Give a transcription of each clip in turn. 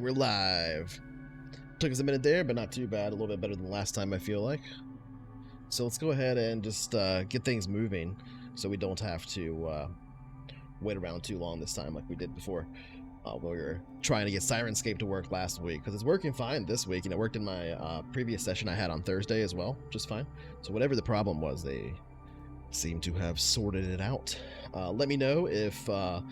we're live. Took us a minute there, but not too bad. A little bit better than last time, I feel like. So let's go ahead and just get things moving so we don't have to wait around too long this time like we did before. We were trying to get Sirenscape to work last week, because it's working fine this week, and it worked in my previous session I had on Thursday as well, just fine. So whatever the problem was, they seem to have sorted it out. Let me know if the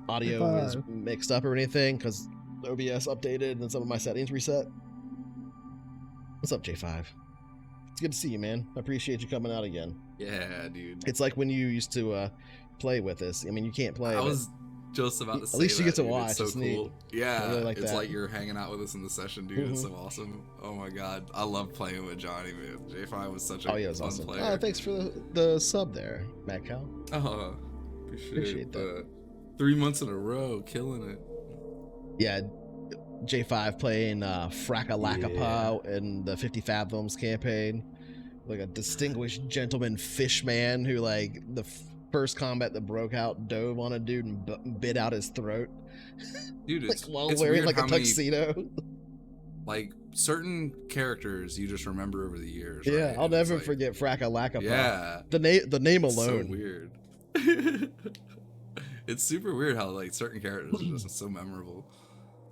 audio is mixed up or anything, because OBS updated and some of my settings reset. What's up, J5? It's good to see you, man. I appreciate you coming out again. Yeah, dude. It's like when you used to play with us. I mean, you can't play. I was just about to say at least you get to watch. It's so it's cool. Neat. Yeah, really like it's that. like you're hanging out with us in the session, dude. It's so awesome. Oh my god, I love playing with Johnny, man. J5 was such a fun awesome. player. Oh, thanks for the sub there, Matt Cal. Oh, appreciate that. 3 months in a row, killing it. Yeah, J5 playing Frackalakapa in the 50 Fathoms campaign, like a distinguished gentleman fishman who, like, the first combat that broke out, dove on a dude and bit out his throat. Dude, like, while wearing like a tuxedo. Like, certain characters you just remember over the years. Yeah, right? I'll never forget Frackalakapa. Yeah, the name alone. So weird. It's super weird how like certain characters are just so memorable.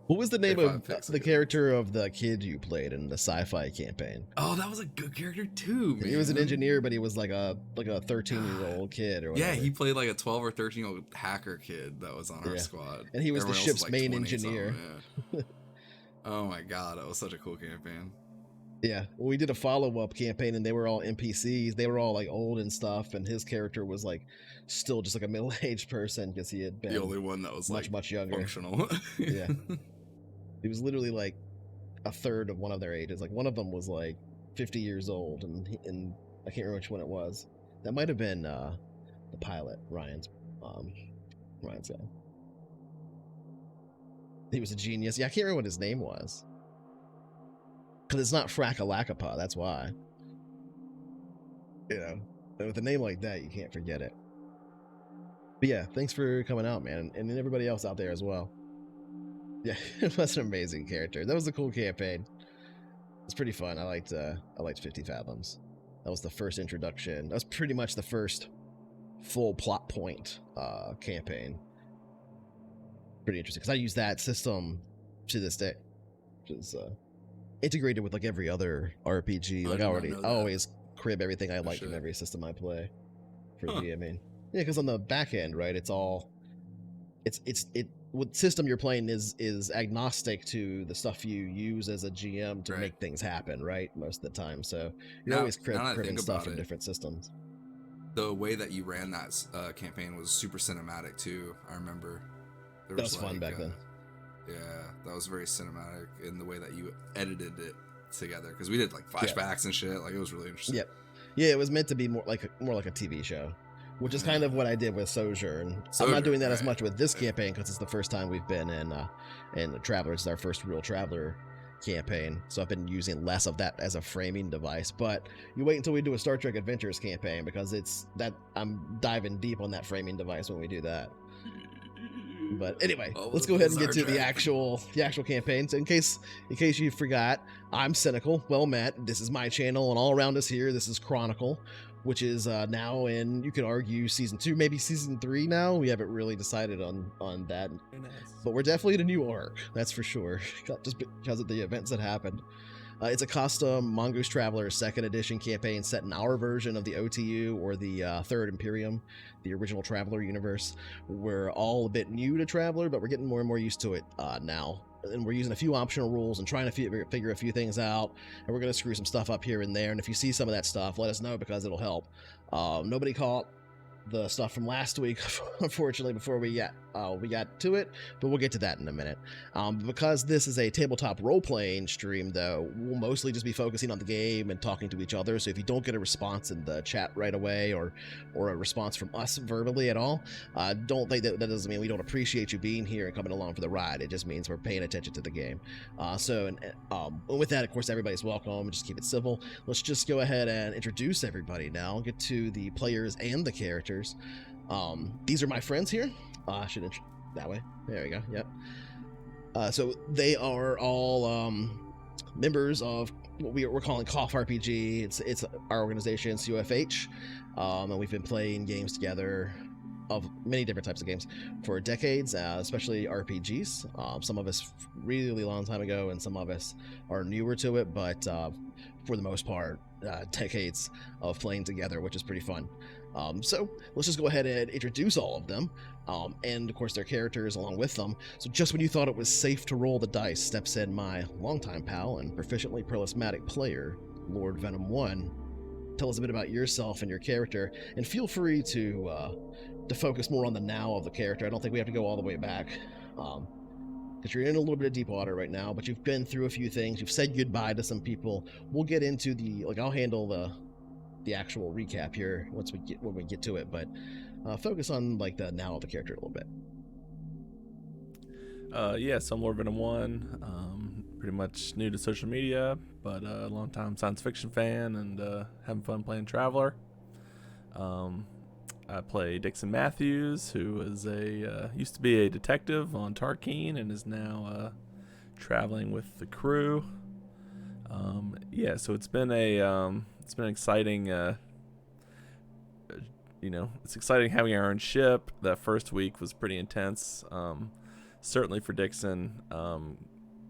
What was the name of the character of the kid you played in the sci-fi campaign? Oh, that was a good character too, man. He was an engineer, but he was like a 13-year-old kid or whatever. Yeah, he played like a 12 or 13-year-old hacker kid that was on our squad. And he was the ship's main engineer. Yeah. Oh my god, that was such a cool campaign. Yeah, well, we did a follow-up campaign, and they were all NPCs. They were all like old and stuff, and his character was like still just like a middle-aged person because he had been the only one that was much younger, functional. Yeah, he was literally like a third of one of their ages. Like one of them was like 50 years old, and I can't remember which one it was. That might have been the pilot, Ryan's guy. He was a genius. Yeah, I can't remember what his name was. Because it's not Frackalakapa, that's why. You know, and with a name like that, you can't forget it. But yeah, thanks for coming out, man, and everybody else out there as well. Yeah, it was an amazing character. That was a cool campaign. It's pretty fun. I liked 50 Fathoms. That was the first introduction. That was pretty much the first full plot point campaign. Pretty interesting, because I use that system to this day, which is integrated with like every other RPG. Like I always crib everything I like from every system I play for GMing. Yeah, because on the back end, right, it's what system you're playing is agnostic to the stuff you use as a GM to make things happen, right? Most of the time, so you're always cribbing stuff from different systems. The way that you ran that campaign was super cinematic too. I remember. That was fun back then. Yeah, that was very cinematic in the way that you edited it together, because we did like flashbacks and shit. Like, it was really interesting. Yep. Yeah, it was meant to be more like a TV show, which is kind of what I did with Sojourn. I'm not doing that as much with this campaign because it's the first time we've been in Traveller. It's our first real Traveller campaign, so I've been using less of that as a framing device. But you wait until we do a Star Trek Adventures campaign, because I'm diving deep on that framing device when we do that. But anyway, let's go ahead and get to the actual campaign. So in case you forgot, I'm Cynical. Well, Matt, this is my channel, and all around us here, this is Chronicle, which is now in, you could argue, season 2, maybe season 3 now. We haven't really decided on that, but we're definitely in a new arc, that's for sure, just because of the events that happened. It's a custom Mongoose Traveller 2nd edition campaign set in our version of the OTU, or the 3rd Imperium, the original Traveller universe. We're all a bit new to Traveller, but we're getting more and more used to it now. And we're using a few optional rules and trying to figure a few things out. And we're going to screw some stuff up here and there. And if you see some of that stuff, let us know, because it'll help. Nobody caught the stuff from last week, unfortunately, before we got to it, but we'll get to that in a minute. Because this is a tabletop role-playing stream, though, we'll mostly just be focusing on the game and talking to each other. So if you don't get a response in the chat right away, or a response from us verbally at all, don't think that doesn't mean we don't appreciate you being here and coming along for the ride. It just means we're paying attention to the game. So with that, of course, everybody's welcome. Just keep it civil. Let's just go ahead and introduce everybody now. Get to the players and the characters. These are my friends here. That way. There we go. Yep. So they are all members of what we're calling CoFH RPG. It's our organization, CoFH, and we've been playing games together of many different types of games for decades, especially RPGs. Some of us really long time ago, and some of us are newer to it, but for the most part, decades of playing together, which is pretty fun. So let's just go ahead and introduce all of them, and of course their characters along with them. So just when you thought it was safe to roll the dice, steps in my longtime pal and proficiently prismatic player, Lord Venom 1. Tell us a bit about yourself and your character, and feel free to focus more on the now of the character. I don't think we have to go all the way back, because you're in a little bit of deep water right now, but you've been through a few things. You've said goodbye to some people. We'll get into I'll handle the actual recap here when we get to it, but focus on the now of the character a little bit. So I'm Lord Venom 1, pretty much new to social media, but a long time science fiction fan and having fun playing Traveller. I play Dixon Matthews, who is used to be a detective on Tarkeen and is now traveling with the crew. So it's been exciting. It's exciting having our own ship. That first week was pretty intense. Certainly for Dixon,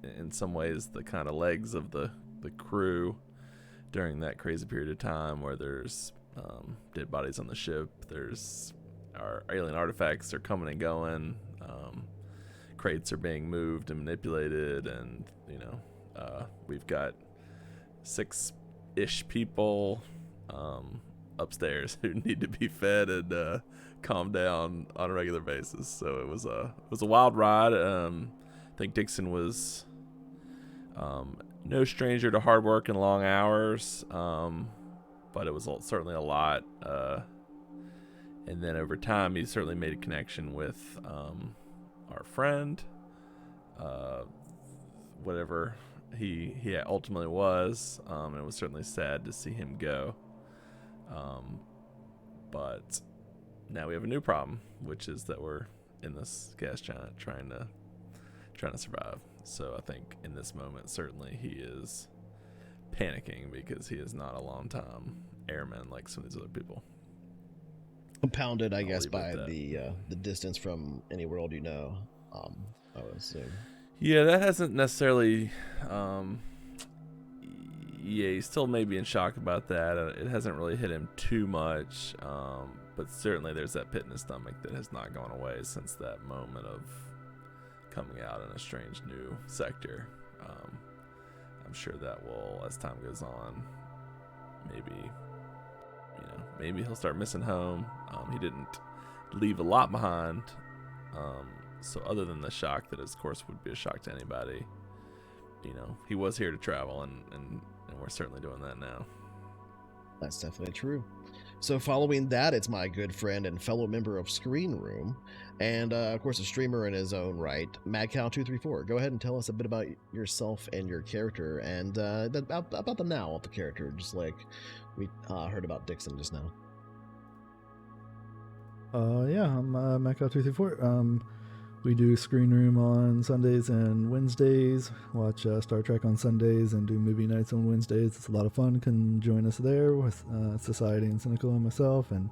in some ways, the kind of legs of the crew during that crazy period of time where there's dead bodies on the ship. There's our alien artifacts are coming and going. Crates are being moved and manipulated, and we've got 6-ish people upstairs who need to be fed and calmed down on a regular basis. So it was a wild ride. I think Dixon was no stranger to hard work and long hours. But it was certainly a lot. And then over time, he certainly made a connection with our friend, whatever he ultimately was. And it was certainly sad to see him go. But now we have a new problem, which is that we're in this gas giant trying to survive. So I think in this moment, certainly he is panicking because he is not a long-time airman like some of these other people. Compounded, I guess, by the distance from any world I would assume. Yeah, that hasn't necessarily. He's still maybe in shock about that. It hasn't really hit him too much, but certainly there's that pit in his stomach that has not gone away since that moment of coming out in a strange new sector. I'm sure that will, as time goes on, maybe he'll start missing home. He didn't leave a lot behind, so other than the shock that, of course, would be a shock to anybody, he was here to travel, and we're certainly doing that now. That's definitely true. So following that, it's my good friend and fellow member of Screen Room, and of course a streamer in his own right, MadCow234. Go ahead and tell us a bit about yourself and your character, and about the now of the character, just like we heard about Dixon just now. I'm MadCow234. We do Screen Room on Sundays and Wednesdays, watch Star Trek on Sundays, and do movie nights on Wednesdays. It's a lot of fun. Can join us there with Society and Cynical and myself, and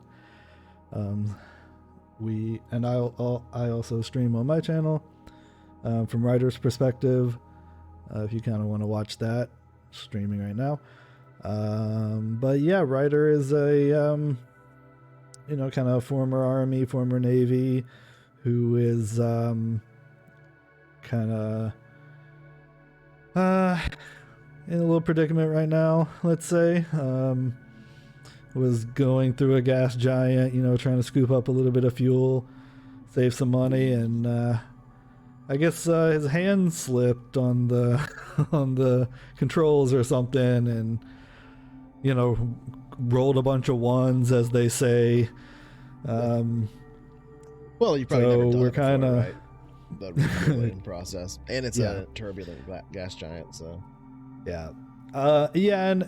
I also stream on my channel from writer's perspective. If you kind of want to watch that, streaming right now. But yeah, Ryder is a kind of former Army, former Navy, who is kind of in a little predicament right now, let's say. Was going through a gas giant, trying to scoop up a little bit of fuel, save some money, and I guess his hand slipped on the on the controls or something, and rolled a bunch of ones, as they say. Well, you probably never done we're it before, kind of right? The refueling process, and it's a turbulent gas giant, so yeah. And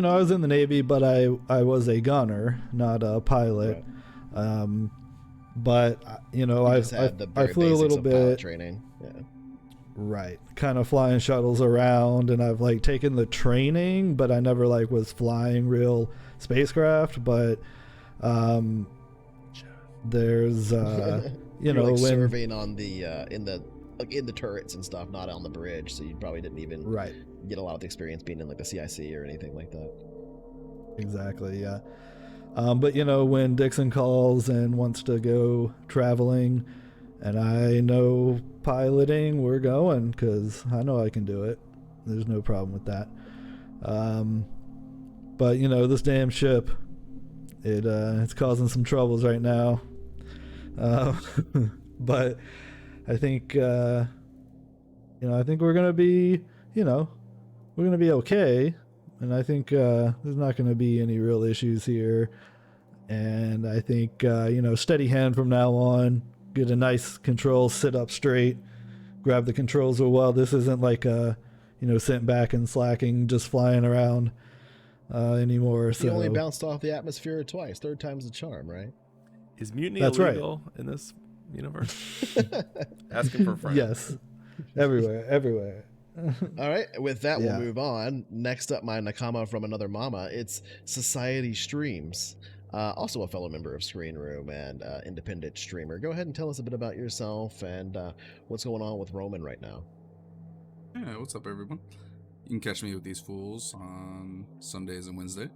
I was in the Navy, but I was a gunner, not a pilot. Right. But I flew a little bit training. Yeah. Right. Kind of flying shuttles around, and I've like taken the training, but I never like was flying real spacecraft. But there's you know, like when serving on the in the turrets and stuff, not on the bridge, so you probably didn't even right. get a lot of the experience being in like the CIC or anything like that. Exactly, yeah. But you know, when Dixon calls and wants to go traveling, and I know piloting, we're going, because I know I can do it. There's no problem with that. But you know, this damn ship, it's causing some troubles right now. But I think I think we're gonna be, we're gonna be okay. And I think there's not going to be any real issues here. And I think, steady hand from now on, get a nice control, sit up straight, grab the controls real well. This isn't like, sitting back and slacking, just flying around anymore. You only bounced off the atmosphere twice. Third time's the charm, right? Is mutiny That's illegal in this universe? Asking for a friend. Yes. Everywhere. All right, with that, Yeah. we'll move on. Next up, my Nakama from another mama. It's Society Streams, also a fellow member of Screen Room and independent streamer. Go ahead and tell us a bit about yourself and what's going on with Roman right now. Yeah, what's up, everyone? You can catch me with these fools on Sundays and Wednesday.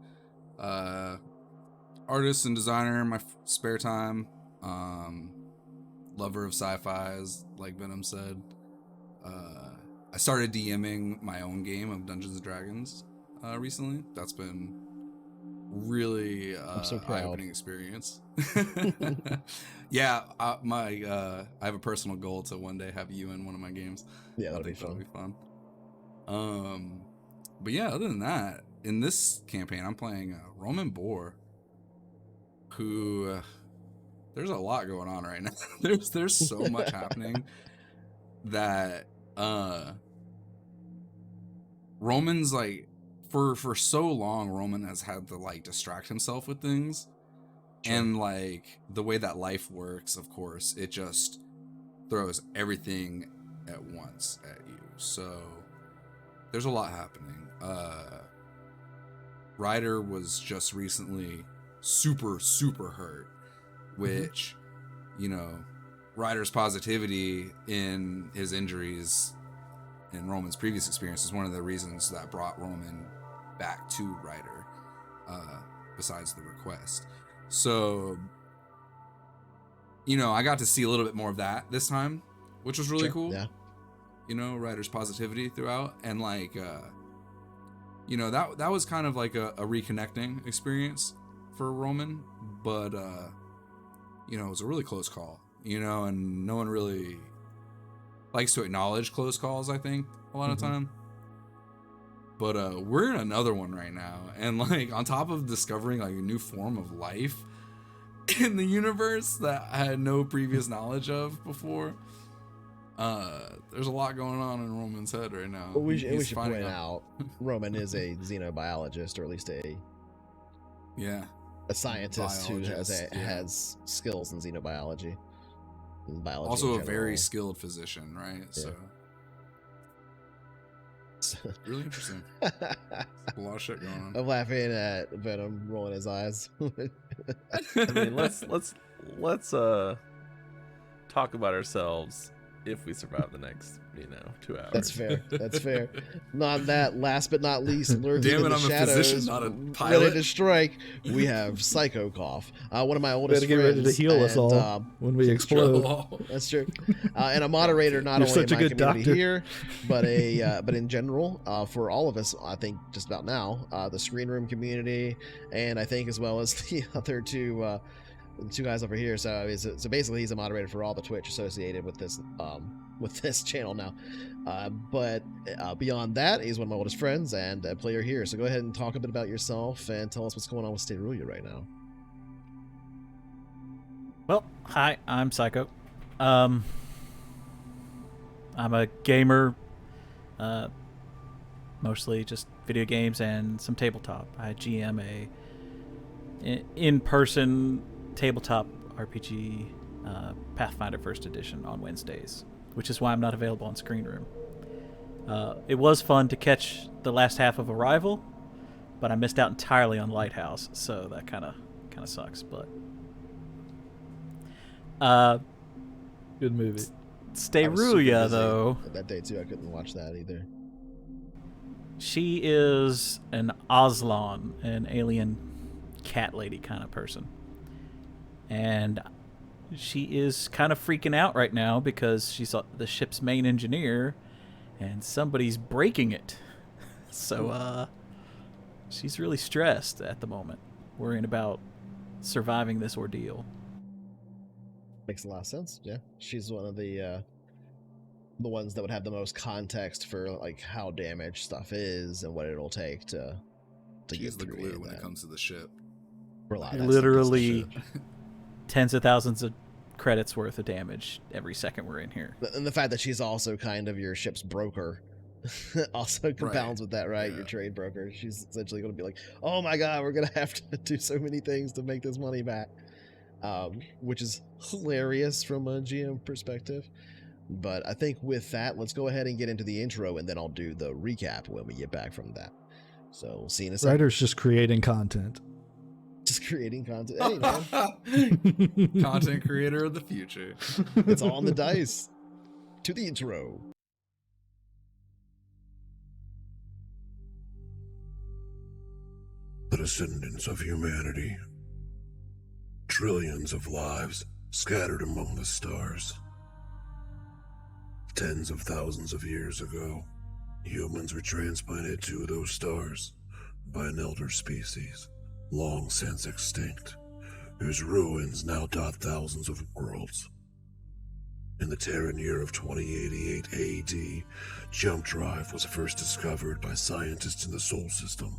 Artist and designer in my spare time. Lover of sci-fi, as like Venom said. I started DMing my own game of Dungeons and Dragons recently. That's been really I'm so proud. eye-opening experience. Yeah, I have a personal goal to one day have you in one of my games. Yeah, I that'll be think fun. But yeah, other than that, in this campaign, I'm playing Roman Boar, who there's a lot going on right now. There's so much happening that Roman's like for so long, Roman has had to like distract himself with things. Sure. And like the way that life works, of course, it just throws everything at once at you. So there's a lot happening. Ryder was just recently super hurt, which, Ryder's positivity in his injuries in Roman's previous experience is one of the reasons that brought Roman back to Ryder, besides the request. So, I got to see a little bit more of that this time, which was really cool. Yeah. Ryder's positivity throughout, and like, that was kind of like a reconnecting experience for Roman, but it was a really close call, and no one really likes to acknowledge close calls, I think, a lot of time. But we're in another one right now, and like on top of discovering like a new form of life in the universe that I had no previous knowledge of before, there's a lot going on in Roman's head right now. Well, we should point out Roman is a xenobiologist, or at least a scientist who has skills in xenobiology. Biology also a very skilled physician, right? Yeah. So really interesting. A lot of shit going on. I'm laughing at Venom rolling his eyes. I mean, let's talk about ourselves if we survive the next 2 hours. That's fair. Not that, last but not least, lurking Damn it, in the I'm shadows, a physician, not a pilot. ready to strike. We have Psycho Cough, one of my oldest Better get friends. ready to heal us all when we explode. That's true. And a moderator not You're only such in a my good community doctor. here, but in general, for all of us, I think just about now, the Screen Room community, and I think as well as the other two guys over here. So basically, he's a moderator for all the Twitch associated with this channel now. But beyond that, he's one of my oldest friends and a player here. So go ahead and talk a bit about yourself and tell us what's going on with State Rulia right now. Well, hi, I'm Psycho. I'm a gamer, mostly just video games and some tabletop. I GM a in-person tabletop RPG, Pathfinder First Edition on Wednesdays. which is why I'm not available on Screen Room. It was fun to catch the last half of Arrival, but I missed out entirely on Lighthouse, so that kind of sucks. But Good movie. Steruya, though, that day too, I couldn't watch that either. she is an Aslan, an alien cat lady kind of person. And she is kind of freaking out right now because she's the ship's main engineer and somebody's breaking it. So she's really stressed at the moment, worrying about surviving this ordeal. Makes a lot of sense. Yeah, she's one of the ones that would have the most context for like how damaged stuff is and what it'll take to She's get the through glue that. when it comes to the ship. For a lot of that Literally stuff, tens of thousands of credits worth of damage every second we're in here. and the fact that she's also kind of your ship's broker also compounds with that, right? Yeah. Your trade broker. She's essentially going to be like, oh my god, we're going to have to do so many things to make this money back, which is hilarious from a GM perspective. But I think with that, let's go ahead and get into the intro, and then I'll do the recap when we get back from that. So we'll see you in a second. Writer's just creating content. Just creating content. Hey, man. Content creator of the future. It's all on the dice. To the intro. The descendants of humanity. Trillions of lives scattered among the stars. Tens of thousands of years ago, humans were transplanted to those stars by an elder species, long since extinct, whose ruins now dot thousands of worlds. In the Terran year of 2088 AD, jump drive was first discovered by scientists in the Sol system.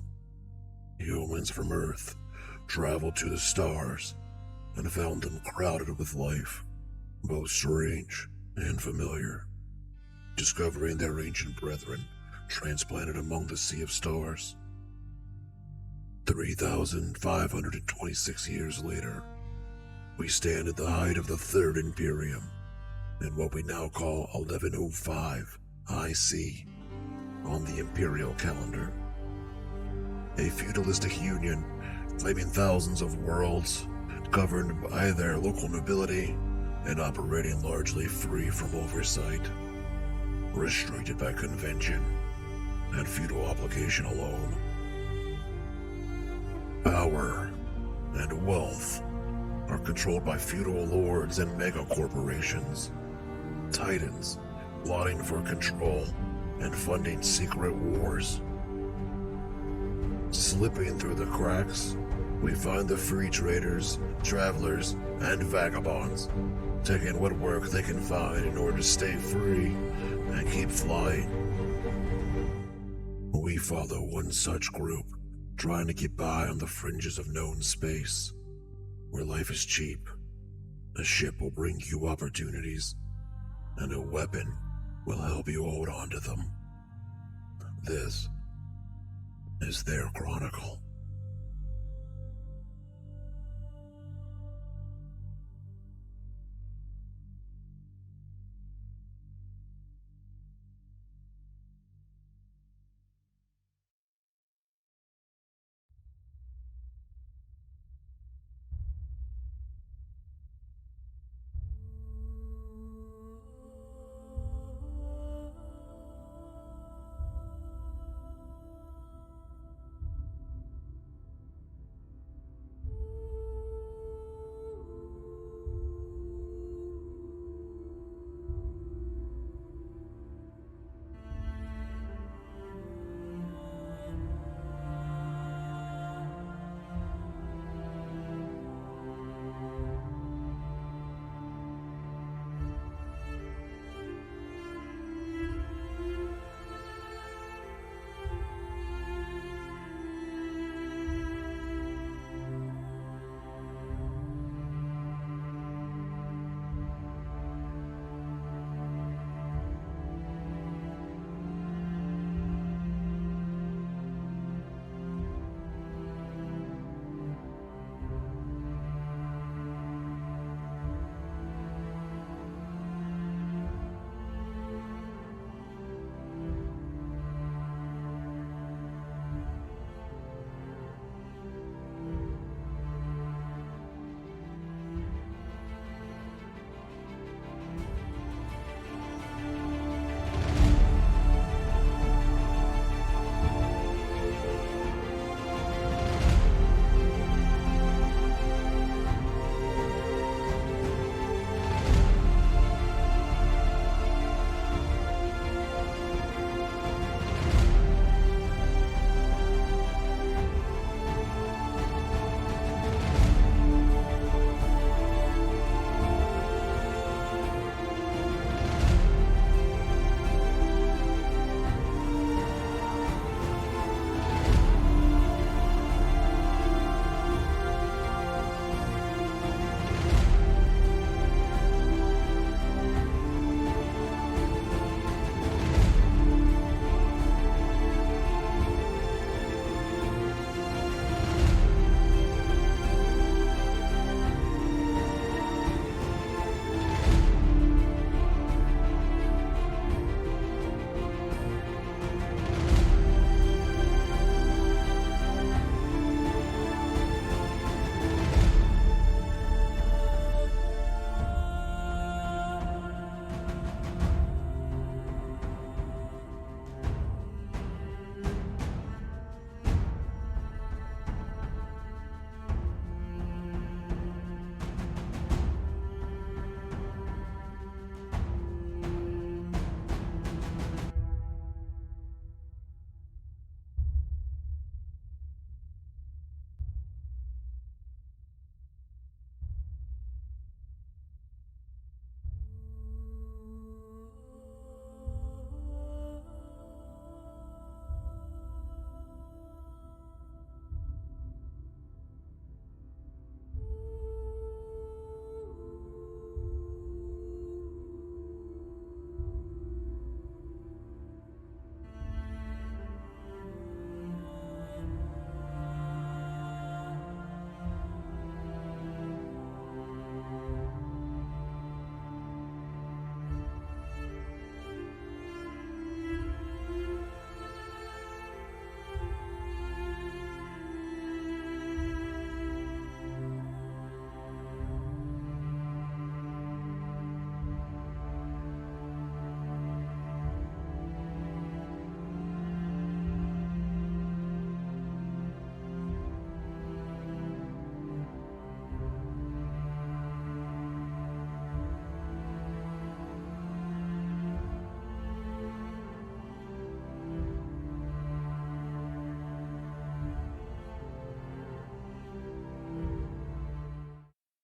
Humans from Earth traveled to the stars and found them crowded with life, both strange and familiar. Discovering their ancient brethren transplanted among the sea of stars. 3,526 years later, we stand at the height of the Third Imperium, in what we now call 1105 IC on the Imperial calendar. A feudalistic union claiming thousands of worlds, governed by their local nobility and operating largely free from oversight, restricted by convention and feudal obligation alone. Power and wealth are controlled by feudal lords and mega-corporations, titans plotting for control and funding secret wars. Slipping through the cracks, we find the free traders, travelers, and vagabonds, taking what work they can find in order to stay free and keep flying. We follow one such group, trying to get by on the fringes of known space, where life is cheap. A ship will bring you opportunities, and a weapon will help you hold on to them. This is their Chronicle.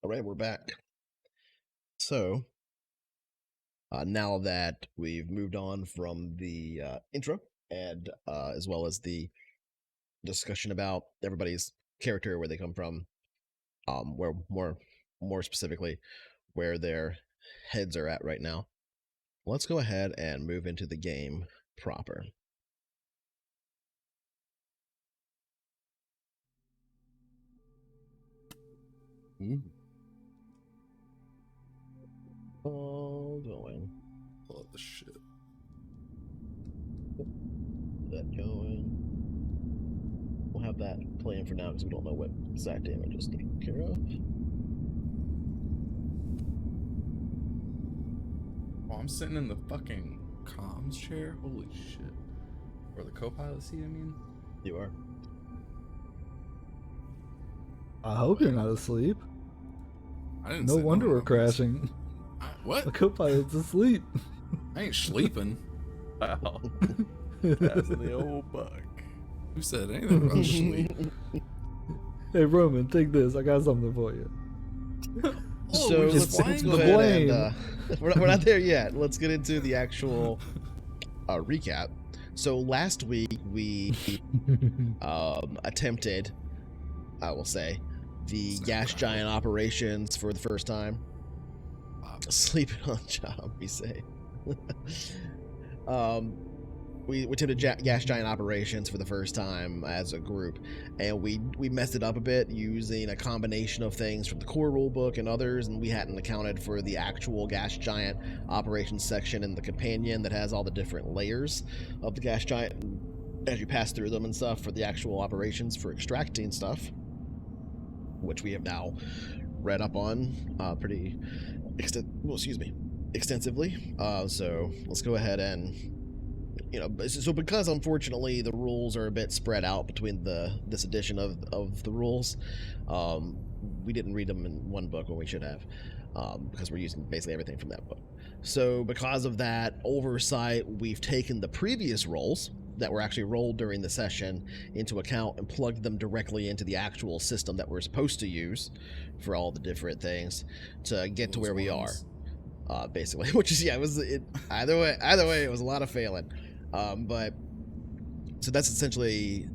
All right, we're back. So, now that we've moved on from the intro and as well as the discussion about everybody's character, where they come from, where more specifically where their heads are at right now, let's go ahead and move into the game proper. All going. Pull up the shit. That going. We'll have that playing for now because we don't know what exact damage is taken care of. Oh, I'm sitting in the fucking comms chair. Holy shit. Or the co-pilot seat, I mean. You are. I hope you're not asleep. I didn't No say wonder we're no. crashing. What? The co-pilot's asleep. I ain't sleeping. Wow. Passing the old buck. Who said anything about sleep? Hey Roman, take this. I got something for you. Oh, So we're let's just go flying? the ahead and blame. we're not there yet. Let's get into the actual recap. So last week we attempted, I will say, the Snap gas crackle. giant operations for the first time. Wow. Sleeping on the job, we say. We attempted gas giant operations for the first time as a group, and we messed it up a bit using a combination of things from the core rulebook and others, and we hadn't accounted for the actual gas giant operations section in the companion that has all the different layers of the gas giant as you pass through them and stuff for the actual operations for extracting stuff, which we have now read up on pretty extensively. So let's go ahead and so because unfortunately the rules are a bit spread out between this edition of the rules, we didn't read them in one book when we should have, because we're using basically everything from that book. So because of that oversight, we've taken the previous rolls that were actually rolled during the session into account and plugged them directly into the actual system that we're supposed to use for all the different things to get to Those where we are. ones. Basically, which is either way it was a lot of failing. But so that's essentially.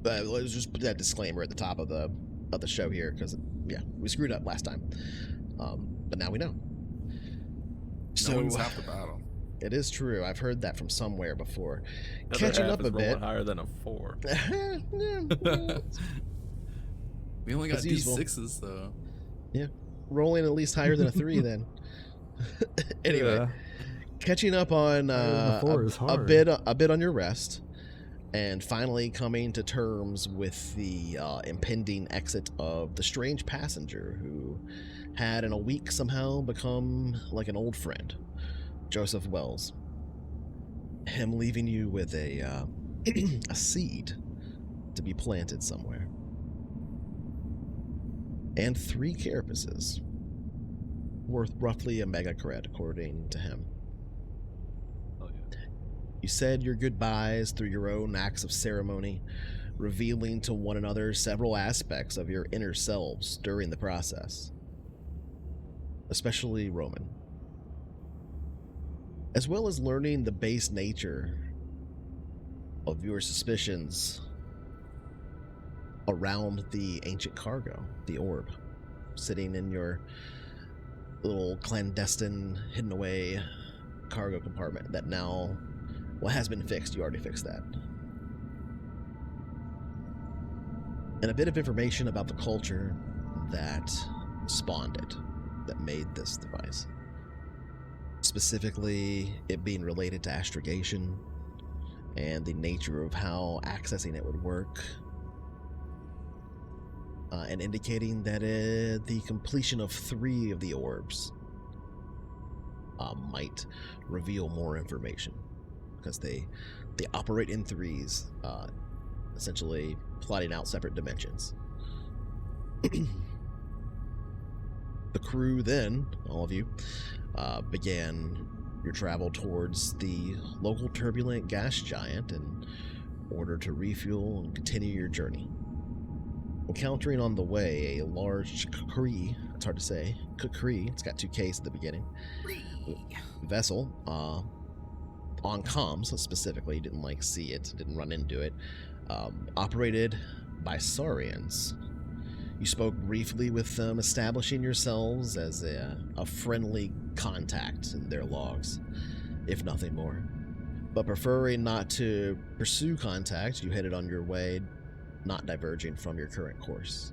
Let's just put that disclaimer at the top of the show here because we screwed up last time. But now we know. No one's half the battle. It is true. I've heard that from somewhere before. Other Catching half up is a bit. rolling higher than a 4. We only got It's useful. D6s though. Yeah, rolling at least higher than a 3 then. Anyway. Yeah. Catching up on Higher than a 4 is a hard. bit on your rest, and finally coming to terms with the impending exit of the strange passenger who had in a week somehow become like an old friend, Joseph Wells. Him leaving you with a a seed to be planted somewhere, and 3 carapaces worth roughly a mega cred according to him. You said your goodbyes through your own acts of ceremony, revealing to one another several aspects of your inner selves during the process, especially Roman, as well as learning the base nature of your suspicions around the ancient cargo, the orb, sitting in your little clandestine, hidden away cargo compartment that now... Well, has been fixed. You already fixed that. And a bit of information about the culture that spawned it, that made this device. Specifically, it being related to astrogation and the nature of how accessing it would work. And indicating that the completion of 3 of the orbs might reveal more information. Because they operate in 3s, essentially plotting out separate dimensions. The crew then, all of you, began your travel towards the local turbulent gas giant in order to refuel and continue your journey. encountering on the way a large kukri, it's hard to say, kukri, it's got 2 Ks at the beginning, vessel, on comms specifically, didn't like see it, didn't run into it, operated by Saurians. You spoke briefly with them, establishing yourselves as a friendly contact in their logs, if nothing more. But preferring not to pursue contact, you headed on your way, not diverging from your current course.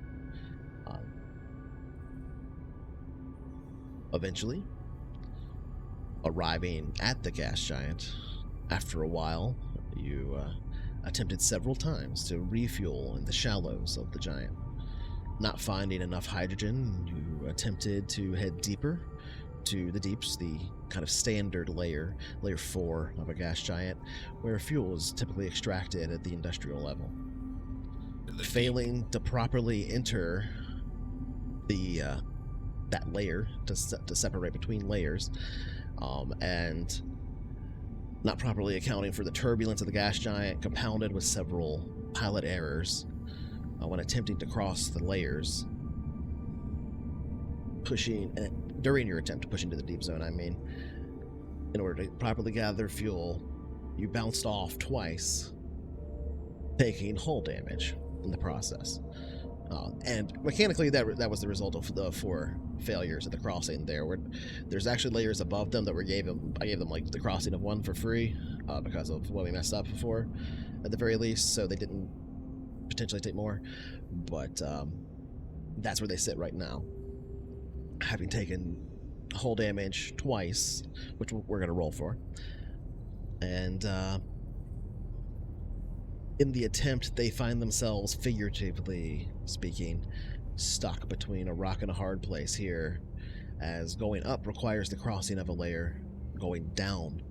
Eventually, arriving at the gas giant, after a while, you attempted several times to refuel in the shallows of the giant. Not finding enough hydrogen, you attempted to head deeper to the deeps, the kind of standard layer 4 of a gas giant, where fuel is typically extracted at the industrial level. Failing to properly enter the that layer to separate between layers, and not properly accounting for the turbulence of the gas giant, compounded with several pilot errors when attempting to cross the layers, during your attempt to push into the deep zone, in order to properly gather fuel, you bounced off twice, taking hull damage in the process. And mechanically, that was the result of the 4 failures at the crossing there. Where there's actually layers above them that I gave them like the crossing of 1 for free because of what we messed up before, at the very least, so they didn't potentially take more. But that's where they sit right now, having taken hull damage twice, which we're going to roll for. And in the attempt, they find themselves, figuratively speaking, stuck between a rock and a hard place here, as going up requires the crossing of a layer, going down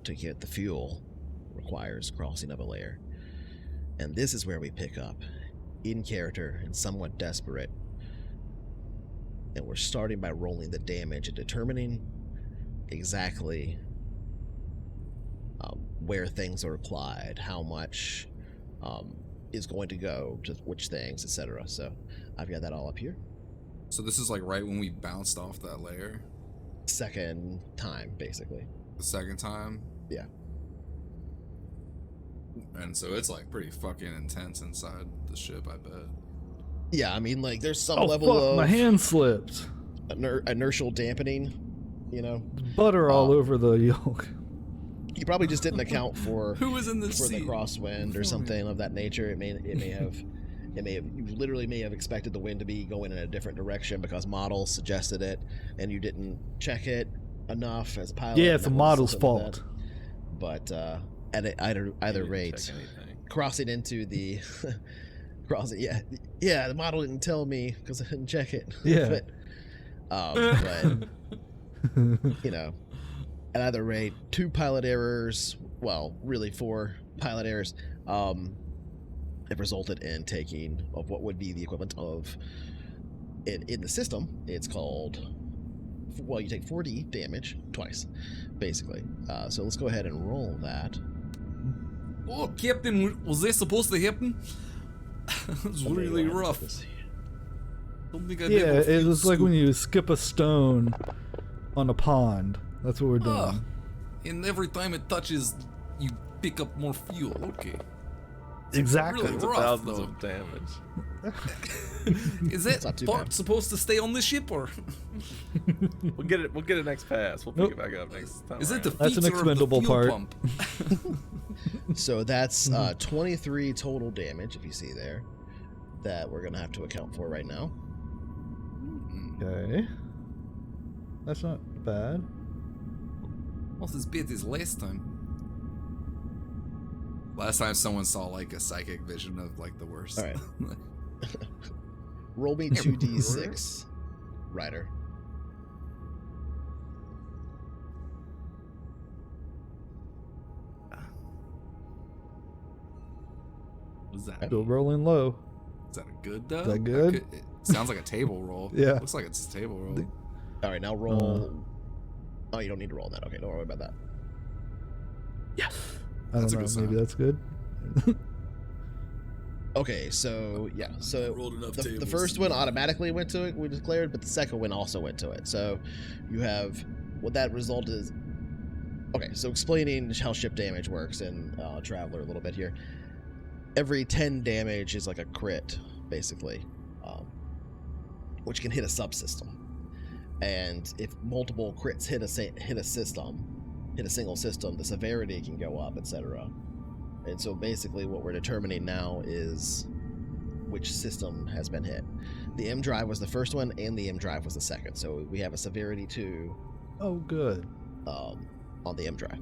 to get the fuel requires crossing of a layer. And this is where we pick up, in character and somewhat desperate. And we're starting by rolling the damage and determining exactly where things are applied, how much is going to go to which things, etc. So I've got that all up here. So this is like right when we bounced off that layer? Second time, basically. The second time? Yeah. And so it's like pretty fucking intense inside the ship, I bet. Yeah, like there's some level of... my hand slipped. Inertial dampening, Butter all over the yolk. You probably just didn't account for who was in the the crosswind or something of that nature. It may have you literally may have expected the wind to be going in a different direction because models suggested it, and you didn't check it enough as a pilot. Yeah, it's the model's fault. But at either rate, crossing into the crossing, the model didn't tell me because I didn't check it. Yeah. but at either rate, 2 pilot errors, well, really 4 pilot errors, have resulted in taking of what would be the equivalent of, in the system, it's called, well, you take 4D damage twice, basically. So let's go ahead and roll that. Oh, Captain, was this supposed to happen? It was really rough. It was like when you skip a stone on a pond. That's what we're doing. And every time it touches, you pick up more fuel. Okay. Exactly. Really It's rough, thousands though. of damage. Is that part supposed to stay on the ship, or We'll get it next pass. We'll pick it back up next time. is it the That's an feature of the expendable fuel part. pump? So that's 23 total damage, if you see there, that we're going to have to account for right now. Okay. That's not bad. What's as bad as last time? Last time someone saw like a psychic vision of like the worst. All right. Roll me 2d6, Ryder. Was that? Still rolling low. Is that a good though? Is that good? It sounds like a table roll. Yeah. Looks like it's a table roll. All right, now roll. Oh, you don't need to roll that. Okay, don't worry about that. I don't That's a know. good Maybe sign. that's good. Okay, so yeah, so Rolled enough the tables. first one automatically went to it, we declared, but the second one also went to it. So you have what that result is. Okay, so explaining how ship damage works in Traveller a little bit here. Every 10 damage is like a crit, basically, which can hit a subsystem. And if multiple crits hit a single system, the severity can go up, etc. And so basically what we're determining now is which system has been hit. The M drive was the first one, and the M drive was the second. So we have a severity 2 Oh, good. on the M drive,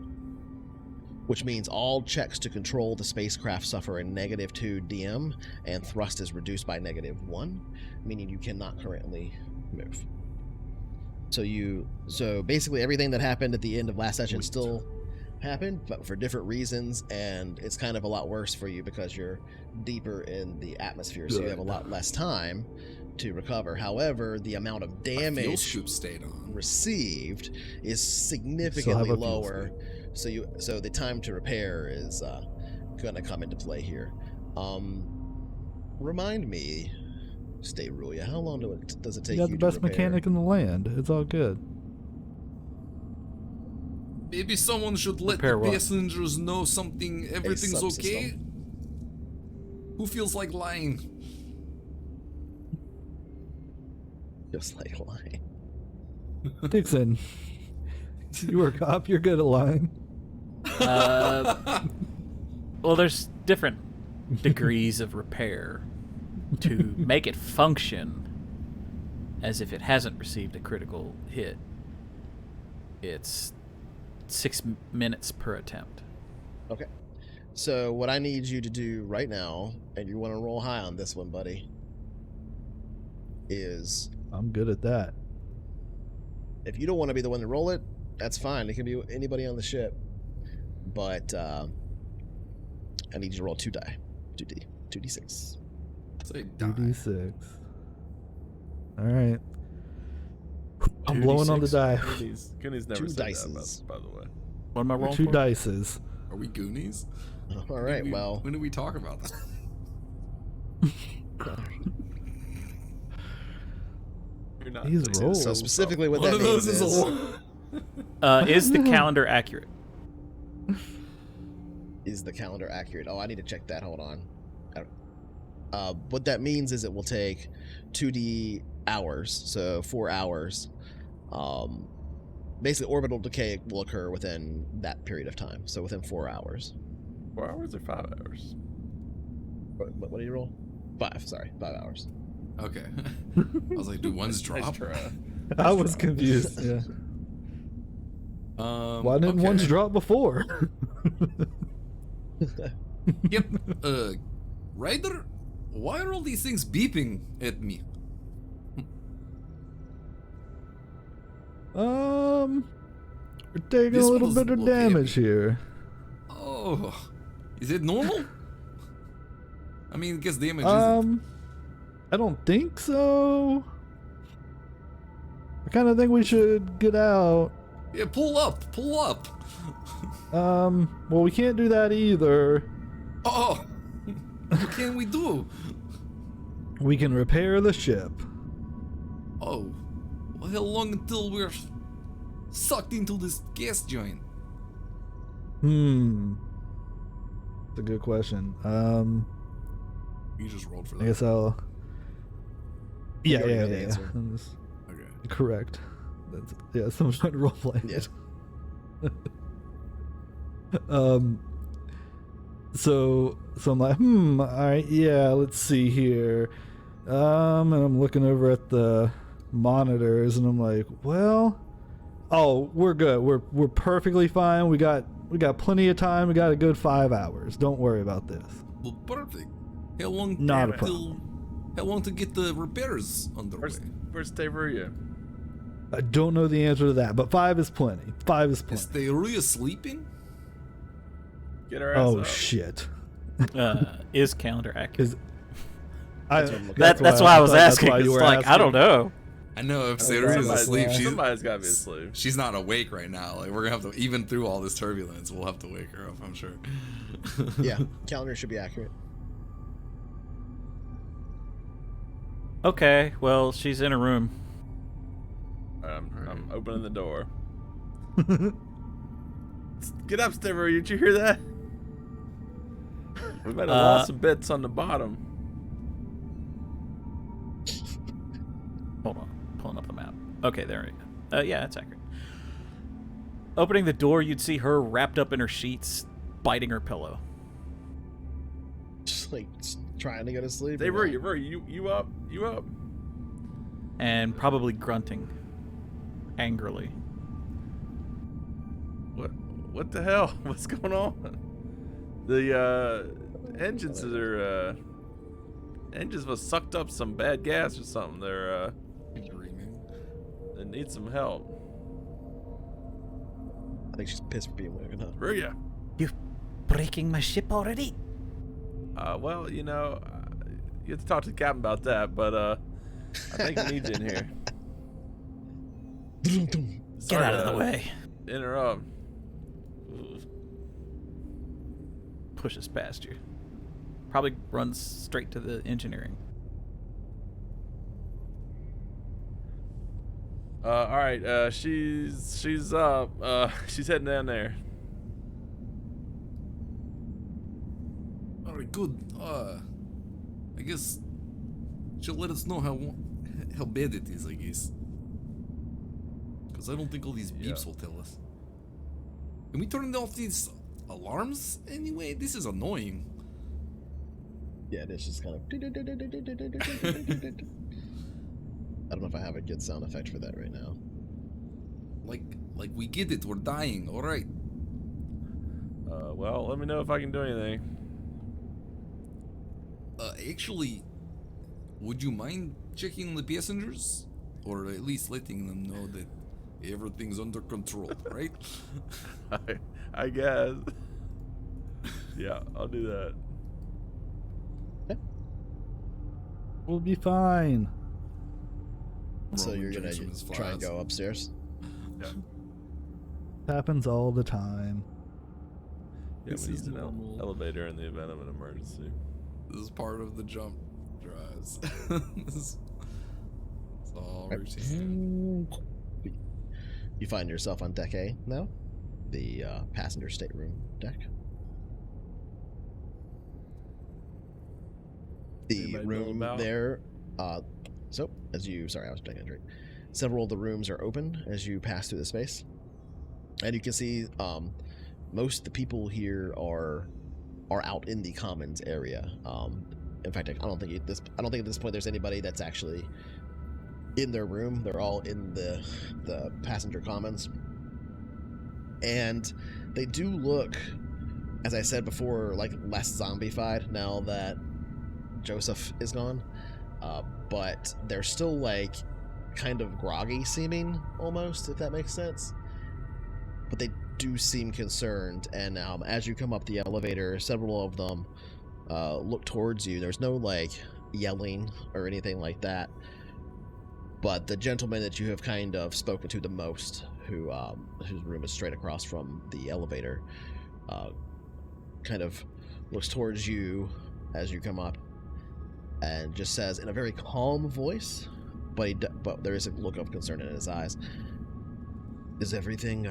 which means all checks to control the spacecraft suffer a -2 DM, and thrust is reduced by -1, meaning you cannot currently move. So basically everything that happened at the end of last session still happened, but for different reasons, and it's kind of a lot worse for you because you're deeper in the atmosphere, so you have a lot less time to recover. However, the amount of My fuel damage scoop stayed on. received is significantly have a fuel lower, so the time to repair is going to come into play here. Remind me, Stay Rulia, how long does it take You got you the to best repair? mechanic in the land. It's all good. Maybe someone should let Repair the what? passengers know something. Everything's okay. subsystem. Who feels like lying? Just like lying. Dixon, you were a cop. You're good at lying. Well, there's different degrees of repair to make it function as if it hasn't received a critical hit. It's 6 minutes per attempt. Okay. So what I need you to do right now, and you want to roll high on this one, buddy, is I'm good at that. if you don't want to be the one to roll it, that's fine. It can be anybody on the ship. But I need you to roll 2d6. Say die. 2d6. All right. I'm blowing on the die. Goonies never Two said dices. that, by the way. What am I rolling 2 for? dices. Are we Goonies? All right, well, When did we talk about that? You're not These Dixon. rolls. so specifically what One that of those means is a Is the calendar accurate? is the calendar accurate? Oh, I need to check that. Hold on. What that means is it will take 2d hours, so 4 hours. Basically, orbital decay will occur within that period of time, so within 4 hours. 4 hours or 5 hours? What do you roll? 5, sorry, 5 hours. Okay. I was like, do ones drop? Nice try. I was confused. Yeah. Why didn't okay. ones drop before? Yep. Ryder, why are all these things beeping at me? We're taking This a little was bit of okay. damage here. Oh, is it normal? I mean, I guess damage I don't think so. I kind of think we should get out. Yeah, pull up, pull up. Well, we can't do that either. Oh, what can we do? We can repair the ship. Oh, well, how long until we're sucked into this gas giant? That's a good question. You just rolled for I that. guess I'll. Yeah, already yeah, know the yeah. answer. Okay. Correct. That's someone's trying to roleplay it. So I'm like, all right, yeah, let's see here. And I'm looking over at the monitors, and I'm like, well, oh, we're good. We're perfectly fine. We got plenty of time. We got a good 5 hours. Don't worry about this. Well, perfect. How long? Not a till- problem. How long to get the repairs underway? Where's Taveria? I don't know the answer to that, but 5 is plenty. 5 is Is plenty. they really sleeping? Get her ass Oh up. shit. Is calendar accurate? That's That's why I was thought that's asking. why you It's were like, I don't asking. know. I know if right, Sayori's right, asleep, right. Somebody's got to be asleep. she's not awake right now. Like, we're gonna have to, even through all this turbulence, we'll have to wake her up, I'm sure. Yeah, calendar should be accurate. Okay, well, she's in a room. I'm opening the door. Get up, Stiver. Did you hear that? We might have lost some bits on the bottom. Hold on. Pulling up the map. Okay, there we go. Yeah, that's accurate. Opening the door, you'd see her wrapped up in her sheets, biting her pillow. Just like trying to go to sleep. Stiver, you up? You up? And probably grunting angrily. What the hell? What's going on? The engines was sucked up some bad gas or something. They're Dreaming. they need some help. I think she's pissed for being woken up. Where are you? You breaking my ship already? Well, you have to talk to the captain about that, but I think we need you in here. Get out of the way. Interrupt. Pushes past you. Probably runs straight to the engineering. All right. She's up. She's heading down there. All right, good. I guess she'll let us know how bad it is, I guess. Because I don't think all these beeps will tell us. Can we turn off these alarms anyway? This is annoying. Yeah, it's just kind of. I don't know if I have a good sound effect for that right now. Like we get it. We're dying. All right. Well, let me know if I can do anything. Actually, would you mind checking on the passengers, or at least letting them know that everything's under control, right? I guess. Yeah, I'll do that. Okay. We'll be fine. So Roman you're gonna drinks from his try and flask. go upstairs? Happens all the time. Yeah, This we is need an normal. elevator in the event of an emergency. This is part of the jump drives. It's all routine. You find yourself on deck A now, the passenger stateroom deck. The Anybody know room about? there. So as you, sorry, I was taking a drink. Several of the rooms are open as you pass through the space, and you can see most of the people here are out in the commons area. In fact, I don't think at this point there's anybody that's actually in their room. They're all in the passenger commons, and they do look, as I said before, like less zombified now that Joseph is gone. But they're still like kind of groggy seeming, almost, if that makes sense. But they do seem concerned, and as you come up the elevator, several of them look towards you. There's no like yelling or anything like that, but the gentleman that you have kind of spoken to the most, whose room is straight across from the elevator, kind of looks towards you as you come up and just says in a very calm voice, but there is a look of concern in his eyes. Is everything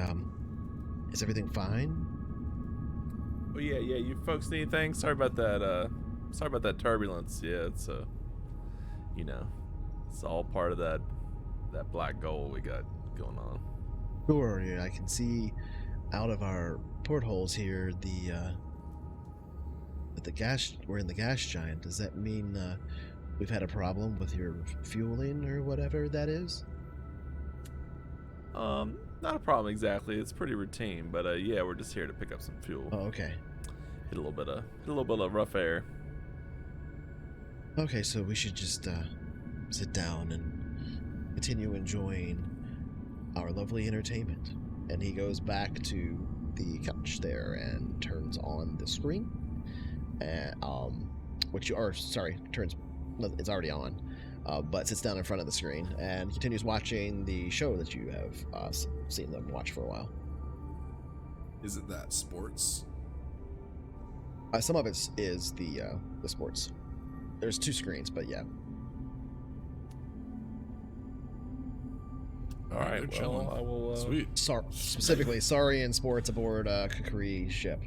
fine? Oh yeah. You folks need anything? Sorry about that. Sorry about that turbulence. Yeah, it's it's all part of that black gold we got going on. Sure. Yeah, I can see out of our portholes here the gas. We're in the gas giant. Does that mean we've had a problem with your fueling or whatever that is? Not a problem exactly. It's pretty routine, but yeah, we're just here to pick up some fuel. Oh, okay. Hit a little bit of rough air. Okay, so we should just sit down and continue enjoying our lovely entertainment. And he goes back to the couch there and turns on the screen, and it's already on, but sits down in front of the screen and continues watching the show that you have seen them watch for a while. Is it that sports? Some of it is the sports. There's two screens, but yeah. All right, they're well, chilling. I will. Sweet. Specifically, Saurian sports aboard Kukri ship,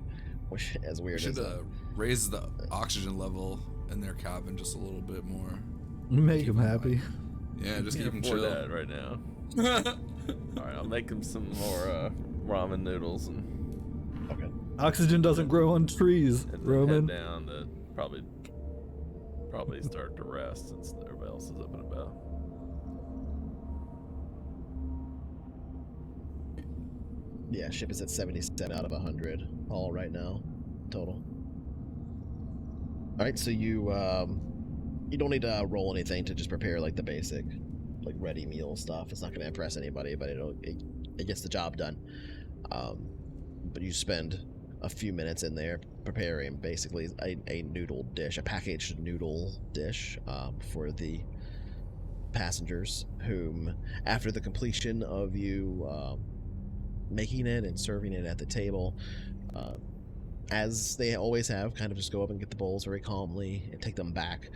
which as We weird should as raise the oxygen level in their cabin just a little bit more. Make Keep him happy. Yeah, just keep Can't them afford chill. that right now. All right, I'll make him some more ramen noodles and okay. Oxygen doesn't grow on trees, then Roman. head down to probably start to rest since everybody else is up and about. Yeah, ship is at 70% out of 100 all right now, total. All right, so you don't need to roll anything to just prepare like the basic, like ready meal stuff. It's not going to impress anybody, but it gets the job done. But you spend a few minutes in there preparing basically a noodle dish, a packaged noodle dish for the passengers, whom after the completion of you making it and serving it at the table, as they always have, kind of just go up and get the bowls very calmly and take them back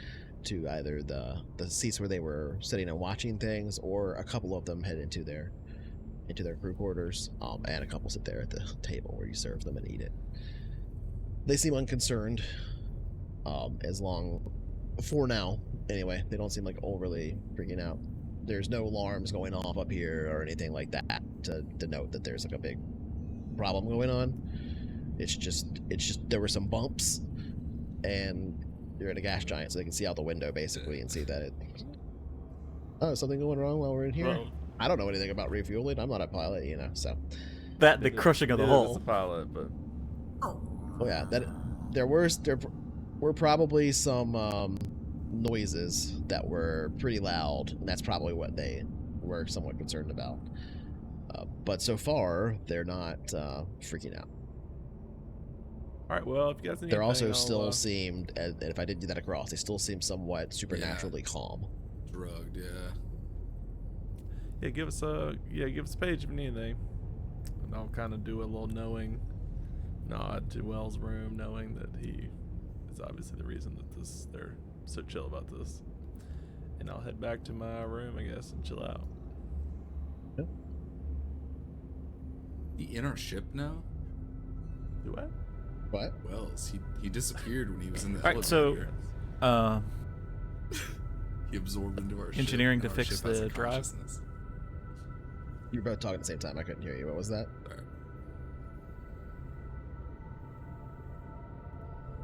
to either the seats where they were sitting and watching things, or a couple of them head into their crew quarters, and a couple sit there at the table where you serve them and eat it. They seem unconcerned, for now anyway. They don't seem like overly freaking out. There's no alarms going off up here or anything like that to denote that there's like a big problem going on. It's just there were some bumps, and they're at a gas giant, so they can see out the window basically and see that something going wrong while we're in here. Well, I don't know anything about refueling. I'm not a pilot, so. The crushing of the neither does hull. the pilot, but Oh yeah, there were probably some noises that were pretty loud, and that's probably what they were somewhat concerned about. But so far, they're not freaking out. all right. Well, if you guys need They're anything, also still I'll, seemed, and if I did do that across, they still seem somewhat supernaturally calm. Drugged, yeah. yeah, give us a page if you need anything, and I'll kind of do a little knowing nod to Wells' room, knowing that he is obviously the reason that they're so chill about this, and I'll head back to my room, I guess, and chill out. He in our ship now? Do I? What? Wells, he disappeared when he was in the All right, so elevator. He absorbed into our engineering ship. to and our fix ship has the a drive? consciousness. You were both talking at the same time. I couldn't hear you. What was that? Alright.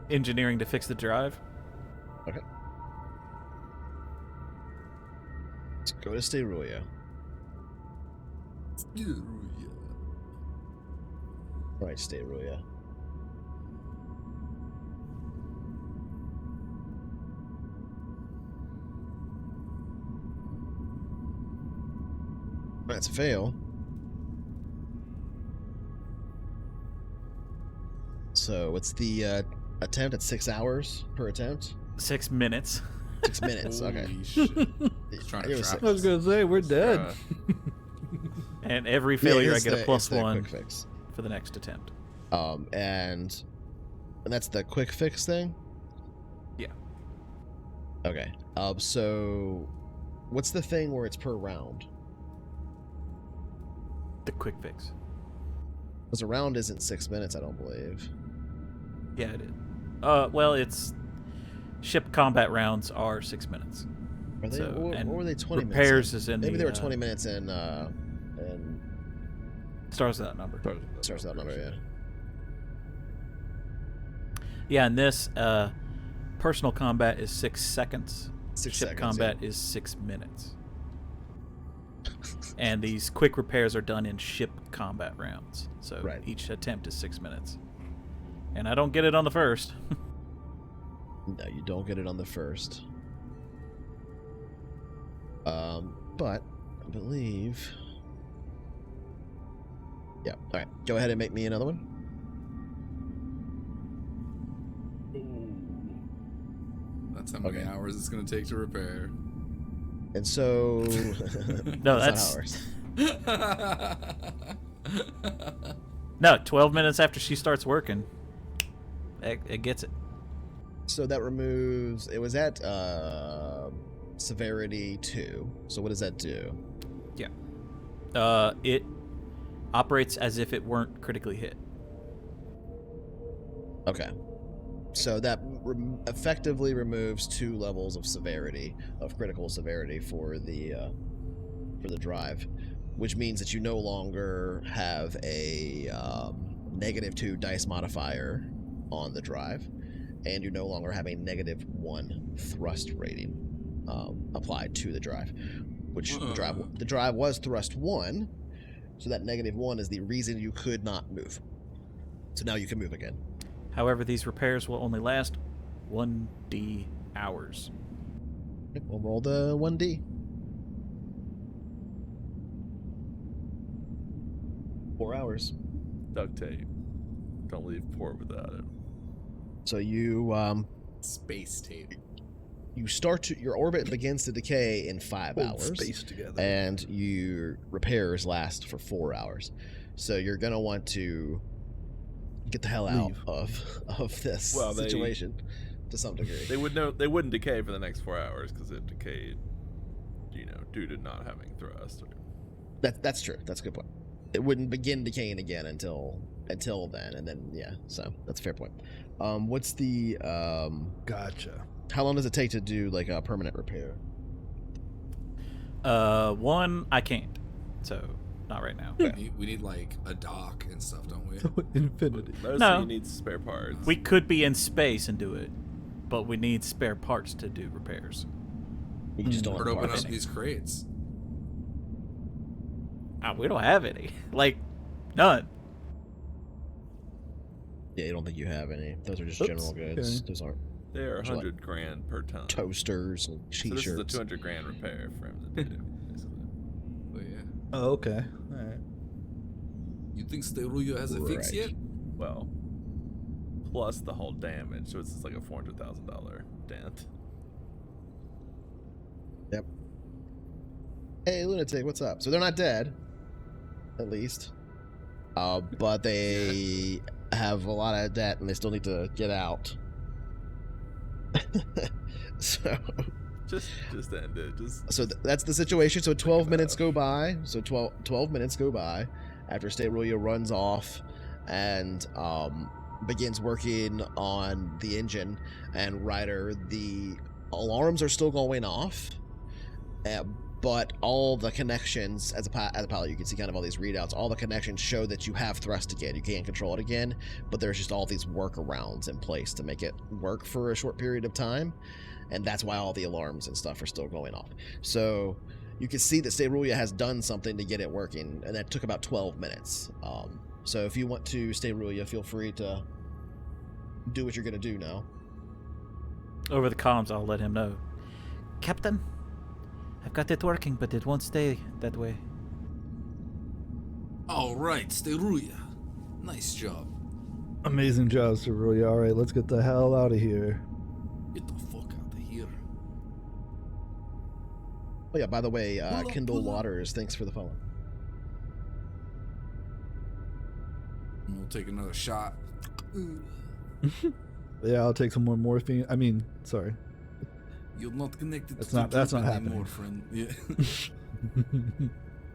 Engineering to fix the drive. Okay. Let's go to Sterulia. All right, Sterulia. That's a fail. So what's the attempt at 6 hours per attempt? 6 minutes. 6 minutes. Okay. Holy shit. He's trying to It was trap I was gonna say we're dead. And every Yeah, failure I it's get a the- plus it's the 1 quick fix. for the next attempt. And that's the quick fix thing? Yeah. Okay. So what's the thing where it's per round? The quick fix. Because a round isn't 6 minutes, I don't believe. Yeah, it is. Well, it's ship combat rounds are 6 minutes. Are they, So, or and were they 20 repairs minutes? is in Maybe the, they were 20 minutes in Starts with that number. starts that number, yeah. Yeah, and this personal combat is 6 seconds. 6 Ship seconds, combat is 6 minutes. And these quick repairs are done in ship combat rounds. So Right. each attempt is 6 minutes. And I don't get it on the first. No, you don't get it on the first. But I believe. Yeah. All right. Go ahead and make me another one. That's how many Okay. hours it's going to take to repair. And so. No, that's that's- not ours. No, 12 minutes after she starts working, it gets it. So that removes. It was at severity 2. So what does that do? Yeah. It operates as if it weren't critically hit. Okay. So that effectively removes 2 levels of severity, of critical severity for the drive, which means that you no longer have a -2 dice modifier on the drive, and you no longer have a -1 thrust rating applied to the drive, which the drive was thrust 1, so that -1 is the reason you could not move. So now you can move again. However, these repairs will only last 1d hours. Okay, we'll roll the 1d. 4 hours. Duct tape. Don't leave port without it. So you Space tape. you start to your orbit begins to decay in 5 Hold hours, space together. and your repairs last for 4 hours. So you're gonna want to get the hell out Leave. of this Well, situation to some degree. They wouldn't decay for the next 4 hours because it decayed, due to not having thrust. That's true. That's a good point. It wouldn't begin decaying again until then, and then so that's a fair point. What's the Gotcha. how long does it take to do like a permanent repair? 1, I can't. So, not right now. We need like a dock and stuff, don't we? Infinity. Mostly No. you need spare parts. We could be in space and do it, but we need spare parts to do repairs. You just don't Or have to open parts. up these crates. We don't have any. Like, none. Yeah, you don't think you have any. Those are just Oops. general goods. Okay. Those aren't They are Would you like 100 grand per ton. toasters and So this is a t-shirts. 200 grand repair for him to do. basically. But yeah. Oh, okay. All right. You think Steruya has a fix Right. yet? Well, plus the whole damage, so it's like a $400,000 dent. Yep. Hey, lunatic, what's up? So they're not dead, at least. But they have a lot of debt, and they still need to get out. so Just end it. that's the situation. So 12 minutes go by. So 12 minutes go by after Steruya runs off and begins working on the engine. And Ryder, the alarms are still going off, but all the connections, as a pilot, you can see kind of all these readouts. All the connections show that you have thrust again. You can't control it again, but there's just all these workarounds in place to make it work for a short period of time, and that's why all the alarms and stuff are still going off. So you can see that Steruya has done something to get it working, and that took about 12 minutes. So if you want to, Steruya, feel free to do what you're going to do now. Over the comms, I'll let him know. Captain, I've got it working, but it won't stay that way. All right, Steruya. Nice job. Amazing job, Cerulia. All right, let's get the hell out of here. Get the fuck out of here. Oh yeah, by the way, Pull up, Kindle pull up. Waters, thanks for the follow. And we'll take another shot. Yeah, I'll take some more morphine. I mean, sorry. You're not connected That's to not- the that's group not anymore, happening. friend. Yeah.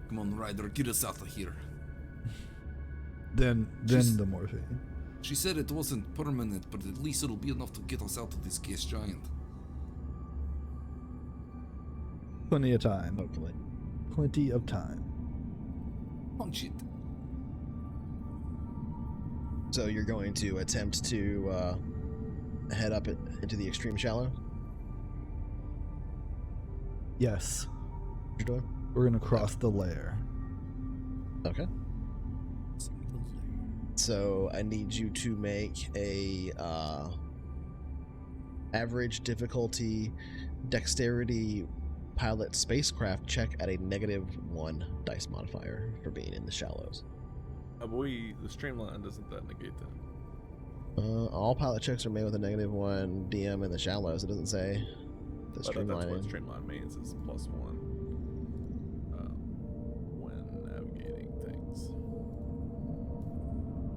Come on, Ryder, get us out of here. then Just- the morphine. She said it wasn't permanent, but at least it'll be enough to get us out of this gas giant. Plenty of time. Hopefully. Plenty of time. Punch it. So you're going to attempt to head up into the extreme shallow? Yes. What you're doing? We're gonna cross the layer. Okay. So I need you to make a average difficulty dexterity pilot spacecraft check at a -1 dice modifier for being in the shallows. The streamline, doesn't that negate that? All pilot checks are made with a -1 DM in the shallows. It doesn't say the I thought that's what streamlining. streamline means, is +1 when navigating things.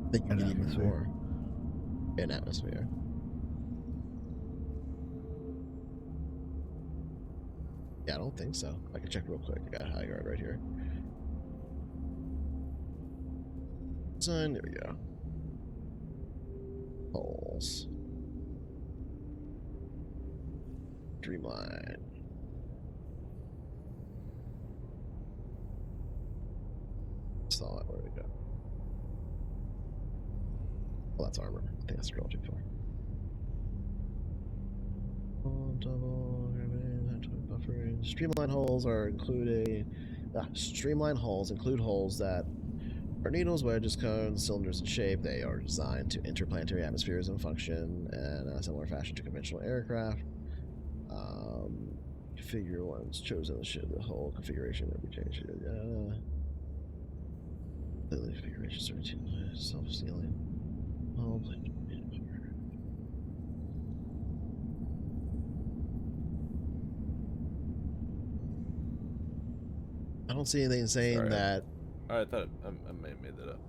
I think you An need even atmosphere. more. In atmosphere. Yeah, I don't think so. I can check real quick. I got high guard right here. Design. There we go. Holes. Streamline. Saw it. Where did it go? Well, that's armor. I think that's scroll too far. Double buffering. Streamline holes are including. Streamline holes include holes that are needles, wedges, cones, cylinders in shape. They are designed to enter planetary atmospheres and function in a similar fashion to conventional aircraft. Configure ones chosen should the whole configuration will be changed. The configuration certain self-sealing. I don't see anything saying that. I thought I may have made that up.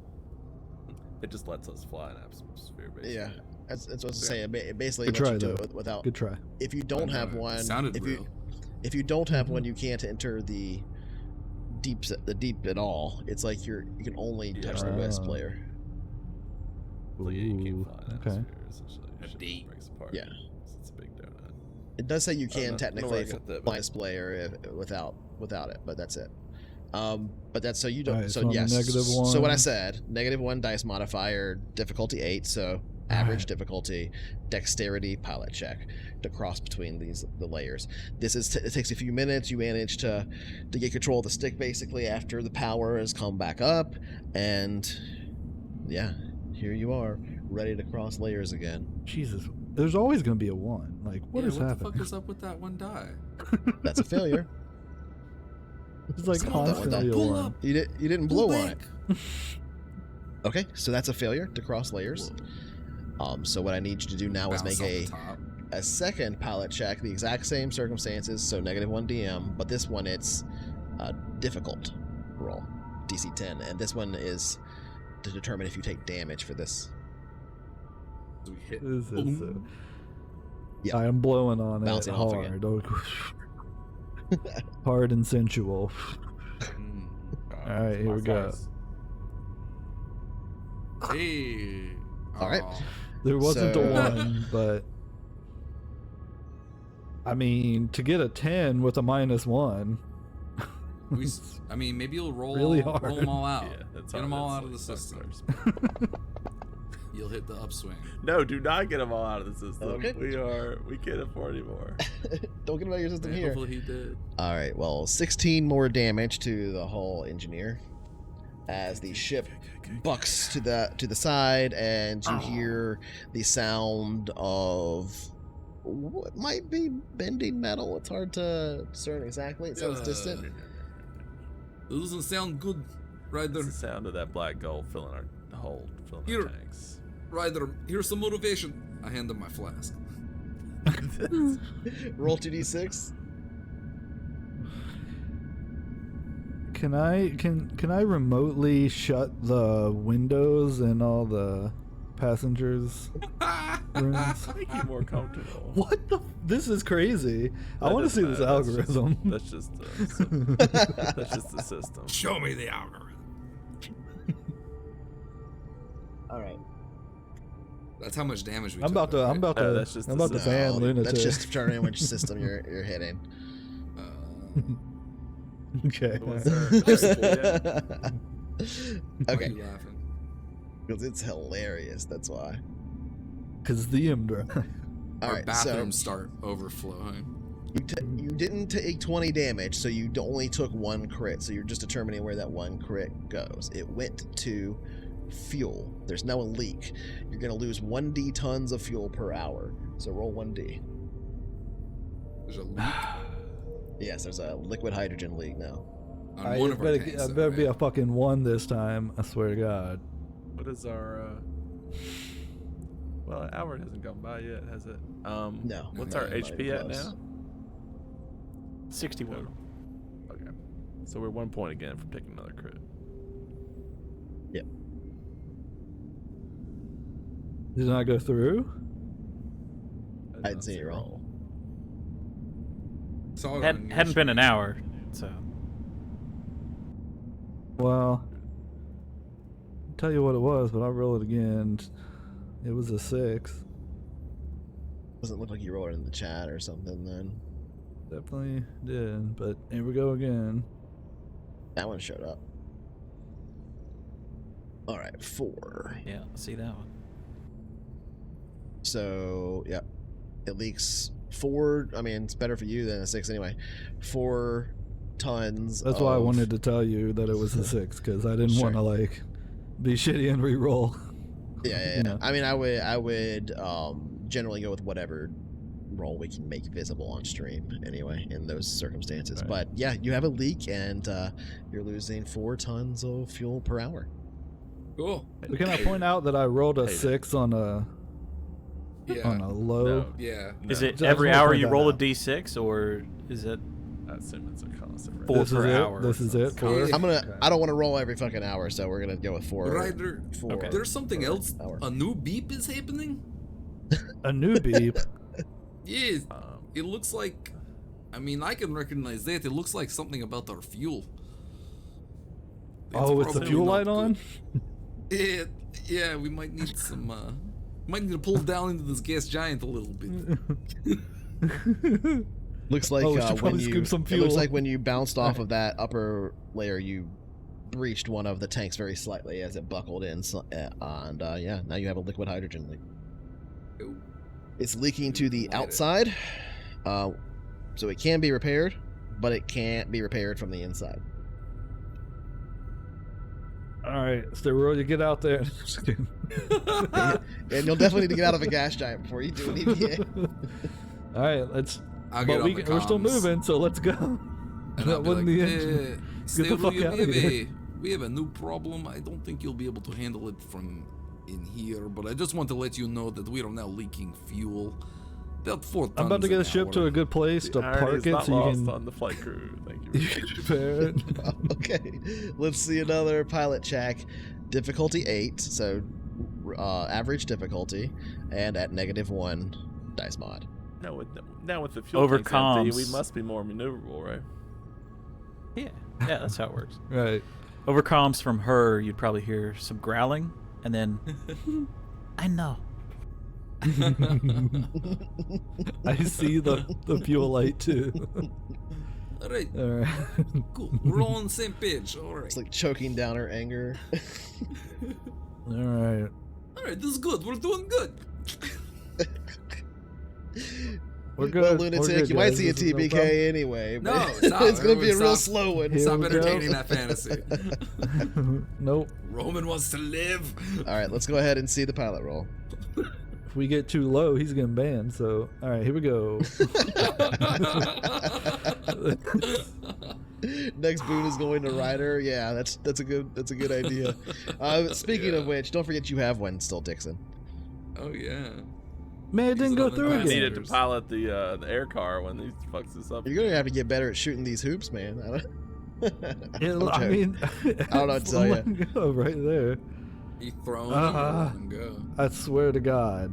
It just lets us fly in atmosphere, basically. Yeah, that's what I was saying. It basically Good lets try, you do though. it without. Good try. If you don't have one, Sounded real. if you don't have one, you can't enter the deep at all. It's like you can only touch the west player. So yeah, you can't fly in Okay. atmosphere, essentially. Your ship Deep. breaks apart. Yeah. It's a big donut. It does say you can no, technically no, I got that, fly but- this player without it, but that's it. But that's so you don't. Alright, so so on the yes. -1. So what I said, -1 dice modifier, difficulty 8. So average Alright. difficulty, dexterity, pilot check to cross between the layers. This is it takes a few minutes. You manage to get control of the stick basically after the power has come back up, and yeah, here you are, ready to cross layers again. Jesus, there's always going to be a 1. Like, what is What happening? the fuck is up with that one die? That's a failure. It's like Come on, constantly a Pull 1. up. You didn't blow on it. back. Okay, so that's a failure to cross layers. So what I need you to do now is Bounce make off the top. a second pilot check, the exact same circumstances, so -1 DM, but this one it's a difficult roll, DC 10, and this one is to determine if you take damage for this. So we hit. This is, Yeah. I am blowing on Bouncing it off hard. Hard and sensual. Alright, here we go. Hey. All right. Aw. There wasn't So- a 1, but I mean, to get a 10 with a -1. I mean, maybe you'll roll Really roll hard. them all out. Yeah, that's Get how them all that's out of the like system. starters. You'll hit the upswing. No, do not get them all out of the system. Okay. We can't afford anymore. Don't get out of your system Yeah, here. hopefully he did. All right, well, 16 more damage to the hull engineer as the ship bucks to the side, and you hear the sound of what might be bending metal. It's hard to discern exactly. It sounds distant. It doesn't sound good, Ryder. It's the sound of that black gold filling our hold, filling Here. our tanks. Ryder, here's some motivation. I hand him my flask. Roll 2d6. Can I remotely shut the windows in all the passengers' rooms? Make you more comfortable. What the? This is crazy. I want to see this algorithm. That's just the system. Show me the algorithm. All right. That's how much damage we I'm took. about to. I'm about to. that's just I'm the about to system. ban No, lunatic. that's just determining which system you're hitting. Okay. What's our yeah. Why Okay, are you laughing? because it's hilarious. That's why. Because the drive. All Our right, bathrooms so start overflowing. you didn't take 20 damage, so you only took 1 crit. So you're just determining where that 1 crit goes. It went to fuel. There's now a leak. You're gonna lose 1d tons of fuel per hour. So roll 1d. There's a leak Yes, there's a liquid hydrogen leak now. on one of our tanks. I better be a fucking 1 this time. I swear to God. What is our? Well, an hour hasn't gone by yet, has it? No. What's No, our not HP even at close. now? 61. Okay. So we're 1 point again from taking another crit. Yep. Did it not go through? I didn't see it roll. Saw it on Hadn't your been an screen. hour, so Well, tell you what it was, but I'll roll it again. It was a 6. Doesn't look like you rolled it in the chat or something then. Definitely did, but here we go again. That one showed up. All right, 4. Yeah, I see that one. So, yeah. It leaks 4. I mean, it's better for you than a 6 anyway. 4 tons. That's why I wanted to tell you that it was a 6, because I didn't want to, like, be shitty and re-roll. Yeah. You know? I mean, I would generally go with whatever roll we can make visible on stream anyway in those circumstances. Right. But yeah, you have a leak and you're losing 4 tons of fuel per hour. Cool. So can I point out that I rolled a 6 on a low? No. Yeah. Is No. it Just every wanna hour point you that roll a out. d6, or is it I assume it's a constant. Right? 4 This is per it? hour? This is it for Okay. I don't want to roll every fucking hour, so we're gonna go with 4. Ryder, Okay. there's something per else. hour. A new beep is happening? a new beep. Yeah. It looks like... I mean, I can recognize that. It looks like something about our fuel. Oh, it's the probably fuel not light on? good. Yeah, we might need some... might need to pull down into this gas giant a little bit. Looks like we should when probably you scoop some it fuel. looks like when you bounced off of that upper layer, you breached one of the tanks very slightly as it buckled in, and yeah, now you have a liquid hydrogen leak. Oh. It's leaking to the Light it. outside, so it can be repaired, but it can't be repaired from the inside. All right, Steroid, you get out there. Just kidding. And you'll definitely need to get out of a gas giant before you do an EVA. All right, let's. I'll get But on the we're still comms, moving, so let's go. and That I'll be wasn't like, the engine. Get the fuck Stereo, out of here. we have a new problem. I don't think you'll be able to handle it from in here, but I just want to let you know that we are now leaking fuel. About 4 tons I'm about to get an a ship to hour. a good place to The irony park is it not so you lost can, on the flight crew. Thank you. you can repair it. Okay, let's see another pilot check. Difficulty 8, so average difficulty, and at -1 dice mod. Now with the fuel Over tanks empty, comms. we must be more maneuverable, right? Yeah, that's how it works. Right. Over comms from her, you'd probably hear some growling, and then I know. I see the fuel light too. All right, All right. cool. We're all on the same page. All right. It's like choking down her anger. All right. All right, this is good. We're doing good. We're good. Well, We're lunatic, good, you might guys. see a This is no TBK problem. anyway. No, But stop. it's gonna be a Everyone real stop. slow one. Here Stop we go. entertaining that fantasy. Nope. Roman wants to live. All right, let's go ahead and see the pilot roll. If we get too low, he's getting banned. So, all right, here we go. Next boon is going to Ryder. Yeah, that's a good idea. Speaking of which, don't forget you have one still, Dixon. Oh yeah. Man, it didn't go on the through glass. I again. needed to pilot the air car when he fucks this up. You're gonna have to get better at shooting these hoops, man. I mean, I don't know what to tell ya. Go right there. He thrown Uh-huh. and go. I swear to God,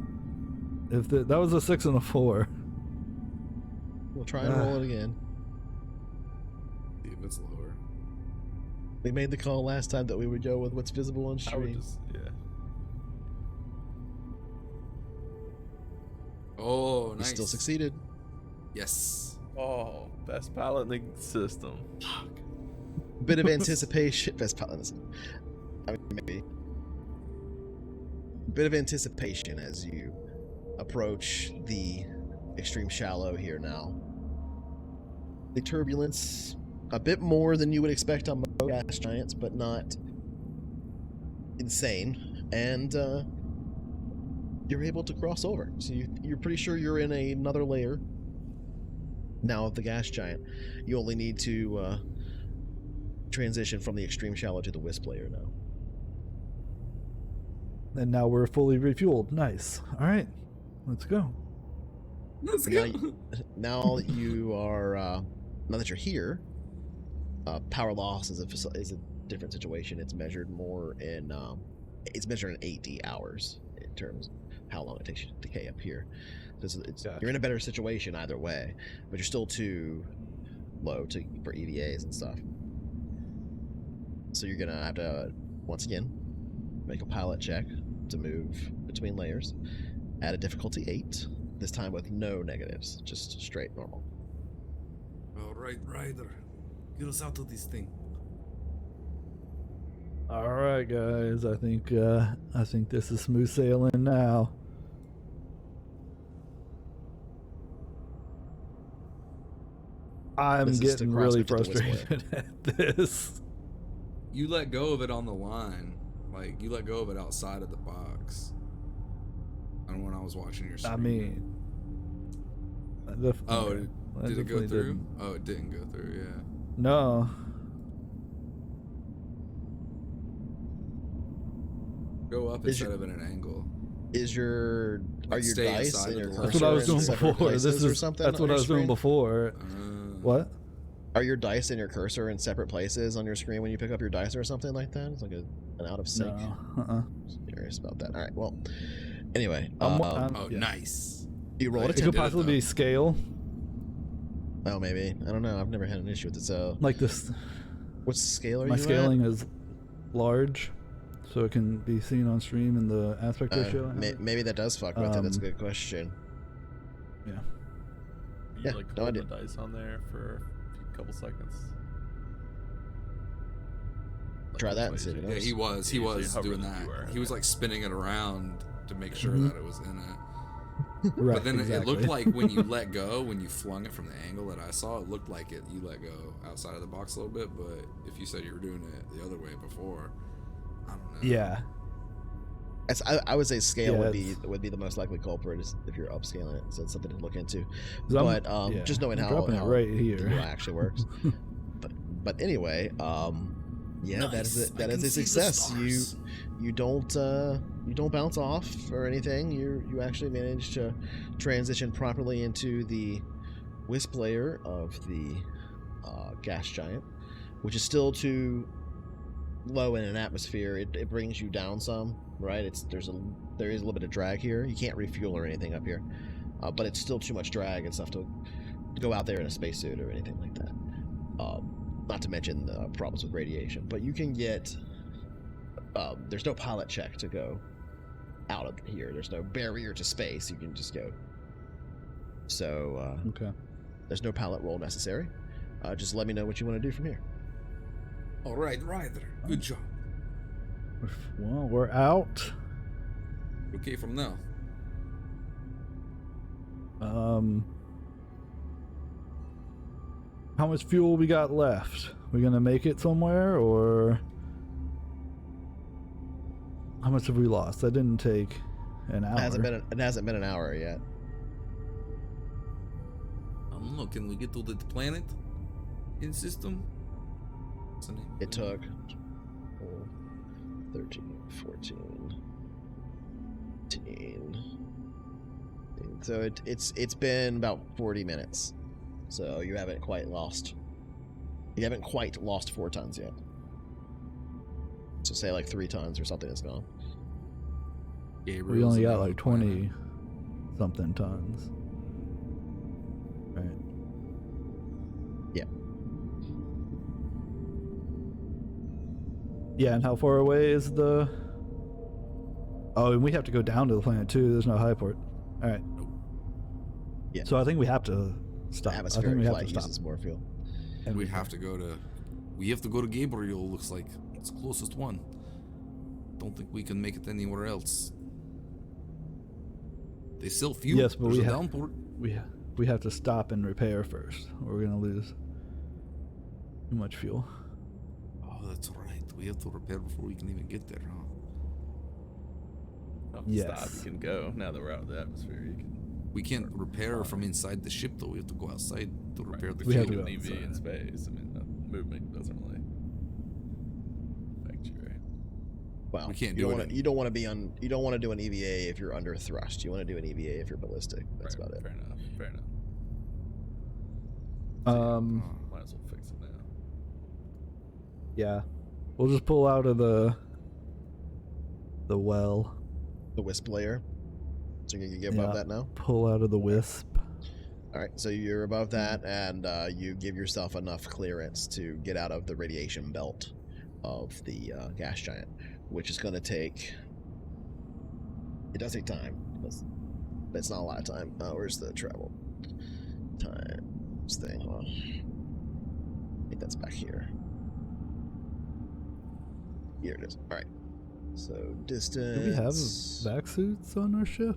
if that was a 6 and a 4. We'll try and roll it again. See if it's lower. We made the call last time that we would go with what's visible on I would stream. just, yeah. Oh, We nice. still succeeded. Yes. Oh, best piloting system. Bit of anticipation. Best pilot. I mean, maybe. Bit of anticipation as you approach the extreme shallow here now. The turbulence, a bit more than you would expect on most gas giants, but not insane. And you're able to cross over. So you're pretty sure you're in another layer now of the gas giant. You only need to transition from the extreme shallow to the wisp layer now. And now we're fully refueled. Nice. All right, let's go. Let's Now, go. now you are now that you're here. Power loss is a different situation. It's measured more in it's measured in 80 hours in terms of how long it takes you to decay up here. So Gotcha. You're in a better situation either way, but you're still too low for EVAs and stuff. So you're gonna have to once again make a pilot check to move between layers at a difficulty 8. This time with no negatives, just straight normal. All right, Ryder, get us out of this thing. All right, guys. I think this is smooth sailing now. I'm This is to getting cross really into the whistle frustrated at this. You let go of it on the line. Like, you let go of it outside of the box. And when I was watching your stream. I mean, Did it go through? Oh, it didn't go through, yeah. No. Go up instead of at an angle. Are your stay dice inside in your of the cursor That's what I was in doing separate before. places or something That's on what I your was doing screen? before. What? Are your dice in your cursor in separate places on your screen when you pick up your dice or something like that? It's like an out of sync. No. Just curious about that. All right. Well, anyway. Oh, nice. You rolled a It 10. could possibly be scale, Oh, maybe. I don't know. I've never had an issue with it. So, like this. what's the scale are My you scaling is large, so it can be seen on stream in the aspect at? ratio. Maybe that does fuck with it. That's a good question. Yeah. You Yeah, like no hold the idea. dice on there for a couple seconds. Try Like, that and that's see what if it you Yeah, knows. he was usually hover doing the that. viewer. He was like spinning it around to make sure Mhm. that it was in it. Right. But then exactly. it looked like when you let go, when you flung it from the angle that I saw, it looked like you let go outside of the box a little bit. But if you said you were doing it the other way before, I don't know. Yeah. I would say scale Yeah, would be the most likely culprit if you're upscaling it. So it's something to look into. 'Cause I'm- But yeah, just knowing I'm how dropping it right the here. UI actually works. but anyway, yeah, Nice. that I is can a see the success. stars. You don't bounce off or anything. You actually manage to transition properly into the wisp layer of the gas giant, which is still too low in an atmosphere. It brings you down some, right? There is a little bit of drag here. You can't refuel or anything up here, but it's still too much drag and stuff to go out there in a spacesuit or anything like that. Not to mention the problems with radiation. But you can get. There's no pilot check to go out of here. There's no barrier to space. You can just go. So Okay. there's no pilot roll necessary. Just let me know what you want to do from here. All right, Ryder. Good job. Well, we're out. Okay, from now. How much fuel we got left? We gonna make it somewhere, or how much have we lost? That didn't take an hour. It hasn't been an hour yet. I don't know. Can we get to the planet in system? What's the name? It took 13, 14, 15. So it's been about 40 minutes. So you haven't quite lost 4 tons yet. So say like 3 tons or something is gone. We only got like 20 something tons. Right. Yeah. Yeah, and how far away is the... Oh, and we have to go down to the planet too. There's no high port. All right. Yeah. So I think we have to stop. I think Atmospheric we have flight to stop. uses more fuel. And We have to go to Gabriel. Looks like it's the closest one. Don't think we can make it anywhere else. They sell fuel. Yes, but There's we a have downport. we have to stop and repair first, or we're gonna lose too much fuel. Oh, that's right. We have to repair before we can even get there, huh? Stop. Yes. You can go now that we're out of the atmosphere. You can. We can't repair from inside the ship, though. We have to go outside to repair the We have fuel. to an go EV in outside. space. I mean, the movement doesn't really affect you, right? Well, We can't you do don't it wanna- you don't want to be on. You don't want to do an EVA if you're under thrust. You want to do an EVA if you're ballistic. That's Right, about it. Fair enough. Fair enough. Might as well fix it now. Yeah, we'll just pull out of the well. The wisp layer. So you can get above Yeah. that now. Pull out of the wisp. All right, so you're above that, and you give yourself enough clearance to get out of the radiation belt of the gas giant. which is going to take. It does take time, but it's not a lot of time. Where's the travel times thing? Hold on. I think that's back here. Here it is. All right. So distance. Do we have vac suits on our ship?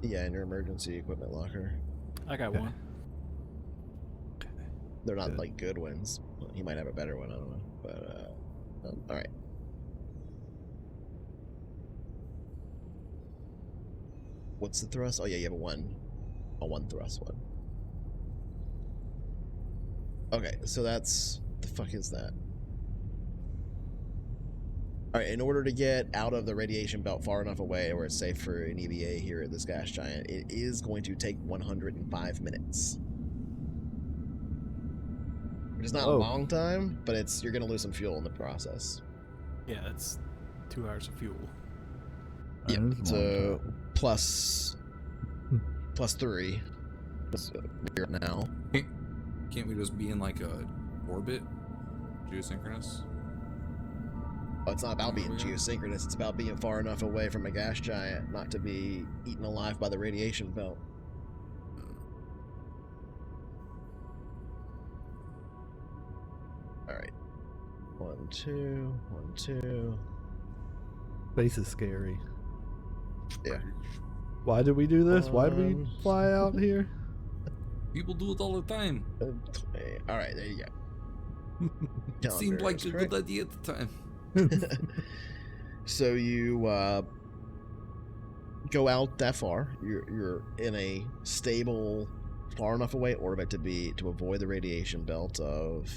Yeah, in your emergency equipment locker. I got one. They're not Good. like good ones. Well, he might have a better one. I don't know. But all right. What's the thrust? Oh yeah, you have a one thrust one. Okay, so that's the fuck is that? All right, in order to get out of the radiation belt far enough away where it's safe for an EVA here at this gas giant, it is going to take 105 minutes. Which is not a long time, but you're going to lose some fuel in the process. Yeah, that's 2 hours of fuel. Yeah, That is a long so time. plus 3. So we're now. Can't we just be in like a orbit, geosynchronous? Oh, it's not about being Yeah. geosynchronous. It's about being far enough away from a gas giant not to be eaten alive by the radiation belt. All right. 1, 2, 1, 2. Space is scary. Yeah. Why did we do this? Why did we fly out here? People do it all the time. All right, there you go. It seemed Calendar like is a correct. good idea at the time. So you go out that far. You're in a stable, far enough away orbit to avoid the radiation belt of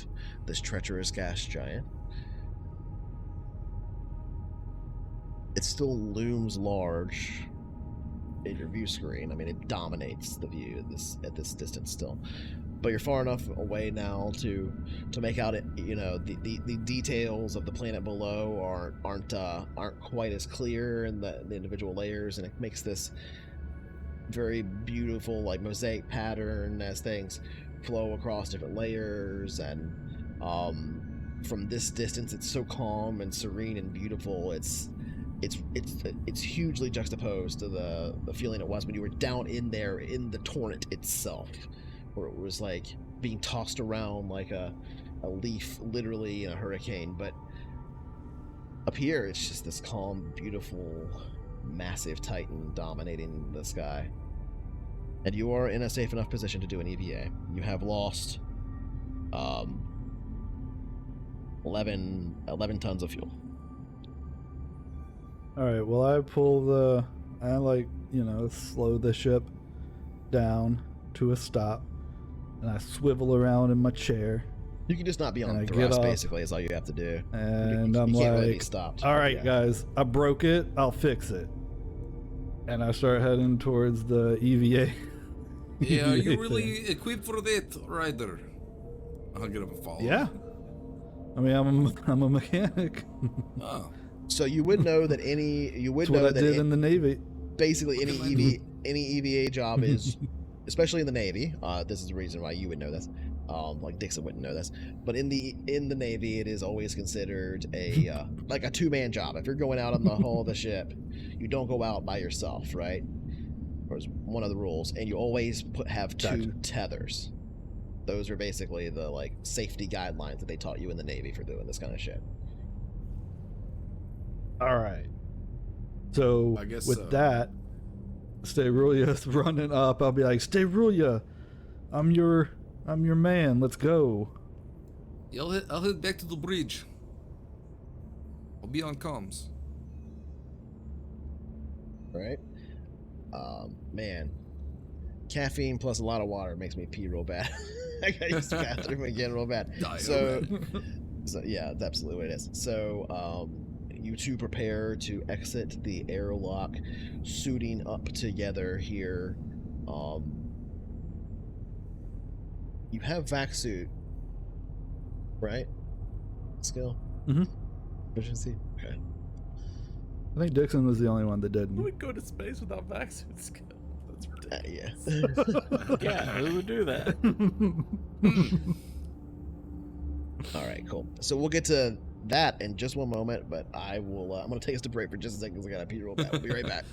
this treacherous gas giant. It still looms large in your view screen. I mean, it dominates the view at this distance still. But you're far enough away now to make out it. You know, the details of the planet below aren't quite as clear in the individual layers, and it makes this very beautiful like mosaic pattern as things flow across different layers. And from this distance, it's so calm and serene and beautiful. It's hugely juxtaposed to the feeling it was when you were down in there in the torrent itself, where it was like being tossed around like a leaf literally in a hurricane. But up here it's just this calm, beautiful, massive titan dominating the sky. And you are in a safe enough position to do an EVA. You have lost 11 tons of fuel. All right. Well, I slow the ship down to a stop, and I swivel around in my chair, You can just not be And on I get thrust, off. basically, is all you have to do. and you I'm can't really be like, stopped. "All right, Yeah. guys, I broke it. I'll fix it." And I start heading towards the EVA. Yeah, are you thing. really equipped for that, Ryder? I'll get up and follow. Yeah. I mean, I'm a mechanic. Oh. So you would know that That's what I did in the Navy. basically any EVA job is, especially in the Navy. This is the reason why you would know this. Like Dixon wouldn't know this, but in the Navy, it is always considered a like a 2-man job. If you're going out on the hull of the ship, you don't go out by yourself, right? Or it's one of the rules, and you always have 2 Gotcha. tethers. Those are basically the like safety guidelines that they taught you in the Navy for doing this kind of shit. All right. So I guess with so. that, Sterulia's running up. I'll be like, Sterulia, I'm your man. Let's go. Yeah, I'll head back to the bridge. I'll be on comms. Right? Man, caffeine plus a lot of water makes me pee real bad. I gotta use the bathroom again real bad. So yeah, that's absolutely what it is. So you two prepare to exit the airlock, suiting up together here. You have vac suit, right? Skill. Mhm. Efficiency. Okay. I think Dixon was the only one that Who didn't. would go to space without vaccine skill? That's ridiculous. Yeah. Yeah, who would do that? All right, cool. So we'll get to that in just one moment, but I will. I'm going to take us to break for just a second because I got to pee real bad. We'll be right back.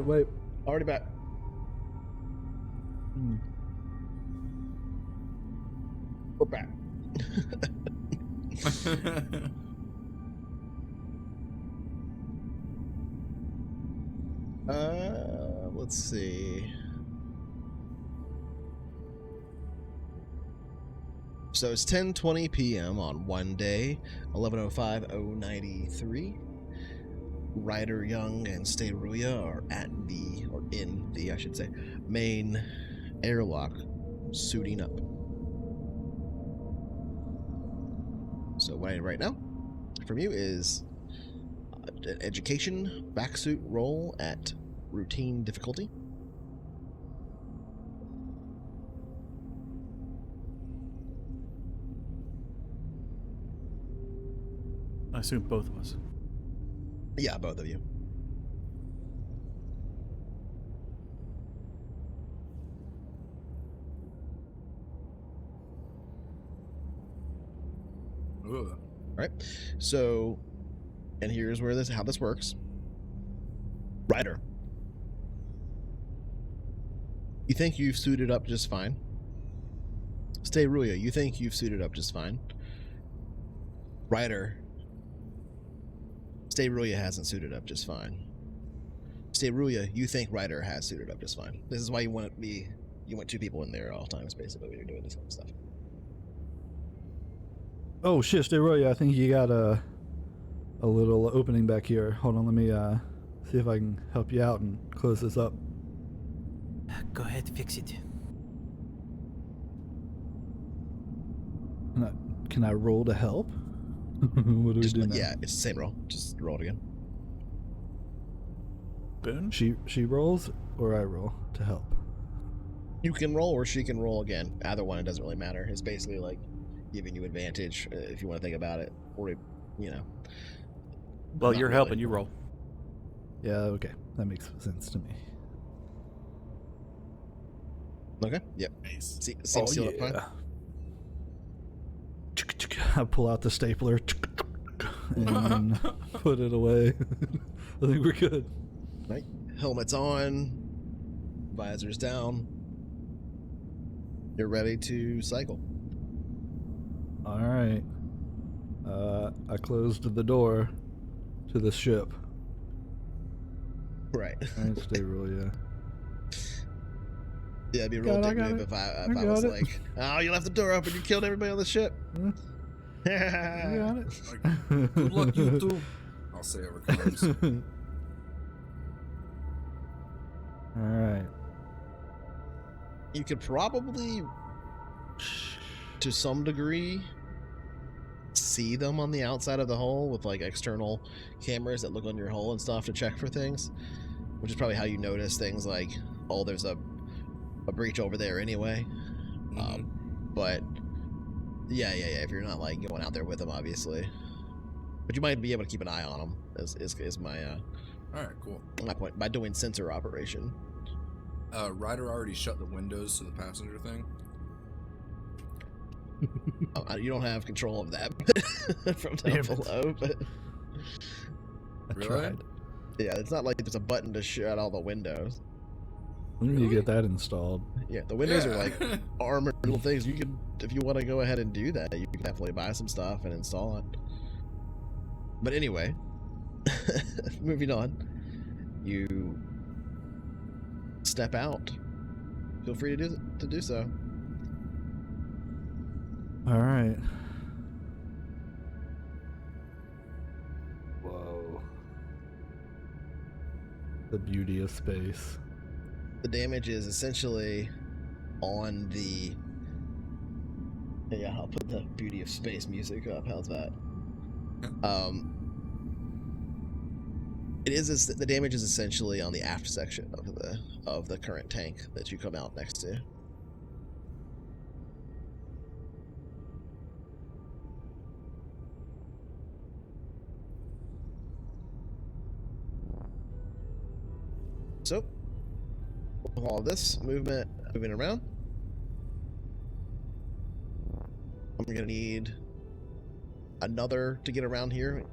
Wait. Already back. We're back. Let's see. So it's 10:20 p.m. on one day, 11:05:093. Ryder Young and Steruya are in the, I should say, main airlock, suiting up. So what I need right now from you is an education backsuit roll at routine difficulty. I assume both of us. Yeah, both of you. Ugh. All right. So, and here's how this works. Ryder, you think you've suited up just fine. Steruya, you think you've suited up just fine. Ryder, Steruya hasn't suited up just fine. Steruya, you think Ryder has suited up just fine. This is why you want two people in there at all times, basically, when you're doing this kind of stuff. Oh shit, Steruya, I think you got a little opening back here. Hold on, let me see if I can help you out and close this up. Go ahead, fix it. Can I roll to help? What do we do now? Yeah, it's the same roll. Just roll it again. Boone? She rolls or I roll to help? You can roll or she can roll again. Either one, it doesn't really matter. It's basically like giving you advantage if you want to think about it, or Well, not you're really. helping. You roll. Yeah, okay. That makes sense to me. Okay. Yep. Nice. Seems sealed up fine. I pull out the stapler and put it away. I think we're good. Right. Helmets on. Visors down. You're ready to cycle. All right. I closed the door to the ship. Right. All right, stay real, yeah. Yeah, it'd be a real dick got move it. if I I was got it. like, oh, you left the door open, you killed everybody on the ship. I got it. Good luck, you two. I'll say over comms. All right. You could probably, to some degree, see them on the outside of the hull with like external cameras that look on your hull and stuff to check for things, which is probably how you notice things like, oh, there's a breach over there anyway. Mhm. But yeah, if you're not like going out there with them, obviously, but you might be able to keep an eye on them. Is my All right, cool. my point by doing sensor operation. Ryder already shut the windows to the passenger thing. You don't have control of that from down Damn it. below, but I Really? tried. yeah, it's not like there's a button to shut all the windows. When do you Really? get that installed? Yeah, the windows are Yeah. like armored little things. You could, if you want to go ahead and do that, you can definitely buy some stuff and install it. But anyway, moving on. You step out. Feel free to do so. All right. Whoa. The beauty of space. The damage is essentially on the. Yeah, I'll put the beauty of space music up. How's that? The damage is essentially on the aft section of the current tank that you come out next to. So, with all this moving around, I'm gonna need another to get around here.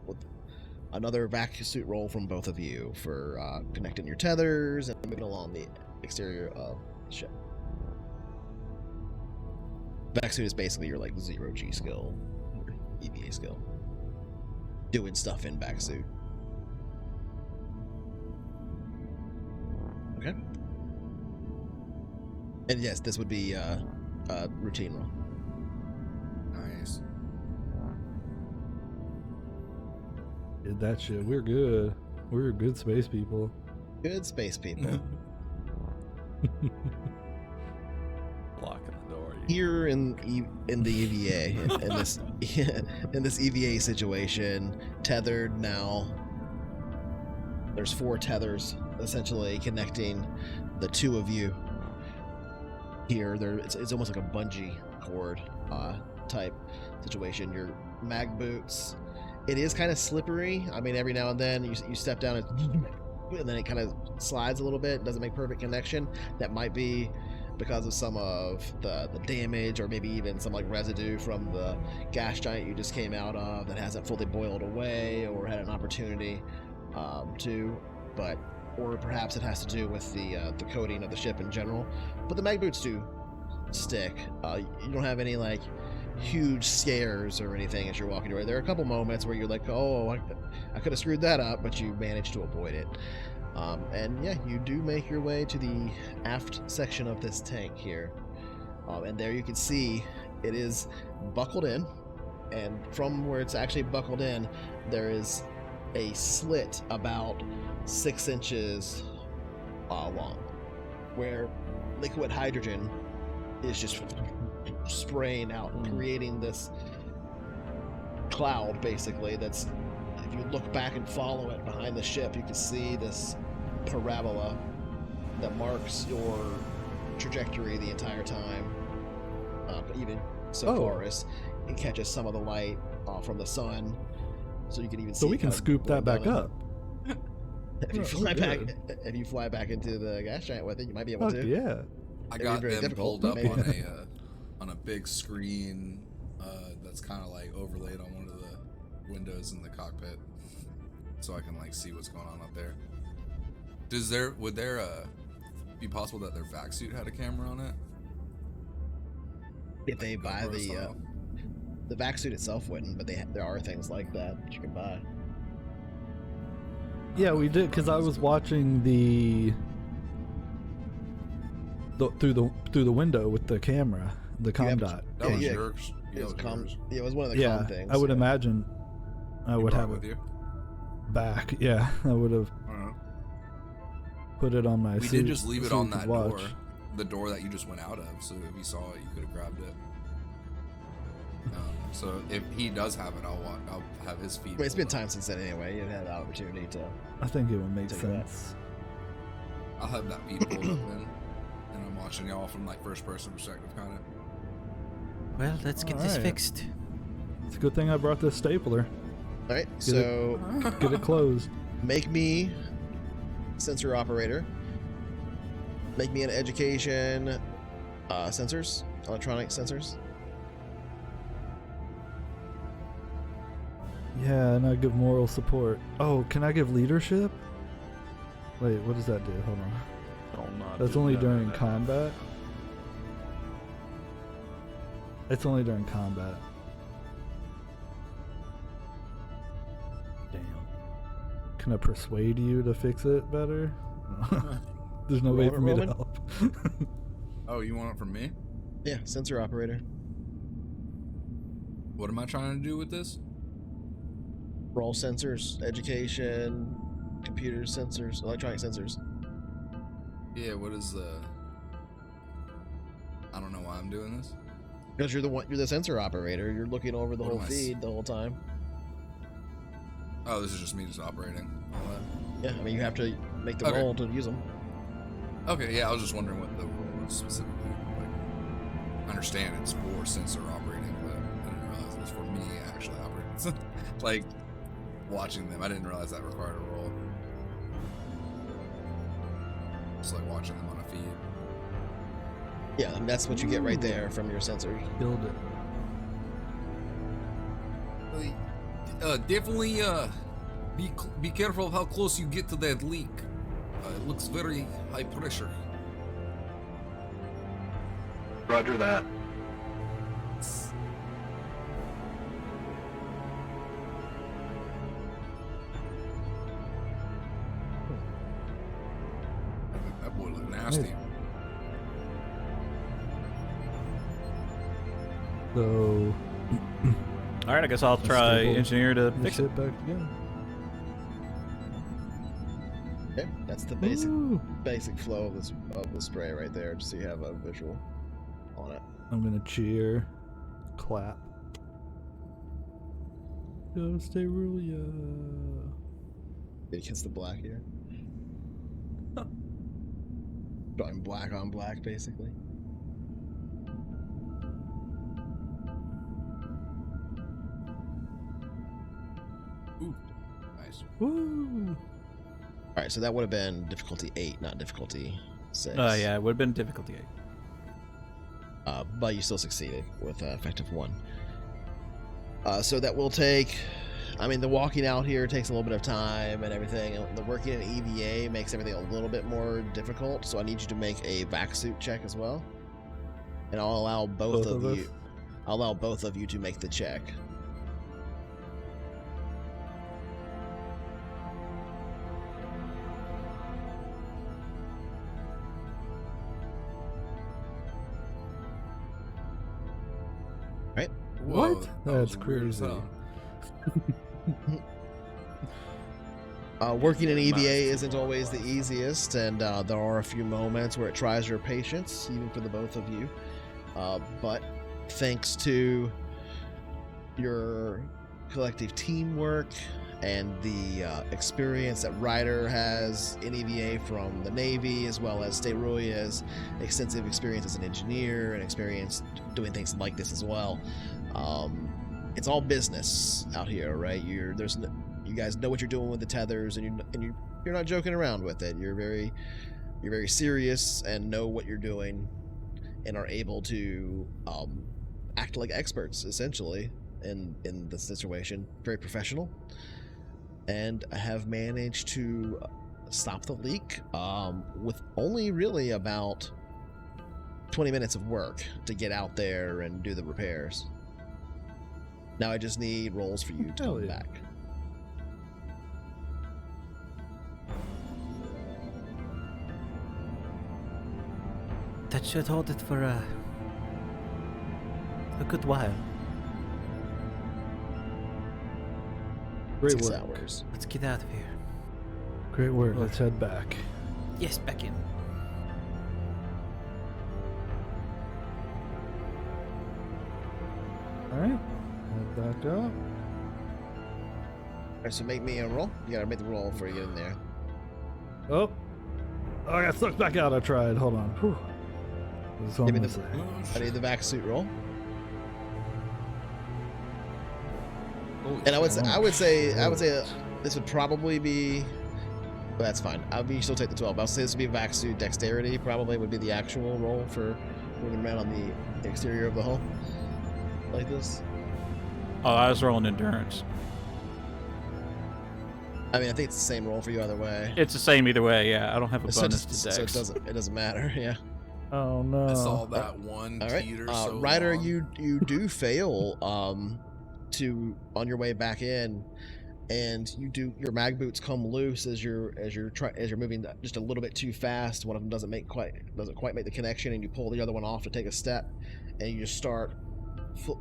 another vac suit roll from both of you for connecting your tethers and moving along the exterior of the ship. Vac suit is basically your like 0G skill, or EVA skill. Doing stuff in vac suit. Okay. And yes, this would be a routine roll. Nice. Did that shit. We're good. We're good space people. Good space people. Locking the door. Here in the EVA, in this in this EVA situation, tethered now. There's 4 tethers essentially connecting the 2 of you. Here, it's almost like a bungee cord type situation. Your mag boots. It is kind of slippery. I mean, every now and then you step down and then it kind of slides a little bit. Doesn't make perfect connection. That might be because of some of the damage, or maybe even some like residue from the gas giant you just came out of that hasn't fully boiled away or had an opportunity to. Or perhaps it has to do with the coating of the ship in general. But the mag boots do stick. You don't have any like huge scares or anything as you're walking away. There are a couple moments where you're like, oh, I could have screwed that up, but you managed to avoid it. And yeah, you do make your way to the aft section of this tank here. And there you can see it is buckled in. And from where it's actually buckled in, there is a slit about 6 inches long, where liquid hydrogen is just spraying out and creating this cloud, basically. That's, if you look back and follow it behind the ship, you can see this parabola that marks your trajectory the entire time. But even so far as it catches some of the light from the sun, so you can even see. So we can scoop that back up. If you fly back into the gas giant with it, you might be able to. Yeah. I got them difficult, pulled up maybe. on a big screen that's kind of like overlaid on one of the windows in the cockpit, so I can like see what's going on up there. Would there be possible that their vac suit had a camera on it? If they buy the vac suit itself wouldn't, but there are things like that you can buy. Yeah, we did, because I was watching through the window with the camera, the comm dot. That was yours. It was one of the comm things. I would imagine I would have with it you. back. Yeah, I would have put it on my We suit. did just leave it so on you could that watch. door, the door that you just went out of. So if you saw it, you could have grabbed it. So if he does have it, I'll have his feet. I mean, it's been time since then anyway. You'd had the opportunity to. I think it would make Take sense. I'll have that feed pulled up then, and I'm watching y'all from like first person perspective, kind of. Well, let's get this Alright. fixed. It's a good thing I brought this stapler. All right, so Get it closed. make me sensor operator. Make me an education sensors, electronic sensors. Yeah, and I give moral support. Oh, can I give leadership? Wait, what does that do? Hold on. I'll not That's do only that. during combat? It's only during combat. Damn. Can I persuade you to fix it better? There's no way for me to Roman? help. Oh, you want it from me? Yeah, sensor operator. What am I trying to do with this? Roll sensors, education, computer sensors, electronic sensors. Yeah, what is the? I don't know why I'm doing this. Because you're the sensor operator. You're looking over the What whole am I feed the whole time. Oh, this is just me just operating. All that. Yeah, I mean you have to make the Okay. roll to use them. Okay, yeah, I was just wondering what the role was specifically. Like, I understand it's for sensor operating, but I didn't realize it was for me actually operating. Like, watching them, I didn't realize that required a role. Just like watching them on a feed. Yeah, and that's what you get right there from your sensor. Build it. Definitely Be careful of how close you get to that leak. It looks very high pressure. Roger that. That boy look nasty. So, All right, I guess I'll try engineer to get fix it. shit back together. Okay, that's the basic flow of the spray right there, just so you have a visual on it. I'm gonna cheer, clap. Go stay rule ya. It hits the black here. Drawing black on black, basically. Ooh, nice. Woo! All right, so that would have been difficulty 8, not difficulty 6. Yeah, it would have been difficulty 8. But you still succeeded with effective 1. So that will take. I mean, the walking out here takes a little bit of time and everything. And the working in EVA makes everything a little bit more difficult. So I need you to make a vac suit check as well, and I'll allow both of us? you. I'll allow both of you to make the check. Right? Whoa, What? that That's was weird as crazy. hell. Working in EVA isn't always the easiest, and there are a few moments where it tries your patience, even for the both of you. But thanks to your collective teamwork and the experience that Ryder has in EVA from the Navy, as well as Steruya's extensive experience as an engineer and experience doing things like this as well, it's all business out here, right? You guys know what you're doing with the tethers, and you're not joking around with it. You're very serious and know what you're doing, and are able to act like experts essentially in the situation. Very professional, and have managed to stop the leak with only really about 20 minutes of work to get out there and do the repairs. Now I just need rolls for you to Hell come yeah. back. That should hold it for a good while. Great 6 work. hours. Let's get out of here. Great work. Let's head back. Yes, back in. All right. Head back up. Alright, so make me a roll. You gotta make the roll before you get in there. Oh, I got sucked back out. I tried. Hold on. Whew. This is Give me almost I need the vac suit roll. Holy And I would shit. say this would probably be. Well, that's fine. You still take the 12. I'll say this would be vac suit dexterity. Probably would be the actual roll for moving around on the exterior of the hull like this. Oh, I was rolling endurance. I mean, I think it's the same roll for you either way. It's the same either way. Yeah, I don't have a So bonus just- to so dex. it doesn't matter. Yeah. Oh no. I saw that one All right. teeter so Ryder, long. you do fail to on your way back in, and your mag boots come loose as you're moving just a little bit too fast. One of them doesn't quite make the connection, and you pull the other one off to take a step, and you just start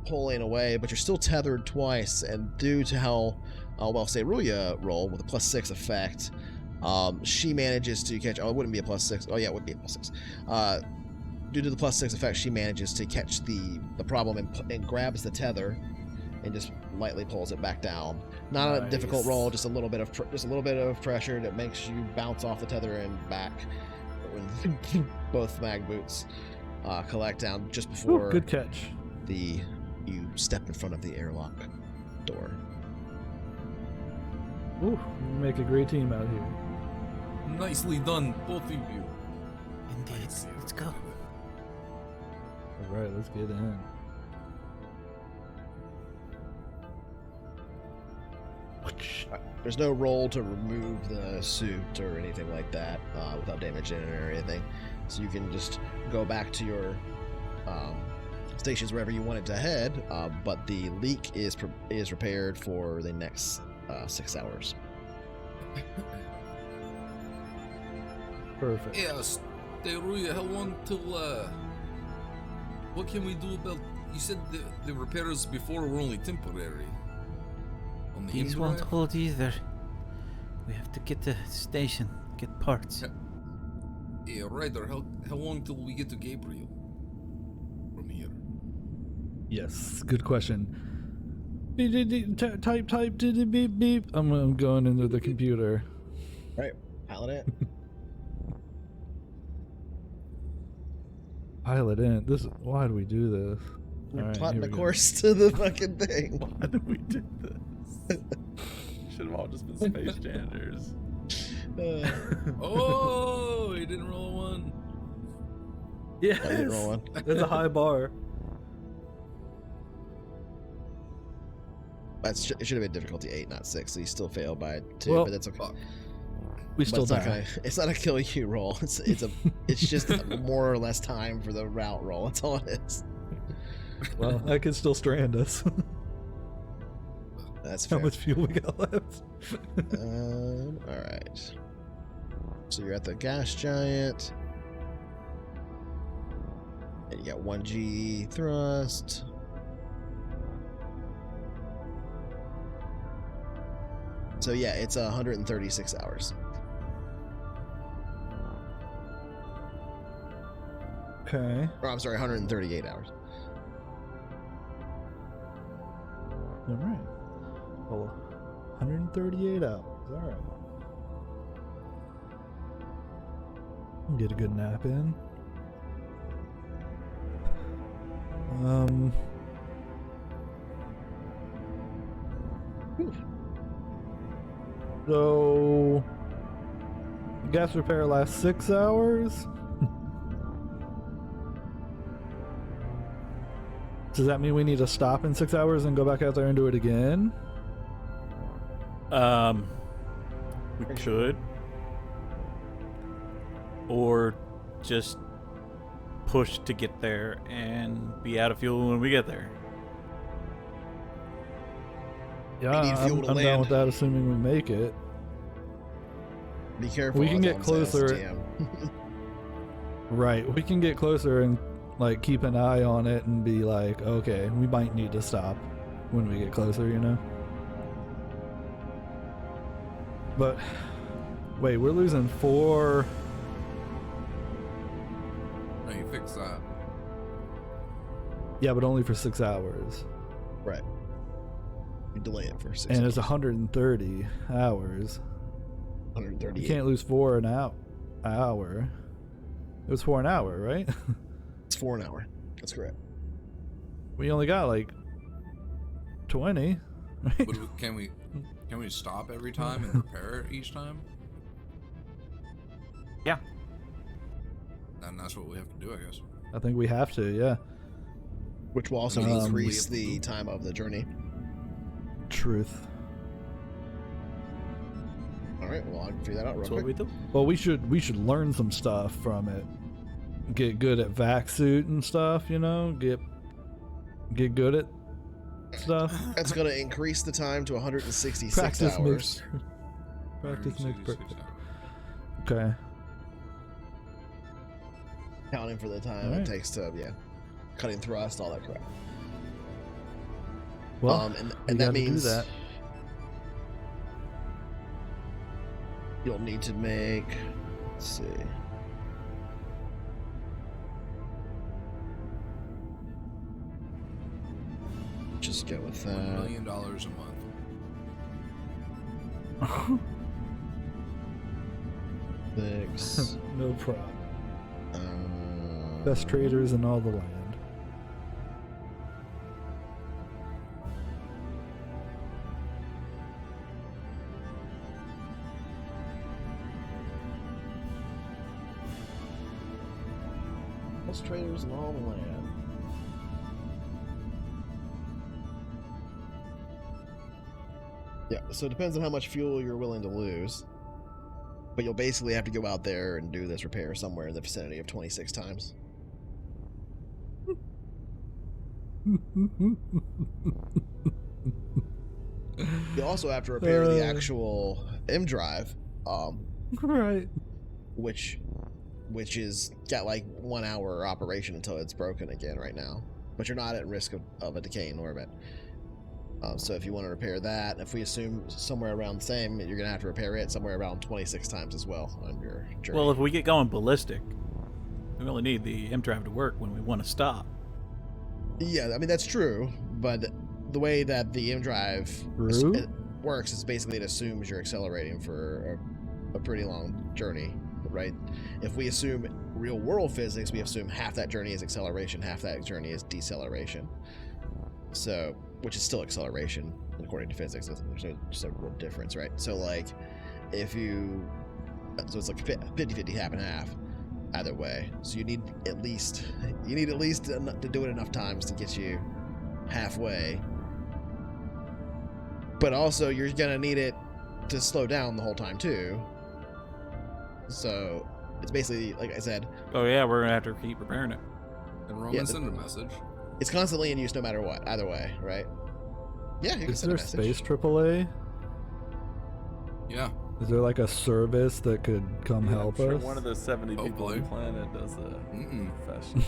pulling away, but you're still tethered twice. And due to how well Steruya roll with a +6 effect, she manages to catch. Oh, it wouldn't be a +6. Oh yeah, it would be a +6. Due to the +6 effect, she manages to catch the problem and grabs the tether and just lightly pulls it back down. Not a difficult roll, just a little bit of pressure that makes you bounce off the tether and back. When both mag boots collect down just before Ooh, good catch. you step in front of the airlock door. Ooh, we make a great team out here. Nicely done, both of you. Indeed. Let's go. All right, let's get in. there's no roll to remove the suit or anything like that without damaging it or anything. So you can just go back to your stations wherever you want it to head, but the leak is repaired for the next 6 hours. Perfect. Yes, Teruya, how long till, what can we do about, you said the repairs before were only temporary. On the These won't hold either. We have to get to the station, get parts. Yeah, Ryder, how long till we get to Gabriel from here? Yes, good question. Type, beep, beep. I'm going into the computer. Right, pilot it. Pilot in. Why do we do this? We're All right, plotting here a we go. course to the fucking thing. Why did we do this? Should have all just been space janitors. Oh, he didn't roll one. Yes, I didn't roll one. That's a high bar. It should have been difficulty 8, not 6. So you still failed by 2, Well, but that's okay. We But still it's not die. it's not a kill you roll. It's just more or less time for the route roll. That's all it is. Well, that could still strand us. That's How fair. much fuel we got left? All right. So you're at the gas giant, and you got 1G thrust. So yeah, it's 136 hours. Okay. Or I'm sorry, 138 hours. All right. Well, 138 hours. All right. Get a good nap in. So, gas repair lasts 6 hours. Does that mean we need to stop in 6 hours and go back out there and do it again? We could. Or just push to get there and be out of fuel when we get there. Yeah, need fuel I'm to down land. with that, assuming we make it. Be careful. We can that's get all I'm saying, closer. TM. Right, we can get closer and like keep an eye on it and be like, okay, we might need to stop when we get closer, you know? But wait, we're losing 4. No, you fix that. Yeah, but only for 6 hours. Right. You delay it for 6 And hours. it's 130 hours. 138. You can't lose 4 an hour. It was 4 an hour, right? It's 4 an hour. That's correct. We only got like 20. Right? But can we stop every time and repair it each time? Yeah. And that's what we have to do, I guess. I think we have to, yeah. Which will also I mean, increase we have to the do- time of the journey. Truth. All right. Well, I'll figure that out real That's what quick. we do. Well, we should learn some stuff from it. Get good at vac suit and stuff, you know. Get good at stuff. That's going to increase the time to 166 Practice hours. makes practice makes 166 perfect. hours. Okay. Counting for the time Alright. it takes to, cutting thrust, all that crap. Well, and we that gotta do means that. you'll need to make, let's see. Just go with $1 that. million a month. Six. No problem. um, Best traders in all the land. Best traders in all the land. Yeah, so it depends on how much fuel you're willing to lose. But you'll basically have to go out there and do this repair somewhere in the vicinity of 26 times. You also have to repair the actual M drive, Right. which is got like 1 hour operation until it's broken again right now. But you're not at risk of a decaying orbit. So if you want to repair that, if we assume somewhere around the same, you're gonna have to repair it somewhere around 26 times as well on your journey. Well, if we get going ballistic, we only need the M drive to work when we want to stop. Yeah, I mean that's true, but the way that the M drive it works is basically it assumes you're accelerating for a pretty long journey, right? If we assume real world physics, we assume half that journey is acceleration, half that journey is deceleration. So, which is still acceleration according to physics. There's no real difference, right? So like, so it's like 50-50, half and half, either way. So you need at least to do it enough times to get you halfway. But also, you're gonna need it to slow down the whole time too. So it's basically, like I said. Oh yeah, we're gonna have to keep repairing it. And Roman send a message. It's constantly in use no matter what, either way, right? Yeah, you can Is send there a message. space AAA? Yeah. Is there like a service that could come help I'm sure us? one of those 70 people on the planet does a professional.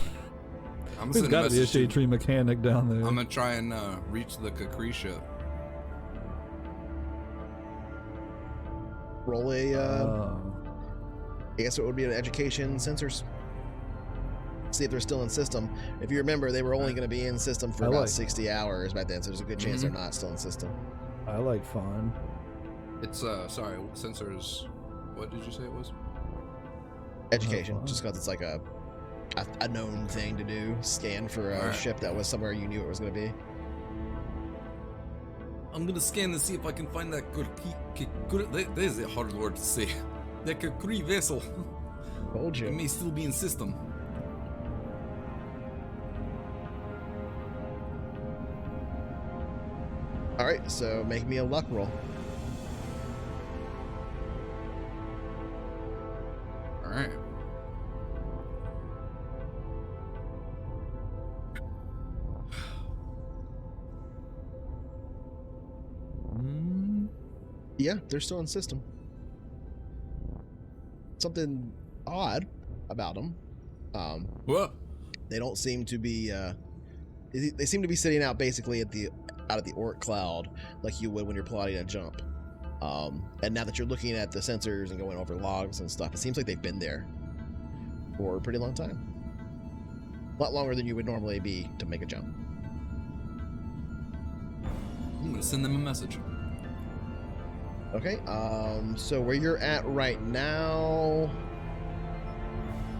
I'm There's sending got to be a message to- shade tree mechanic down there. I'm gonna try and reach the Kakri ship. Roll a, I guess it would be an education sensors. See if they're still in system. If you remember, they were only going to be in system for about 60 hours by then, so there's a good chance they're not still in system. I like fun. It's sorry, sensors. What did you say it was? Education, just because it's like a known thing to do. Scan for a ship that was somewhere you knew it was going to be. I'm gonna scan and see if I can find that there's a hard word to say. The Kakri vessel. Told you. It may still be in system. All right, so make me a luck roll. All right. Yeah, they're still in system. Something odd about them. What? They don't seem to be. They seem to be sitting out basically out of the Oort cloud, like you would when you're plotting a jump. And now that you're looking at the sensors and going over logs and stuff, it seems like they've been there for a pretty long time. A lot longer than you would normally be to make a jump. I'm gonna send them a message. Okay, so where you're at right now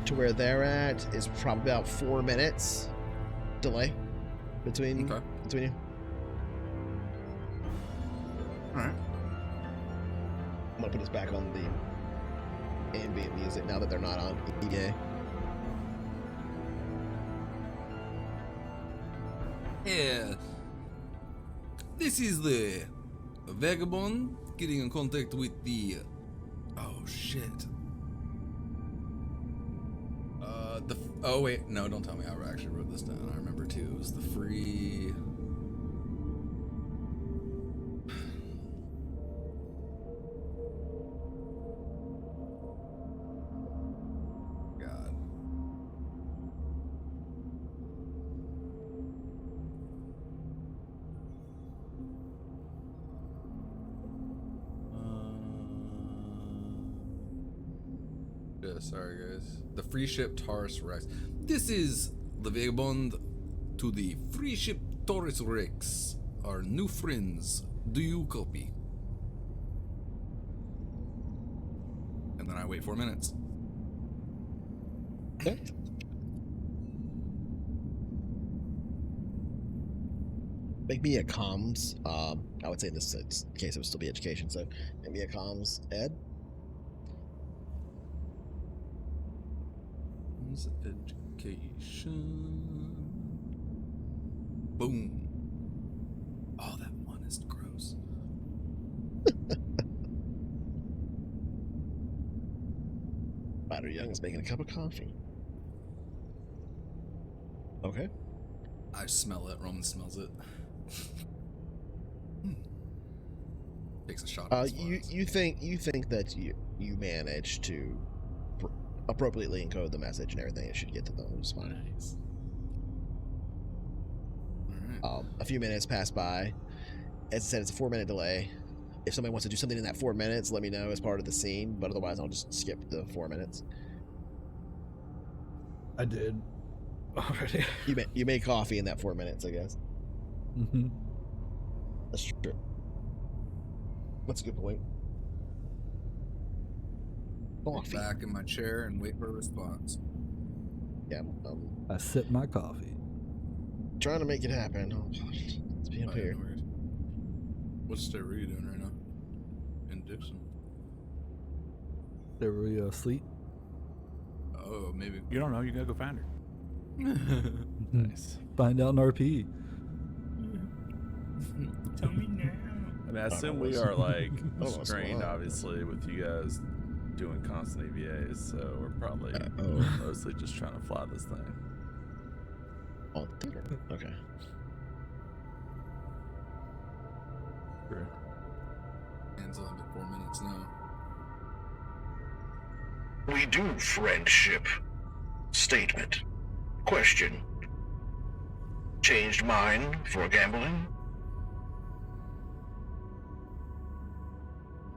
to where they're at is probably about 4 minutes delay between you. Alright. I'm gonna put this back on the ambient music now that they're not on EA. Yeah. This is the vagabond getting in contact with the. Oh shit. Oh wait, no, don't tell me. I actually wrote this down. I remember too. It was the free. God. Yeah, sorry guys. The free ship Taurus Rex. This is the vagabond to the free ship Taurus Rex. Our new friends. Do you copy? And then I wait 4 minutes. Okay. Make me a comms. I would say in this case it would still be education, so make me a comms, Ed. Education. Boom. Oh, that one is gross. He's making a cup of coffee. Okay. I smell it. Roman smells it. Takes a shot. You think that you managed to appropriately encode the message and everything. It should get to them just fine. Nice. All right. A few minutes pass by. As I said, it's a 4-minute delay. If somebody wants to do something in that 4 minutes, let me know as part of the scene. But otherwise, I'll just skip the 4 minutes. I did already. You made coffee in that 4 minutes, I guess. Mm-hmm. That's true. That's a good point. Coffee. Back in my chair and wait for a response. Yeah, I sip my coffee. trying to make it happen. Oh, gosh. Let's be up here. No worries. What state are you doing right now? In Dixon. They were asleep. Oh, maybe. You don't know. You gotta go find her. Nice. Find out in RP. Tell me now. I mean, I assume we are like strained, obviously, with you guys doing constant EVAs, so we're probably mostly just trying to fly this thing. Oh, okay. Sure. And it's only been 4 minutes now. We do friendship. Statement. Question. Changed mine for gambling?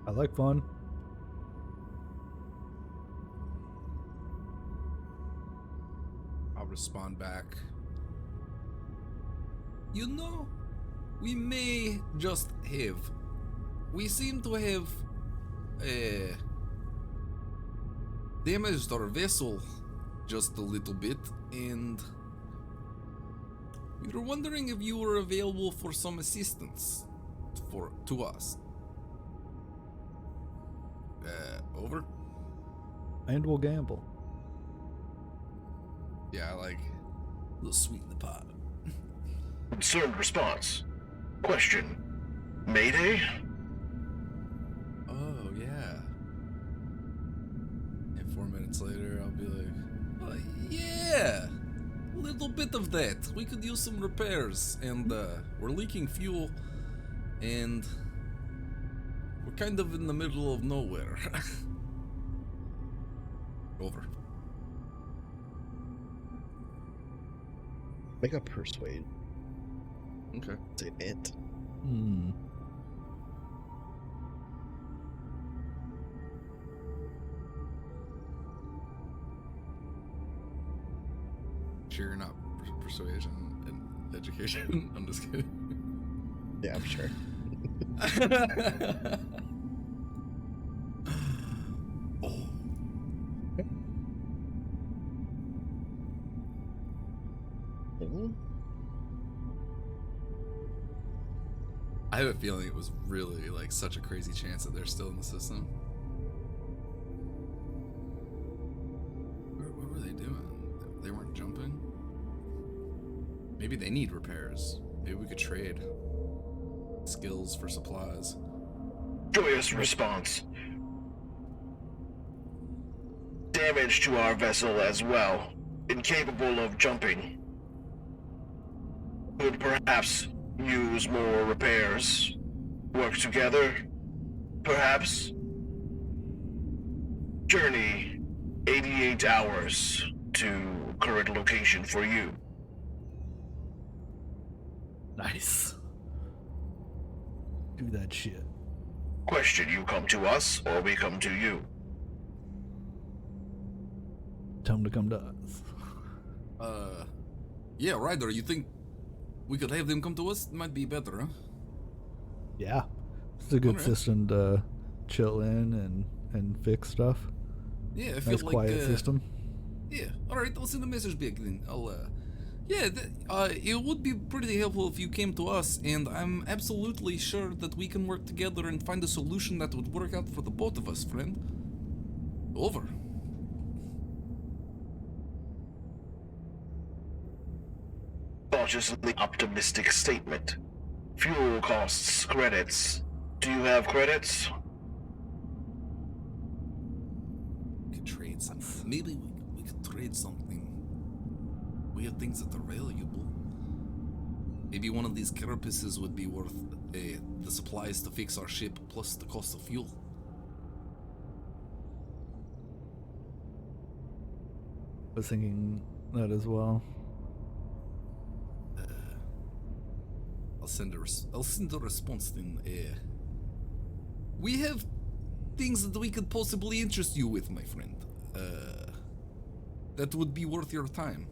I like fun. I'll respond back. You know, we may just have. We seem to have damaged our vessel just a little bit, and we were wondering if you were available for some assistance to us. Over? And we'll gamble. Yeah, I like a little sweet in the pot. Concerned response. Question. Mayday? Oh, yeah. And 4 minutes later, I'll be like, oh, yeah! A little bit of that. We could use some repairs. And we're leaking fuel. And we're kind of in the middle of nowhere. Over. Make a persuade. Okay. Say it. Hmm. Sure, not persuasion and education. I'm just kidding. Yeah, I'm sure. Oh. I have a feeling it was really like such a crazy chance that they're still in the system. What were they doing? They weren't jumping? Maybe they need repairs. Maybe we could trade skills for supplies. Joyous response. Damage to our vessel as well. Incapable of jumping. Could perhaps use more repairs. Work together. Perhaps. Journey 88 hours to current location for you. Nice. Do that shit. Question, you come to us or we come to you? Tell them to come to us. Yeah, Ryder, you think we could have them come to us? Might be better, huh? Yeah. It's a good Alright. system to chill in and fix stuff. Yeah, I feel Nice like quiet system. Yeah, alright, I'll send a message back then. It would be pretty helpful if you came to us, and I'm absolutely sure that we can work together and find a solution that would work out for the both of us, friend. Over. Cautiously optimistic statement. Fuel costs credits. Do you have credits? We could trade some. maybe we could trade something. We have things that are valuable. Maybe one of these carapaces would be worth the supplies to fix our ship plus the cost of fuel. I was thinking that as well. I'll send a response then. We have things that we could possibly interest you with, my friend. That would be worth your time.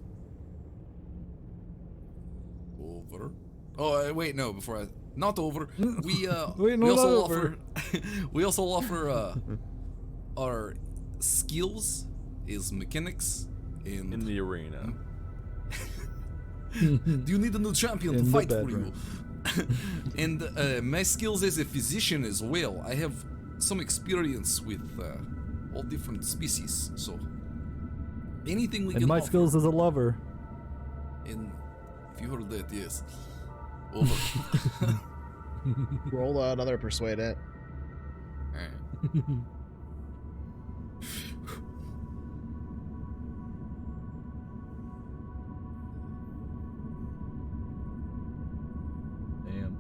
Over. Oh, wait, no, before I... Not over. We, Wait, no, we also not offer... over. we also offer, our skills is mechanics and... In the arena. Do you need a new champion to In the fight for bedroom. you? And my skills as a physician as well. I have some experience with all different species, so anything we And can my offer. skills as a lover. And if you heard that, yes. Over. Roll another persuade it. Alright. Damn.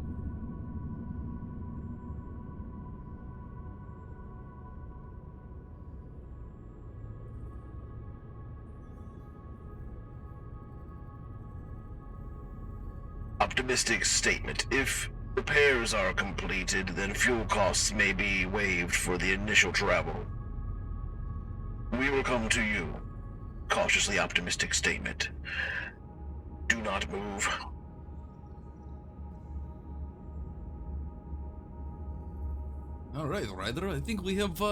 Optimistic statement. If repairs are completed, then fuel costs may be waived for the initial travel. We will come to you. Cautiously optimistic statement. Do not move. Alright, Ryder, I think we have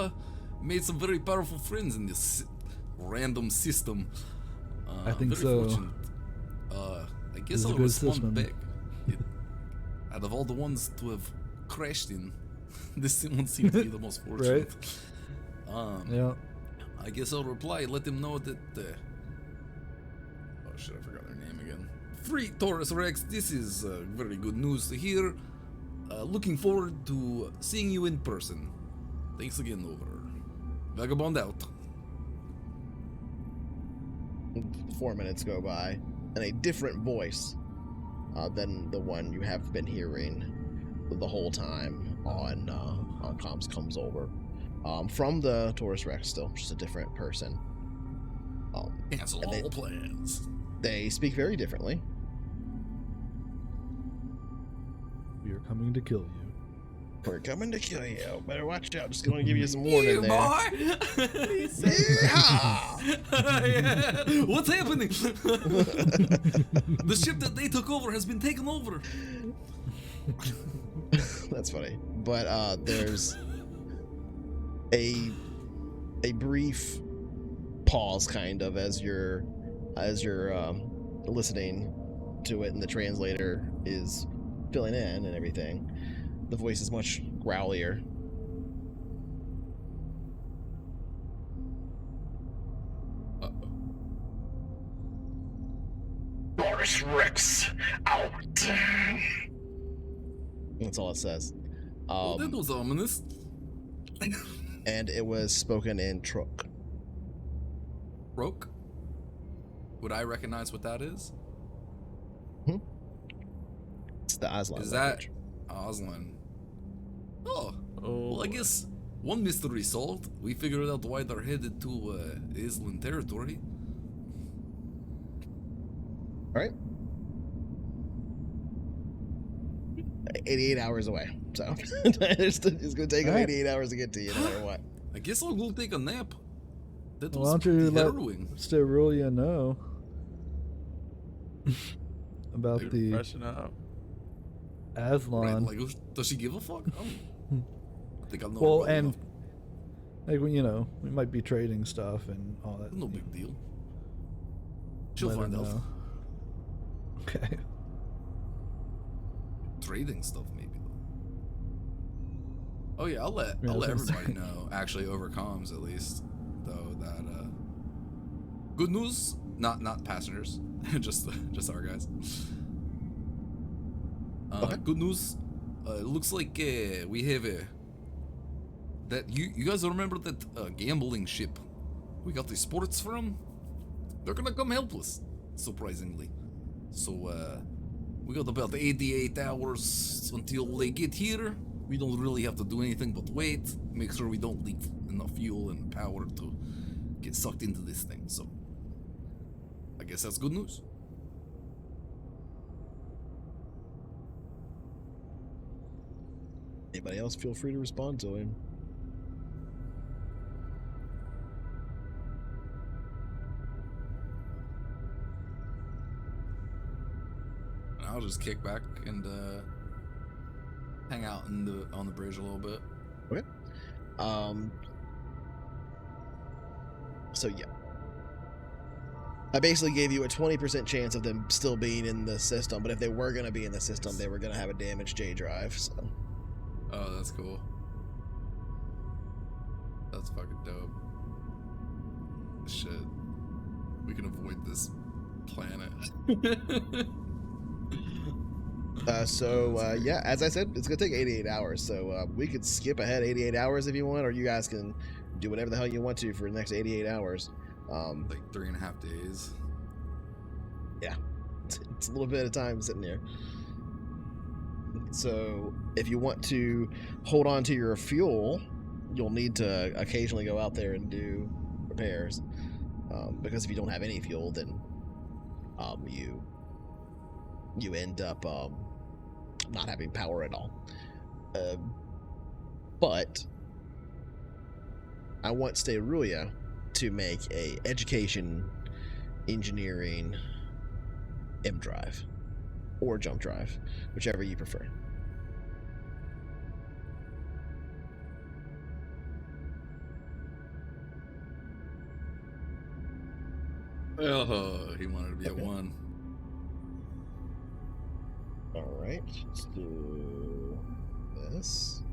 made some very powerful friends in this random system. I think very so. Fortunate. I guess It's a I'll good respond system. back. Out of all the ones to have crashed in, this one seems to be the most fortunate. Yeah. I guess I'll reply, let them know that, oh shit, I forgot their name again. Free Taurus Rex, this is very good news to hear. Looking forward to seeing you in person. Thanks again, over. Vagabond out. 4 minutes go by, and a different voice than the one you have been hearing the whole time on comms comes over. From the Taurus Rex still, just a different person. Cancel and all plans. They speak very differently. We are coming to kill you. We're coming to kill you. Better watch out. Just gonna give you some warning Here, there. boy! Yeehaw! What's happening? The ship that they took over has been taken over. That's funny. But there's a brief pause, kind of, as you're listening to it, and the translator is filling in and everything. The voice is much growlier. Taurus Rex out. That's all it says. Oh, that was ominous. And it was spoken in Truk. Roke? Would I recognize what that is? It's the Aslan Is that language. Aslan? Oh, well, I guess one mystery solved. We figured out why they're headed to Aslan territory. All right. 88 hours away. So it's going to take them All right. 88 hours to get to you, no matter what. I guess I'll go take a nap. That Why was don't you pretty let harrowing. Sterulia know about the Freshen up. Right, Aslan? like, does she give a fuck? I think I know. Well, her well and enough. like we might be trading stuff and all that. No big deal. She'll Let her find out. know. Okay. Trading stuff, maybe though. Oh yeah, I'll let Yeah, I was gonna everybody say. know. Actually, over comms at least, though, that good news. Not passengers, just our guys. Okay. Good news. It looks like we have that you guys remember that gambling ship we got the sports from, they're gonna come help us, surprisingly. So, we got about 88 hours until they get here. We don't really have to do anything but wait, make sure we don't leak enough fuel and power to get sucked into this thing. So, I guess that's good news. Anybody else, feel free to respond to him. I'll just kick back and hang out on the bridge a little bit. Okay. So yeah, I basically gave you a 20% chance of them still being in the system, but if they were going to be in the system, they were going to have a damaged J drive. So. Oh, that's cool. That's fucking dope. Shit, we can avoid this planet. Yeah, as I said, it's gonna take 88 hours, so we could skip ahead 88 hours if you want, or you guys can do whatever the hell you want to for the next 88 hours. Like 3.5 days. Yeah, it's a little bit of time sitting there. So if you want to hold on to your fuel, you'll need to occasionally go out there and do repairs, because if you don't have any fuel, then you end up not having power at all. But I want Sterulia to make a education engineering M drive or jump drive, whichever you prefer. Oh, he wanted to be at 1. All right, let's do this.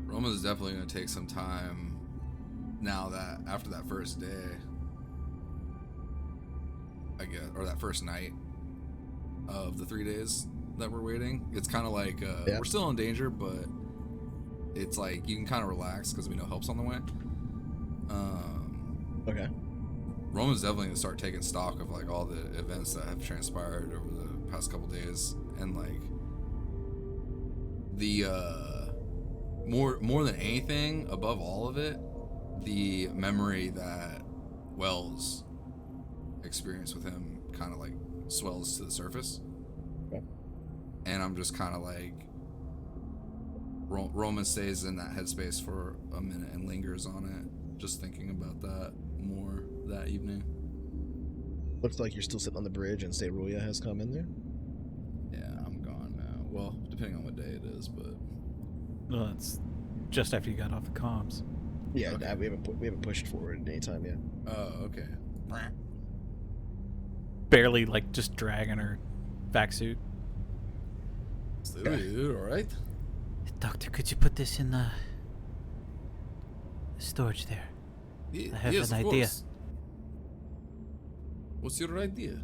Roman's definitely going to take some time now that after that first day, I guess, or that first night of the 3 days that we're waiting. It's kind of like we're still in danger, but it's like you can kind of relax because we know help's on the way. Okay. Roman's definitely going to start taking stock of like all the events that have transpired over the past couple days, and like the more than anything, above all of it, the memory that Wells experienced with him kind of like swells to the surface. Okay. And I'm just kind of like, Roman stays in that headspace for a minute and lingers on it, just thinking about that more that evening. Looks like you're still sitting on the bridge and Sterulia has come in there. Yeah, I'm gone now. Well, depending on what day it is, but Well, that's just after you got off the comms. Yeah, Okay. we haven't pushed forward at any time yet. oh, okay. Barely, like, just dragging her vac suit. Dude, all right. Doctor, could you put this in the storage there? I have Yes, an of idea. course. What's your idea?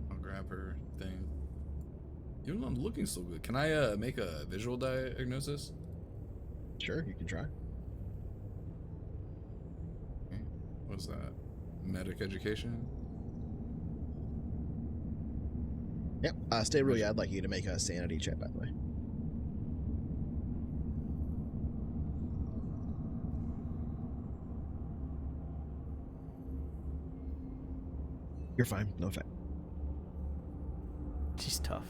I'll grab her thing. You're not looking so good. Can I make a visual diagnosis? Sure, you can try. Okay. What's that? Medic education? Yep. Sterulia, I'd like you to make a sanity check, by the way. You're fine. No effect. She's tough.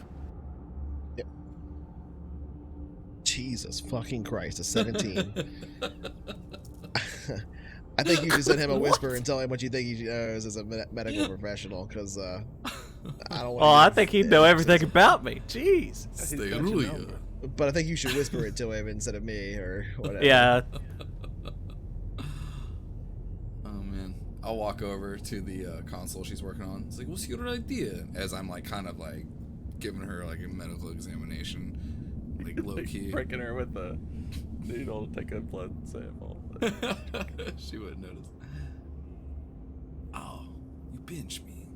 Jesus fucking Christ, a 17. I think you should send him a whisper and tell him what you think he knows as a medical professional, because I don't want. Oh, I think he'd know everything about me. Jeez. Sterulia. But I think you should whisper it to him instead of me or whatever. Yeah. Oh man, I'll walk over to the console she's working on. It's like, what's your idea? As I'm like kind of like giving her like a medical examination, like low key. Breaking her with You don't take a blood sample. She wouldn't notice. Oh, you pinched me.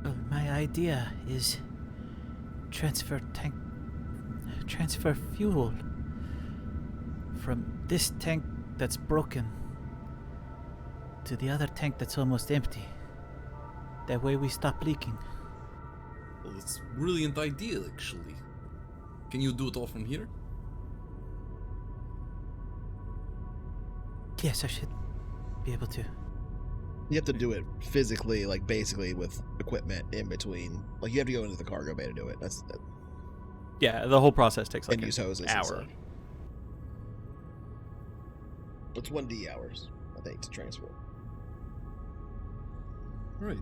Well, my idea is transfer fuel from this tank that's broken to the other tank that's almost empty. That way we stop leaking. Well, it's a brilliant idea, actually. Can you do it all from here? Yes, I should be able to. You have to do it physically, like basically with equipment in between. Like you have to go into the cargo bay to do it. That's Yeah, the whole process takes like and an use hoses. hour. It's 1D hours, I think, to transport. Right.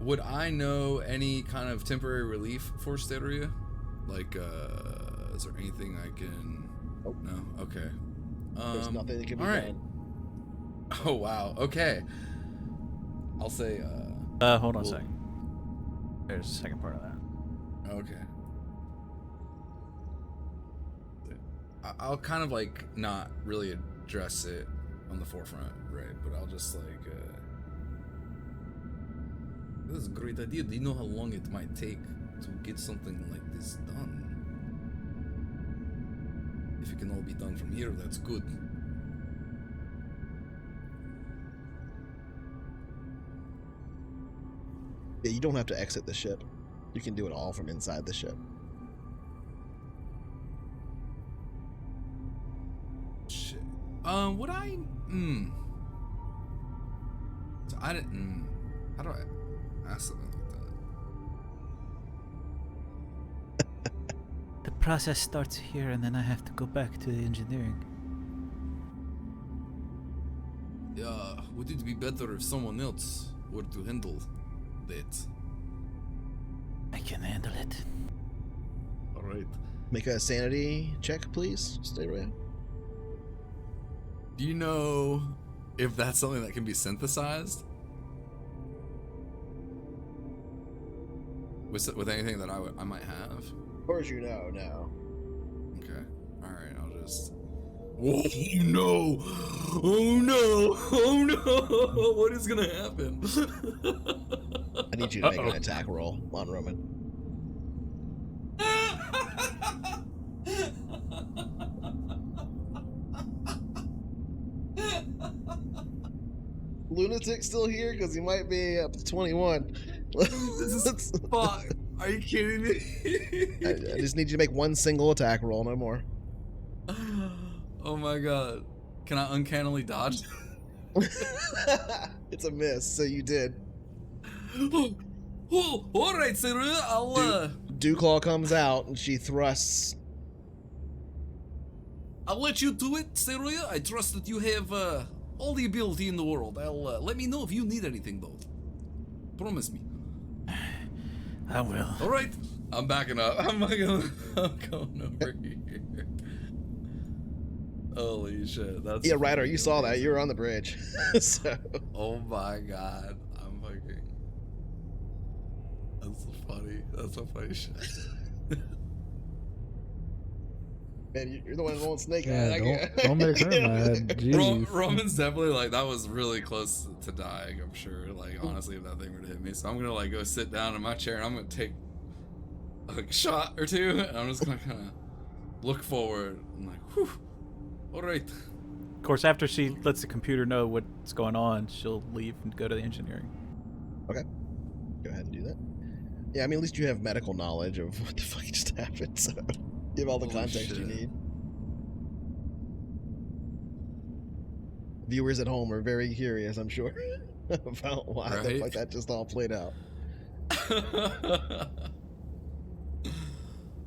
Would I know any kind of temporary relief for Steria? Like, is there anything I can? Nope. No. Okay. There's nothing that can be all right. done. Oh wow. Okay. I'll say. Hold on a second. There's a second part of that. Okay. I'll kind of like not really address it on the forefront, right? But I'll just like. This is a great idea. Do you know how long it might take to get something like this done? If it can all be done from here, that's good. Yeah, you don't have to exit the ship. You can do it all from inside the ship. Shit. Would I? So I didn't. How do I ask something like that? The process starts here, and then I have to go back to the engineering. Yeah. Would it be better if someone else were to handle that? I can handle it. All right. Make a sanity check, please. Stay around. Do you know if that's something that can be synthesized? With anything that I might have? Of course you know, no. Okay. Alright, I'll just... Whoa, no! Oh no! Oh no! What is gonna happen? I need you to make an attack roll on Roman. Lunatic still here? Because he might be up to 21. This is fuck. Are you kidding me? I just need you to make one single attack roll, no more. Oh my god. Can I uncannily dodge? It's a miss, so you did. Oh, alright, sir. I'll Dewclaw comes out and she thrusts. I'll let you do it, Seruya. I trust that you have all the ability in the world. I'll let me know if you need anything, though. Promise me. I will. All right, I'm backing up. I'm going over here. Holy shit, that's Yeah, Ryder, you saw that. You were on the bridge. So. Oh my god, I'm fucking. That's so funny. That's so funny shit. Man, you're the one rolling snake Yeah, eyes. don't make her mad. Jeez. Roman's definitely like, that was really close to dying, I'm sure. Like, honestly, if that thing were to hit me. So I'm gonna like go sit down in my chair and I'm gonna take like a shot or two. And I'm just gonna kind of look forward. I'm like, whew, all right. Of course, after she lets the computer know what's going on, she'll leave and go to the engineering. Okay. Go ahead and do that. Yeah, I mean, at least you have medical knowledge of what the fuck just happened, so you have all the Holy context you shit. need. Viewers at home are very curious, I'm sure, about why the Right? fuck that just all played out.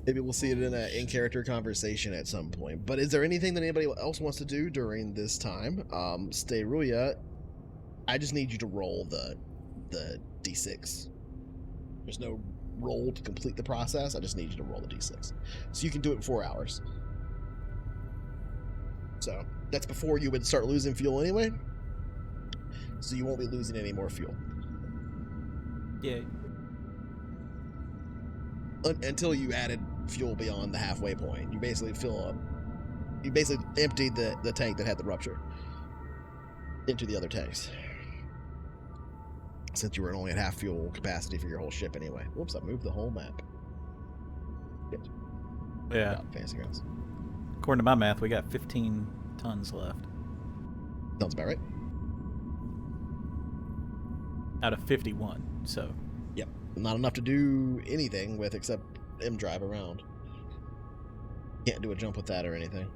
Maybe we'll see it in an in-character conversation at some point. But is there anything that anybody else wants to do during this time? Steruya, I just need you to roll the d6. There's no roll to complete the process. I just need you to roll the d6. So you can do it in 4 hours. So that's before you would start losing fuel anyway. So you won't be losing any more fuel. Yeah. Until you added fuel beyond the halfway point. You basically fill up. You basically emptied the tank that had the rupture into the other tanks. Since you were only at half fuel capacity for your whole ship anyway. Whoops, I moved the whole map. Good. Yeah. Fancy grounds. According to my math, we got 15 tons left. Sounds about right. Out of 51, so. Yep. Not enough to do anything with except M drive around. Can't do a jump with that or anything.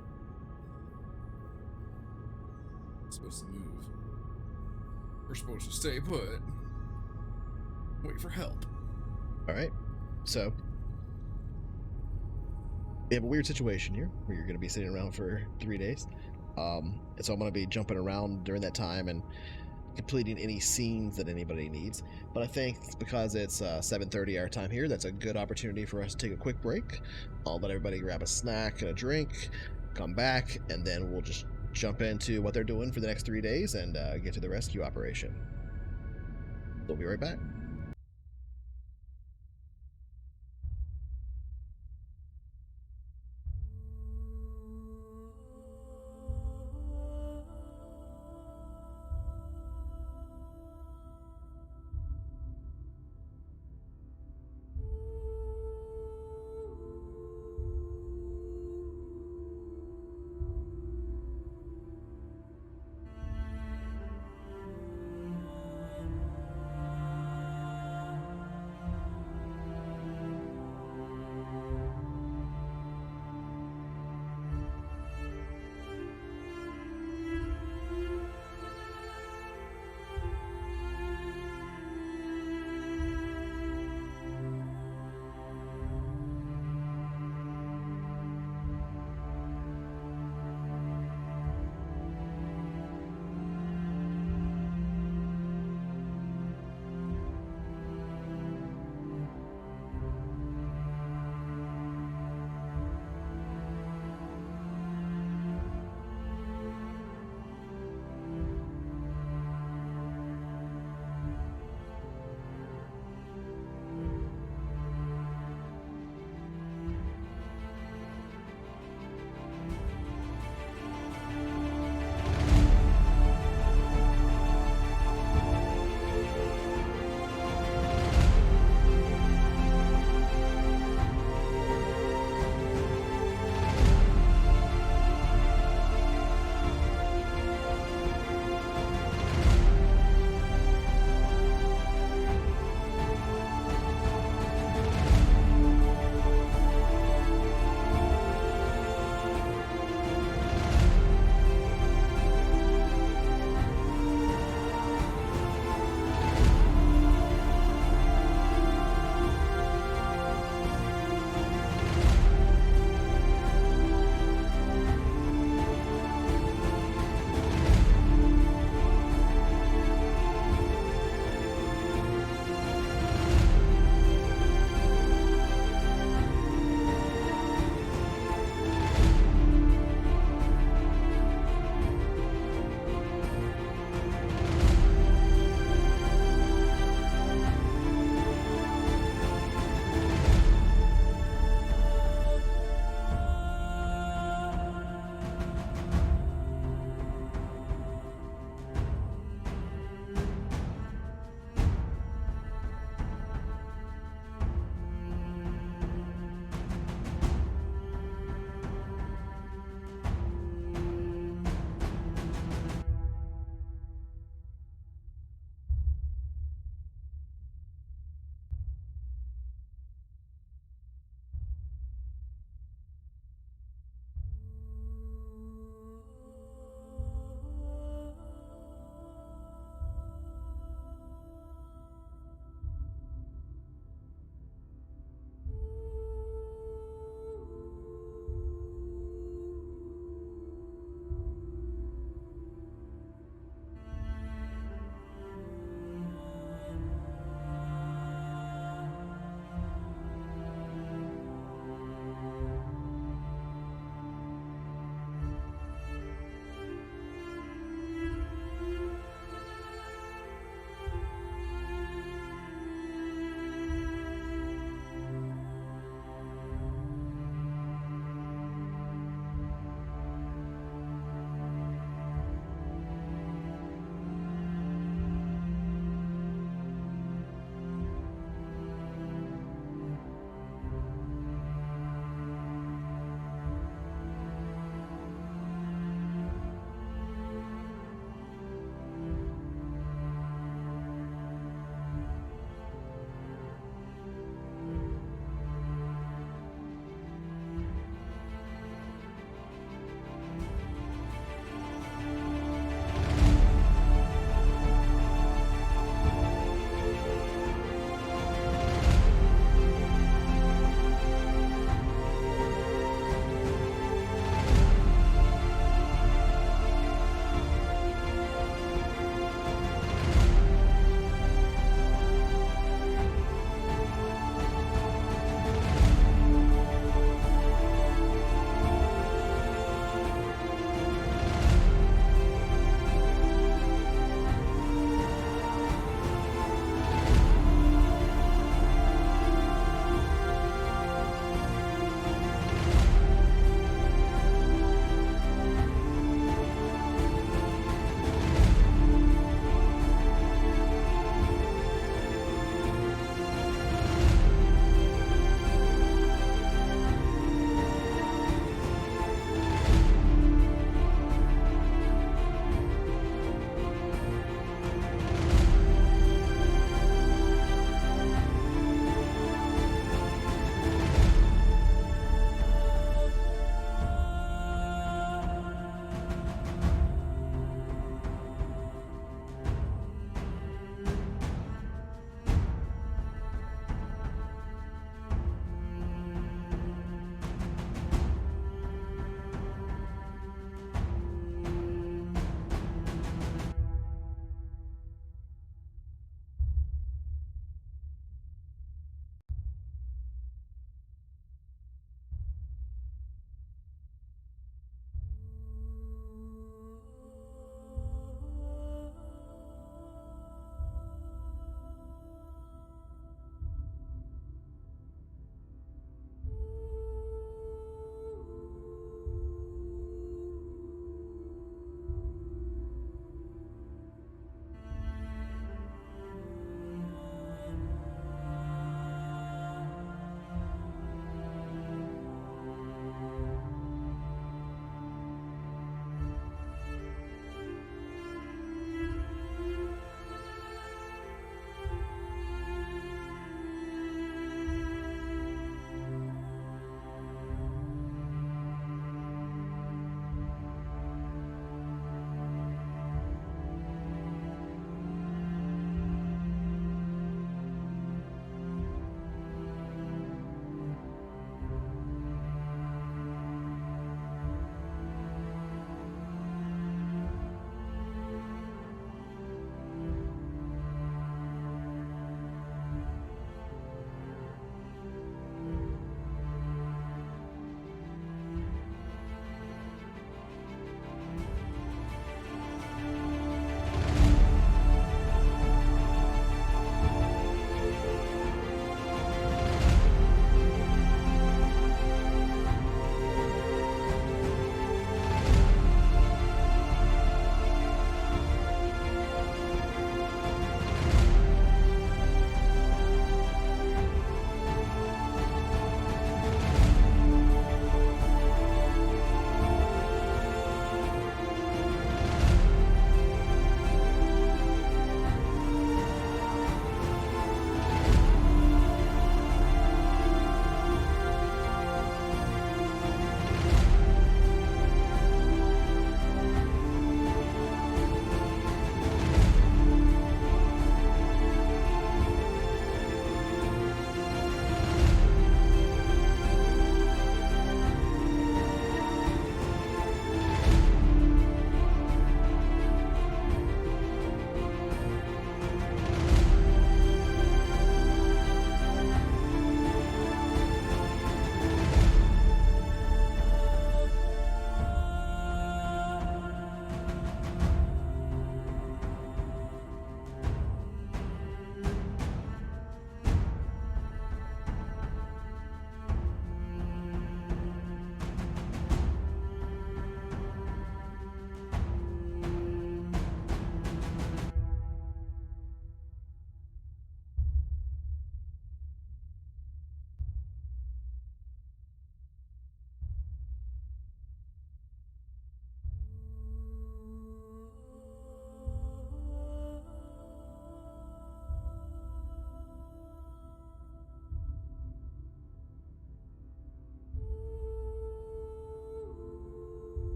Supposed to move. We're supposed to stay put. Wait for help. Alright. So we have a weird situation here where you're going to be sitting around for 3 days. And so I'm going to be jumping around during that time and completing any scenes that anybody needs. But I think because it's 7:30 our time here, that's a good opportunity for us to take a quick break. I'll let everybody grab a snack and a drink, come back, and then we'll just jump into what they're doing for the next 3 days and get to the rescue operation. We'll be right back.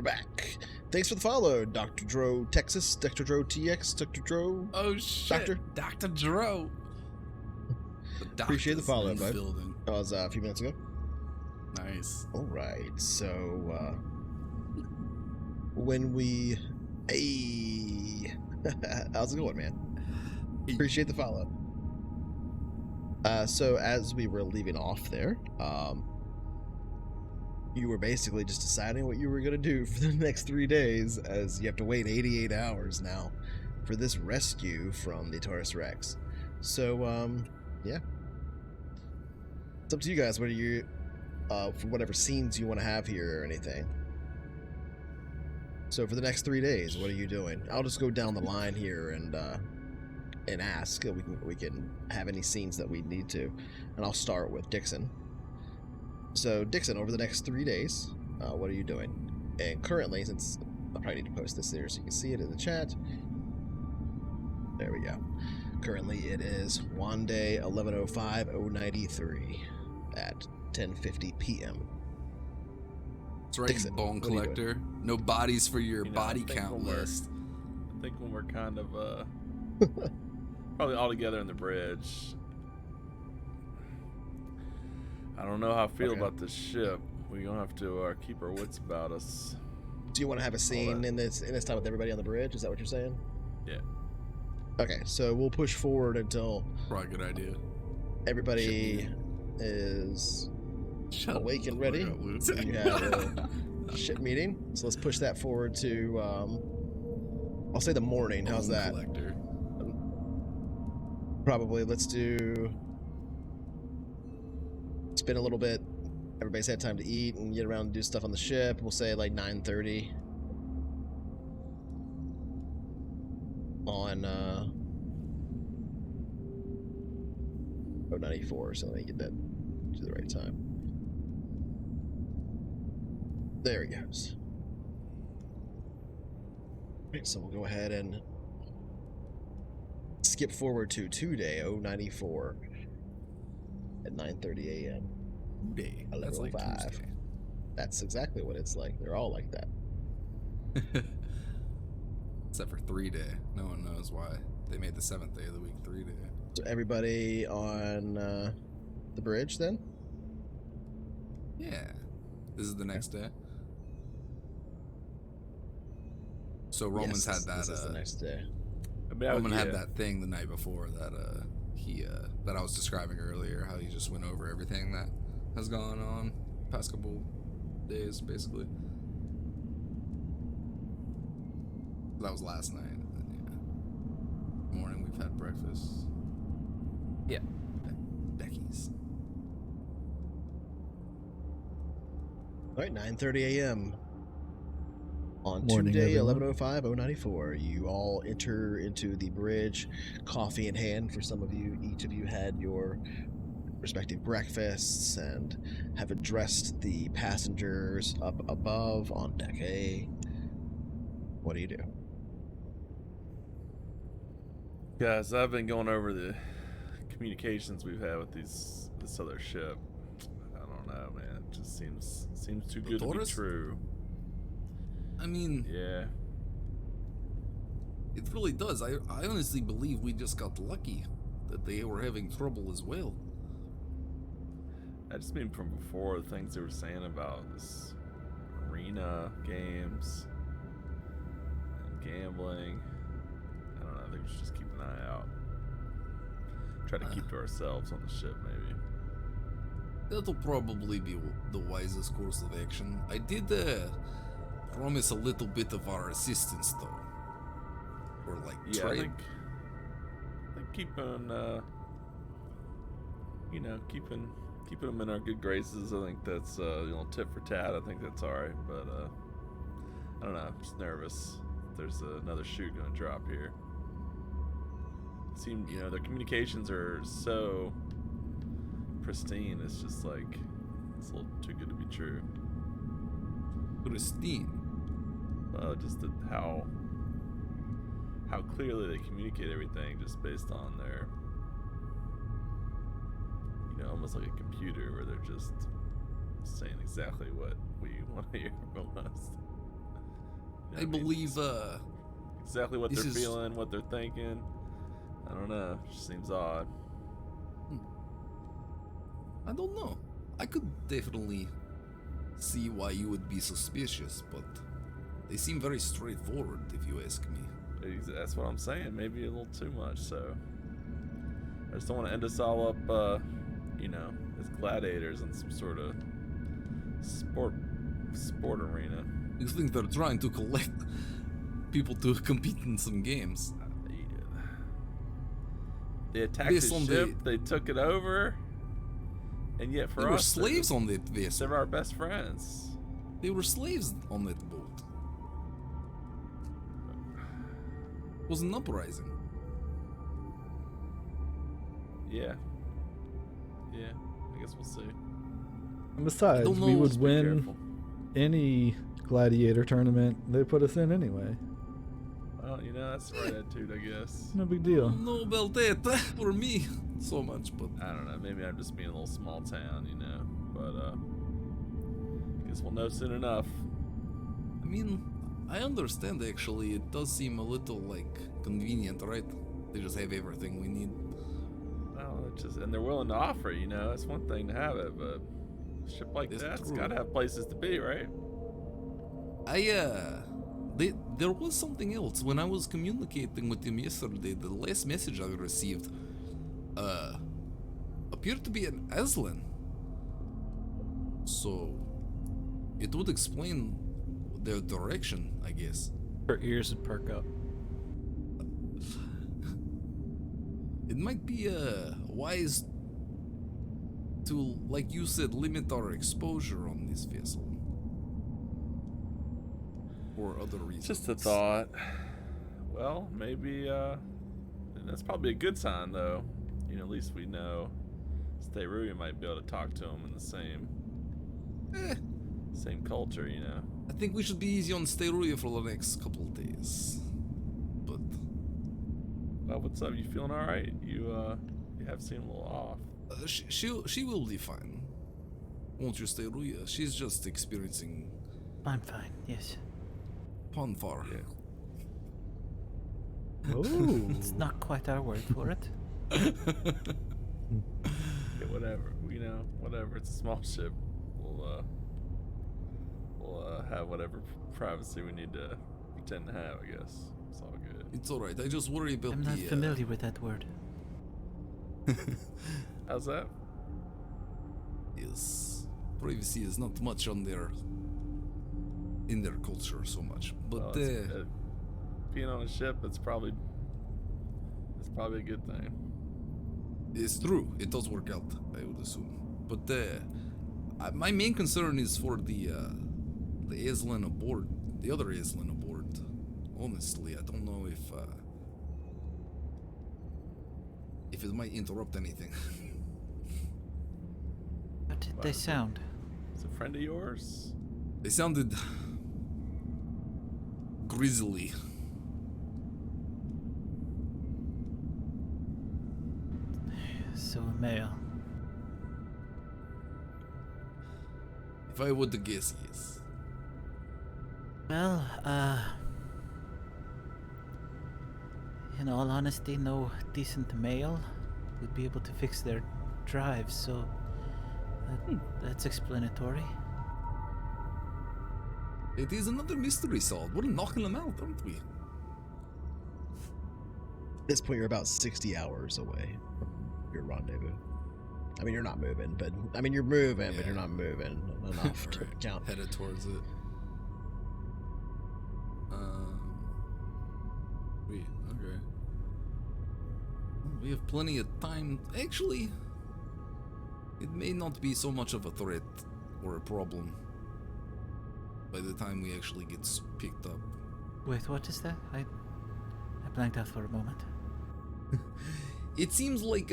we're back. Thanks for the follow, Dr. Dro Texas, Dr. Dro TX, Dr. Dro. Oh shit, Dr. Dro. Appreciate the follow, in the bud. building. That was a few minutes ago. Nice. All right, so when we, hey, how's it going, man? Appreciate the follow. So as we were leaving off there, you were basically just deciding what you were going to do for the next 3 days, as you have to wait 88 hours now for this rescue from the Taurus Rex. So, yeah. It's up to you guys. What are you, for whatever scenes you want to have here or anything. So for the next 3 days, what are you doing? I'll just go down the line here and ask. We can have any scenes that we need to, and I'll start with Dixon. So Dixon, over the next 3 days, what are you doing? And currently, since I probably need to post this there so you can see it in the chat. There we go. Currently, it is Wande 11:05:093 at 10:50 p.m. That's right, Dixon, you bone what are you collector. No bodies for your You know, body I think count when we're- list. I think when we're kind of probably all together in the bridge. I don't know how I feel Okay. about this ship. We're gonna have to keep our wits about us. Do you want to have a scene that. in this time with everybody on the bridge? Is that what you're saying? Yeah. Okay, so we'll push forward until Probably a good idea. everybody is Shut up. awake and Oh, ready. I got loot. You have a ship meeting. So let's push that forward to, I'll say the morning. How's Bone that? Collector. Probably. Let's do. Spin a little bit. Everybody's had time to eat and get around and do stuff on the ship. We'll say like 9:30 on 094, so let me get that to the right time. There he goes. Right, so we'll go ahead and skip forward to today, 094 at 9:30 a.m. Day. A That's level like 5. Tuesday. That's exactly what it's like. They're all like that. Except for 3-day. No one knows why they made the 7th day of the week 3-day. So everybody on the bridge then? Yeah. This is the next day. So Roman's Yes, had that. This is the next day. I mean, Roman had that thing the night before that he that I was describing earlier. How he just went over everything that has gone on past couple days, basically. That was last night. And then, yeah. Morning we've had breakfast. Yeah. Becky's. All right, 9:30 a.m. on Morning, Tuesday, everyone. 11:05:094. You all enter into the bridge, coffee in hand. For some of you, each of you had your respective breakfasts and have addressed the passengers up above on deck A. What do you do? Guys, I've been going over the communications we've had with this other ship. I don't know, man. It just seems too good to be Taurus? true. I mean, Yeah. it really does. I honestly believe we just got lucky that they were having trouble as well. I just mean from before, the things they were saying about this arena games and gambling. I don't know. I think we should just keep an eye out. Try to keep to ourselves on the ship, maybe. That'll probably be the wisest course of action. I did promise a little bit of our assistance, though. Or like Yeah, trade. I think keeping, keeping them in our good graces. I think that's tit for tat. I think that's all right. But I don't know. I'm just nervous. There's another shoe gonna drop here. Their communications are so pristine. It's just like it's a little too good to be true. Pristine. Just how clearly they communicate everything, just based on their, almost like a computer, where they're just saying exactly what we want to hear from us. You know I what mean? believe Exactly what this they're is- feeling, what they're thinking. I don't know. It just seems odd. I don't know. I could definitely see why you would be suspicious, but they seem very straightforward, if you ask me. That's what I'm saying. Maybe a little too much. So I just don't want to end us all up, as gladiators in some sort of sport arena. You think they're trying to collect people to compete in some games? They attacked Based the on ship. They took it over, and yet for They were us, slaves on that vessel. they're our best friends. They were slaves on that boat. It was an uprising. Yeah. I guess we'll see. And besides, don't we know. would Just be win careful. any gladiator tournament they put us in anyway. Well, that's the right attitude, I guess. No big I deal. don't know about that for me so much, but I don't know. Maybe I'm just being a little small town, But I guess we'll know soon enough. I mean, I understand actually. It does seem a little convenient, right? They just have everything we need. Well, and they're willing to offer. It's one thing to have it, but a ship like It's that's true. gotta have places to be, right? There was something else when I was communicating with him yesterday. The last message I received, appeared to be an Aslan. So, it would explain their direction, I guess. Her ears would perk up. It might be wise to, like you said, limit our exposure on this vessel. For other reasons. Just a thought. Well, maybe that's probably a good sign, though. At least we know Steyruya might be able to talk to him in the same culture, I think we should be easy on Steyruya for the next couple of days. But Well, what's up? You feeling all right? You have seemed a little off. she will be fine. Won't you, Steyruya? She's just experiencing I'm fine, yes. Ponfar. Yeah. Oh. It's not quite our word for it. Yeah, whatever. Whatever. It's a small ship. We'll have whatever privacy we need to pretend to have, I guess. It's all good. It's alright, I just worry about I'm not familiar with that word. How's that? Yes. Privacy is not much in their culture so much. But Well, being on a ship, it's probably a good thing. it's true. It does work out, I would assume. But my main concern is for the Aslan aboard, the other Aslan aboard. Honestly, I don't know if it might interrupt anything. How did they sound? Is a friend of yours? They sounded grisly. So a male. If I were to guess, yes. Well, in all honesty, no decent male would be able to fix their drives, so that's explanatory. It is another mystery solved. We're knocking them out, aren't we? At this point, you're about 60 hours away from your rendezvous. I mean, you're not moving, but you're moving, but you're not moving enough to count. Headed towards it. Wait, okay. Well, we have plenty of time. Actually, it may not be so much of a threat or a problem by the time we actually get picked up. Wait, what is that? I blanked out for a moment. It seems like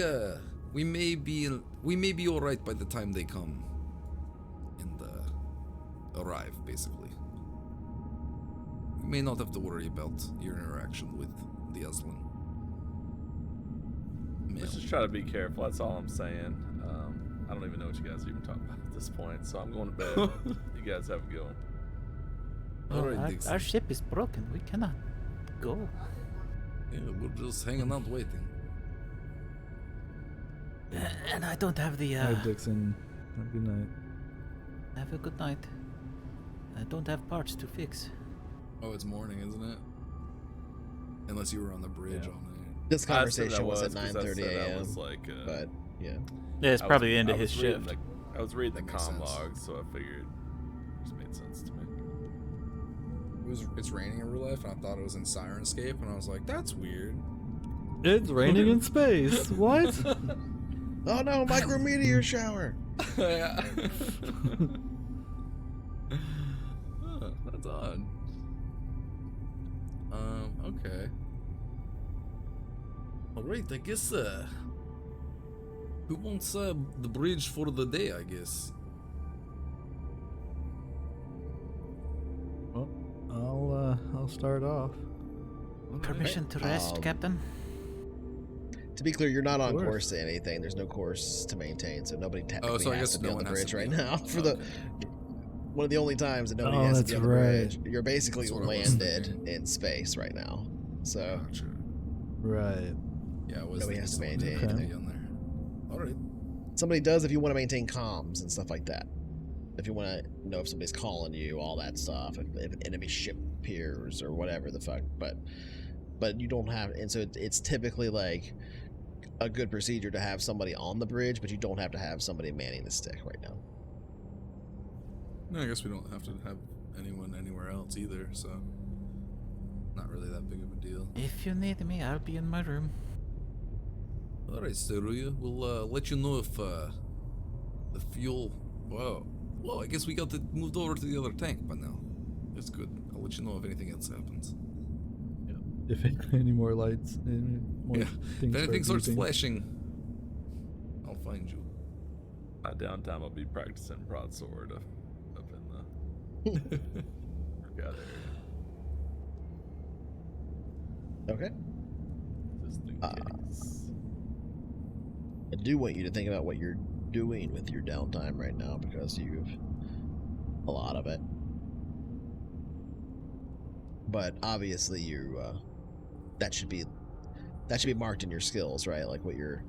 we may be all right by the time they come and arrive, basically. We may not have to worry about your interaction with the Aslan. Let's just try to be careful. That's all I'm saying. I don't even know what you guys are even talking about at this point, so I'm going to bed. You guys have a good one. All right, Dixon. Our ship is broken. We cannot go. Yeah, we're just hanging out waiting. And I don't have the. All right, Dixon. Have a good night. Have a good night. I don't have parts to fix. Oh, it's morning, isn't it? Unless you were on the bridge all night. This I assumed conversation that was at because I 9:30 said that a.m. was like, But yeah, Yeah, it's I probably was- the end I of his was reading shift. I was reading the That makes comm sense. logs, so I figured it just made sense to me. It's raining in real life, and I thought it was in Sirenscape, and I was like, that's weird. It's raining in space. What? oh no, micrometeor shower. Yeah. Huh, that's odd. Okay. Alright, I guess, who wants, the bridge for the day, I guess? Well, I'll start off. Permission to rest, Captain? To be clear, you're not on course. course to anything. There's no course to maintain, so nobody technically so I has guess to be no on the one has bridge to right be. now. For Okay. the one of the only times that nobody Oh, has to be that's on the right. bridge. You're basically That's what I was landed thinking. in space right now. So Gotcha. Right. Yeah, I was Nobody has to thinking someone maintain had to anything. be on there. Alright. somebody does if you want to maintain comms and stuff like that. If you want to know if somebody's calling you, all that stuff. If an enemy ship appears or whatever the fuck, but you don't have, and so it's typically like a good procedure to have somebody on the bridge, but you don't have to have somebody manning the stick right now. No, I guess we don't have to have anyone anywhere else either, so not really that big of a deal. If you need me, I'll be in my room. Alright, Steruya, we'll let you know if the fuel. Whoa, I guess we got it moved over to the other tank by now. That's good. I'll let you know if anything else happens. If any more lights, any more Yeah, things if anything start starts beeping. flashing, I'll find you. My downtime, I'll be practicing broadsword up in the workout area. Okay. Just in case. I do want you to think about what you're doing with your downtime right now, because you've a lot of it. But obviously, you that should be marked in your skills, right? Like what your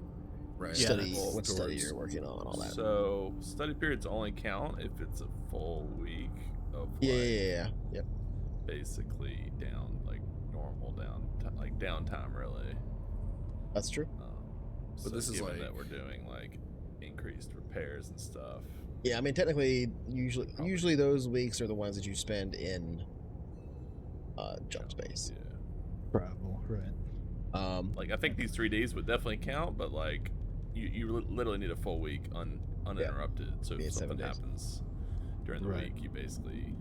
Right. Yeah, study, that's what study towards- you're working on, all that. So study periods only count if it's a full week of Yeah. Yep. basically down, like normal downtime really. That's true. So this is given like- that we're doing like increased repairs and stuff. Yeah, I mean, technically, usually those weeks are the ones that you spend in jump space. Yeah. Travel, right. Like I think these 3 days would definitely count, but like you literally need a full week uninterrupted. So Yeah, if 7 something days. happens during the Right. week, you basically.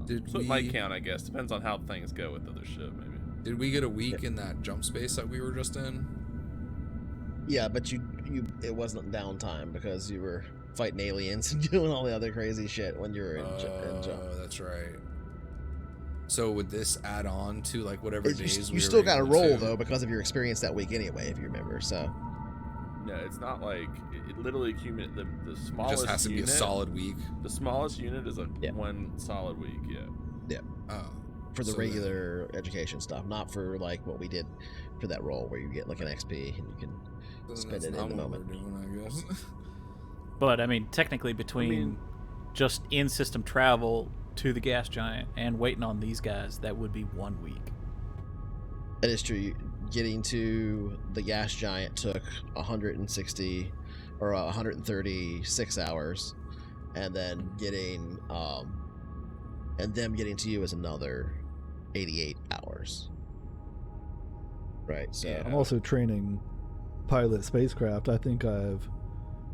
Did So it might we- count, I guess. Depends on how things go with the other ship, maybe. Did we get a week in that jump space that we were just in? Yeah, but it wasn't downtime because you were fighting aliens and doing all the other crazy shit when you were in jump. Oh, that's right. So would this add on to like whatever days You we still were got to able roll to- though because of your experience that week anyway, if you remember. So No, it's not like it literally accumulates the It smallest. just has to be a unit- solid week. The smallest unit is Yeah. one solid week. Yeah. Oh, for the so then- regular education stuff, not for like what we did for that role where you get like an XP and you can then spend that's it in not the what moment. we're doing, I guess. But I mean, technically, between just in-system travel to the gas giant and waiting on these guys, that would be 1 week. That is true. Getting to the gas giant took 160 or 136 hours, and then getting and them getting to you is another 88 hours. Right. So Yeah. I'm also training pilot spacecraft. I think I've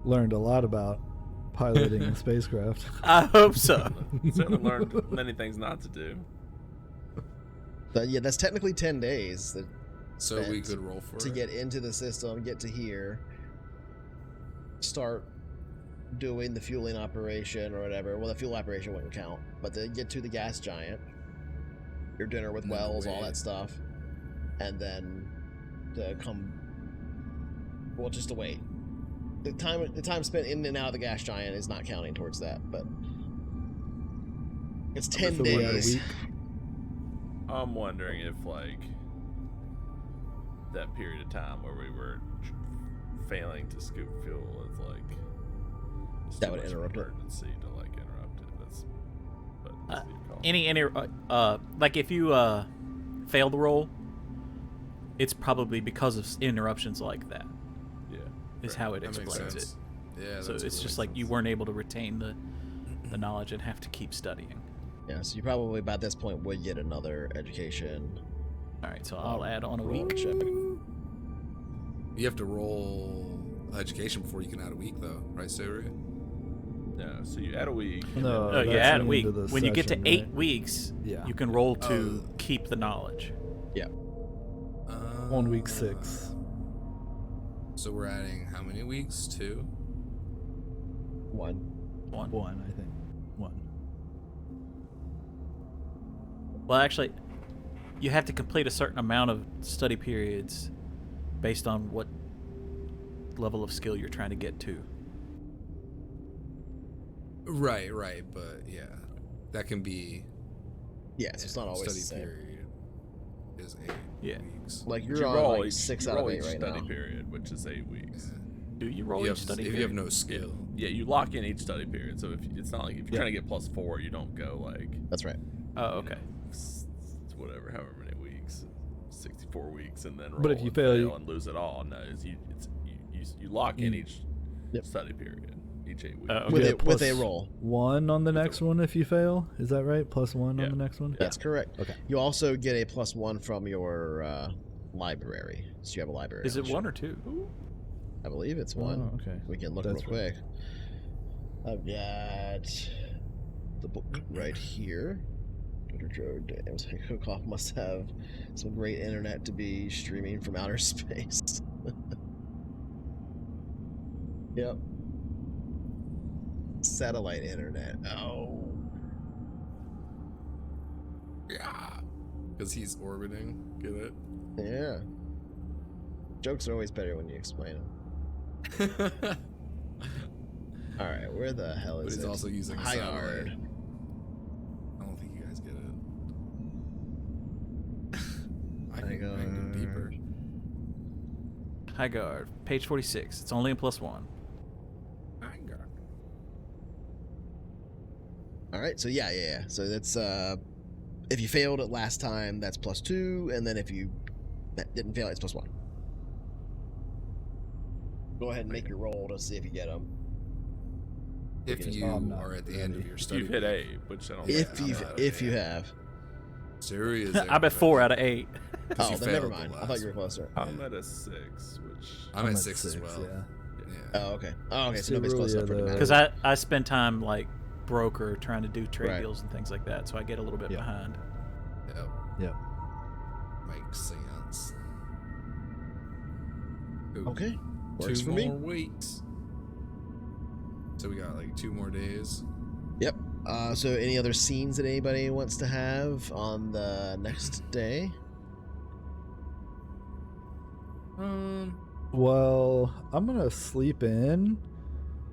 learned a lot about piloting a spacecraft. I hope so. Certainly learned many things not to do. but yeah, that's technically 10 days that So we spent could roll for to it. get into the system, get to here, start doing the fueling operation or whatever. Well, the fuel operation wouldn't count, but to get to the gas giant, your dinner with And then Wells, all wait. that stuff, and then to come. Well, just to wait. The time spent in and out of the gas giant is not counting towards that, but It's 10 So we had a days. week. I'm wondering if like that period of time where we were failing to scoop fuel is like That would interrupt it. emergency to like interrupt it. That's your call. Any like if you fail the roll, it's probably because of interruptions like that. Yeah. Is how it That makes explains it. sense. Yeah. So that's it's really just like you weren't able to retain the knowledge and have to keep studying. Yeah, so you probably by this point would get another education. All right, so I'll add on a roll week. check. You have to roll education before you can add a week, though, right, Sarah? No, so you add a week. No, No, you that's add a the week. end of the When you get to session, 8 right? weeks, Yeah. you can roll to keep the knowledge. Yeah. On week 6. So we're adding how many weeks? 2? 1. 1, I think. 1. Well, actually, you have to complete a certain amount of study periods based on what level of skill you're trying to get to. Right, but yeah, that can be. Yeah, so it's not always study the same. period is 8 Yeah. weeks. Like But you're you on roll like each, 6 you out of roll 8 each right study now. period, which is 8 weeks. Do you roll You each have, study if period? you have no skill. Yeah, you lock in each study period. So if it's not like if you're trying to get +4, you don't go like That's right. Oh, okay. whatever, however many weeks, 64 weeks, and then roll But if you and fail, you- and lose it all. No, you lock in each Yep. study period, each 8 weeks. Okay. With get a with a plus roll. 1 on the next one if you fail. Is that right? +1 on Yeah. the next one? That's correct. Okay. You also get a +1 from your library. So you have a library. Is it option. 1 or 2? I believe it's 1. Oh, okay. We can look That's real quick. I've got the book right here. Cook-Off must have some great internet to be streaming from outer space. Yep. Satellite internet. Oh. Yeah. Because he's orbiting. Get it? Yeah. Jokes are always better when you explain them. Alright, where the hell But is he's it? also using a High satellite. guard. I don't think you guys get it. I High can go deeper. High guard, page 46. It's only a +1. High guard. Alright, so yeah. So that's if you failed it last time, that's +2, and then if you didn't fail, it's +1. Go ahead and make your roll to see if you get them. If you I'm not are at the end of ready. your If study. you've hit period. 8, which I don't If think you I'm at. if you have. Serious. I'm at 4 out of 8. Oh, you then never failed the mind. I last thought you were closer. I'm at a 6, which I'm at 6 as well. Yeah. Yeah. Oh, okay. Oh, okay. So nobody's Cerulean, close enough for it to matter. Because I spend time like broker trying to do trade Right. deals and things like that, so I get a little bit Yeah. behind. Yep. Yep. Makes sense. Ooh, Okay. Works 2 for more me. weeks. So we got like 2 more days. Yep. So any other scenes that anybody wants to have on the next day? Well, I'm going to sleep in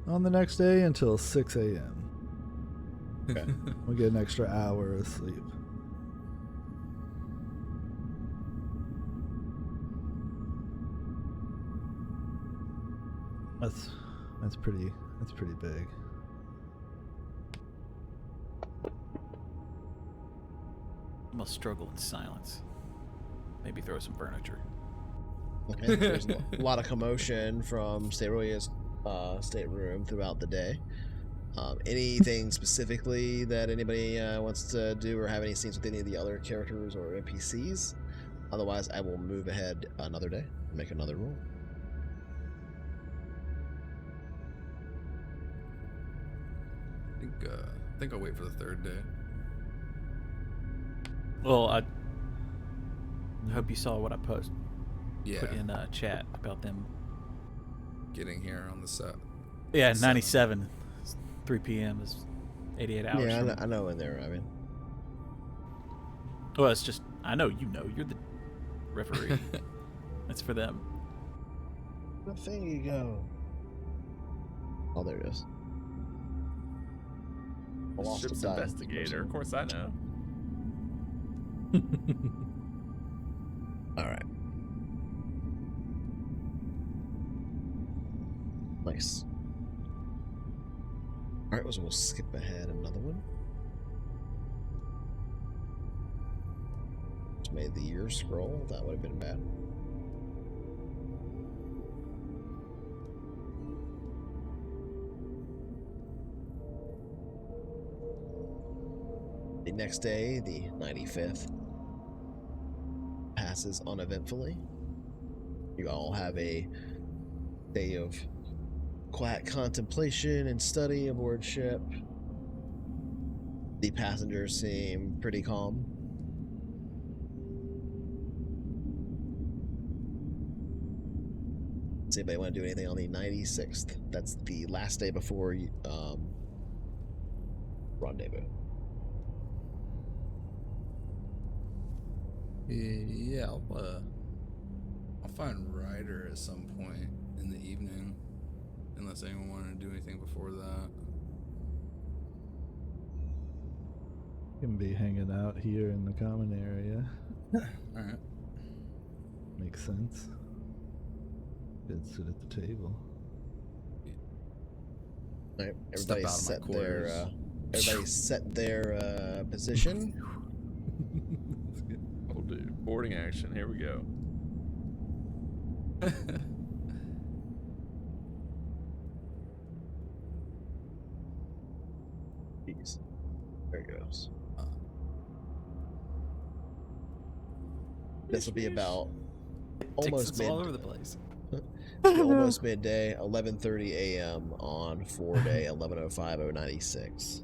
on the next day until 6 a.m. Okay. We'll get an extra hour of sleep. That's pretty big. I'm gonna struggle in silence. Maybe throw some furniture. Okay. There's a lot of commotion from Cerulea's stateroom throughout the day. Anything specifically that anybody wants to do or have any scenes with any of the other characters or NPCs? Otherwise, I will move ahead another day and make another roll. I think I'll wait for the 3rd day. Well, I hope you saw what I put Yeah. in chat about them. Getting here on the set. Yeah, 7. 97. 3 p.m. is 88 hours. Yeah, from- I know when they're arriving. Well, it's just I know you know. You're the referee. That's for them. Where the thing you go? Oh, there it is. Lost Ship's to die. investigator. Of course I know. All right. Nice. All right, so we'll skip ahead another one. Just made the year scroll. That would have been bad. The next day, the 95th, passes uneventfully. You all have a day of quiet contemplation and study aboard ship. The passengers seem pretty calm. Does anybody want to do anything on the 96th? That's the last day before rendezvous. Yeah, I'll find Ryder at some point in the evening, unless anyone wanted to do anything before that. Can be hanging out here in the common area. All right. Makes sense. Could sit at the table. All right, Step everybody out of my set quarters. everybody set their position. Oh, dude. Boarding action. Here we go. Jeez. There it goes. This will be about almost all over the place. almost midday, 11:30 a.m. on 4-day 11/05/096.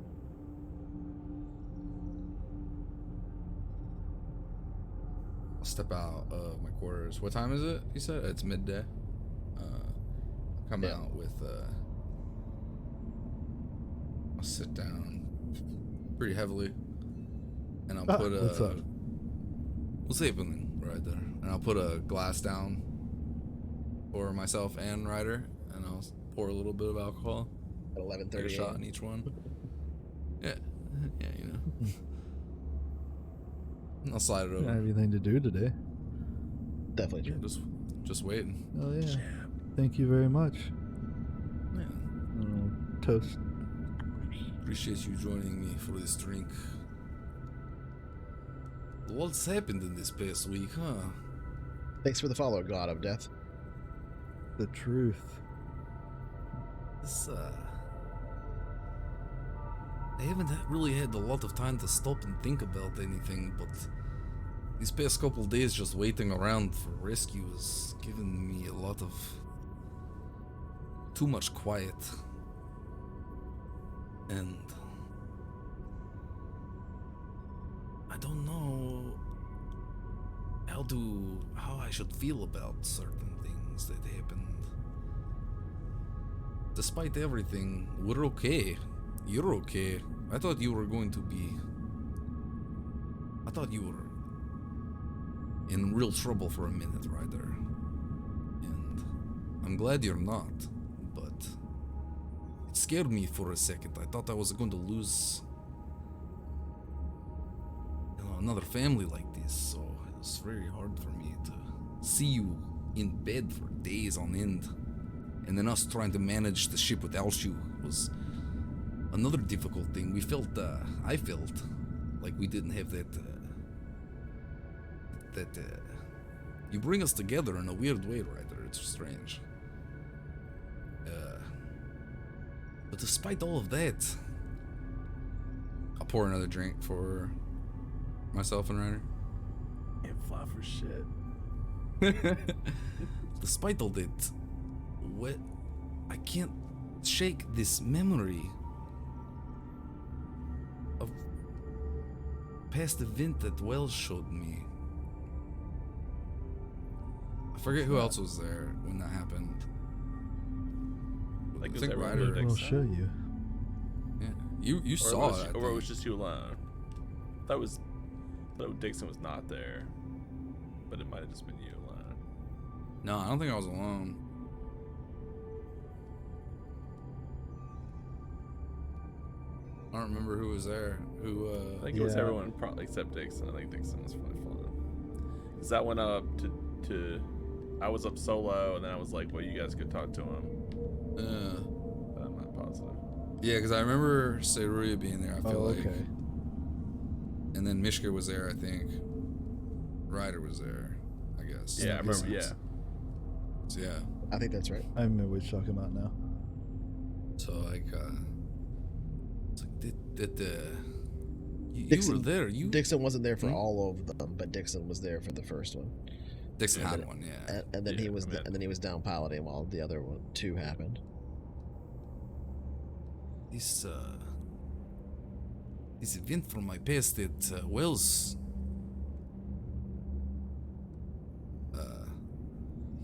I'll step out of my quarters. What time is it? You said it's midday. Come Yeah. out with. I'll sit down pretty heavily, and I'll put a. what's up? What's happening right there? And I'll put a glass down for myself and Ryder, and I'll pour a little bit of alcohol. At Take a 11:30 shot a.m. in each one. Yeah, you know. And I'll slide it Got over. everything to do today. Definitely Yeah, true. just waiting. Oh yeah. Thank you very much. Yeah. Toast. Appreciate you joining me for this drink. What's happened in this past week, huh? Thanks for the follow, God of Death. The truth. This, I haven't really had a lot of time to stop and think about anything, but these past couple days just waiting around for rescue has given me a lot of too much quiet. And I don't know how I should feel about certain things that happened. Despite everything, we're okay. You're okay. I thought you were in real trouble for a minute, Ryder. And I'm glad you're not, but it scared me for a second. I thought I was going to lose another family like this, so it was very hard for me to see you in bed for days on end. And then us trying to manage the ship without you was another difficult thing. I felt like we didn't have that you bring us together in a weird way, Ryder. It's strange. But despite all of that, I'll pour another drink for myself and Ryder. Can't fly for shit. Despite all that, I can't shake this memory of past event that Wells showed me. I forget who else was there when that happened. Like, I was think everyone Ryder. there? I'll show you. Yeah, you Or saw was, it. I or think. was just you alone? That was. That Dixon was not there, but it might have just been you alone. No, I don't think I was alone. I don't remember who was there. Who? I think it was everyone probably except Dixon. I think Dixon was probably fun. Because that went up to I was up solo, and then I was like, well, you guys could talk to him. But I'm not positive. Yeah, because I remember Seruya being there, I feel like. Okay. And then Mishka was there, I think. Ryder was there, I guess. Yeah, I remember, yeah. So, yeah. I think that's right. I remember what you're talking about now. So, like, it's like, you Dixon, were there. Dixon wasn't there for all of them, but Dixon was there for the first one. Dixon had one, yeah. And then he was down piloting while the other two happened. This event from my past at Wells.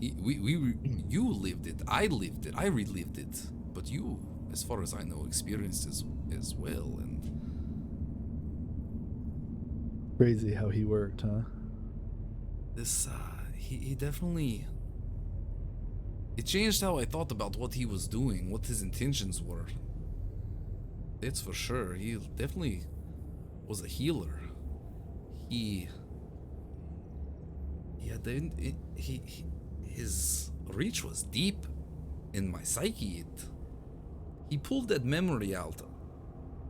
You lived it. I lived it. I relived it. But you, as far as I know, experienced it as well. And Crazy how he worked, huh? this, he definitely. It changed how I thought about what he was doing, what his intentions were. That's for sure. He definitely was a healer. His reach was deep in my psyche. He pulled that memory out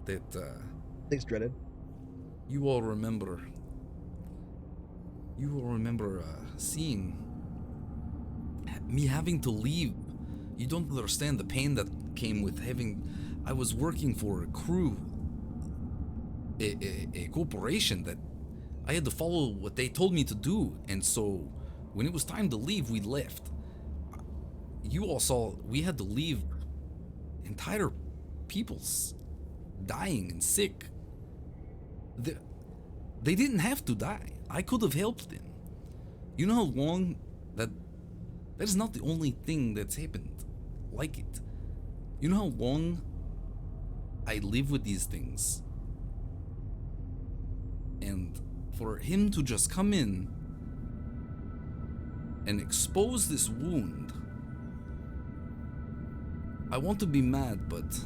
that Thanks, Dreaded. you all remember seeing me having to leave. You don't understand the pain that came with I was working for a crew, a corporation that I had to follow what they told me to do, and so when it was time to leave, we left. You all saw we had to leave entire peoples dying and sick. They didn't have to die. I could have helped them. You know how long that is not the only thing that's happened like it. You know how long I live with these things. And for him to just come in and expose this wound, I want to be mad, but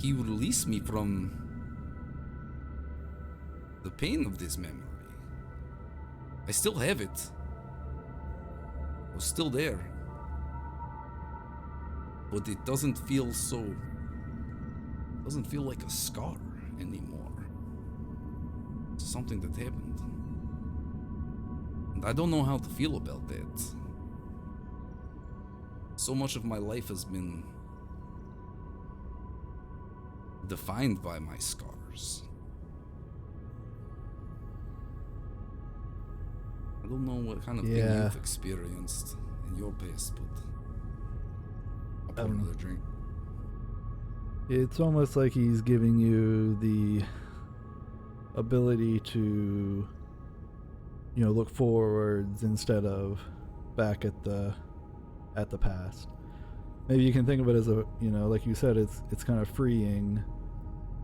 he released me from the pain of this memory. I still have it. It was still there. But it doesn't feel like a scar anymore. It's something that happened. And I don't know how to feel about that. So much of my life has been defined by my scars. I don't know what kind of thing you've experienced in your past, but I'll pour another drink. It's almost like he's giving you the ability to, look forwards instead of back at the past. Maybe you can think of it as a, like you said, it's kind of freeing,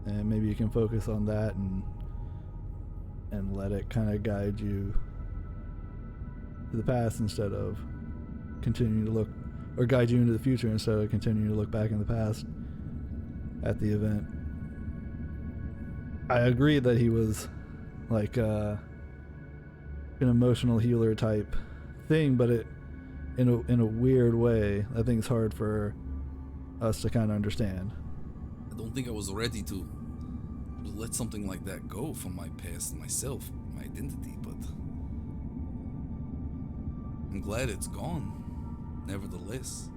and maybe you can focus on that and let it kind of guide you to the past instead of continuing to look, or guide you into the future instead of continuing to look back in the past at the event. I agree that he was like an emotional healer type thing, but it in a weird way, I think it's hard for us to kind of understand. I don't think I was ready to let something like that go from my past, myself, my identity, but I'm glad it's gone, nevertheless.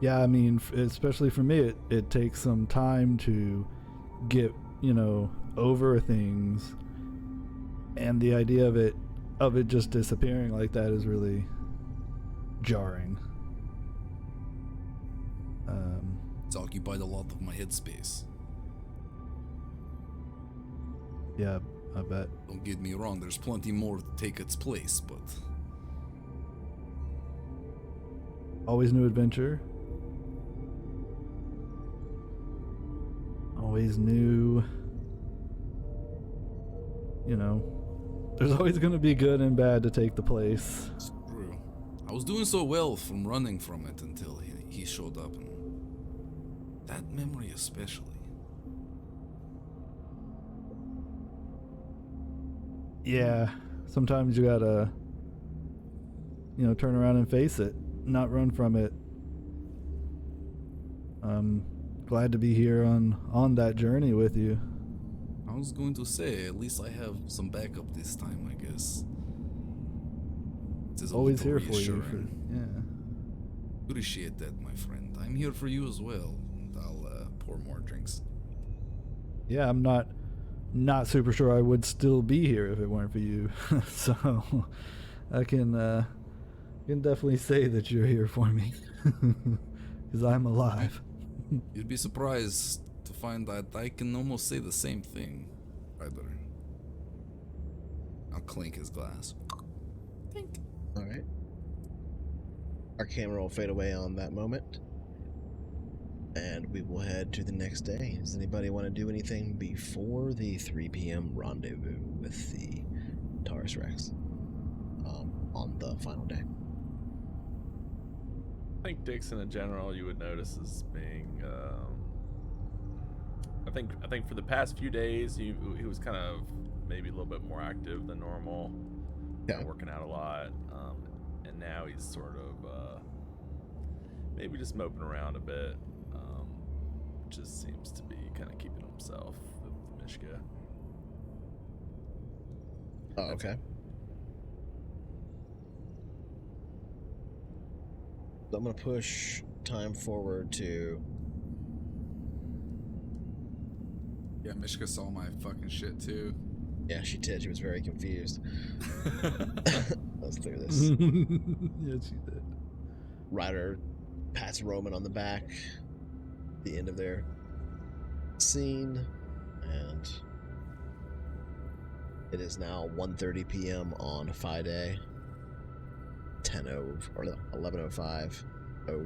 Yeah, I mean, especially for me, it takes some time to get, over things, and the idea of it just disappearing like that is really jarring. It's occupied a lot of my headspace. Yeah, I bet. Don't get me wrong, there's plenty more to take its place, but Always new adventure. Always new, there's always going to be good and bad to take the place. it's true. I was doing so well from running from it until he showed up and That memory especially. Yeah, sometimes you gotta, turn around and face it, not run from it. I'm glad to be here on that journey with you. I was going to say, at least I have some backup this time, I guess. It is a Always little here for you. reassuring. Appreciate that, my friend. I'm here for you as well. And I'll pour more drinks. Yeah, I'm not super sure I would still be here if it weren't for you. So I can definitely say that you're here for me because I'm alive. You'd be surprised to find that I can almost say the same thing, brother. I'll clink his glass. Clink. All right. Our camera will fade away on that moment, and we will head to the next day. Does anybody want to do anything before the 3 p.m. rendezvous with the Taurus Rex on the final day? I think Dixon in general, you would notice as being. I think for the past few days, he was kind of maybe a little bit more active than normal. Yeah. Working out a lot, and now he's sort of maybe just moping around a bit. Just seems to be kind of keeping himself with Mishka. Oh, okay. So I'm going to push time forward to... Yeah, Mishka saw my fucking shit too. Yeah, she did. She was very confused. Let's clear this. Yes, you did. Ryder pats Roman on the back. The end of their scene. And it is now 1:30 p.m. on Friday. 11:05,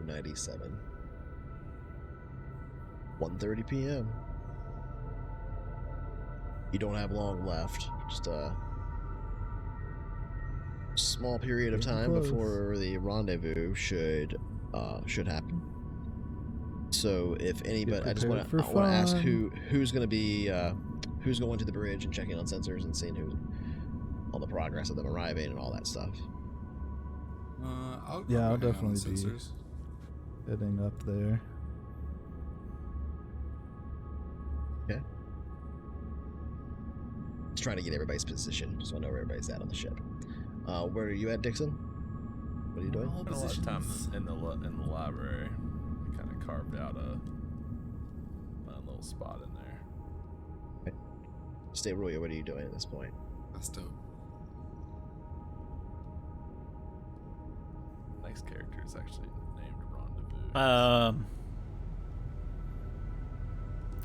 097. 1:30 p.m. You don't have long left. Just a small period of time before the rendezvous should happen. So if anybody, I want to ask who's going to be who's going to the bridge and checking on sensors and seeing who's on the progress of them arriving and all that stuff. I'll definitely be heading up there. Okay. Just trying to get everybody's position, so I know where everybody's at on the ship. Where are you at, Dixon? What are you doing? Spent a lot of time in the library. I kind of carved out my little spot in there. Okay. Stay Roya, what are you doing at this point? That's dope. Nice character is actually named Rendezvous.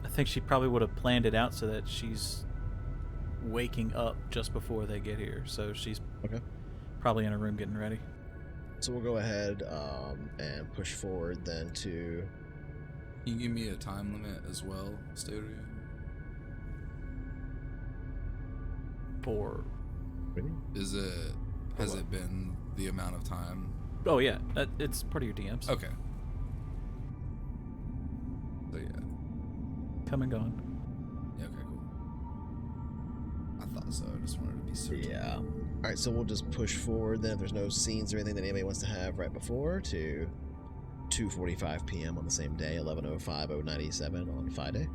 I think she probably would have planned it out so that she's waking up just before they get here. So she's probably in her room getting ready. So we'll go ahead and push forward then to... Can you give me a time limit as well, Stereo? For... Has it been the amount of time? Oh yeah, it's part of your DMs. Okay. So yeah. Come and gone. Yeah, okay, cool. I thought so, I just wanted to be certain. Yeah. Alright, so we'll just push forward then if there's no scenes or anything that anybody wants to have right before to 2:45 p.m. on the same day, 11:05, 097 on Friday.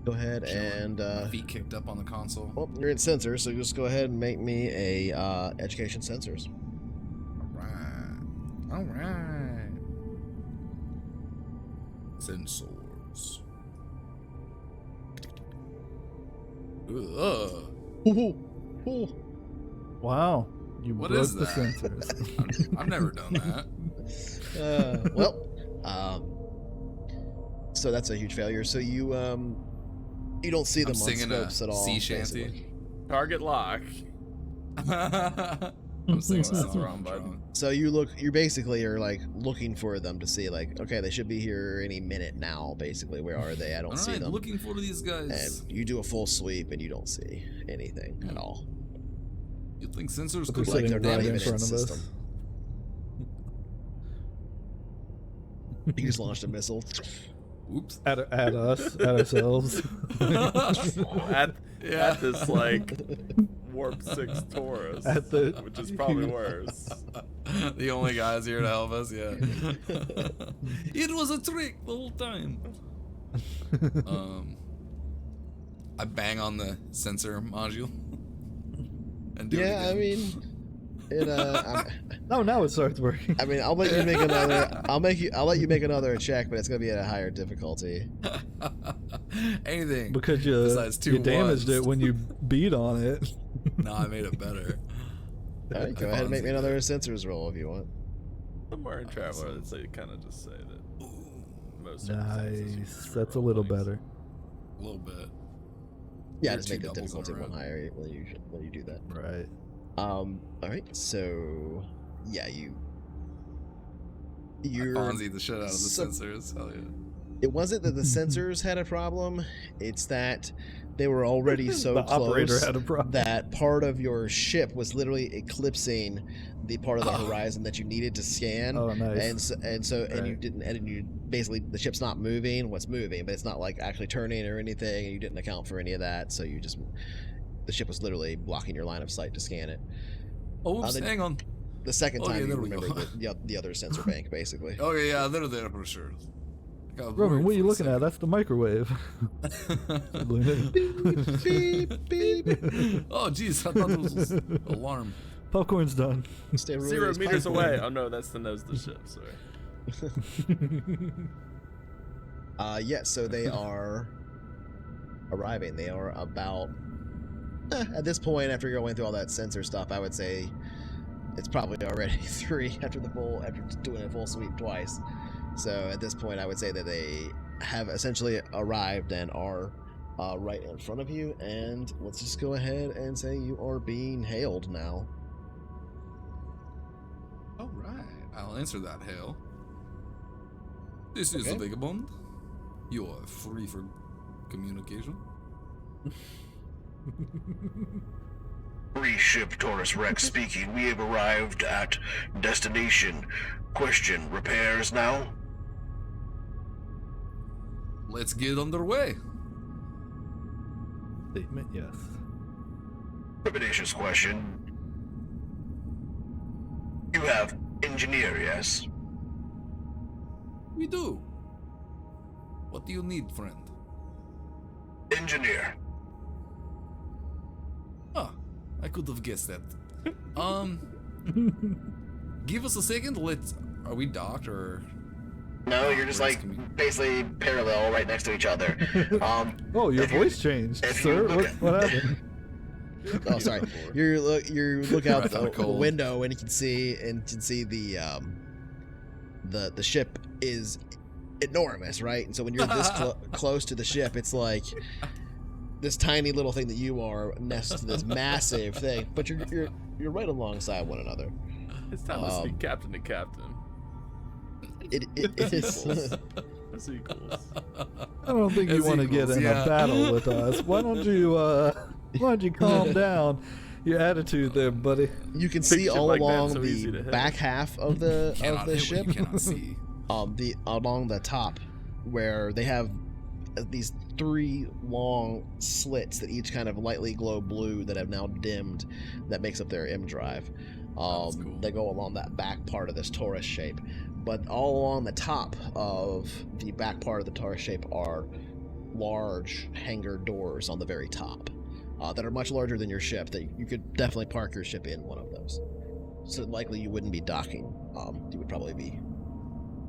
Go ahead and feet kicked up on the console. Well, you're in sensors, so just go ahead and make me a education sensors. All right. Sensors. Ooh. Wow, you What broke is the that? sensors. I've never done that. So that's a huge failure. So you don't see them I'm on singing scopes a at all. sea shanty. basically. Target lock. I'm singing That's the wrong button. So you basically are like looking for them to see like, okay, they should be here any minute now. Basically, where are they? I don't see them. Looking for these guys. And you do a full sweep and you don't see anything at all. You think sensors But could they're Like sitting they're not right even in in front the of us. system. You just launched a missile. Oops. At us, at ourselves. at this like warp 6 Taurus, which is probably worse. The only guys here to help us, yeah. It was a trick the whole time. I bang on the sensor module. And do it again. I mean, No, now it starts working. I mean, I'll let you make another. I'll let you make another check, but it's gonna be at a higher difficulty. Anything Because besides two you damaged ones. it when you beat on it. No, I made it better. All right, go ahead and make me another sensors roll if you want. Somewhere in Traveller, they kind of just say that most Nice. That's a little better. A little bit. Yeah, Or just two make the doubles in a difficulty row. one higher when you do that. Right. All right, so yeah, you're Fonzie the shit out of the so- sensors. Hell yeah. It wasn't that the sensors had a problem; it's that they were already so The operator close had a problem. that part of your ship was literally eclipsing the part of the horizon that you needed to scan. Oh, nice. And you Right. didn't, and you basically the ship's not moving. What's moving, but it's not like actually turning or anything. And you didn't account for any of that, so the ship was literally blocking your line of sight to scan it. Oops, then- hang on. The second Okay, time you there we go. remember the other sensor bank, basically. Okay, yeah, they're there for sure. I got Roman, worried what are you for a looking at? That's the microwave. Beep, beep, beep. Oh, jeez, I thought it was an alarm. Popcorn's done. Stay really 0 meters respectful. away. Oh no, that's the nose of the ship. Sorry. Yeah, so they are arriving. They are about at this point, after going through all that sensor stuff, I would say it's probably already 3 after doing a full sweep twice. So at this point, I would say that they have essentially arrived and are right in front of you. And let's just go ahead and say you are being hailed now. All right, I'll answer that hail. This is Okay. the Vagabond. You are free for communication. Re-ship Taurus Rex speaking. We have arrived at destination. Question, repairs now? Let's get underway. Statement, yes. Trepidatious question. You have engineer, yes? We do. What do you need, friend? Engineer. Ah, I could have guessed that. Give us a second. Are we docked or? No, you're just like basically parallel right next to each other. Oh, your If you- voice changed, if sir. you look What at- happened? Oh, sorry. You look out Right, I'm the cold. window and you can see the ship is enormous, right? And so when you're this close to the ship, it's like this tiny little thing that you are next to this massive thing, but you're right alongside one another. It's time to speak captain to captain. It is. That's equals. I don't think you It's want to get equals, in yeah. a battle with us. Why don't you calm down your attitude there, buddy? You can Big see ship all like that, along so easy to the hit. back half of the Cannot hit ship. what you cannot see. Along the top, where they have these 3 long slits that each kind of lightly glow blue that have now dimmed, that makes up their M drive. That's cool. They go along that back part of this torus shape, but all along the top of the back part of the torus shape are large hangar doors on the very top that are much larger than your ship. That you could definitely park your ship in one of those. So likely you wouldn't be docking. You would probably be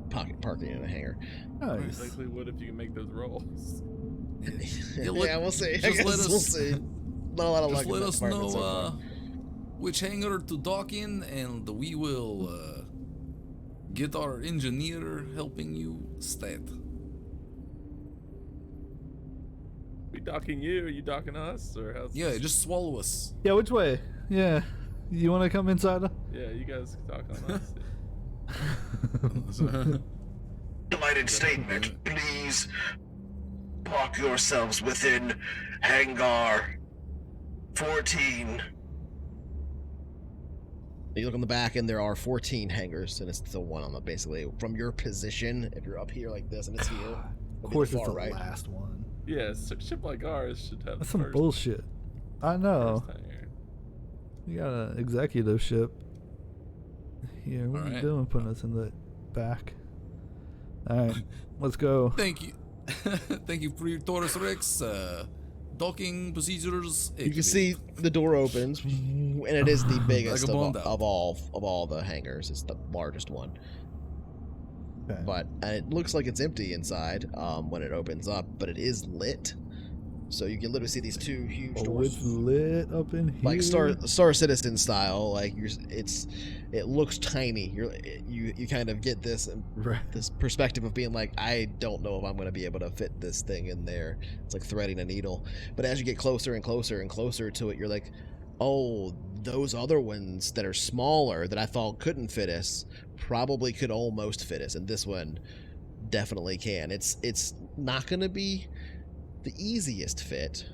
parking in a hangar. Nice. Likely would if you can make those rolls. Yeah, look, Yeah, we'll see. I just guess let we'll us- see. Not a lot of luck Just in let that us department so know far. which hangar to dock in, and we will get our engineer helping you stat. We docking you? Are you docking us? Or how's Yeah, just swallow us. Yeah, which way? Yeah. You want to come inside? Yeah, you guys dock on us. Delighted statement. Please park yourselves within hangar 14. You look on the back, and there are 14 hangars, and it's the one on the basically from your position. If you're up here like this, and it's here, Of course, it's the right. last one. Yeah, a ship like ours should have That's the some first, bullshit. I know. first hangar. You got an executive ship. Here, what are you Alright. doing putting us in the back? Alright, let's go. Thank you. Thank you, Taurus Rex. Docking procedures. You can see the door opens, and it is the biggest Vagabond of all the hangars. It's the largest one. Okay. But it looks like it's empty inside when it opens up, but it is lit. So you can literally see these two huge Oh, doors, it's lit up in here. like Star Citizen style. Like it looks tiny. You kind of get this Right. this perspective of being like, I don't know if I'm going to be able to fit this thing in there. It's like threading a needle. But as you get closer and closer and closer to it, you're like, oh, those other ones that are smaller that I thought couldn't fit us probably could almost fit us, and this one definitely can. It's not going to be the easiest fit.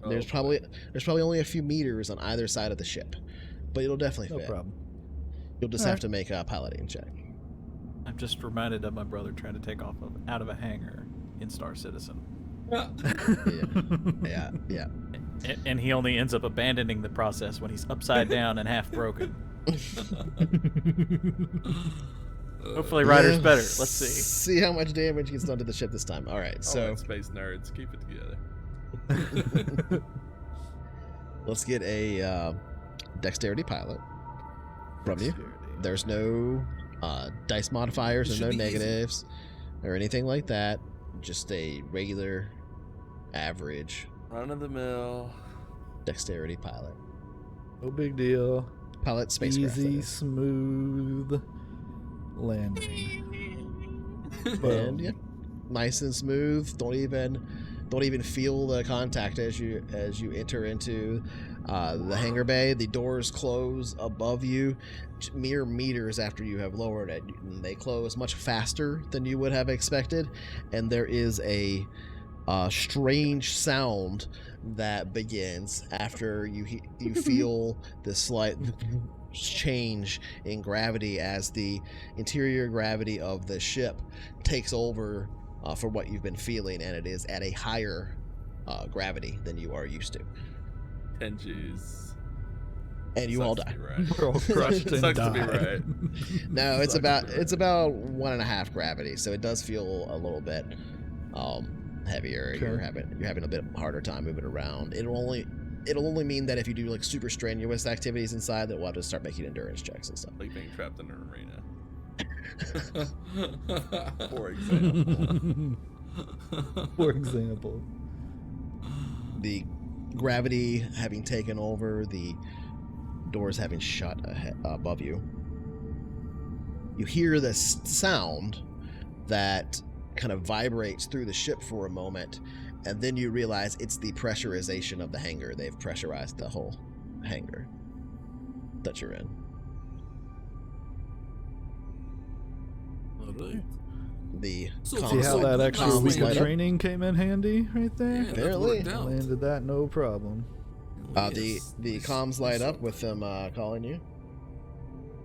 There's probably only a few meters on either side of the ship, but it'll definitely No fit. problem. You'll just have to make a piloting check. I'm just reminded of my brother trying to take off out of a hangar in Star Citizen. Yeah. And he only ends up abandoning the process when he's upside down and half broken. Hopefully Ryder's better. Let's see. See how much damage gets done to the ship this time. All right, so space nerds, keep it together. let's get a dexterity pilot from you. There's no dice modifiers It or should no be easy. negatives or anything like that. Just a regular, average Run of the mill. dexterity pilot. No big deal. Pilot spacecraft. that Easy, is. smooth landing. And yeah, nice and smooth. Don't even feel the contact as you enter into the hangar bay. The doors close above you mere meters after you have lowered it, and they close much faster than you would have expected, and there is a strange sound that begins after you feel this slight change in gravity as the interior gravity of the ship takes over for what you've been feeling, and it is at a higher gravity than you are used to, 10 G's. and you all Sucks die. to be right. We're all crushed and Sucks to be die. right. No, it's Sucks about 1.5 gravity, so it does feel a little bit heavier. Okay. You're having a bit harder time moving around. It'll only mean that if you do like super strenuous activities inside, that we'll have to start making endurance checks and stuff. Like being trapped in an arena. For example. For example. The gravity having taken over, the doors having shut above you, you hear this sound that kind of vibrates through the ship for a moment, and then you realize it's the pressurization of the hangar. They've pressurized the whole hangar that you're in. All right. The So comms- See how that extra comms week of light up. training came in handy right there? Yeah, that Apparently. worked out. Landed that no problem. Yes, the yes, comms light yes. up with them calling you.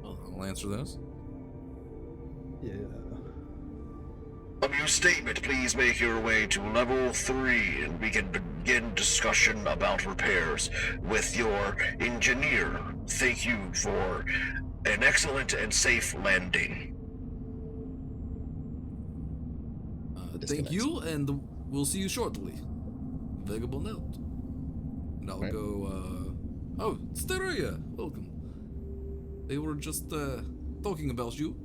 Well, I'll answer those. Yeah. From your statement, please make your way to level 3, and we can begin discussion about repairs with your engineer. Thank you for an excellent and safe landing. Thank you, and we'll see you shortly. Vagabond out. And I'll Right. go, oh, Steria, welcome. They were just, talking about you.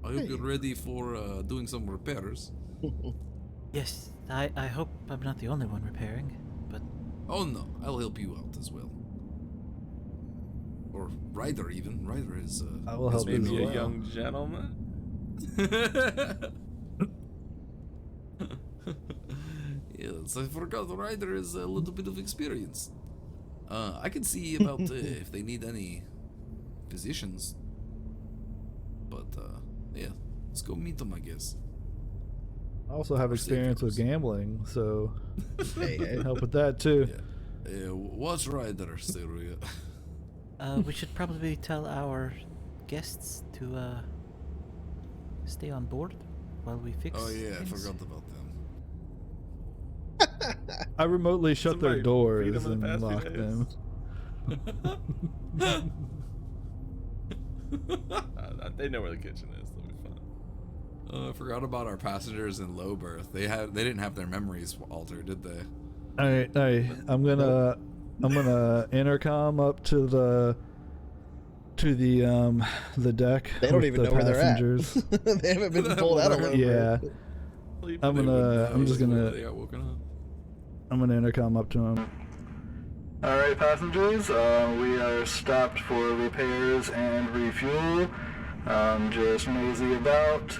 I hope you're ready for, doing some repairs. Yes, I hope I'm not the only one repairing, but Oh no, I'll help you out as well. Or Ryder even. Ryder is, I will help you as Maybe well. a young gentleman. Yes, I forgot Ryder is a little bit of experience. I can see about if they need any physicians. But, yeah, let's go meet them, I guess. I also have Or experience with savers. gambling, so Hey, I can help with that too. Yeah. Watch Ryder, Steria. We should probably tell our guests to stay on board while we fix. Oh yeah, things. I forgot about them. I remotely shut their Somebody doors feed 'em in and the past few locked them. They know where the kitchen is. They'll be fine. I forgot about our passengers in low berth. They didn't have their memories altered, did they? All right. I'm gonna intercom up to the deck. They don't with even the know where they're at. passengers. They haven't been pulled out of it. Yeah. I'm just gonna They got woken up. I'm gonna intercom up to them. Alright, passengers, we are stopped for repairs and refuel. Just mosey about,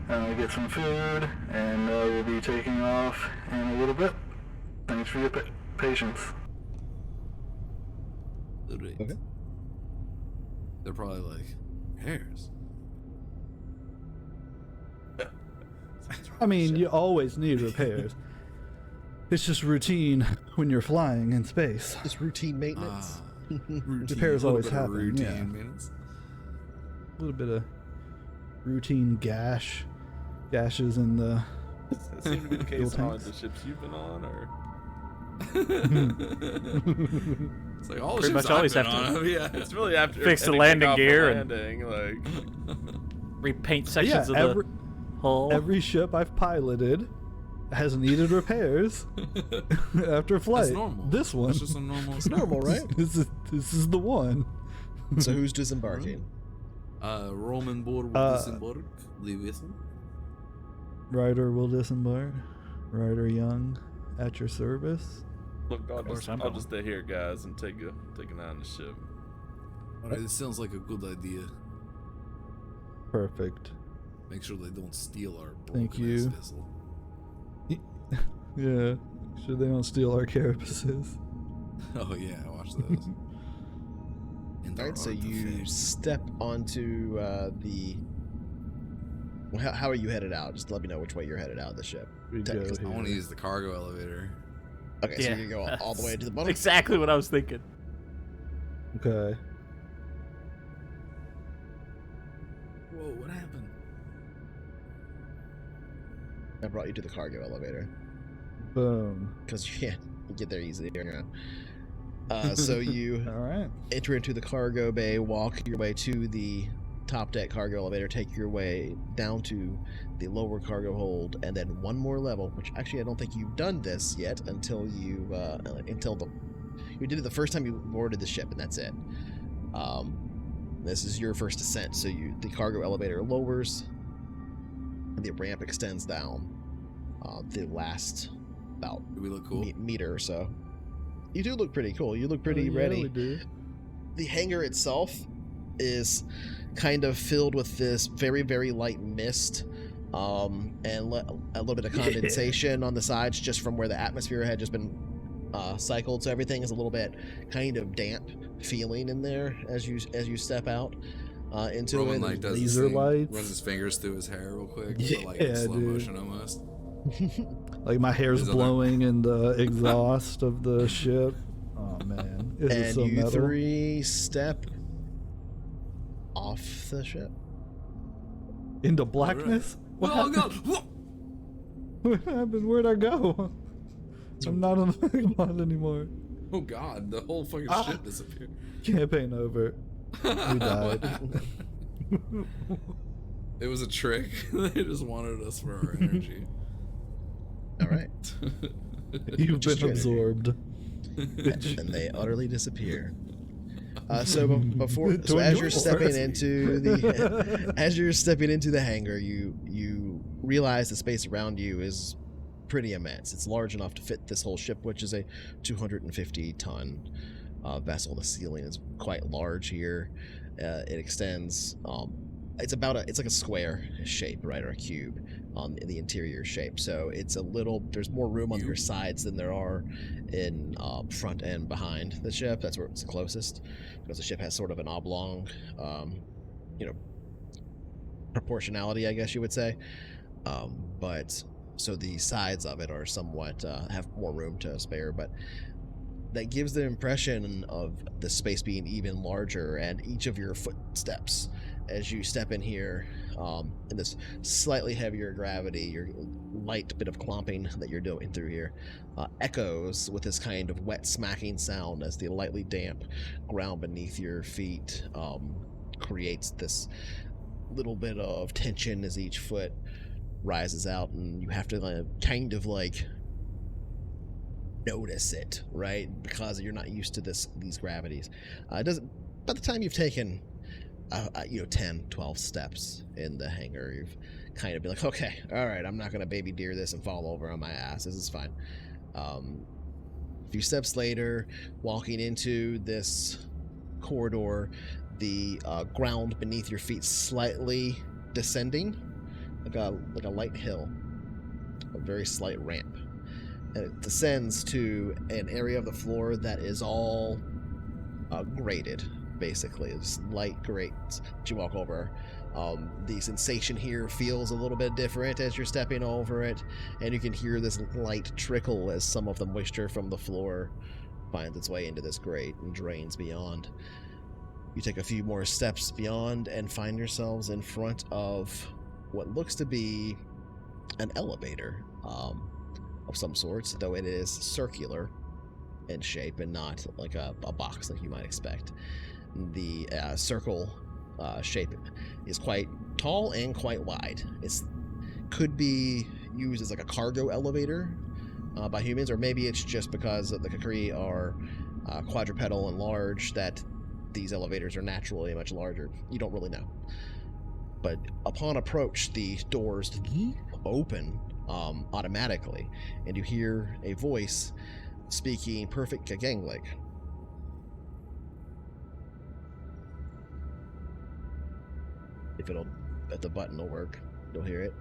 get some food, and we'll be taking off in a little bit. Thanks for your patience. Okay. They're probably like, hairs. I mean, you always need repairs. It's just routine when you're flying in space. Just routine maintenance. Repairs a little always bit of happen, routine yeah. maintenance. A little bit of routine gashes in the. Does that seem to be the case Fuel on tanks. the ships you've been on, or? It's like all the Pretty ships much always I've been have to- on, yeah. It's really after Fix the any landing kickoff gear or and- landing, like. Repaint sections Yeah, of the hull. Every ship I've piloted has needed repairs after flight. That's normal. This one, It's just a normal. It's normal, right? this is the one. So who's disembarking? Roman board will disembark. The vessel. Ryder will disembark. Ryder Young, at your service. Look, I'll course, just, I'm I'll going. just stay here, guys, and take an eye on the ship. Alright, this sounds like a good idea. Perfect. Make sure they don't steal our Thank broken you. vessel. Yeah, sure they don't steal our carapaces. Oh yeah, watch those. And All our right, so you artifacts. step onto the. Well, how are you headed out? Just let me know which way you're headed out of the ship. We Tech- go I want to here. use the cargo elevator. Okay, so Yeah. you're gonna go all the way to the bottom. Exactly what I was thinking. Okay. Whoa, what happened? I brought you to the cargo elevator Boom. because you can't get there easily. So you All right. enter into the cargo bay, walk your way to the top deck cargo elevator, take your way down to the lower cargo hold, and then one more level. Which actually, I don't think you've done this yet until you you did it the first time you boarded the ship, and that's it. This is your first ascent, so the cargo elevator lowers, and the ramp extends down. The last about Do we look cool? meter or so. You do look pretty cool. You look pretty Oh, yeah, ready. we do. The hangar itself is kind of filled with this very, very light mist, and a little bit of condensation on the sides, just from where the atmosphere had just been cycled. So everything is a little bit kind of damp feeling in there as you step out into Roman it. like does laser this thing, lights. runs his fingers through his hair real quick, Yeah, but like in slow dude. motion almost. Like my hair's His other- blowing in the exhaust of the ship. Oh man, this is And so you metal. three step off the ship. Into blackness. What Oh happened? god! Whoa! What happened? Where'd I go? I'm not on the vagabond anymore. Oh god! The whole fucking Ah. shit disappeared. Campaign over. We died. It was a trick. They just wanted us for our energy. All right. You've Just been your energy. absorbed. And they utterly disappear. So before, so To as enjoy you're it. stepping into the hangar, you realize the space around you is pretty immense. It's large enough to fit this whole ship, which is a 250-ton vessel. The ceiling is quite large here. It extends. It's like a square shape, right, or a cube in the interior shape. So it's there's more room on your sides than there are in front and behind the ship. That's where it's the closest, because the ship has sort of an oblong, proportionality, I guess you would say. But so the sides of it are somewhat have more room to spare, but that gives the impression of the space being even larger, and each of your footsteps as you step in here, in this slightly heavier gravity, your light bit of clomping that you're doing through here, echoes with this kind of wet smacking sound as the lightly damp ground beneath your feet creates this little bit of tension as each foot rises out, and you have to kind of like notice it, right? Because you're not used to these gravities. It doesn't. By the time you've taken 10, 12 steps in the hangar, you've kind of been like, okay, all right, I'm not gonna baby deer this and fall over on my ass. This is fine. A few steps later, walking into this corridor, the ground beneath your feet slightly descending, like a light hill, a very slight ramp. And it descends to an area of the floor that is all graded, basically. It's light grates that you walk over. The sensation here feels a little bit different as you're stepping over it, and you can hear this light trickle as some of the moisture from the floor finds its way into this grate and drains beyond. You take a few more steps beyond and find yourselves in front of what looks to be an elevator of some sorts, though it is circular in shape and not like a box like you might expect. The circle shape is quite tall and quite wide. It could be used as like a cargo elevator by humans, or maybe it's just because the Kakri are quadrupedal and large that these elevators are naturally much larger. You don't really know. But upon approach, the doors open automatically, and you hear a voice speaking perfect Kagenglik. If the button will work, you'll hear it.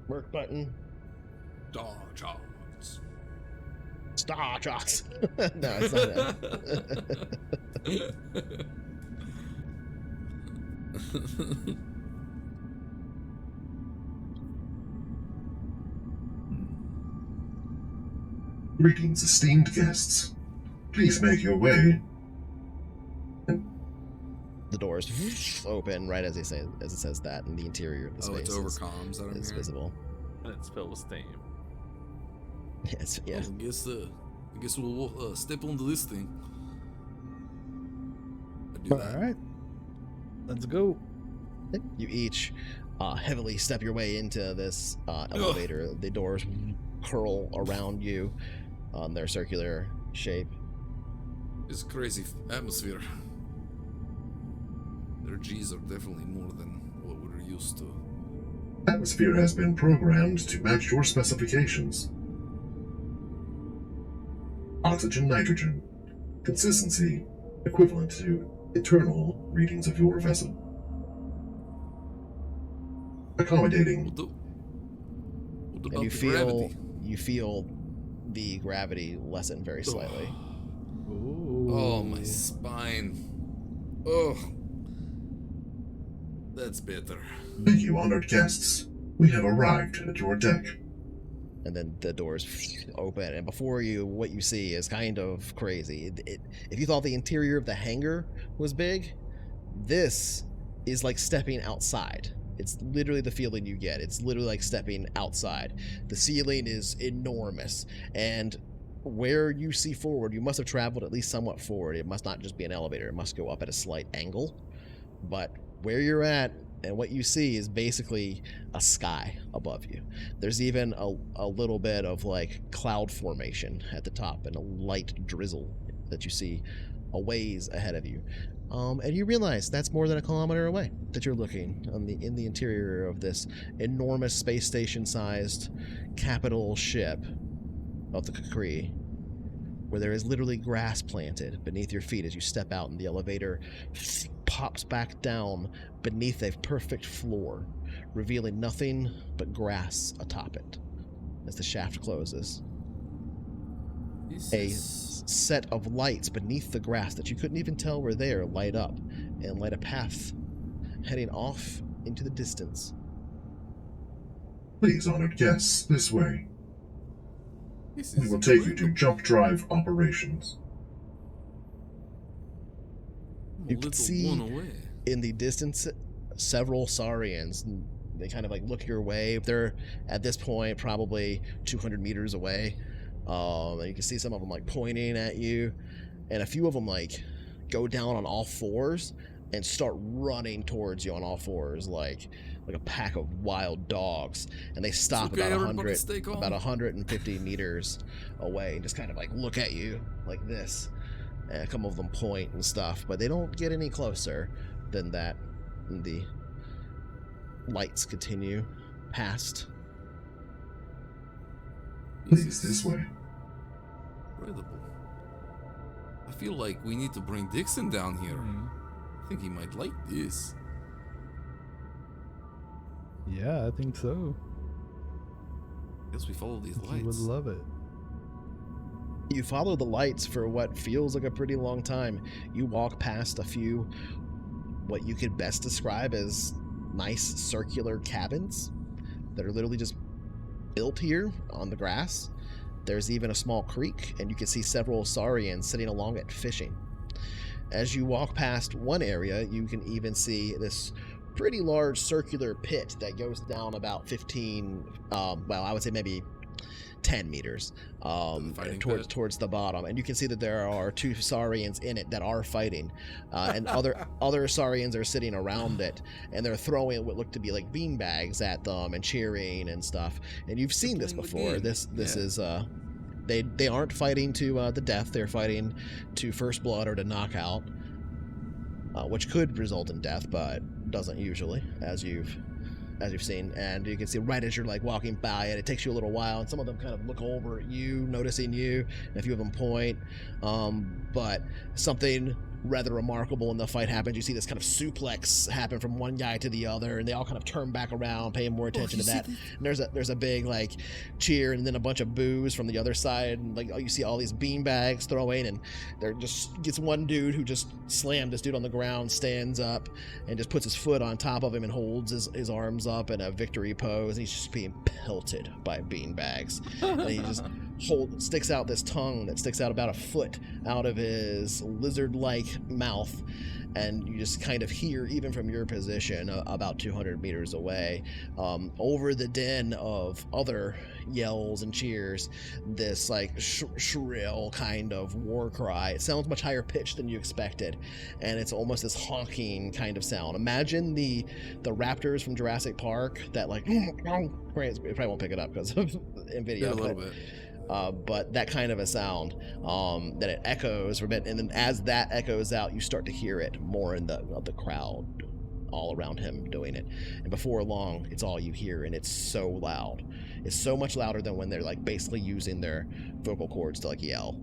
Work button. Star Charts. No, it's not that. Greetings, esteemed guests. Please make your way. The doors open right as it says that, and the interior of the space it's over comms that I'm is hearing. visible. And it's filled with steam. Yes, yeah. I guess we'll step onto this thing. All right, let's go. You each heavily step your way into this elevator. The doors curl around you on their circular shape. It's a crazy atmosphere. Their G's are definitely more than what we're used to. Atmosphere has been programmed to match your specifications. Oxygen, nitrogen. Consistency equivalent to internal readings of your vessel. Accommodating. And you feel the gravity lessen very slightly. Oh, my spine. Oh. That's better. Thank you, honored guests. We have arrived at your deck. And then the doors open, and before you, what you see is kind of crazy. If you thought the interior of the hangar was big, this is like stepping outside. It's literally the feeling you get. It's literally like stepping outside. The ceiling is enormous, and where you see forward, you must have traveled at least somewhat forward. It must not just be an elevator. It must go up at a slight angle. But where you're at and what you see is basically a sky above you. There's even a little bit of like cloud formation at the top and a light drizzle that you see a ways ahead of you. And you realize that's more than a kilometer away that you're looking in the interior of this enormous space station-sized capital ship of the Kakri, where there is literally grass planted beneath your feet as you step out, and the elevator pops back down beneath a perfect floor, revealing nothing but grass atop it as the shaft closes. A set of lights beneath the grass that you couldn't even tell were there light up and light a path heading off into the distance. Please, honored guests, this way. We will take you to Jump Drive Operations. You can see in the distance several Saurians. They kind of like look your way. They're at this point probably 200 meters away. And you can see some of them like pointing at you, and a few of them like go down on all fours and start running towards you on all fours like a pack of wild dogs, and they stop about 150 meters away and just kind of like look at you like this, and a couple of them point and stuff, but they don't get any closer than that. And the lights continue past. Please, this way. Incredible. I feel like we need to bring Dixon down here. I think he might like this. Yeah, I think so. Guess we follow these lights. He would love it. You follow the lights for what feels like a pretty long time. You walk past a few, what you could best describe as nice circular cabins that are literally just built here on the grass. There's even a small creek, and you can see several Saurians sitting along it fishing. As you walk past one area, you can even see this pretty large circular pit that goes down about 15, I would say maybe 10 meters towards the bottom, and you can see that there are two Saurians in it that are fighting, and other Saurians are sitting around it, and they're throwing what look to be like bean bags at them and cheering and stuff. And you've seen this before. This is they aren't fighting to the death. They're fighting to first blood or to knockout, which could result in death, but doesn't usually, as you've seen. And you can see right as you're like walking by it takes you a little while, and some of them kind of look over at you, noticing you, and a few of them point, but something rather remarkable in the fight happens. You see this kind of suplex happen from one guy to the other, and they all kind of turn back around, paying more attention to that. And there's a big like cheer, and then a bunch of boos from the other side, and like you see all these bean bags throwing, and there just gets one dude who just slammed this dude on the ground, stands up and just puts his foot on top of him and holds his arms up in a victory pose, and he's just being pelted by bean bags. And he just sticks out this tongue that sticks out about a foot out of his lizard-like mouth, and you just kind of hear, even from your position about 200 meters away, over the din of other yells and cheers, this like shrill kind of war cry. It sounds much higher pitched than you expected, and it's almost this honking kind of sound. Imagine the raptors from Jurassic Park that like it probably won't pick it up because of NVIDIA, a little bit. But that kind of a sound that it echoes for a bit, and then as that echoes out, you start to hear it more in the crowd all around him doing it, and before long it's all you hear, and it's so loud. It's so much louder than when they're like basically using their vocal cords to like yell.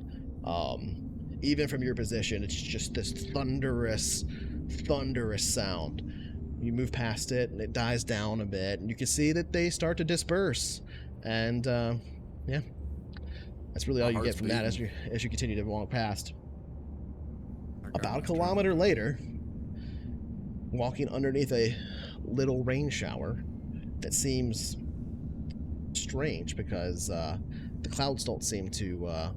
Even from your position, it's just this thunderous sound. You move past it and it dies down a bit, and you can see that they start to disperse, and yeah, that's really all you get from that as you continue to walk past. About a kilometer later, walking underneath a little rain shower that seems strange because the clouds don't seem to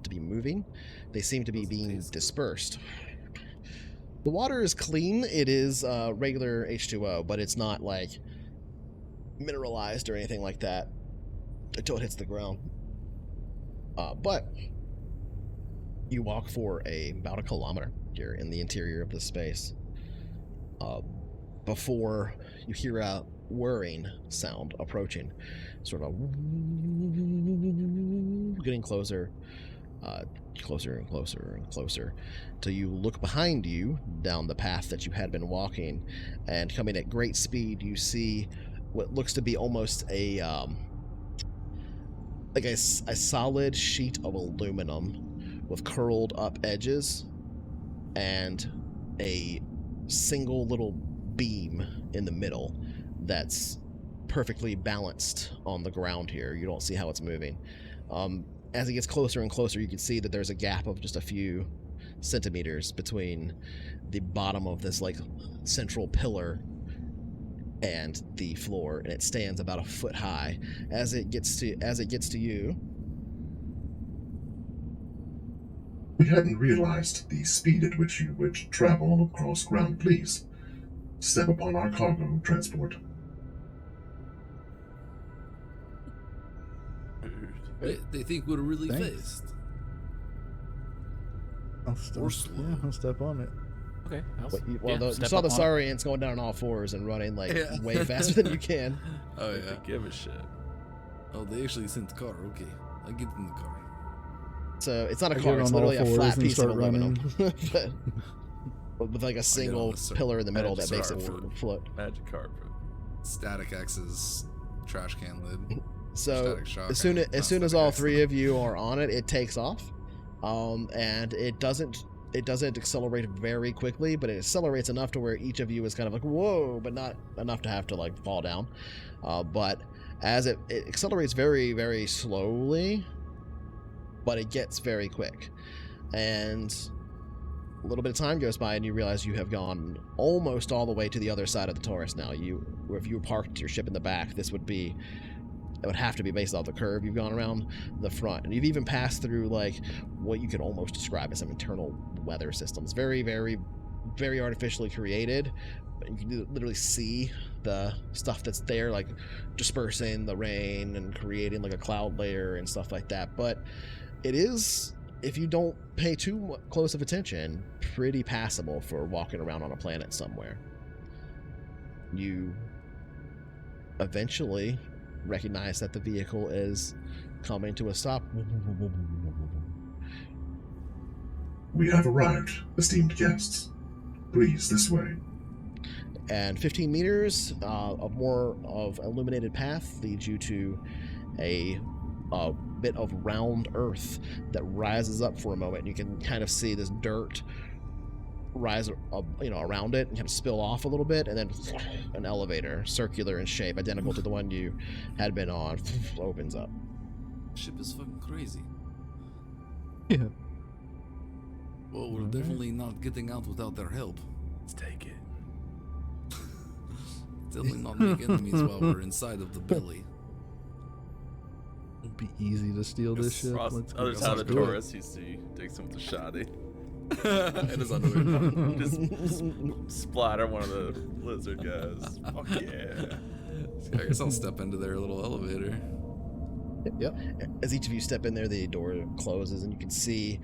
be moving. They seem to be being dispersed. The water is clean. It is regular H2O, but it's not like mineralized or anything like that until it hits the ground. But you walk for about a kilometer here in the interior of this space before you hear a whirring sound approaching, sort of getting closer, closer and closer and closer, till you look behind you down the path that you had been walking, and coming at great speed, you see what looks to be almost a solid sheet of aluminum with curled up edges and a single little beam in the middle that's perfectly balanced on the ground here. You don't see how it's moving. As it gets closer and closer, you can see that there's a gap of just a few centimeters between the bottom of this like central pillar and the floor, and it stands about a foot high. As it gets to you, We hadn't realized the speed at which you would travel across ground. Please, step upon our cargo transport. They think we're really Thanks. fast. I'll step on it. Okay. You saw the Saurians going down on all fours and running way faster than you can. Oh They yeah. give a shit. Oh, they actually sent the car. Okay, I get in the car. So it's not a I car; get it's on all literally a fours flat and piece of start aluminum, running. but with like a single pillar in the middle that makes it float. Magic carpet. Static X's trash can lid. So Static Shock as soon and as Static all X. three of you are on it, it takes off, and it doesn't accelerate very quickly, but it accelerates enough to where each of you is kind of like whoa, but not enough to have to like fall down. But as it accelerates very, very slowly, but it gets very quick, and a little bit of time goes by and you realize you have gone almost all the way to the other side of the Taurus now. If you parked your ship in the back, it would have to be based off the curve. You've gone around the front, and you've even passed through like what you could almost describe as some internal weather systems. Very, very, very artificially created. You can literally see the stuff that's there, like dispersing the rain and creating like a cloud layer and stuff like that. But it is, if you don't pay too close of attention, pretty passable for walking around on a planet somewhere. You eventually recognize that the vehicle is coming to a stop. We have arrived, esteemed guests. Please, this way. And 15 meters of more of illuminated path leads you to a bit of round earth that rises up for a moment. You can kind of see this dirt rise around it and kind of spill off a little bit, and then an elevator, circular in shape, identical to the one you had been on, opens up. Ship is fucking crazy. Yeah. Well, we're definitely not getting out without their help. Let's take it. Definitely not make enemies while we're inside of the belly. It'd be easy to steal this ship. Across Let's the other go. side of the do it. Taurus, you see Dixon with the shotty. It is underwear. Just splatter one of the lizard guys. Fuck yeah. I guess I'll step into their little elevator. Yep. As each of you step in there, the door closes, and you can see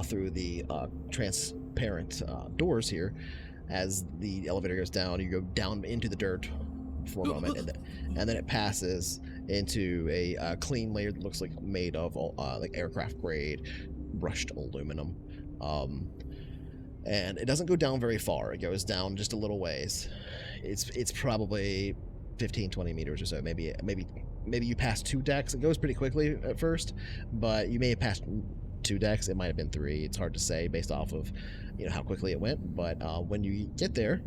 through the transparent doors here. As the elevator goes down, you go down into the dirt for a moment, and then it passes into a clean layer that looks like made of like aircraft grade brushed aluminum. And it doesn't go down very far. It goes down just a little ways. It's probably 15-20 meters or so. Maybe you pass 2 decks. It goes pretty quickly at first, but you may have passed 2 decks. It might have been 3. It's hard to say based off of how quickly it went. But when you get there,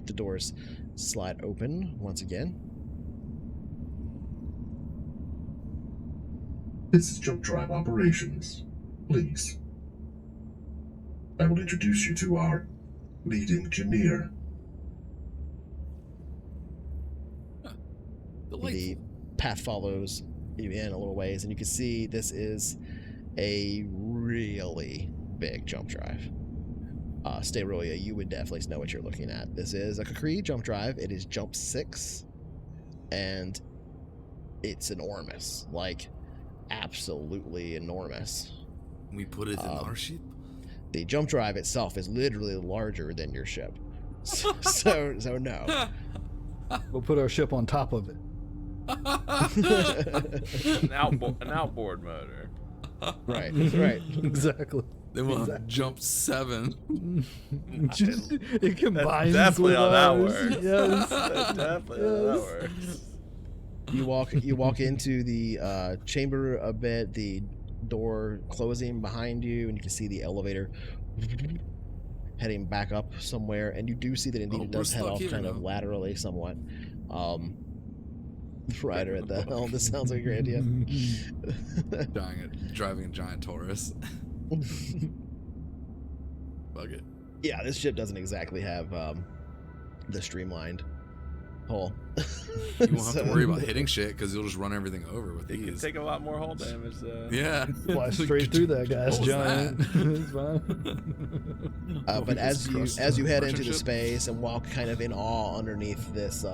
the doors slide open once again. This is Jump Drive Operations. Please. I will introduce you to our lead engineer. The path follows you in a little ways, and you can see this is a really big jump drive. Sterolia, you would definitely know what you're looking at. This is a Kakri jump drive. It is jump 6, and it's enormous, like absolutely enormous. We put it in our ship? The jump drive itself is literally larger than your ship. So no. We'll put our ship on top of it. An outboard motor. Right. Exactly. Then we'll have jump 7. It combines Definitely with how that ours. works. Yes. Definitely how that works. You walk into the chamber a bit, the door closing behind you, and you can see the elevator heading back up somewhere, and you do see that indeed it does head off kind of laterally somewhat. Ryder at the helm. This sounds like a great idea. Driving a giant Taurus. Fuck it. Yeah, this ship doesn't exactly have the streamlined hole. You won't have to worry about hitting shit because you'll just run everything over with It can these. take a lot more hull damage. Yeah. Fly straight through that gas What was giant. that? It's fine. But as you crushed as you head Russian into the ship? space and walk kind of in awe underneath this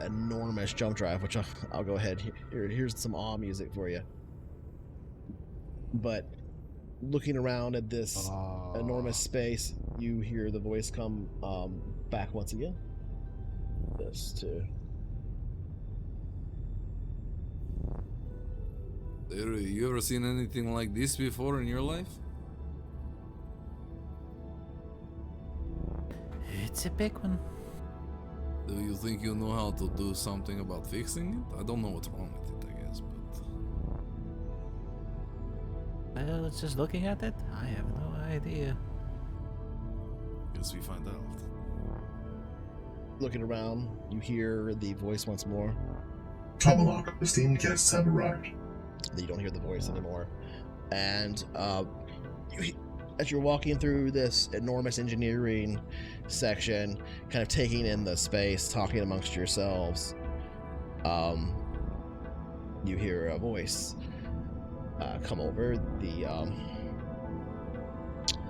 enormous jump drive, which I'll go ahead. Here's some awe music for you. But looking around at this enormous space, you hear the voice come back once again. This too. You ever seen anything like this before in your life? It's a big one. Do you think you know how to do something about fixing it? I don't know what's wrong with it, I guess, but... Well, just looking at it, I have no idea. Guess we find out. Looking around, you hear the voice once more. Tomalak, esteemed guests have arrived. Then you don't hear the voice anymore. And as you're walking through this enormous engineering section, kind of taking in the space, talking amongst yourselves, you hear a voice come over the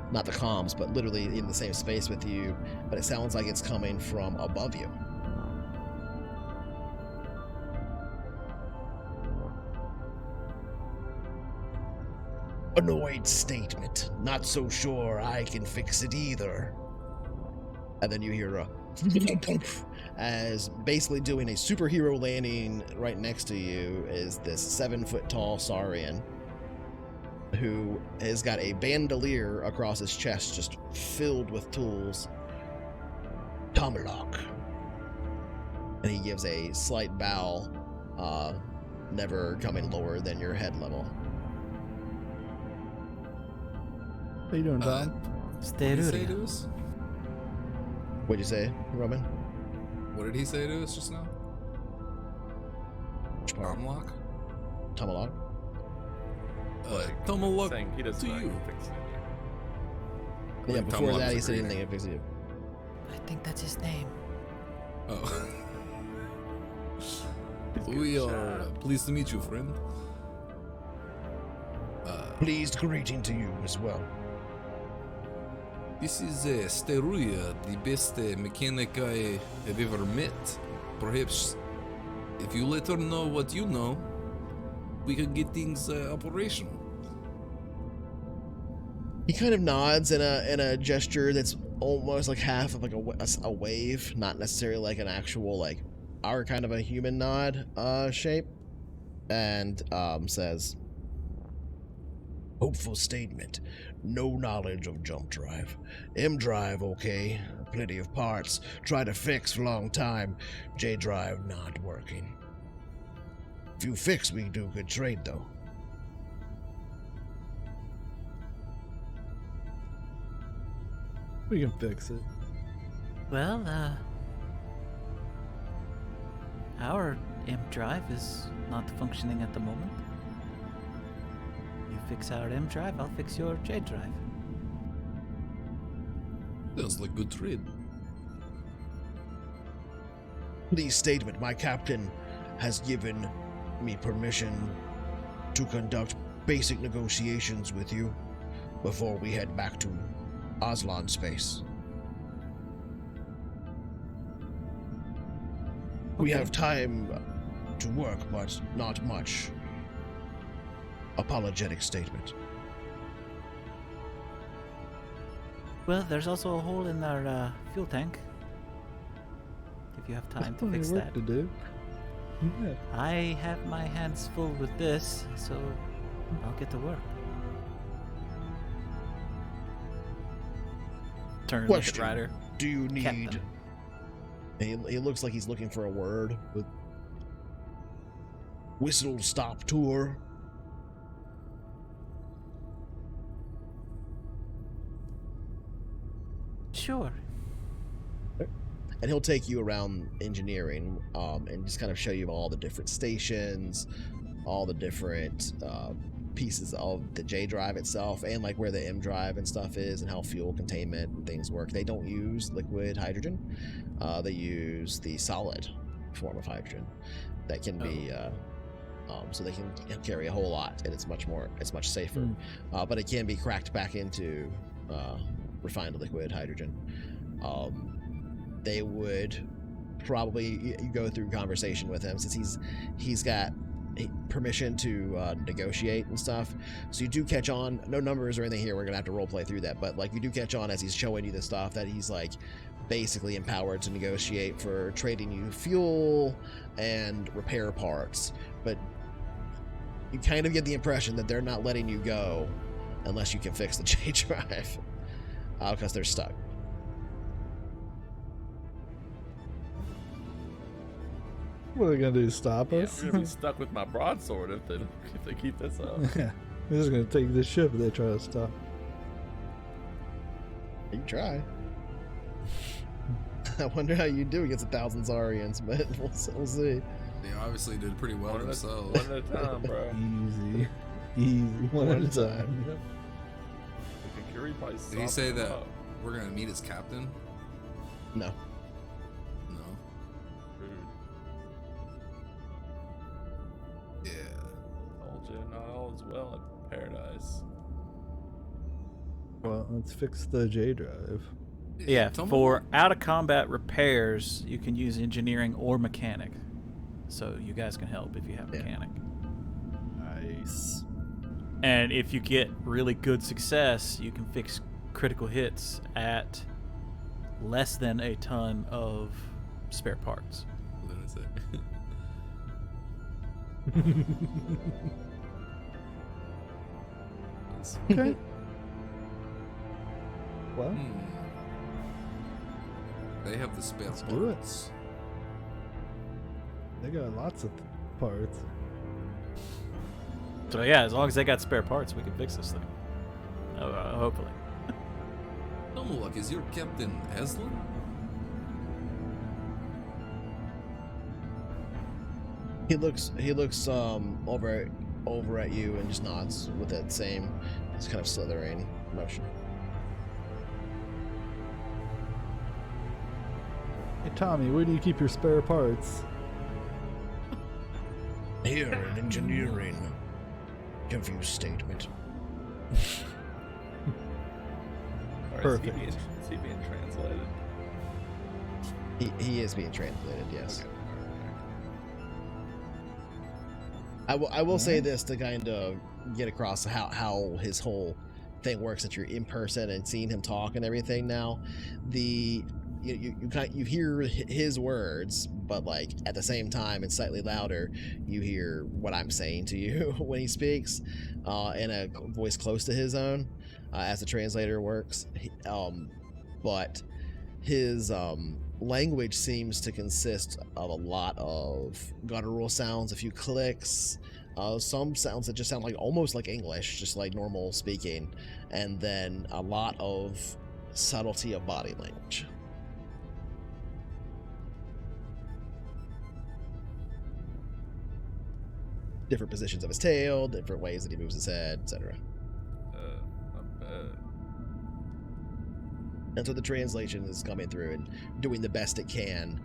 not the comms, but literally in the same space with you, but it sounds like it's coming from above you. Annoyed statement. Not so sure I can fix it either. And then you hear a as basically doing a superhero landing right next to you is this 7-foot tall Saurian who has got a bandolier across his chest just filled with tools. Tomalak. And he gives a slight bow, never coming lower than your head level. How you doing, Tom? What did he say to us? What'd you say, Roman? What did he say to us just now? Tomalak? Tomalak? Tomalak Saying he doesn't to know how you. to fix it. Yeah, Like before Tomalak that he was said agreeing. anything fix you. I think that's his name. Oh. He's We getting are shot. pleased to meet you, friend. Pleased greeting to you as well. This is Steruya, the best mechanic I have ever met. Perhaps if you let her know what you know, we could get things operational. He kind of nods in a gesture that's almost like half of like a wave, not necessarily like an actual like our kind of a human nod shape, and says, "Hopeful statement. No knowledge of jump drive. M drive okay. Plenty of parts. Try to fix for long time. J drive not working. If you fix, we do good trade though." We can fix it. Well, our imp drive is not functioning at the moment. You fix our M drive, I'll fix your J drive. Sounds like good trade. Please statement, my captain has given me permission to conduct basic negotiations with you before we head back to Aslan space. We have time to work, but not much. Apologetic statement. Well, there's also a hole in our fuel tank. If you have time to Plenty fix of work that. to do. Yeah. I have my hands full with this, so I'll get to work. Turn and look at Question. Ryder. Do you need... Captain. He looks like he's looking for a word. With whistle stop tour. Sure. And he'll take you around engineering and just kind of show you all the different stations, all the different pieces of the J drive itself and like where the M drive and stuff is and how fuel containment and things work. They don't use liquid hydrogen. They use the solid form of hydrogen that can be so they can carry a whole lot, and it's much safer. But it can be cracked back into refined liquid hydrogen. They would probably go through conversation with him since he's got permission to negotiate and stuff. So you do catch on, no numbers or anything here, we're gonna have to role play through that, but like you do catch on as he's showing you the stuff that he's like basically empowered to negotiate for trading you fuel and repair parts, but you kind of get the impression that they're not letting you go unless you can fix the J drive because they're stuck. What are they gonna do? Stop Yeah, us? we're gonna be stuck with my broadsword if they keep this up. Yeah, they're just gonna take this ship if they try to stop. You try. I wonder how you do against 1,000 Zarians, but we'll see. They obviously did pretty well themselves. One at a time, bro. Easy, one at a time. Yep. Kiri probably Did he say that we're gonna meet his captain? No. No. Rude. Yeah. Told you, not all is well in paradise. Well, let's fix the J drive. Yeah, tell me for more. out of combat repairs, you can use engineering or mechanic. So you guys can help if you have mechanic. Nice. And if you get really good success, you can fix critical hits at less than a ton of spare parts. What did I say? That's- Okay. Well, They have the spare Let's do it. parts. they got lots of parts. So yeah, as long as they got spare parts, we can fix this thing. Hopefully. Tomulak, is your captain Aslan? He looks over at you and just nods with that same kind of slithering motion. Hey Tommy, where do you keep your spare parts? Here in engineering. Confused statement. Or Perfect. Is he being translated? He is being translated, yes. Okay. I will say this to kind of get across how his whole thing works, that you're in person and seeing him talk and everything now. You hear his words, but like at the same time and slightly louder, you hear what I'm saying to you when he speaks in a voice close to his own as the translator works. But his language seems to consist of a lot of guttural sounds, a few clicks, some sounds that just sound like almost like English, just like normal speaking, and then a lot of subtlety of body language. Different positions of his tail, different ways that he moves his head, etc. Not bad. And so the translation is coming through and doing the best it can.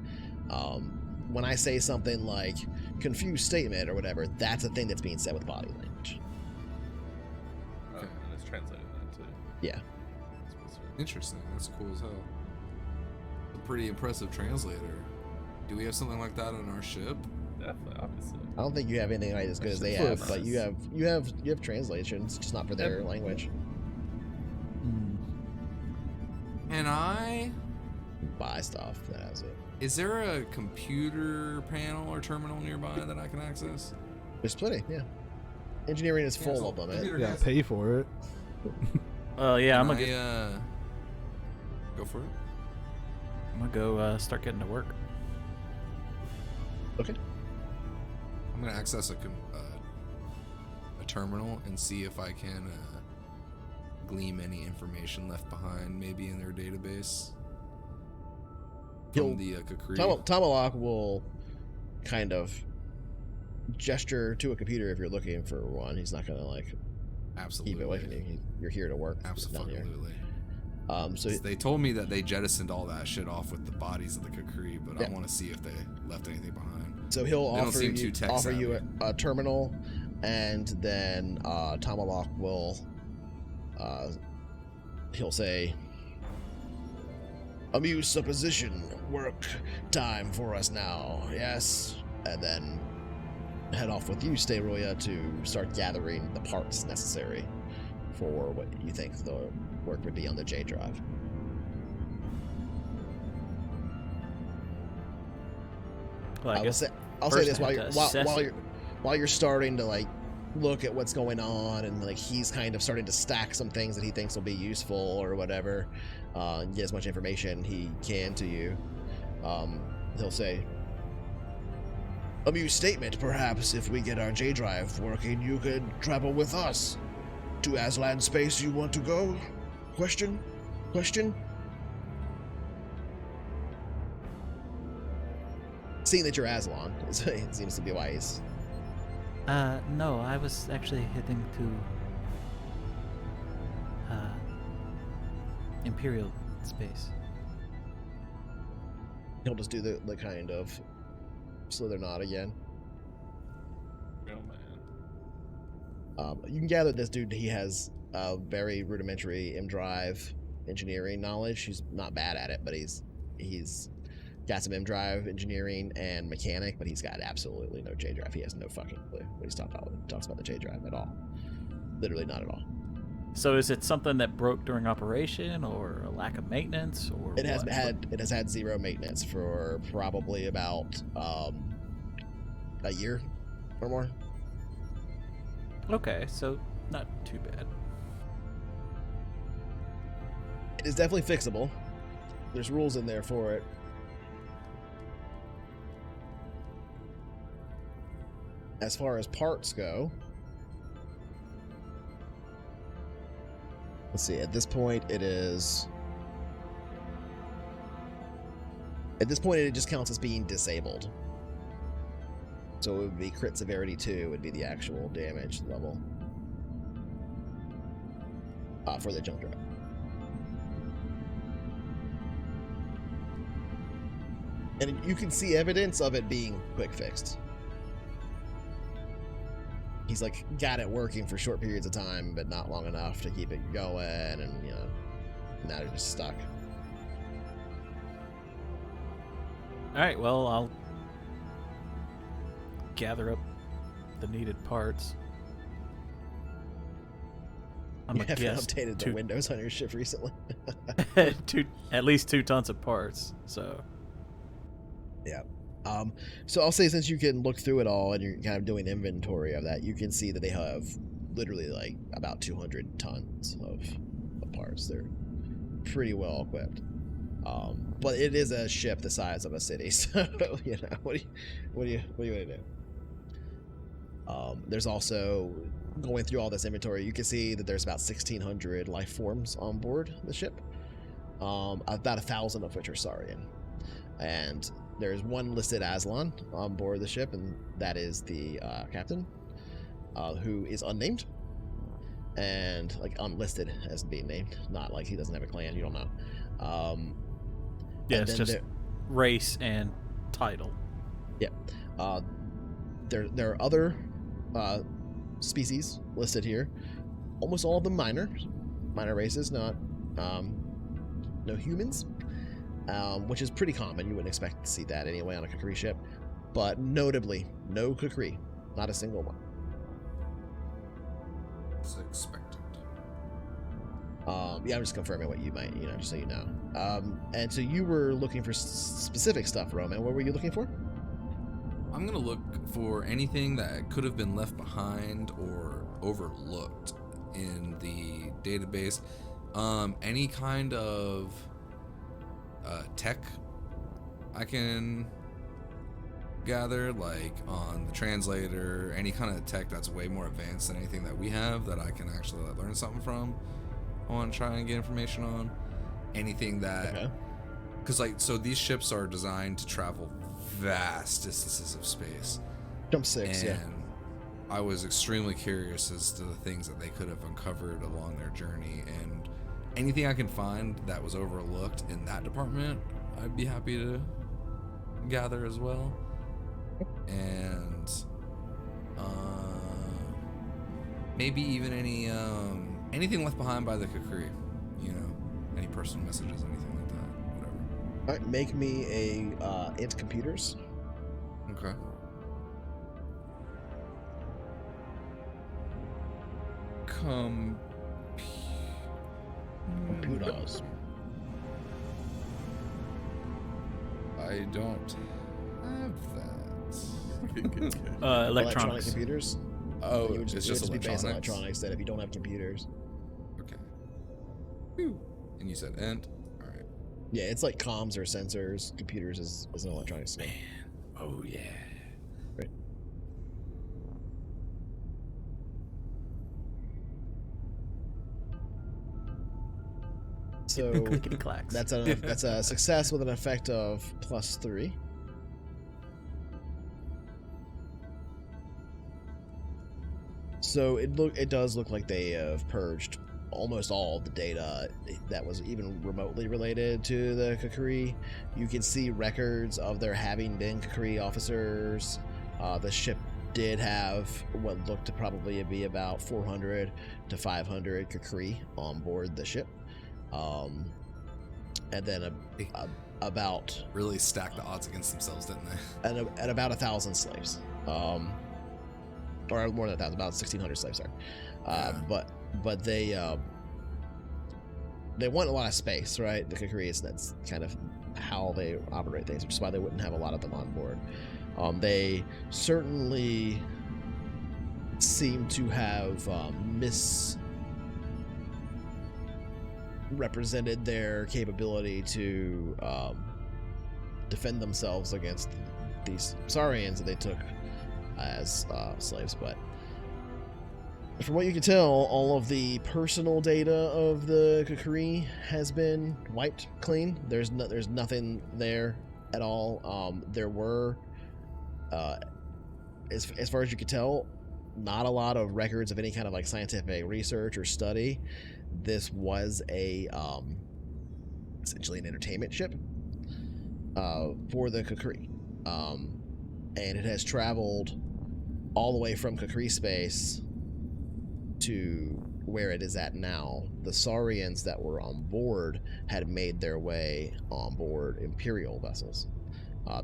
When I say something like confused statement or whatever, that's a thing that's being said with body language. And it's translated that too. Yeah. Interesting. That's cool as hell. A pretty impressive translator. Do we have something like that on our ship? Definitely, obviously. I don't think you have anything like as good as they That's have, nice. but you have translations, just not for their language. And Buy stuff that has it. is there a computer panel or terminal nearby that I can access? There's plenty, yeah. Engineering is full of them. Computer You guys. gotta pay for it. Yeah, I'm Can gonna go for it. go start getting to work. Okay. I'm gonna access a terminal and see if I can glean any information left behind, maybe in their database from the Kakri. Tomahawk will kind of gesture to a computer if you're looking for one. He's not gonna like Absolutely. keep it away from you. You're here to work. Absolutely. So they told me that they jettisoned all that shit off with the bodies of the Kukri, but I want to see if they left anything behind. So he'll They don't offer seem too you tech-savvy. a terminal, and then Tomahawk will he'll say, "Amuse supposition, work time for us now, yes?" And then head off with you, Stayroya, to start gathering the parts necessary for what you think the work would be on the J drive. Well, I'll say this while you're starting to like look at what's going on, and like he's kind of starting to stack some things that he thinks will be useful or whatever, and get as much information he can to you. He'll say, "Amuse statement, perhaps if we get our J drive working, you could travel with us to Aslan space. You want to go? Question? Seeing that you're Aslan, it seems to be why he's... No, I was actually heading to Imperial space. He'll just do the kind of slither nod again. Oh man. You can gather this dude, he has a very rudimentary M drive engineering knowledge. He's not bad at it, but he's got some M drive engineering and mechanic, but he's got absolutely no J drive. He has no fucking clue what he's talking about when he talks about the J drive at all. Literally not at all. So is it something that broke during operation, or a lack of maintenance, or It has what? had zero maintenance for probably about a year or more. Okay, so not too bad. It is definitely fixable. There's rules in there for it. As far as parts go, let's see, at this point it just counts as being disabled. So it would be crit severity 2 would be the actual damage level for the jump drive. And you can see evidence of it being quick fixed. He's like got it working for short periods of time, but not long enough to keep it going, and now they're just stuck. All right, well, I'll gather up the needed parts. I'm You a haven't guess updated the windows on your ship recently. at least 2 tons of parts. So Yeah. So I'll say, since you can look through it all and you're kind of doing inventory of that, you can see that they have literally like about 200 tons of parts. They're pretty well equipped. But it is a ship the size of a city, so what do you want to do? There's also, going through all this inventory, you can see that there's about 1,600 life forms on board the ship. About 1,000 of which are Saurian, and there's one listed Aslan on board the ship, and that is the captain, who is unnamed and like unlisted as being named. Not like he doesn't have a clan. You don't know. yeah, it's just race and title. Yeah. There are other species listed here. Almost all of them minor races, not no humans. Which is pretty common. You wouldn't expect to see that anyway on a Kukri ship. But notably, no Kukri. Not a single one. It's expected. Yeah, I'm just confirming what you might, just so you know. And so you were looking for specific stuff, Roman. What were you looking for? I'm gonna look for anything that could have been left behind or overlooked in the database. Any kind of tech I can gather, like on the translator, any kind of tech that's way more advanced than anything that we have, that I can actually learn something from. I want to try and get information on anything that, because so these ships are designed to travel vast distances of space. Jump 6, and yeah. I was extremely curious as to the things that they could have uncovered along their journey, and anything I can find that was overlooked in that department, I'd be happy to gather as well. And maybe even anything left behind by the Kukri, any personal messages, anything like that, whatever. All right, make me a int computers. Okay. Computers. I don't have that. Electronic Electronics. computers. Oh, You would it's just just be based on electronics. electronics. That if you don't have computers, Okay. Whew. And you said int. All right. yeah, it's like comms or sensors. Computers is an electronics. Man. Oh yeah. Right. So Clickety clacks. that's a success with an effect of +3. So it does look like they have purged almost all of the data that was even remotely related to the Kukri. You can see records of there having been Kukri officers. The ship did have what looked to probably be about 400 to 500 Kukri on board the ship. And then about Really stacked the odds against themselves, didn't they? and about 1,000 slaves, or more than 1,000, about 1,600 slaves. Sorry, but they want a lot of space, right? The Kukris, that's kind of how they operate things, which is why they wouldn't have a lot of them on board. They certainly seem to have misrepresented their capability to defend themselves against these Saurians that they took as slaves. But from what you can tell, all of the personal data of the Kukri has been wiped clean. There's nothing there at all. There were, as far as you can tell, not a lot of records of any kind of like scientific research or study. This was essentially an entertainment ship for the Kukri, and it has traveled all the way from Kukri space to where it is at now. The Saurians that were on board had made their way on board Imperial vessels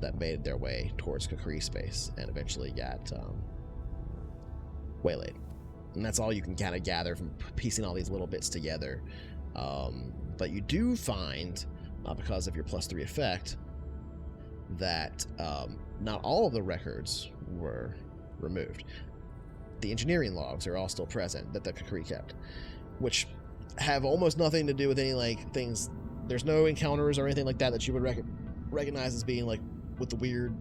that made their way towards Kukri space and eventually got waylaid. And that's all you can kind of gather from piecing all these little bits together. But you do find, because of your +3 effect, that not all of the records were removed. The engineering logs are all still present that the Kukri kept, which have almost nothing to do with any like things. There's no encounters or anything like that you would recognize as being like with the weird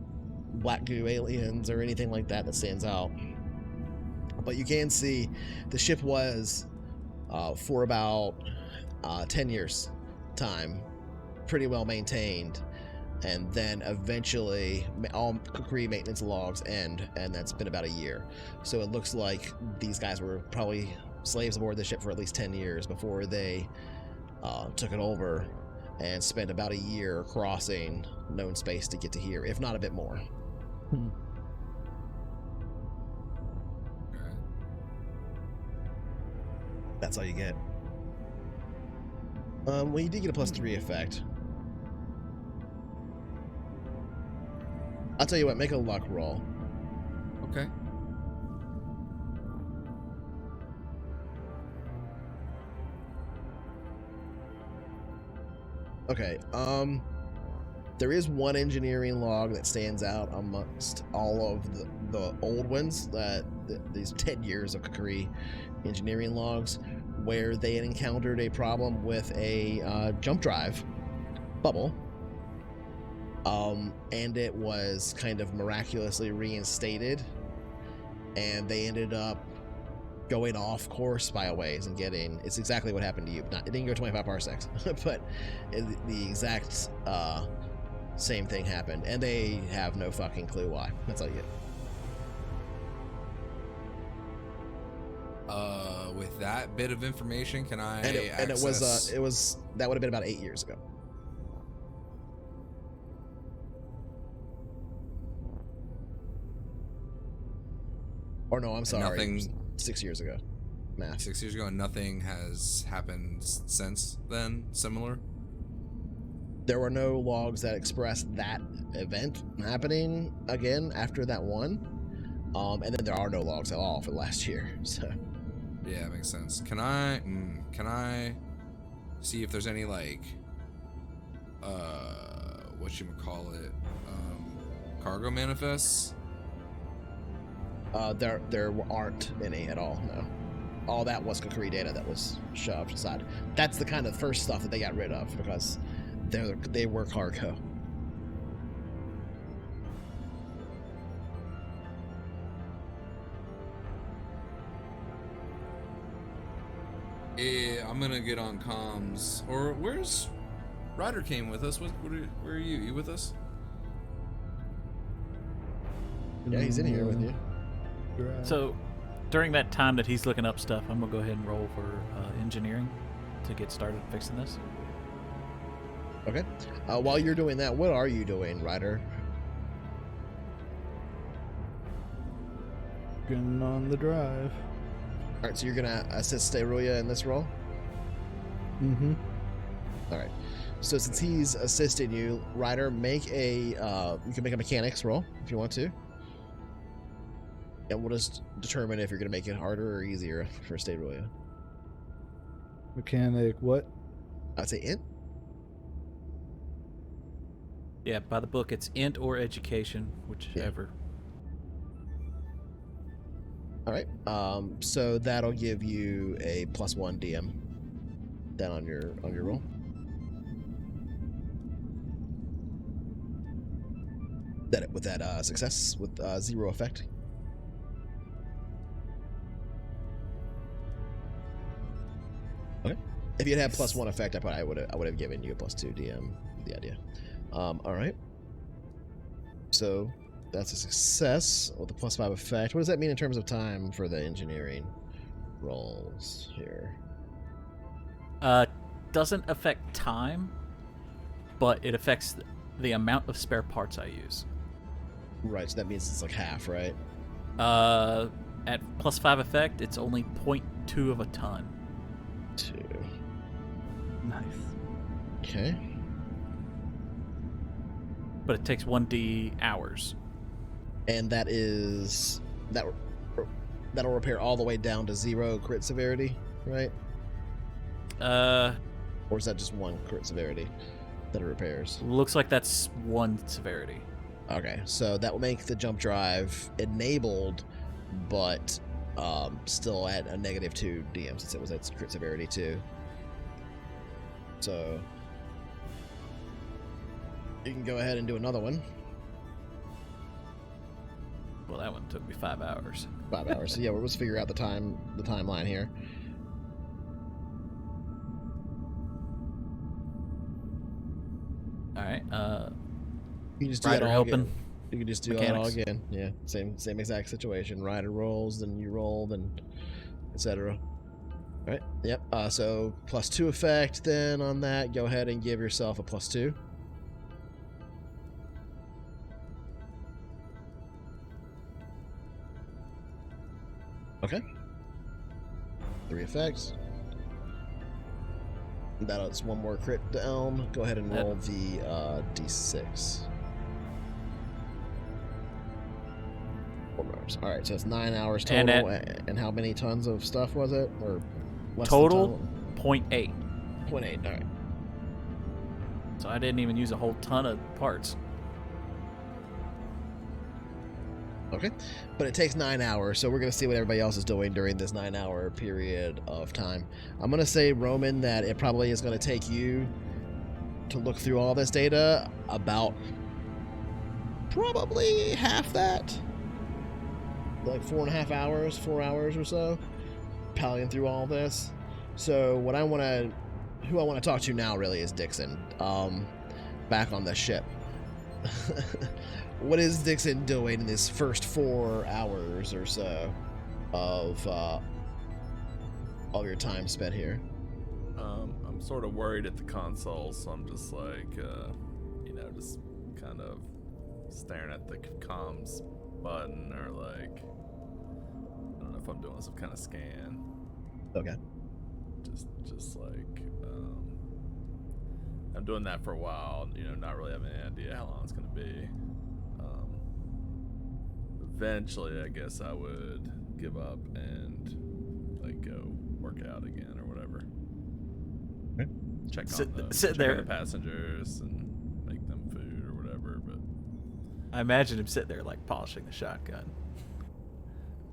black goo aliens or anything like that stands out. But you can see the ship was for about 10 years time pretty well maintained, and then eventually all Kukri maintenance logs end, and that's been about a year. So it looks like these guys were probably slaves aboard the ship for at least 10 years before they took it over and spent about a year crossing known space to get to here, if not a bit more. That's all you get. Well, you did get a +3 effect. I'll tell you what, make a luck roll. Okay. Okay, there is one engineering log that stands out amongst all of the old ones, these 10 years of Kukri engineering logs, where they had encountered a problem with a jump drive bubble, and it was kind of miraculously reinstated, and they ended up going off course by a ways and it's exactly what happened to you. It didn't go 25 parsecs, but the exact same thing happened, and they have no fucking clue why. That's all you get. with that bit of information, can I And it was that would have been about 8 years ago. Or no, I'm sorry. Nothing. 6 years ago. Math. 6 years ago, and nothing has happened since then, similar? There were no logs that expressed that event happening again after that one. And then there are no logs at all for last year. So yeah, it makes sense. Can I see if there's any like whatchamacallit, cargo manifests? There aren't any at all, no. All that was Kokiri data that was shoved aside. That's the kind of first stuff that they got rid of because they were cargo. I'm gonna get on comms. Or where's Ryder came with us? Where are you? You with us? Yeah, he's in here with you. So, during that time that he's looking up stuff, I'm gonna go ahead and roll for engineering to get started fixing this. Okay. While you're doing that, what are you doing, Ryder? Getting on the drive. All right, so you're gonna assist Sterulia in this role. Mm-hmm. All right. So since he's assisting you, Ryder, make a you can make a mechanics roll if you want to, and we'll just determine if you're gonna make it harder or easier for Sterulia. Mechanic, what? I'd say int. Yeah, by the book, it's int or education, whichever. All right. So that'll give you a +1 DM. Then on your roll. With that success with 0 effect. Okay. If you'd had +1 effect, I would have given you a +2 DM. The idea. All right. So that's a success with a +5 effect. What does that mean in terms of time for the engineering rolls here? Doesn't affect time, but it affects the amount of spare parts I use. Right, so that means it's like half, right? At +5 effect, it's only 0.2 of a ton. 2. Nice. Okay. But it takes 1d hours. And that'll repair all the way down to 0 crit severity, right? Or is that just 1 crit severity that it repairs? Looks like that's 1 severity. Okay, so that will make the jump drive enabled, but still at a -2 DM since it was at crit severity 2. So you can go ahead and do another one. Well, that one took me 5 hours. 5 hours. So yeah, we'll just figure out the timeline here. All right. You can just do Ryder that all helping. again. You can just do that all again. Yeah, same exact situation. Ryder rolls, then you roll, then etc. All right. Yep. So +2 effect. Then on that, go ahead and give yourself a +2. Okay. 3 effects. That's 1 more crit to Elm. Go ahead and roll the D6. 4 hours. All right, so it's 9 hours total. And how many tons of stuff was it? Or less total? Than 0.8. 0.8. All right. So I didn't even use a whole ton of parts. Okay, but it takes 9 hours, so we're going to see what everybody else is doing during this 9-hour period of time. I'm going to say, Roman, that it probably is going to take you to look through all this data about probably half that. Like 4.5 hours, 4 hours or so, palling through all this. So who I want to talk to now really is Dixon, back on the ship. What is Dixon doing in this first 4 hours or so of all your time spent here? I'm sort of worried at the console, so I'm just like, just kind of staring at the comms button, or like, I don't know if I'm doing some kind of scan. Okay. Just like, I'm doing that for a while, not really having any idea how long it's gonna be. Eventually, I guess I would give up and like go work out again or whatever. Okay. Check Sit on the passengers and make them food or whatever. But I imagine him sitting there like polishing the shotgun.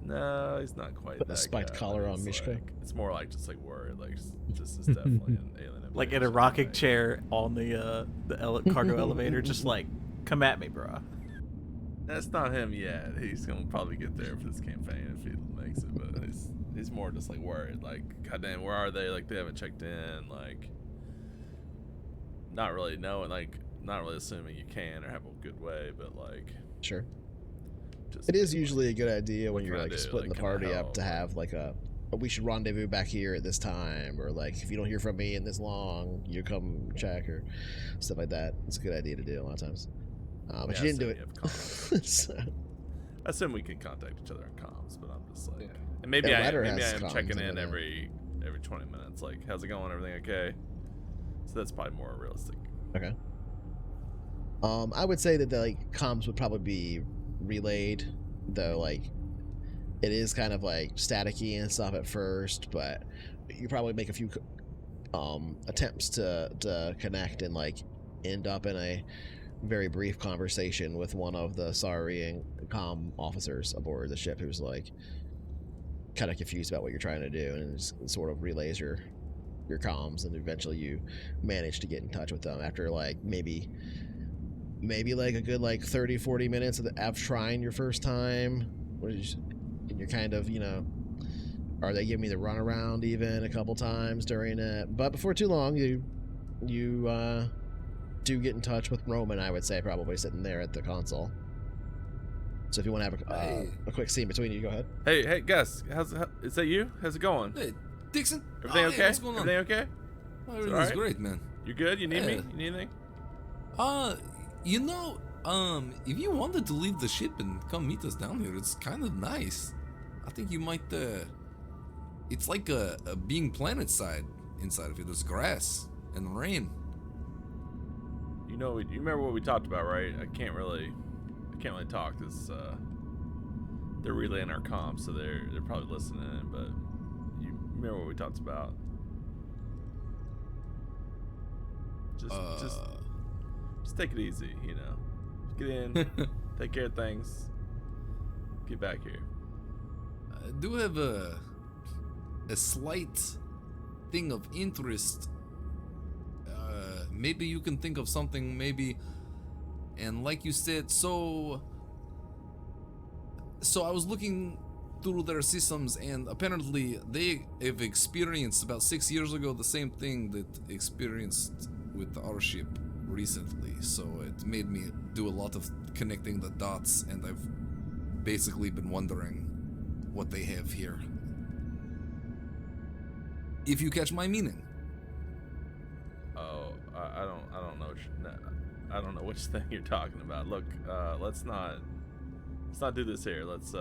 no, he's not quite Put that a spiked guy. collar on It's Mishka. like, it's more like just like worried, like this is definitely an alien. Like in a invasion, rocking like- chair on the cargo elevator, just like, come at me, bro. That's not him yet. He's gonna probably get there for this campaign if he makes it, but he's more just like worried, like, goddamn, where are they? Like, they haven't checked in, like, not really knowing, like, not really assuming you can or have a good way, but like, Sure. just It is being usually a good idea when what you're can I like do? splitting Like, the can I party up help? to have like a we should rendezvous back here at this time, or like if you don't hear from me in this long, you come check or stuff like that. It's a good idea to do a lot of times. But you didn't do it. So, I assume we can contact each other on comms, but I'm just like, and maybe Yeah, I Ryder am has comms checking in over there. every 20 minutes. Like, how's it going? Everything okay? So that's probably more realistic. okay. I would say that the like comms would probably be relayed, though. Like, it is kind of like staticky and stuff at first, but you probably make a few attempts to connect and like end up in a very brief conversation with one of the Saurian comm officers aboard the ship, who's like kind of confused about what you're trying to do, and just sort of relays your comms, and eventually you manage to get in touch with them after like maybe like a good like 30-40 minutes of trying your first time, and you're kind of, are they giving me the runaround even a couple times during it? But before too long, you do get in touch with Roman, I would say, probably sitting there at the console. So if you want to have a quick scene between you, go ahead. Hey, Gus, is that you? How's it going? Hey, Dixon. Everything okay? Hey, what's going on? Everything okay? Everything's alright? great, man. You good? You need me? Yeah. You need anything? If you wanted to leave the ship and come meet us down here, it's kind of nice. I think you might, it's like a being planet side inside of it. There's grass and rain. You remember what we talked about, right? I can't really talk. This they're relaying our comms, so they're probably listening. But you remember what we talked about? Just take it easy, Get in, take care of things, get back here. I do have a slight thing of interest. Maybe you can think of something, maybe. And like you said, so I was looking through their systems, and apparently they have experienced about 6 years ago the same thing that experienced with our ship recently. So it made me do a lot of connecting the dots, and I've basically been wondering what they have here. If you catch my meaning. Oh, I don't know. I don't know which thing you're talking about. Look, let's not do this here. Let's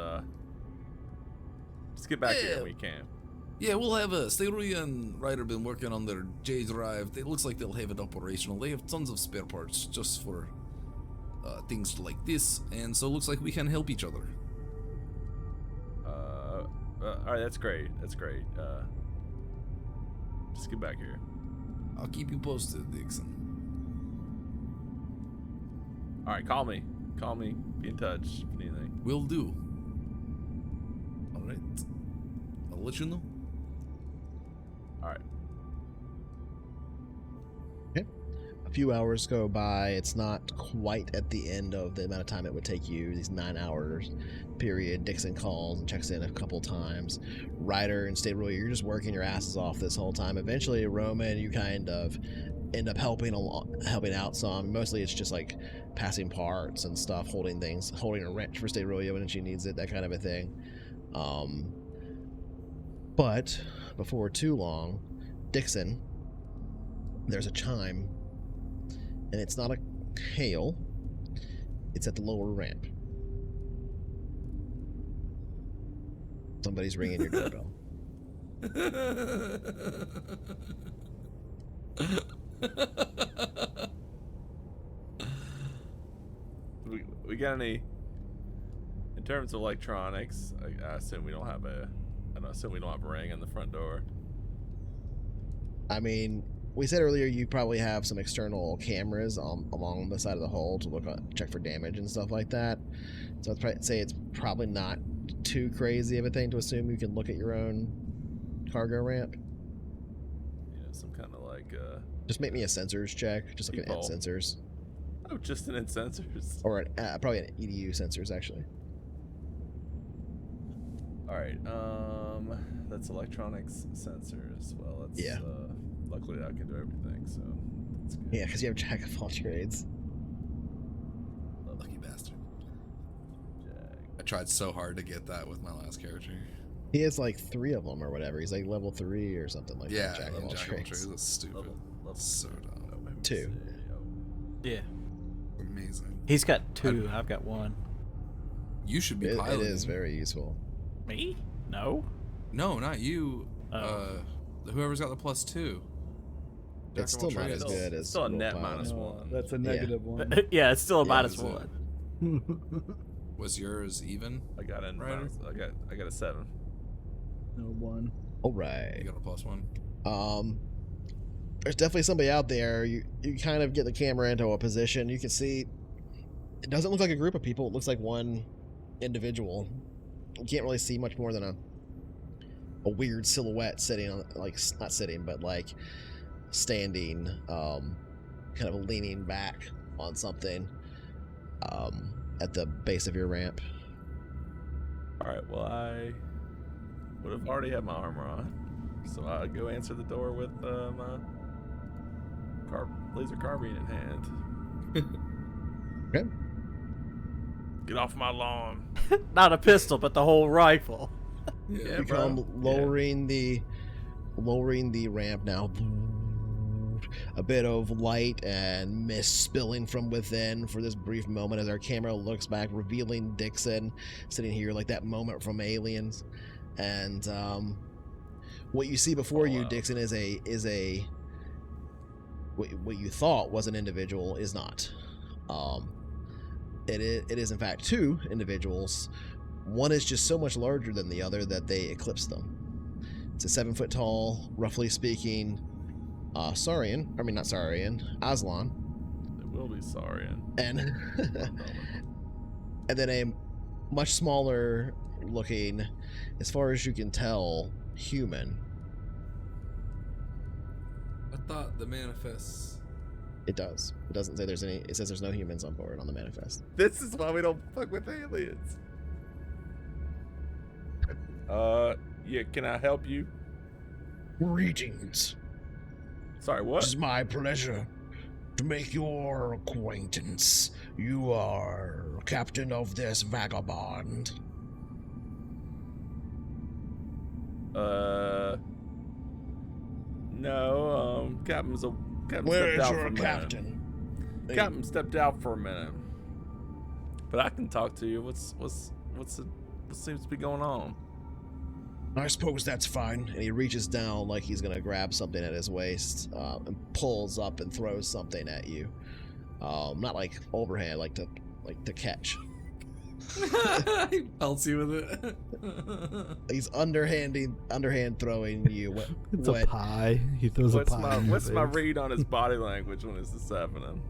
just get back here when we can. Yeah, we'll have Steruya and Ryder been working on their J drive. It looks like they'll have it operational. They have tons of spare parts just for things like this, and so it looks like we can help each other. All right, that's great. That's great. Just get back here. I'll keep you posted, Dixon. All right, call me. Be in touch if you need anything. Will do. All right. I'll let you know. All right. Okay. A few hours go by. It's not quite at the end of the amount of time it would take you, these 9 hours period. Dixon calls and checks in a couple times. Ryder and Steruya, you're just working your asses off this whole time. Eventually, Roman, you kind of end up helping out some. Mostly it's just like passing parts and stuff, holding a wrench for Steruya when she needs it, that kind of a thing. But before too long, Dixon, there's a chime, and it's not a hail, it's at the lower ramp. Somebody's ringing your doorbell. We got any, in terms of electronics, I assume we don't have a ring on the front door. I mean, we said earlier you probably have some external cameras along the side of the hull to check for damage and stuff like that. So I'd say it's probably not too crazy of a thing to assume you can look at your own cargo ramp. Yeah, some kind of just make me a sensors check. Just looking at sensors. Oh, just an sensors. Or probably an EDU sensors actually. All right. That's electronics sensors. Well, that's luckily I can do everything, so that's good. Yeah, because you have jack of all trades. Lucky bastard. I tried so hard to get that with my last character. He has like 3 of them or whatever. He's like level 3 or something like yeah, that. Jack of all trades. That's stupid. That's so dumb. 2. Yeah. Amazing. He's got 2. I've got 1. You should be piloting. It is very useful. Me? No. No, not you. Oh. Whoever's got the +2. It's still not as good as still a net pilot. -1. That's a negative one. Yeah, it's still a Yeah, -1. Was yours even? I got in. Right. I got a 7. No 1. All right. You got a +1. There's definitely somebody out there. You kind of get the camera into a position. You can see it doesn't look like a group of people. It looks like one individual. You can't really see much more than a weird silhouette sitting on, not sitting, but standing, kind of leaning back on something at the base of your ramp. All right. Well, I would have already had my armor on, so I go answer the door with my laser carbine in hand. Okay. Get off my lawn. Not a pistol, but the whole rifle. Yeah, You come lowering the ramp now. A bit of light and mist spilling from within for this brief moment as our camera looks back, revealing Dixon sitting here like that moment from Aliens. And what you see before you, Dixon, is a what you thought was an individual is not. It is in fact 2 individuals. One is just so much larger than the other that they eclipse them. It's a 7 foot tall, roughly speaking, Aslan. It will be Saurian. And and then a much smaller looking, as far as you can tell, human. I thought the manifests. It does. It doesn't say there's any. It says there's no humans on board on the manifest. This is why we don't fuck with aliens. Yeah, can I help you? Greetings. Sorry, It what? is my pleasure to make your acquaintance. You are captain of this vagabond. No, Captain Where stepped is out for your a minute. captain? Captain stepped out for a minute. But I can talk to you. What seems to be going on? I suppose that's fine. And he reaches down like he's gonna grab something at his waist, and pulls up and throws something at you. Not like overhand, like to catch. He pelts you with it. He's underhand throwing you. It's a pie. He throws a pie. What's my read on his body language when this is happening?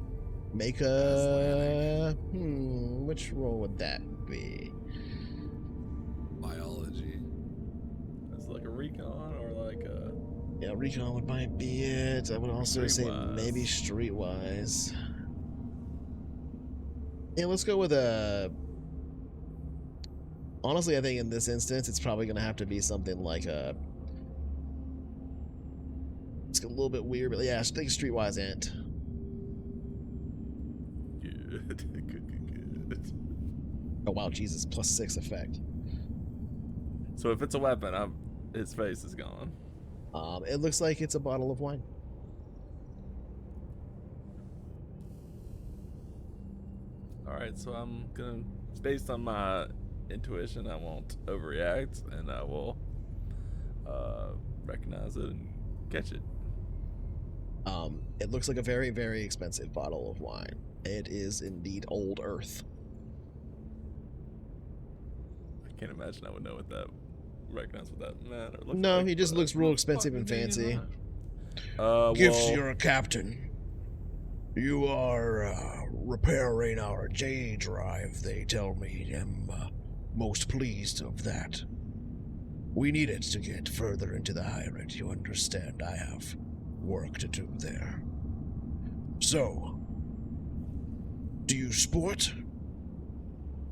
Make a which roll would that be? Biology. It's like a recon or like a. Yeah, recon might be it. I would also say Streetwise. maybe streetwise. Yeah, let's go with a. Honestly, I think in this instance, it's probably going to have to be something like a. It's a little bit weird, but yeah, I think streetwise int. Good. Oh wow, Jesus! +6 effect. So if it's a weapon, his face is gone. It looks like it's a bottle of wine. All right, so I'm gonna, based on my intuition, I won't overreact, and I will recognize it and catch it. It looks like a very, very expensive bottle of wine. It is indeed Old Earth. I can't imagine I would know what that, recognize what that meant or looked No, like, he just but- looks real expensive and fancy. Gifts, Well, you're a captain. You are repairing our J drive, they tell me. I'm most pleased of that. We need it to get further into the Hyrate. You understand, I have work to do there. So, do you sport?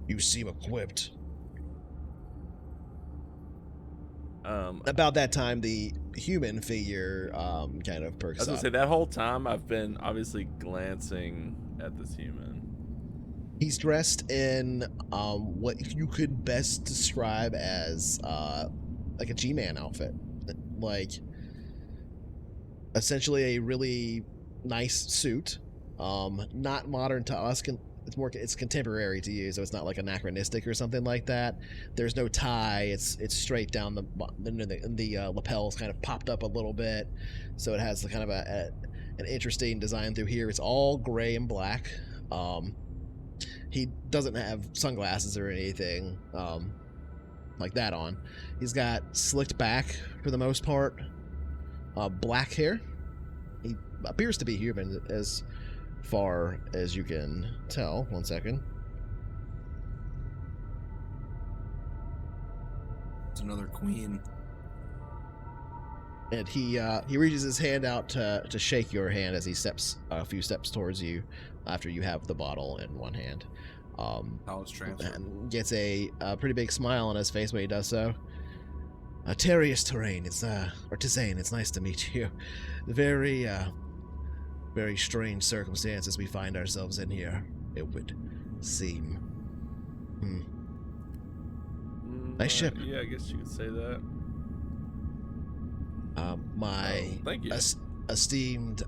You seem equipped. About that time, the human figure kind of I perks was gonna up. say, that whole time I've been obviously glancing at this human. He's dressed in what you could best describe as like a G-Man outfit. Like, essentially a really nice suit. Not modern to us. It's contemporary to you, so it's not like anachronistic or something like that. There's no tie. It's straight down the lapels kind of popped up a little bit, so it has kind of an interesting design through here. It's all gray and black. He doesn't have sunglasses or anything like that on. He's got slicked back for the most part, black hair. He appears to be human as far as you can tell. One second. It's another queen. And he reaches his hand out to shake your hand as he steps a few steps towards you after you have the bottle in one hand. Knowledge transfer. And gets a pretty big smile on his face when he does so. Terrius Terrain, or Tizane, it's nice to meet you. Very, very strange circumstances we find ourselves in here, it would seem. Nice ship. Yeah, I guess you could say that. My thank you. esteemed,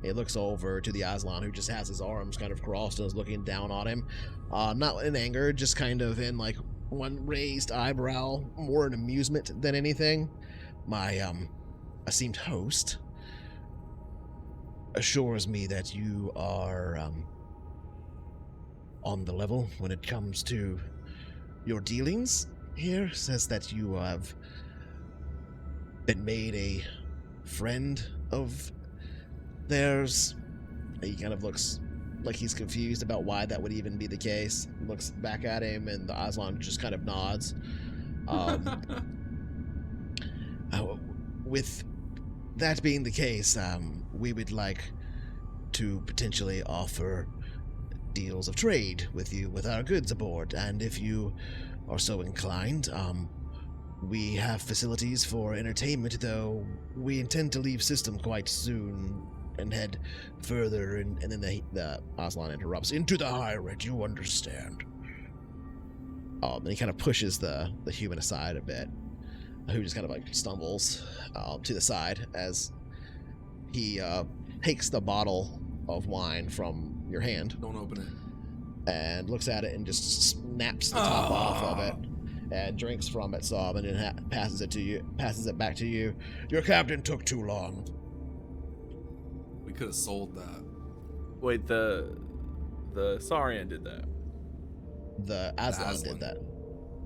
he looks over to the Aslan, who just has his arms kind of crossed and is looking down on him. Not in anger, just kind of in like one raised eyebrow, more in amusement than anything. My esteemed host assures me that you are on the level when it comes to your dealings here. Says that you have been made a friend of theirs. He kind of looks like he's confused about why that would even be the case. Looks back at him, and the Aslan just kind of nods. With that being the case, we would like to potentially offer deals of trade with you with our goods aboard, and if you are so inclined, we have facilities for entertainment, though we intend to leave system quite soon and head further, and then the Aslan interrupts, into the Hyrate, you understand. And he kind of pushes the human aside a bit, who just kind of like stumbles to the side as he takes the bottle of wine from your hand. Don't open it. And looks at it and just snaps the top off of it and drinks from it some, and then passes it back to you. Your captain took too long. We could have sold that. Wait, the Saurian did that. The Aslan did that.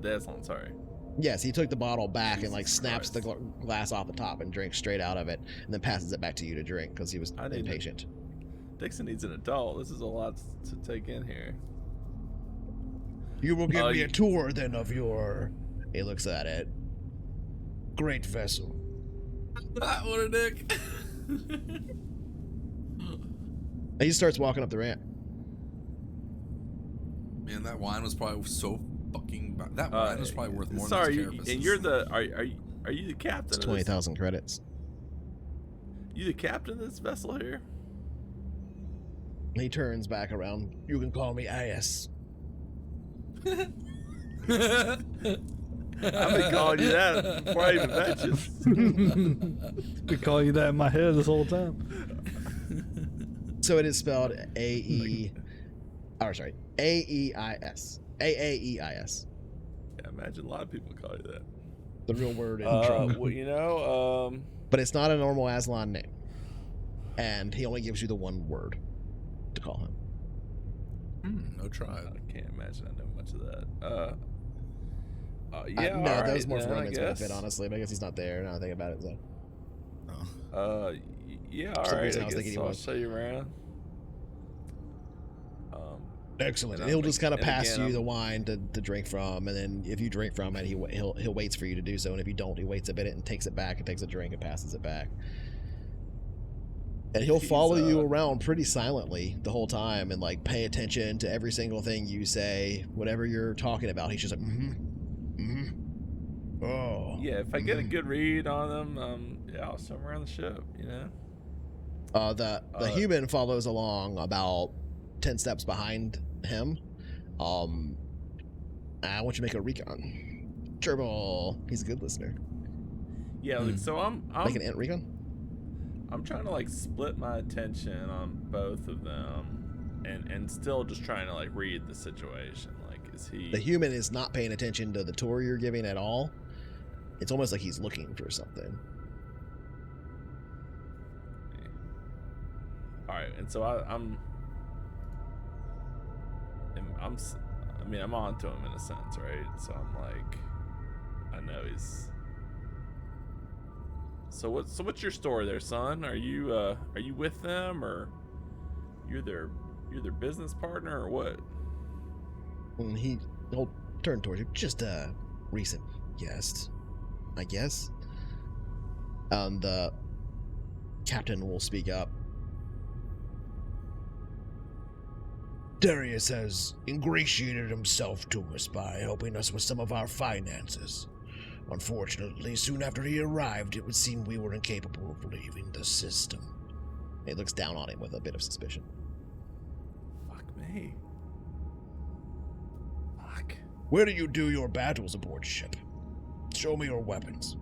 The Aslan, sorry. Yes, he took the bottle back and like Jesus snaps the Christ. glass off the top and drinks straight out of it, and then passes it back to you to drink because he was I didn't- impatient. Dixon needs an adult. This is a lot to take in here. You will give me you- a tour then of your. He looks at it. Great vessel. What a dick. And he starts walking up the ramp. Man, that wine was probably so fucking bad. That wine was probably worth more sorry, than you, those and you're the are you the captain? It's of this? 20,000 credits. You the captain of this vessel here? He turns back around. You can call me IS. I've been calling you that before I even met you. Been calling you that in my head this whole time. So it is spelled A-E-I-S. A-E-I-S. A-A-E-I-S. Yeah, I imagine a lot of people call you that. The real word in trouble. Well, you know, But it's not a normal Aslan name. And he only gives you the one word to call him. No tribe. I can't imagine I know much of that. Yeah, no, all that was right, more for then, I Roman's guess. benefit, honestly. But I guess he's not there now I think about it. So. Yeah, all some right. reason I I was thinking guess he I'll was. show you around. Excellent. And he'll just kind of pass you the wine to drink from, and then if you drink from it, he'll waits for you to do so, and if you don't, he waits a bit and takes it back and takes a drink and passes it back. And he'll follow you around pretty silently the whole time and like pay attention to every single thing you say, whatever you're talking about. He's just like, oh. Yeah, if I get a good read on them, yeah, I'll show them around the ship. You know. The human follows along about 10 steps behind him. I want you to make a recon. Turbo. He's a good listener. Yeah, like, so I'm Make an int recon. I'm trying to like split my attention on both of them, and still just trying to like read the situation. Like, is he? The human is not paying attention to the tour you're giving at all. It's almost like he's looking for something. All right, and so I'm on to him in a sense, right? So I'm like, I know he's. So what's your story there, son? Are you with them, or you're their business partner, or what? And he'll turn towards you. Just a recent guest, I guess. The captain will speak up. Darius has ingratiated himself to us by helping us with some of our finances. Unfortunately, soon after he arrived, it would seem we were incapable of leaving the system. He looks down on him with a bit of suspicion. Fuck me. Fuck. Where do you do your battles aboard ship? Show me your weapons.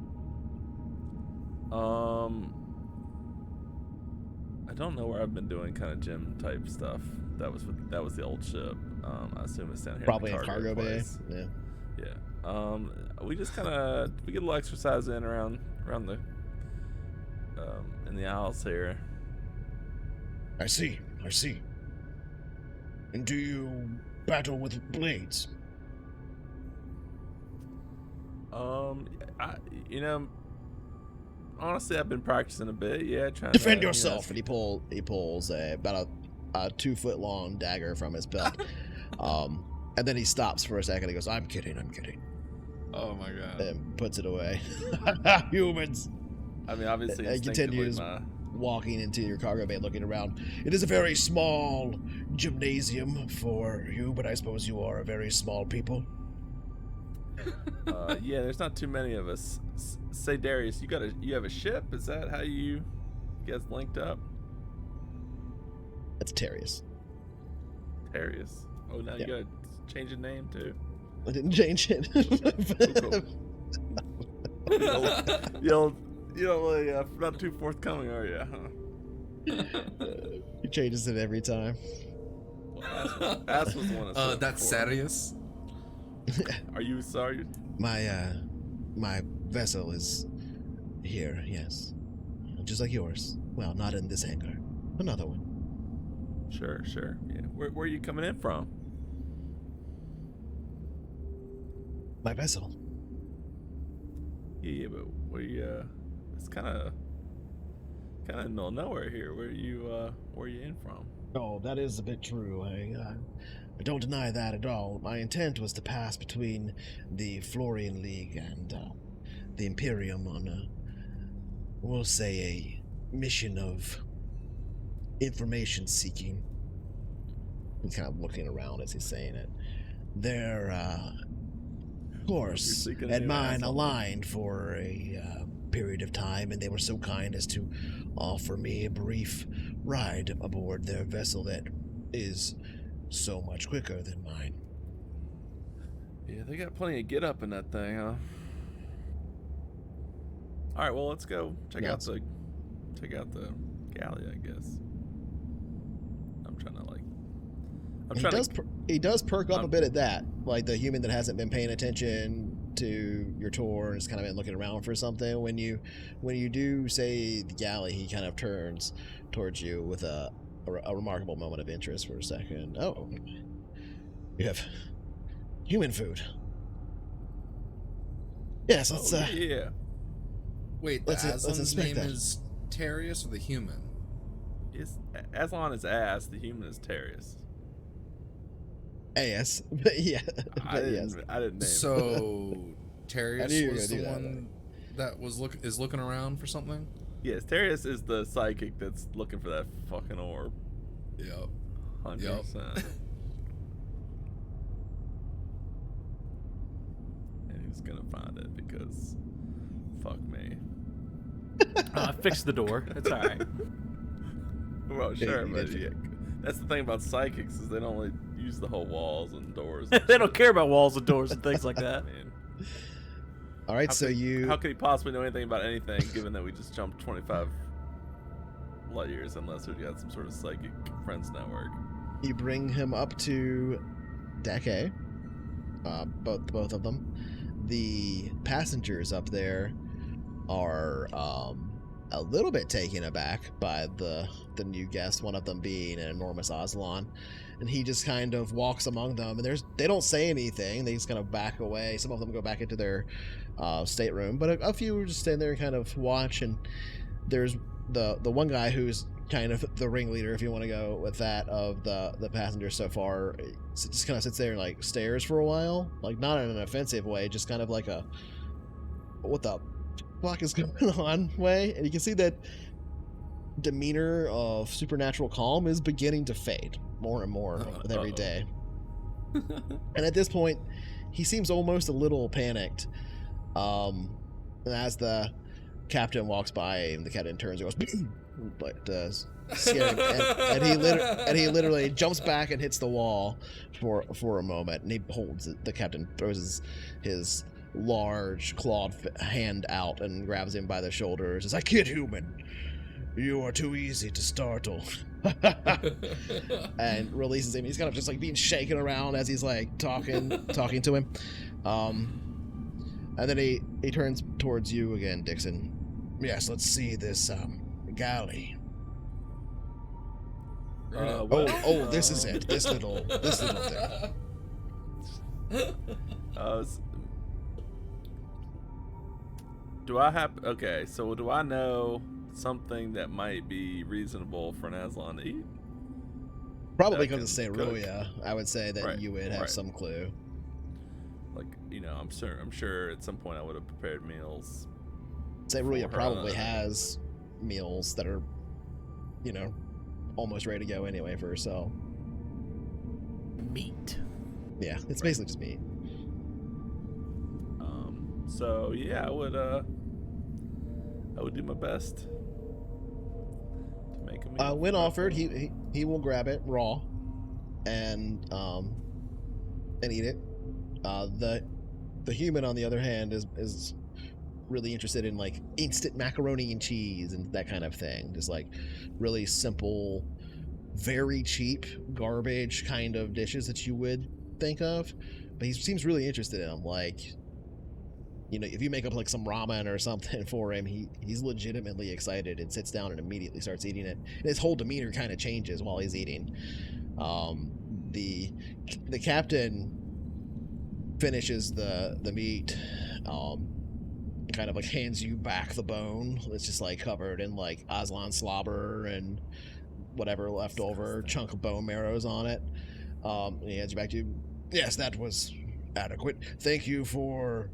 I don't know where I've been doing kind of gym type stuff. That was the old ship. I assume it's down here. Probably in in the cargo bay. Yeah. Yeah. We just kind of we get a little exercise in around the in the aisles here. I see. And do you battle with blades? Honestly, I've been practicing a bit. Yeah, trying Defend to yourself. And he pulls about a 2 foot long dagger from his belt. And then he stops for a second. He goes, I'm kidding. Oh my god. And puts it away. Humans. I mean, obviously, And continues walking into your cargo bay, looking around. It is a very small gymnasium for you, but I suppose you are a very small people. Yeah, there's not too many of us. Say, Darius, you have a ship? Is that how you guys linked up? That's Terius. Terius. Oh, now you gotta change the name too. I didn't change it. Cool. You don't really not too forthcoming, are you? Huh? He changes it every time. Well, Ass was the one that That's Sarius. Are you sorry? My vessel is here, yes. Just like yours. Well, not in this hangar. Another one. Sure. Yeah. Where are you coming in from? My vessel. Yeah, but where you? It's kind of nowhere here. Where are you in from? Oh, that is a bit true. I don't deny that at all. My intent was to pass between the Florian League and the Imperium on we'll say a mission of information seeking. He's kind of looking around as he's saying it. Their course and mine aligned for a period of time, and they were so kind as to offer me a brief ride aboard their vessel that is so much quicker than mine. Yeah, they got plenty of get up in that thing, huh? All right, well, let's go check out the galley, I guess. I'm trying to like. He does perk up a bit at that, like the human that hasn't been paying attention to your tour and has kind of been looking around for something. When you do say the galley, he kind of turns towards you with a remarkable moment of interest for a second. Oh, you have human food. Yes, let's. Yeah. Wait, the Aslan's inspect name that. is Terius or the human? It's Aslan is ass. The human is Terius. Yes, yeah. I didn't name it. So I knew Terius you were was gonna the do that, one that was looking around for something. Yes, Terius is the psychic that's looking for that fucking orb. Yep. 100%. And he's gonna find it because fuck me. I fixed the door. It's all right. Well, sure, you but did. yeah, that's the thing about psychics is they don't really use the whole walls and doors. They don't care about walls and doors and things like that. Man. All right, How could he possibly know anything about anything, given that we just jumped 25 light years, unless we've got some sort of psychic friends network? You bring him up to deck A, both of them. The passengers up there are a little bit taken aback by the new guest, one of them being an enormous Aslan, and he just kind of walks among them, and they don't say anything. They just kind of back away. Some of them go back into their stateroom, but a few just stand there and kind of watch. And there's the one guy who's kind of the ringleader, if you want to go with that, of the passengers so far. Just kind of sits there and like stares for a while, like not in an offensive way, just kind of like a what the fuck is going on way. And you can see that demeanor of supernatural calm is beginning to fade more and more with every day. And at this point, he seems almost a little panicked. And as the captain walks by, and the captain turns and goes, but scared him, and he literally jumps back and hits the wall for a moment, and he holds it. The captain throws his large clawed hand out and grabs him by the shoulders. Says, "I kid, human. You are too easy to startle." And releases him. He's kind of just like being shaken around as he's like talking to him. And then he turns towards you again, Dixon. "Yes, let's see this galley." This is it. This little thing. Do I know something that might be reasure for an Aslan to eat? Probably That because it's can St. cook. Ruya. I would say that Right, you would have right. some clue. Like, I'm sure at some point I would have prepared meals. St. Ruya her. probably has meals that are, almost ready to go anyway for herself. Meat. Yeah, it's basically just meat. So yeah, I would do my best to make a meal. When offered, he will grab it raw and eat it. The human, on the other hand, is really interested in like instant macaroni and cheese and that kind of thing. Just like really simple, very cheap garbage kind of dishes that you would think of. But he seems really interested in them. Like, if you make up like some ramen or something for him, he's legitimately excited and sits down and immediately starts eating it. And his whole demeanor kind of changes while he's eating. The captain finishes the meat, kind of like hands you back the bone. It's just like covered in like Aslan slobber and whatever left over chunk of bone marrow's on it. He hands you back to you. "Yes, that was adequate. Thank you for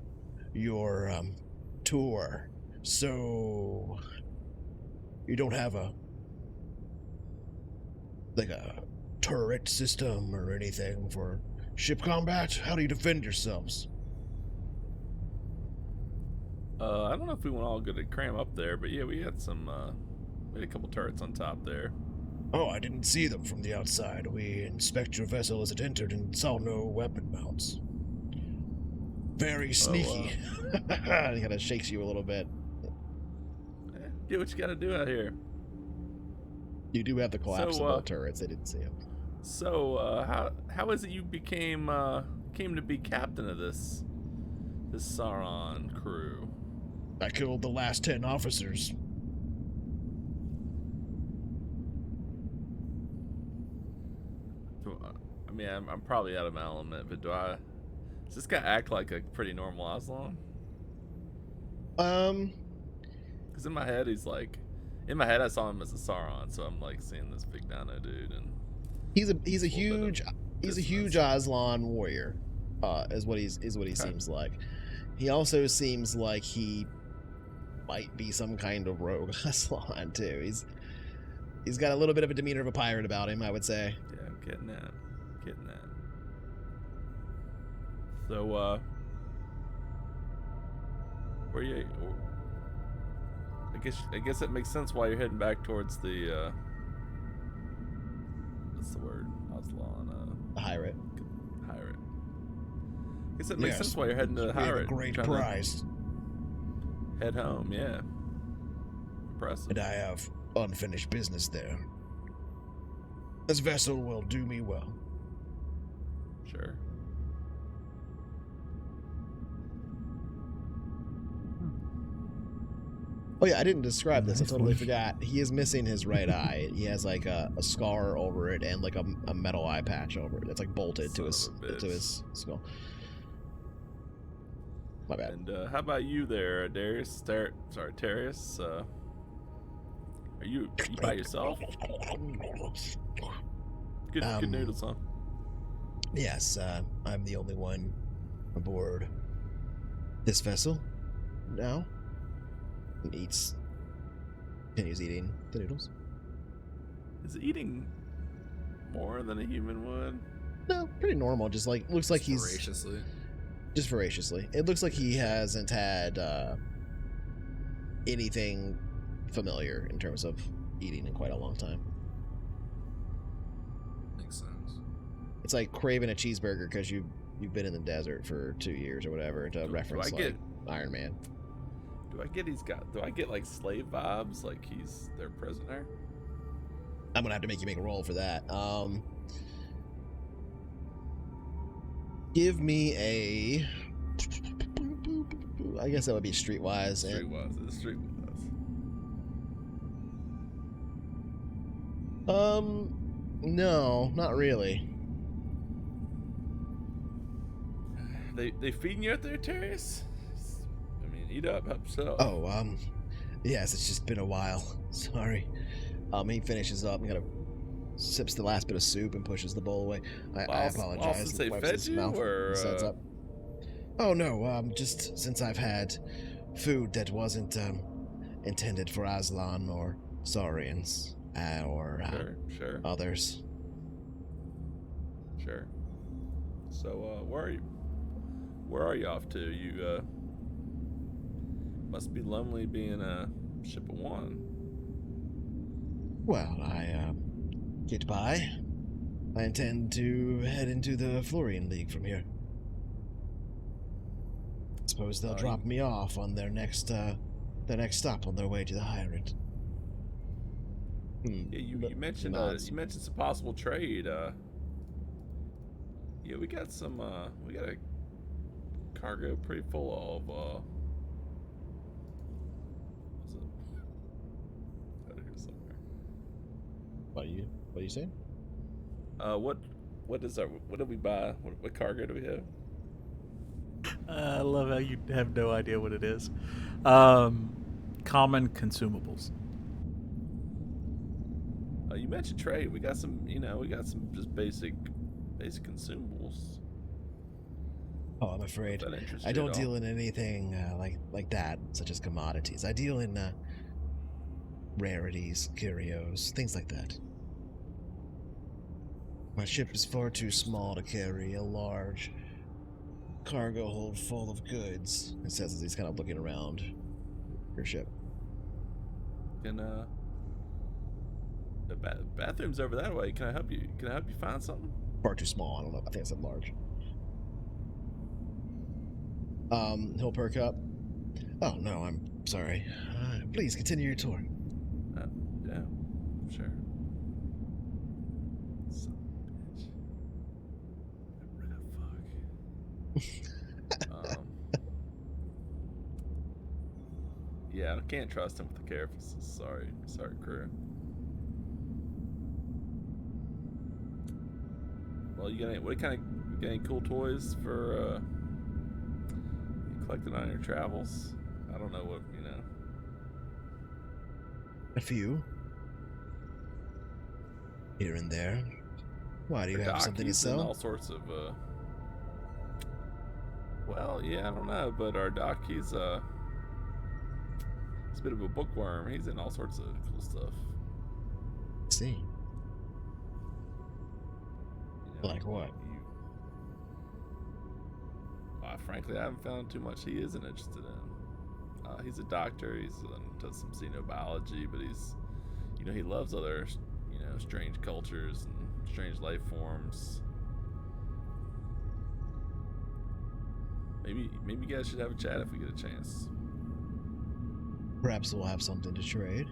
your tour. So you don't have a turret system or anything for ship combat? How do you defend yourselves?" I don't know if we want all good to cram up there, but yeah, we had a couple turrets on top there. "Oh, I didn't see them from the outside. We inspect your vessel as it entered and saw no weapon mounts." Very sneaky. He kind of shakes you a little bit. Do what you gotta do out here. You do have the collapsible turrets. I didn't see them. So, how is it you came to be captain of this Sauron crew? I killed the last 10 officers. I mean, I'm probably out of my element, but does this guy act like a pretty normal Aslan? Because in my head, I saw him as a Sauron, so I'm like seeing this big dino dude, and he's a huge Aslan warrior, is what he seems like. He also seems like he might be some kind of rogue Aslan too. He's got a little bit of a demeanor of a pirate about him, I would say. Yeah, I'm getting that. So, where you? I guess it makes sense why you're heading back towards the what's the word? Aslan. Hyrate. I guess it makes sense why you're heading to Hyrate. Great prize. Head home, yeah. Impressive. And I have unfinished business there. This vessel will do me well. Sure. Oh yeah, I didn't describe this. I totally forgot. He is missing his right eye. He has like a scar over it and like a metal eye patch over it. That's like bolted to his skull. My bad. And how about you there, Darius? Terrius? Are you by yourself? Good noodles, huh? Yes, I'm the only one aboard this vessel now. And continues eating the noodles. Is it eating more than a human would? No, pretty normal. Just like looks like he's voraciously. Just voraciously. It looks like he hasn't had anything familiar in terms of eating in quite a long time. Makes sense. It's like craving a cheeseburger because you've been in the desert for 2 years or whatever, to reference Iron Man. Do I get like slave vibes, like he's their prisoner? I'm gonna have to make you make a roll for that. Give me a. I guess that would be streetwise. Streetwise. No, not really. They feeding you out there, Terrius? I mean, eat up, help yourself. Oh, yes, it's just been a while. Sorry. He finishes up and kind of sips the last bit of soup and pushes the bowl away. I apologize. Since they fed you, or up. Oh no, just since I've had food that wasn't intended for Aslan or Saurians or sure. others. Sure. So, where are you off to? You must be lonely being a ship of one. Well, I get by. I intend to head into the Florian League from here. Suppose they'll drop me off on their next stop on their way to the Hyrate. Yeah, you mentioned some possible trade. Yeah, we got a cargo pretty full of what's it? Out here somewhere. What are you saying? What did we buy? What cargo do we have? I love how you have no idea what it is. Common consumables. You mentioned trade. We got some just basic consumables. Oh, I'm afraid I don't deal in anything like that, such as commodities. I deal in rarities, curios, things like that. My ship is far too small to carry a large cargo hold full of goods. It says as he's kind of looking around your ship. The bathroom's over that way. Can I help you? Can I help you find something? Far too small. I don't know. I think I said large. He'll perk up. Oh, no, I'm sorry. Please continue your tour. Yeah, sure. Son of a bitch. Fuck. Yeah, I can't trust him with the care. Sorry, crew. Well, you got any cool toys for you collected on your travels? I don't know what, A few. Here and there. Why, do you have something to sell? All sorts of, well, yeah, I don't know, but our doc, he's a bit of a bookworm. He's in all sorts of cool stuff. See. Like what? Frankly, I haven't found too much he isn't interested in. He's a doctor. He's does some xenobiology, but he's, he loves other, strange cultures and strange life forms. Maybe you guys should have a chat if we get a chance. Perhaps we'll have something to trade.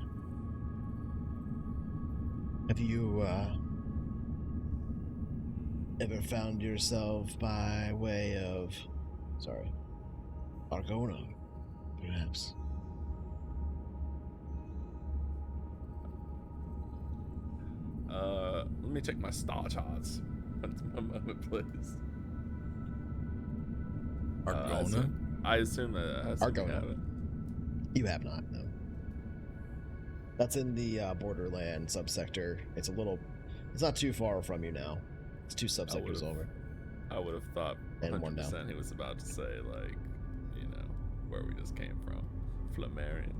Have you, ever found yourself by way of, Argona, perhaps? Let me check my star charts. A moment, please. Argona? I assume that has to have it. You have not, no. That's in the Borderland subsector. It's not too far from you now. It's 2 subsectors over. I would have thought And 100% one down. he was about to say, where we just came from. Flammarion.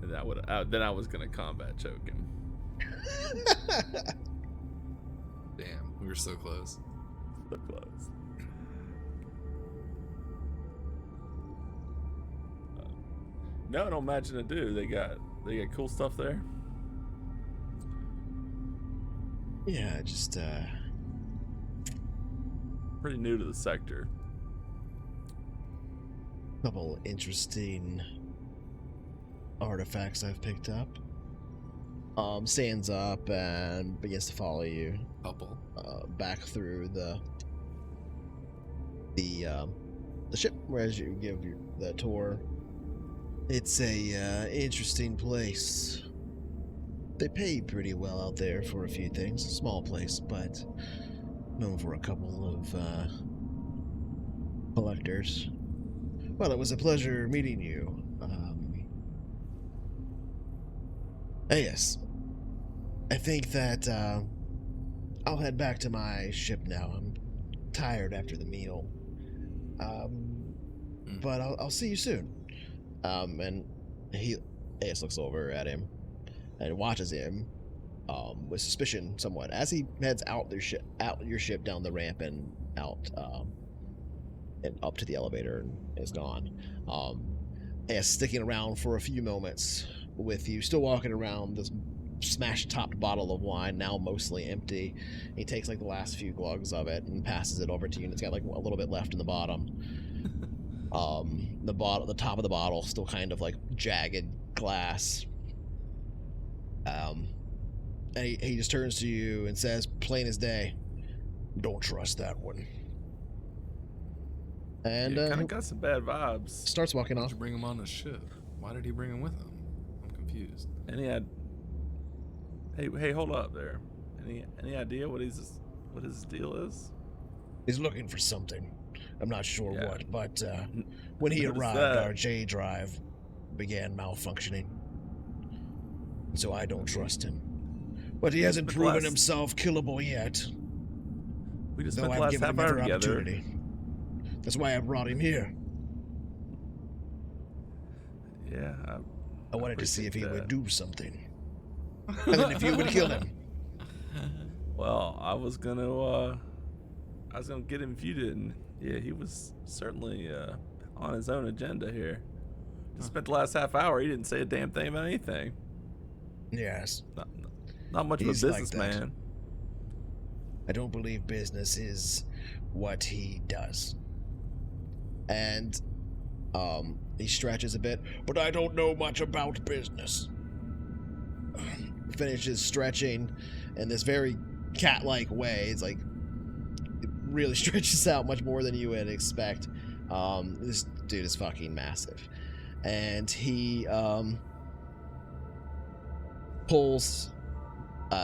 And then I was going to combat choke him. Damn, we were so close. So close. No, don't imagine a dude. They got cool stuff there. Yeah, just Pretty new to the sector. couple interesting artifacts I've picked up. Stands up and begins to follow you Couple. back through the ship, whereas you give the tour. It's a interesting place. They pay pretty well out there for a few things. Small place, but known for a couple of collectors. Well, it was a pleasure meeting you. Yes. I think that I'll head back to my ship now. I'm tired after the meal. But I'll see you soon. And Ace looks over at him and watches him with suspicion somewhat as he heads out your ship down the ramp and out and up to the elevator and is gone. Ace sticking around for a few moments with you, still walking around this smash-topped bottle of wine, now mostly empty. He takes the last few glugs of it and passes it over to you, and it's got a little bit left in the bottom. The top of the bottle still kind of jagged glass. And he just turns to you and says, plain as day, "Don't trust that one." And kind of got some bad vibes. starts walking Why'd off. you bring him on the ship? Why did he bring him with him? I'm confused. And he had. Hey, hold up there. Any idea what his deal is? He's looking for something. I'm not sure Yeah. what, but when he What is arrived, that? our J drive began malfunctioning. So I don't trust him. But he hasn't But proven last- himself killable yet. We just Though spent the I've last given half him hour every together. opportunity. That's why I brought him here. Yeah. I wanted to see if he appreciate would that. do something. And then if you would kill him. Well, I was gonna get him if you didn't. Yeah, he was certainly on his own agenda here. Just spent the last half hour. He didn't say a damn thing about anything. Yes. Not much of a He's like that. businessman. I don't believe business is what he does. And he stretches a bit, but I don't know much about business. Finishes stretching in this very cat-like way. It's like it really stretches out much more than you would expect. This dude is fucking massive. And he pulls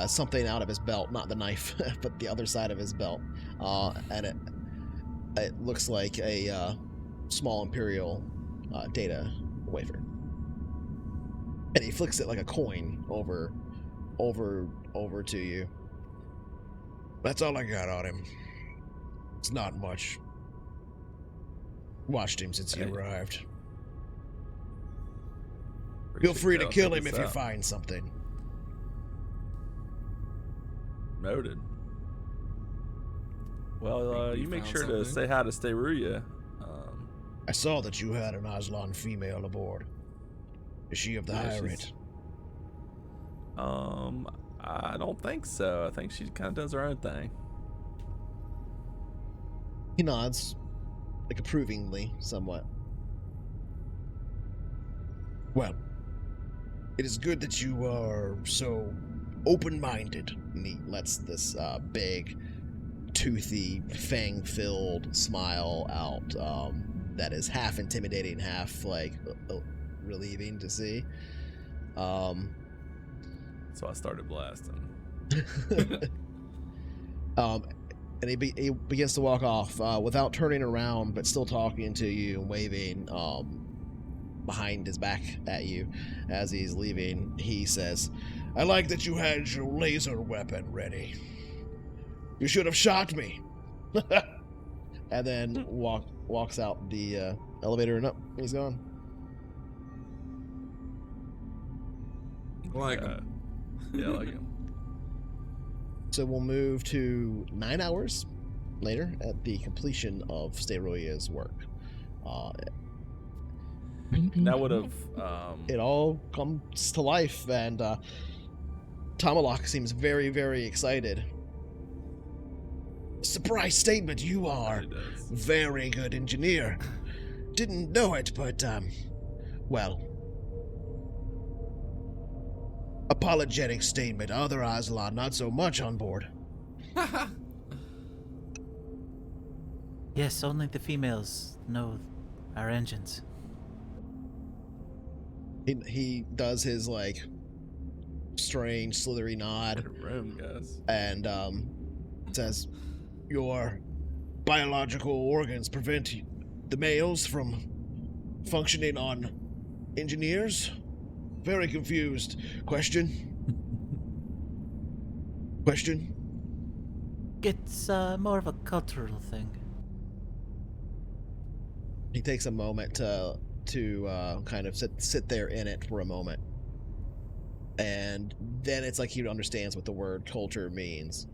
something out of his belt, not the knife, but the other side of his belt. And it looks like a small Imperial data wafer. And he flicks it like a coin over to you. That's all I got on him. It's not much. Watched him since he arrived. Feel free to kill him if you find something. Noted. Well, you make sure to say hi to Steruya. I saw that you had an Aslan female aboard. Is she of the higher rate? I don't think so. I think she kind of does her own thing. He nods, like approvingly, somewhat. Well, it is good that you are so open-minded. And he lets this big, toothy, fang-filled smile out that is half intimidating, half like relieving to see. So I started blasting. And he begins to walk off without turning around, but still talking to you and waving behind his back at you as he's leaving. He says, I like that you had your laser weapon ready. You should have shot me. And then walks out the elevator and up. He's gone. I like him. Yeah, I like him. So we'll move to 9 hours later at the completion of Steruya's work. That would have... It all comes to life, and Tomalak seems very, very excited. Surprise statement, you are very good engineer. Didn't know it, but, well... Apologetic statement, other Aslan not so much on board. Yes, only the females know our engines. He does his, like, strange, slithery nod. Room, guys. And, says, your biological organs prevent the males from functioning on engineers? Very confused. Question? Question? It's more of a cultural thing. He takes a moment to kind of sit there in it for a moment. And then it's like he understands what the word culture means.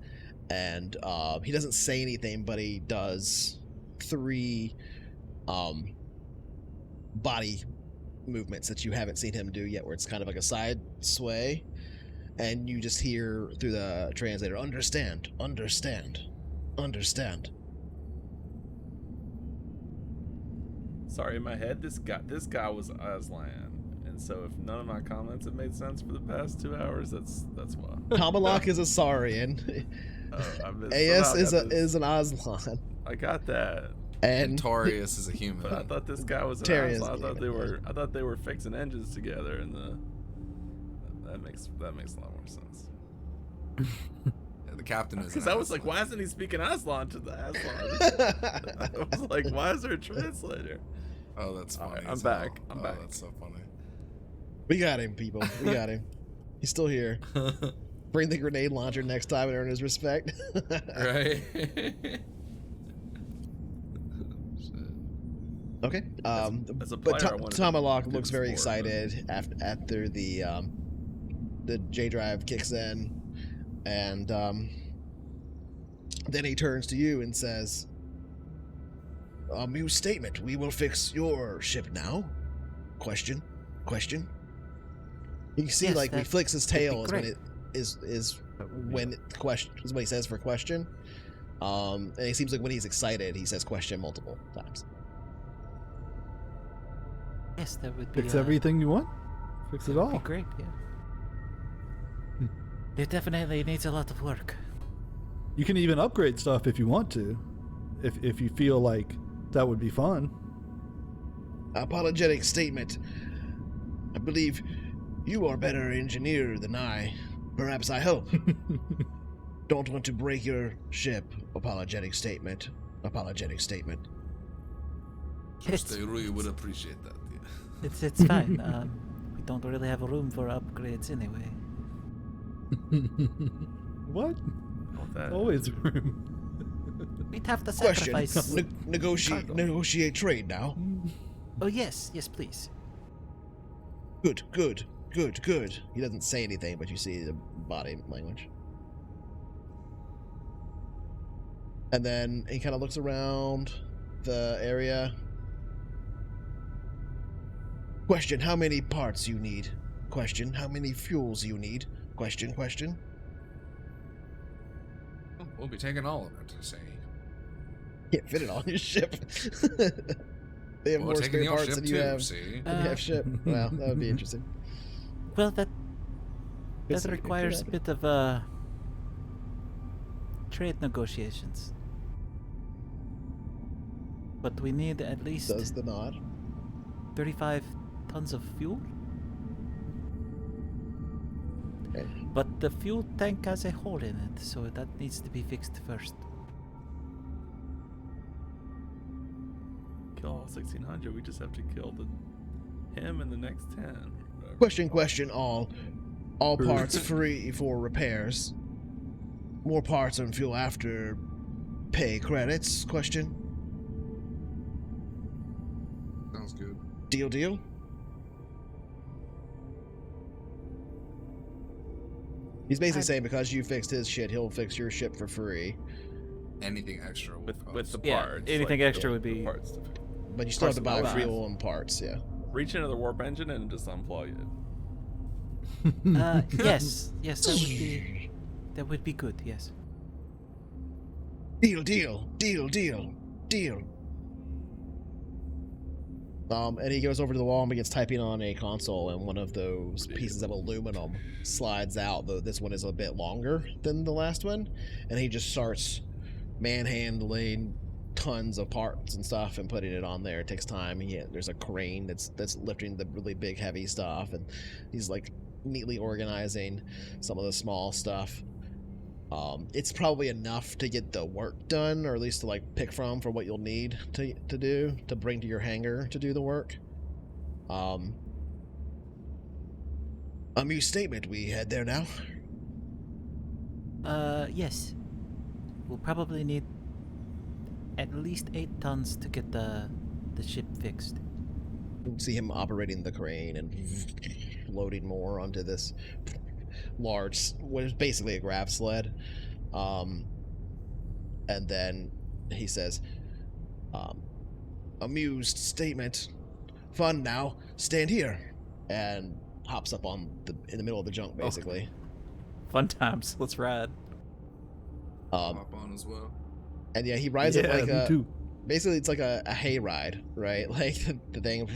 And he doesn't say anything, but he does 3 body movements that you haven't seen him do yet, where it's kind of like a side sway, and you just hear through the translator, understand, understand, understand. Sorry, in my head, this guy was Aslan, and so if none of my comments have made sense for the past 2 hours, that's why. Tomalak is a Saurian. AS is an Aslan. I got that. And Torius is a human. But I thought this guy was an Torius, Aslan. I thought they were fixing engines together, and that makes a lot more sense. Yeah, the captain is. Because I was like, why isn't he speaking Aslan to the Aslan? I was like, why is there a translator? Oh, that's funny. Right, I'm back. I'm back. That's so funny. We got him, people. We got him. He's still here. Bring the grenade launcher next time and earn his respect. Right. Okay. As a But player, I wanted to Tomalak do looks this very more, excited after the J drive kicks in, and then he turns to you and says, "New statement. We will fix your ship now." Question. You see, Yes, like, he that flicks his would be tail is when great. it is when question is what he says for question. And it seems like when he's excited, he says question multiple times. Yes, that would be. Fix everything you want. Fix it all. Be great. Yeah. It definitely needs a lot of work. You can even upgrade stuff if you want to, if you feel like that would be fun. Apologetic statement. I believe you are a better engineer than I. Perhaps I hope. Don't want to break your ship. Apologetic statement. Apologetic statement. Just I really would appreciate that. Yeah. It's fine. We don't really have room for upgrades anyway. What? That. Always room. We'd have to Question. sacrifice. Negotiate trade now. Oh yes, please. Good. He doesn't say anything, but you see the body language. And then he kind of looks around the area. Question, how many parts you need? Question, how many fuels you need? Question. We'll be taking all of it, say. Can't fit it on your ship. They have more spare parts than you have. See? You have ship. Wow, that would be interesting. Well, that requires a bit of trade negotiations. But we need at least Does the nod. 35 tons of fuel. Okay. But the fuel tank has a hole in it, so that needs to be fixed first. Kill all 1,600. We just have to kill him and the next 10. Question. All parts free for repairs. More parts and fuel after pay credits. Question. Sounds good. Deal. He's basically saying because you fixed his shit, he'll fix your ship for free. Anything extra with the Yeah, parts. anything extra would be. Parts to But you still have to buy Parts of the fuel and parts, yeah. reach into the warp engine and just unplug it. Yes, that would be good. Yes. Deal. And he goes over to the wall and begins typing on a console, and one of those pieces of aluminum slides out, though this one is a bit longer than the last one, and he just starts manhandling tons of parts and stuff and putting it on there. It takes time. There's a crane that's lifting the really big heavy stuff, and he's like neatly organizing some of the small stuff. It's probably enough to get the work done, or at least to like pick from for what you'll need to bring to your hangar to do the work. Amused statement. We head there now. Yes. We'll probably need at least 8 tons to get the ship fixed. You can see him operating the crane and loading more onto this large, what is basically a grav sled. And then he says, amused statement. Fun now. Stand here. And hops up in the middle of the junk, basically. Fun times. Let's ride. Hop on as well. And yeah, he rides it like me too. basically it's like a hay ride, right? Like the thing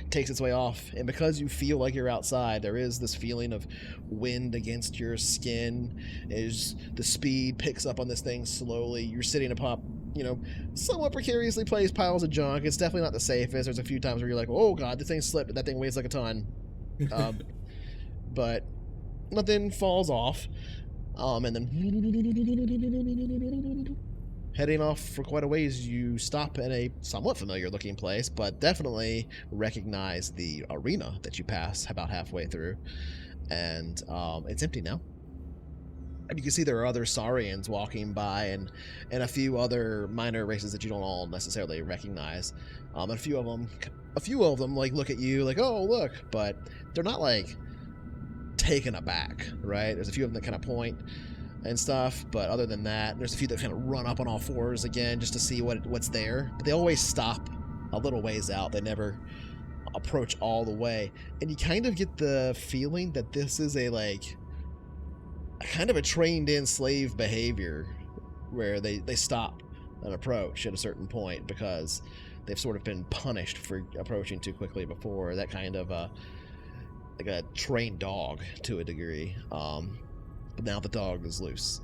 takes its way off, and because you feel like you're outside, there is this feeling of wind against your skin. As the speed picks up on this thing slowly, you're sitting upon, somewhat precariously placed piles of junk. It's definitely not the safest. There's a few times where you're like, oh god, this thing slipped. That thing weighs like a ton. But nothing falls off. And then heading off for quite a ways, you stop in a somewhat familiar looking place, but definitely recognize the arena that you pass about halfway through. And it's empty now. And you can see there are other Saurians walking by, and a few other minor races that you don't all necessarily recognize. And a few of them like look at you like, oh look, but they're not like taken aback, right? There's a few of them that kind of point and stuff, but other than that, there's a few that kind of run up on all fours again just to see what's there. But they always stop a little ways out. They never approach all the way, and you kind of get the feeling that this is a like kind of a trained-in slave behavior where they stop an approach at a certain point because they've sort of been punished for approaching too quickly before. That kind of like a trained dog to a degree. But now the dog is loose.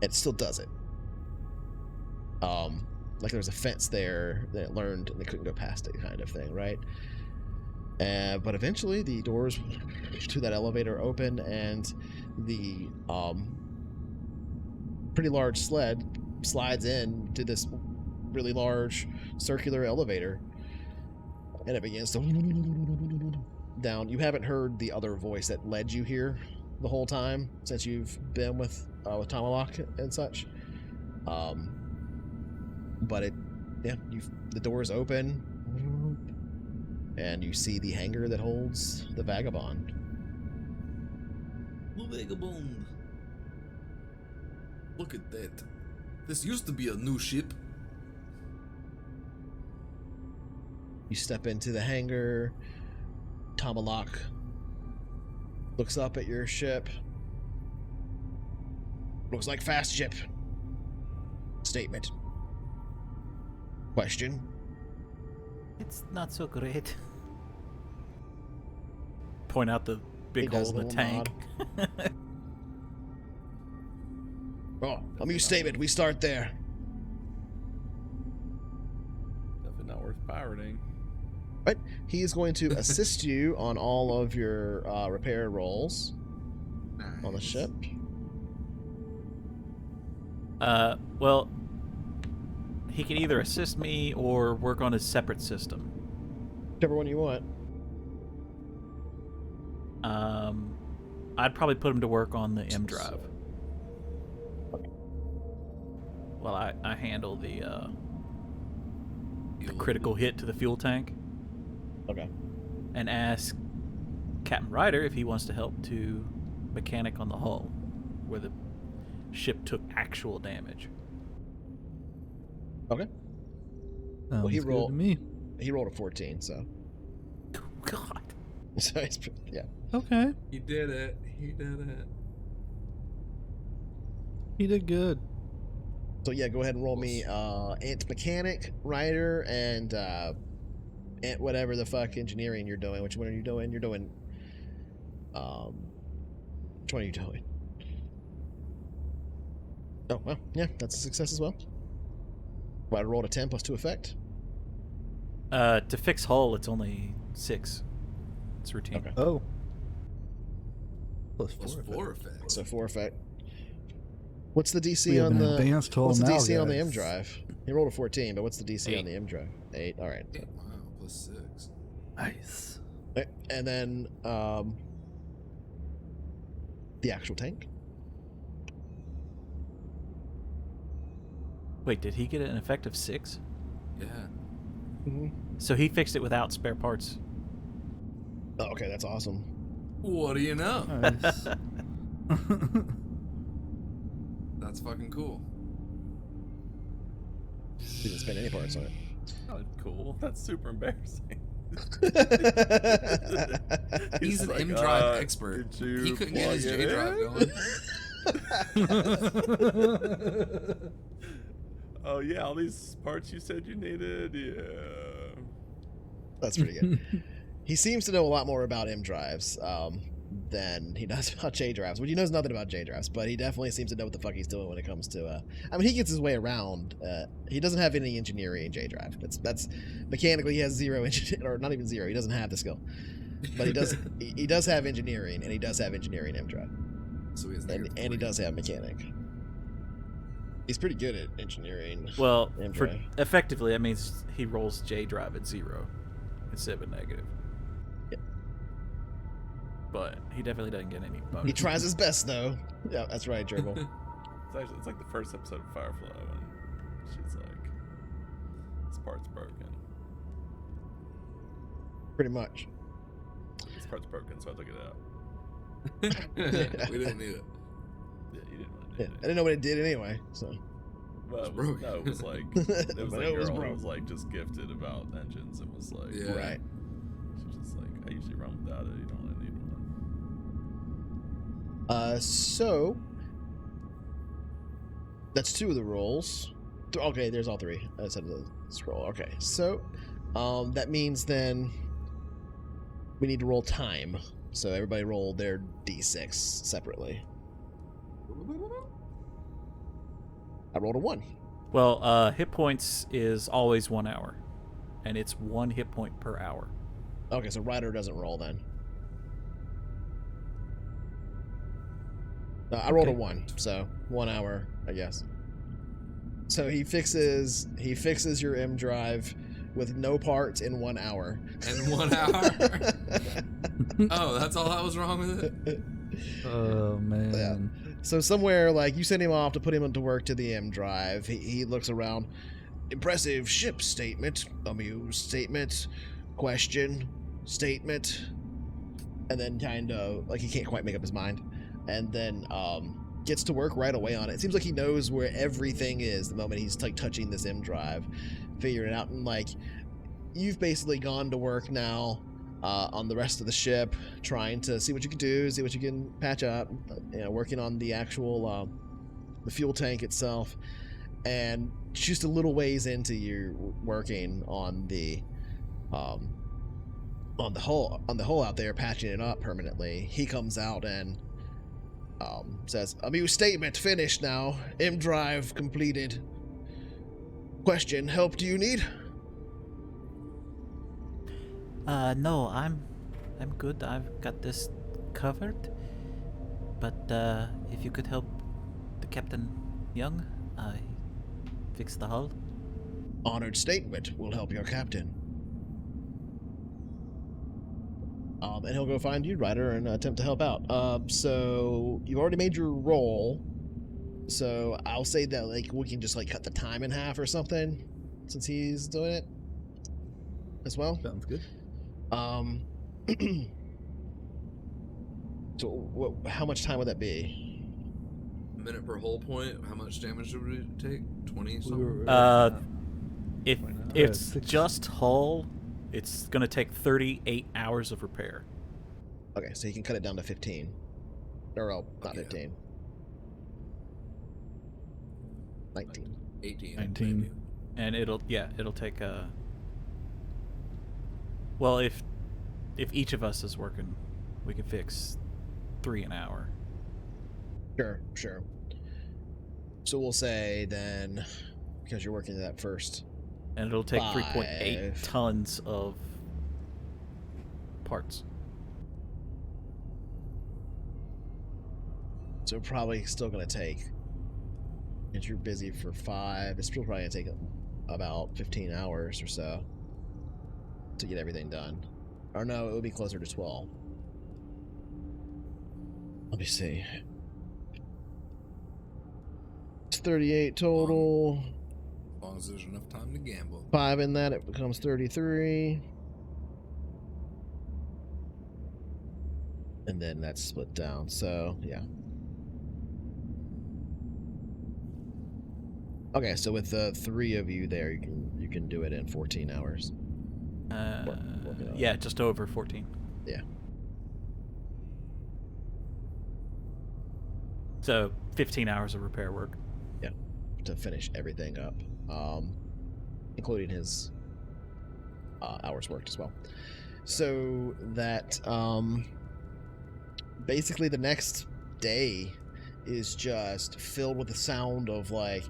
It still does it. Like there was a fence there that it learned they couldn't go past it, kind of thing, right? But eventually the doors to that elevator open, and the pretty large sled slides in to this really large circular elevator, and it begins to down. You haven't heard the other voice that led you here the whole time since you've been with Tomahawk and such. But the doors open, and you see the hangar that holds the Vagabond. The Vagabond. Look at that. This used to be a new ship. You step into the hangar. Tomahawk looks up at your ship. Looks like fast ship. Statement. Question. It's not so great. Point out the He big does hole a in the little tank. Oh, I'm you statement. We start there. Definitely not worth pirating. Right. He is going to assist you on all of your repair rolls on the ship. Well, he can either assist me or work on a separate system. Whichever one you want. I'd probably put him to work on the M drive. While I handle the critical hit to the fuel tank. Okay. And ask Captain Ryder if he wants to help to mechanic on the hull, where the ship took actual damage. Okay. Sounds he good rolled- to me. He rolled a 14, so. God. So it's, yeah. Okay, He did it. He did it. he did good. So yeah, go ahead and roll me Ant Mechanic, Rider, and Ant whatever the fuck engineering you're doing. Which one are you doing? You're doing which one are you doing? Oh well, yeah, that's a success as well. Rider rolled a 10 plus 2 effect. To fix hull, it's only 6. It's routine. Okay. Oh. Plus Plus 4. 4 effect. So 4 effect. What's the We DC have on an the advanced hull what's the now, DC on the guys. M drive? He rolled a 14, but what's the DC on 8. the M drive? 8. All right. Wow, plus 6. Nice. And then the actual tank. Wait, did he get an effect of 6? Yeah. Mm-hmm. So he fixed it without spare parts. Oh, okay, that's awesome. What do you know? Nice. That's fucking cool. He didn't spend any parts on it. Oh, cool. That's super embarrassing. He's an like, M drive expert. could you He couldn't get his plug J it drive in? going. Oh yeah, all these parts you said you needed. Yeah. That's pretty good. He seems to know a lot more about M drives than he does about J drives. Well, he knows nothing about J drives, but he definitely seems to know what the fuck he's doing when it comes to. I mean, he gets his way around. He doesn't have any engineering in J drive. That's mechanically he has 0 engineering, or not even 0. He doesn't have the skill, but he does. he does have engineering, and he does have engineering M drive, So he has and he does have mechanic. He's pretty good at engineering. Well, M for drive. effectively, that means he rolls J drive at 0 instead of a negative. Yep. But he definitely doesn't get any bonus. He tries his best though. Yeah, that's right, Gerbil. It's like the first episode of Firefly when she's like, "This part's broken. Pretty much. This part's broken, so I took it out." We didn't need it. Yeah, you didn't really Yeah, need I it. didn't know what it did anyway. So Well, It's broken. no, it was like But a it was girl broke. who was like just gifted about engines and was like, Yeah. right. She's just like, I usually run without it. You don't really need one. So that's 2 of the rolls. Okay, there's all 3 instead of the scroll. Okay, so that means then we need to roll time. So everybody roll their d6 separately. I rolled a 1. Well, hit points is always 1 hour, and it's 1 hit point per hour. Okay, so Ryder doesn't roll then. I rolled a 1, so 1 hour, I guess. So he fixes your M drive with no parts in 1 hour. In 1 hour? Oh, that's all that was wrong with it? Oh man. Yeah. So somewhere, like, you send him off to put him to work to the M drive. He looks around. Impressive ship statement. Amused statement. Question. Statement. And then kind of, like, he can't quite make up his mind. And then gets to work right away on it. It seems like he knows where everything is the moment he's, like, touching this M drive. Figuring it out. And, like, you've basically gone to work now on the rest of the ship, trying to see what you can do, see what you can patch up, working on the actual the fuel tank itself, and just a little ways into you working on the hull out there, patching it up permanently. He comes out and says, "Amused statement finished now. M drive completed. Question: help do you need?" No, I'm good. I've got this covered. But if you could help the Captain Young, fix the hull. Honored statement will help your captain. And he'll go find you, Ryder, and attempt to help out. So you've already made your roll. So I'll say that, like, we can just, like, cut the time in half or something, since he's doing it as well. Sounds good. So how much time would that be? A minute per hull point. How much damage did we take? 20 We something? were- If it's just hull, it's gonna take 38 hours of repair. Okay, so you can cut it down to 15. Or, well, not 15. 19. 18. 19. maybe. And it'll take well, if each of us is working, we can fix 3 an hour. Sure. So we'll say then, because you're working that first. And it'll take 5. 3.8 tons of parts. So probably still going to take, if you're busy for 5, it's still probably going to take about 15 hours or so to get everything done. Or no, it would be closer to 12. Let me see. It's 38 total. As long as there's enough time to gamble. 5 in that, it becomes 33. And then that's split down, so yeah. Okay, so with the 3 of you there, you can do it in 14 hours. Yeah, just over 14. Yeah. So 15 hours of repair work. Yeah, to finish everything up, including his hours worked as well. So that basically the next day is just filled with the sound of like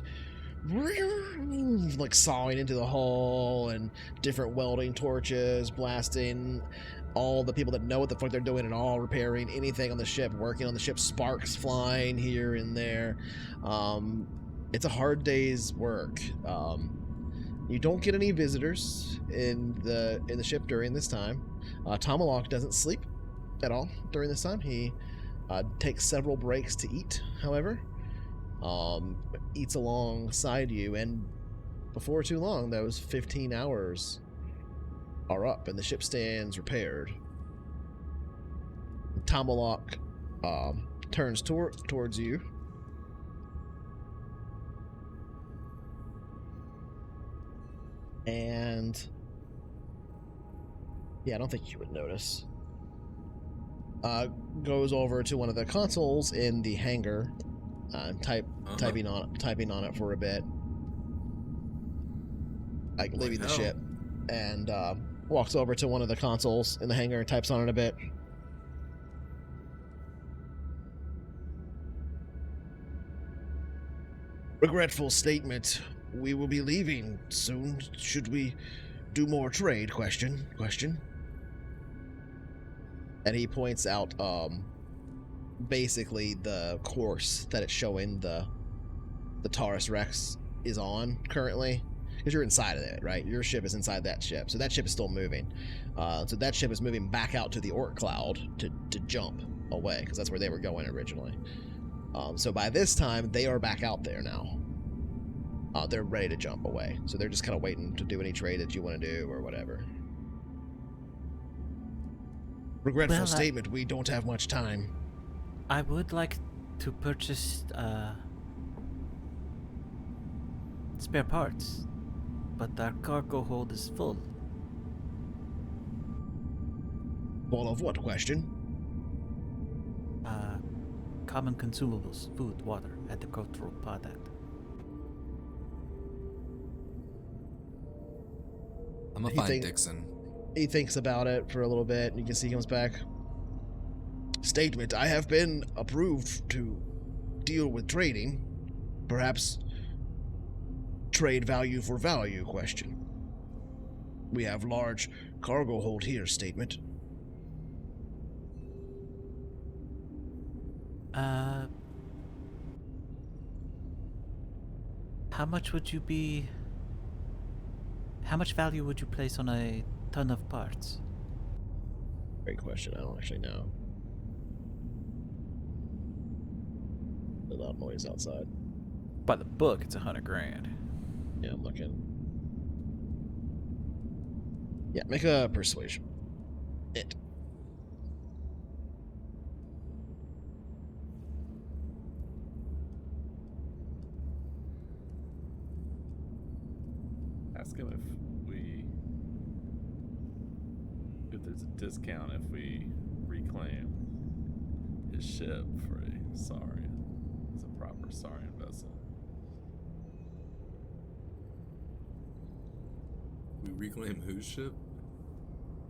sawing into the hull and different welding torches blasting, all the people that know what the fuck they're doing and all repairing anything on the ship, working on the ship, sparks flying here and there. It's a hard day's work. You don't get any visitors in the ship during this time. Tomalak doesn't sleep at all during this time. He takes several breaks to eat, however. Eats alongside you, and before too long, those 15 hours are up, and the ship stands repaired. Tomalak turns towards you. And yeah, I don't think you would notice. goes over to one of the consoles in the hangar, typing on it for a bit, like leaving the ship, and walks over to one of the consoles in the hangar and types on it a bit. Regretful statement. We will be leaving soon. Should we do more trade? Question. And he points out basically the course that it's showing the Taurus Rex is on currently. Because you're inside of it, right? Your ship is inside that ship. So that ship is still moving. So that ship is moving back out to the Orc Cloud to jump away, because that's where they were going originally. So by this time, they are back out there now. They're ready to jump away. So they're just kind of waiting to do any trade that you want to do or whatever. Regretful statement, we don't have much time. I would like to purchase spare parts, but our cargo hold is full. Full of what? Question? Common consumables, food, water, agricultural product. I'm gonna find Dixon. He thinks about it for a little bit, and you can see he comes back. Statement, I have been approved to deal with trading. Perhaps trade value for value? Question. We have large cargo hold here. Statement. How much value would you place on a ton of parts? Great question. I don't actually know. A loud noise outside. By the book, it's $100,000. Yeah, I'm looking. Yeah, make a persuasion. It. Ask him if there's a discount if we reclaim his ship for a Saurian. It's a proper Saurian vessel. We reclaim whose ship?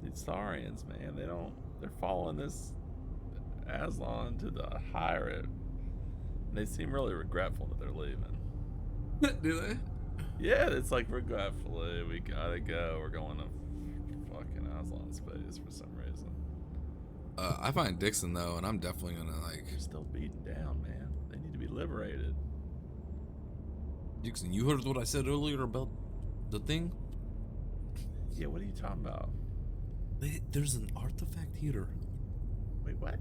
These Saurians, man, they're following this Aslan to hire it. And they seem really regretful that they're leaving. Do they? Yeah, it's like, regretfully, we gotta go. We're going to fucking Aslan space for some reason. I find Dixon though, and I'm definitely gonna They're still beaten down, man. They need to be liberated. Dixon, you heard what I said earlier about the thing? Yeah, what are you talking about? There's an artifact here. Wait, what?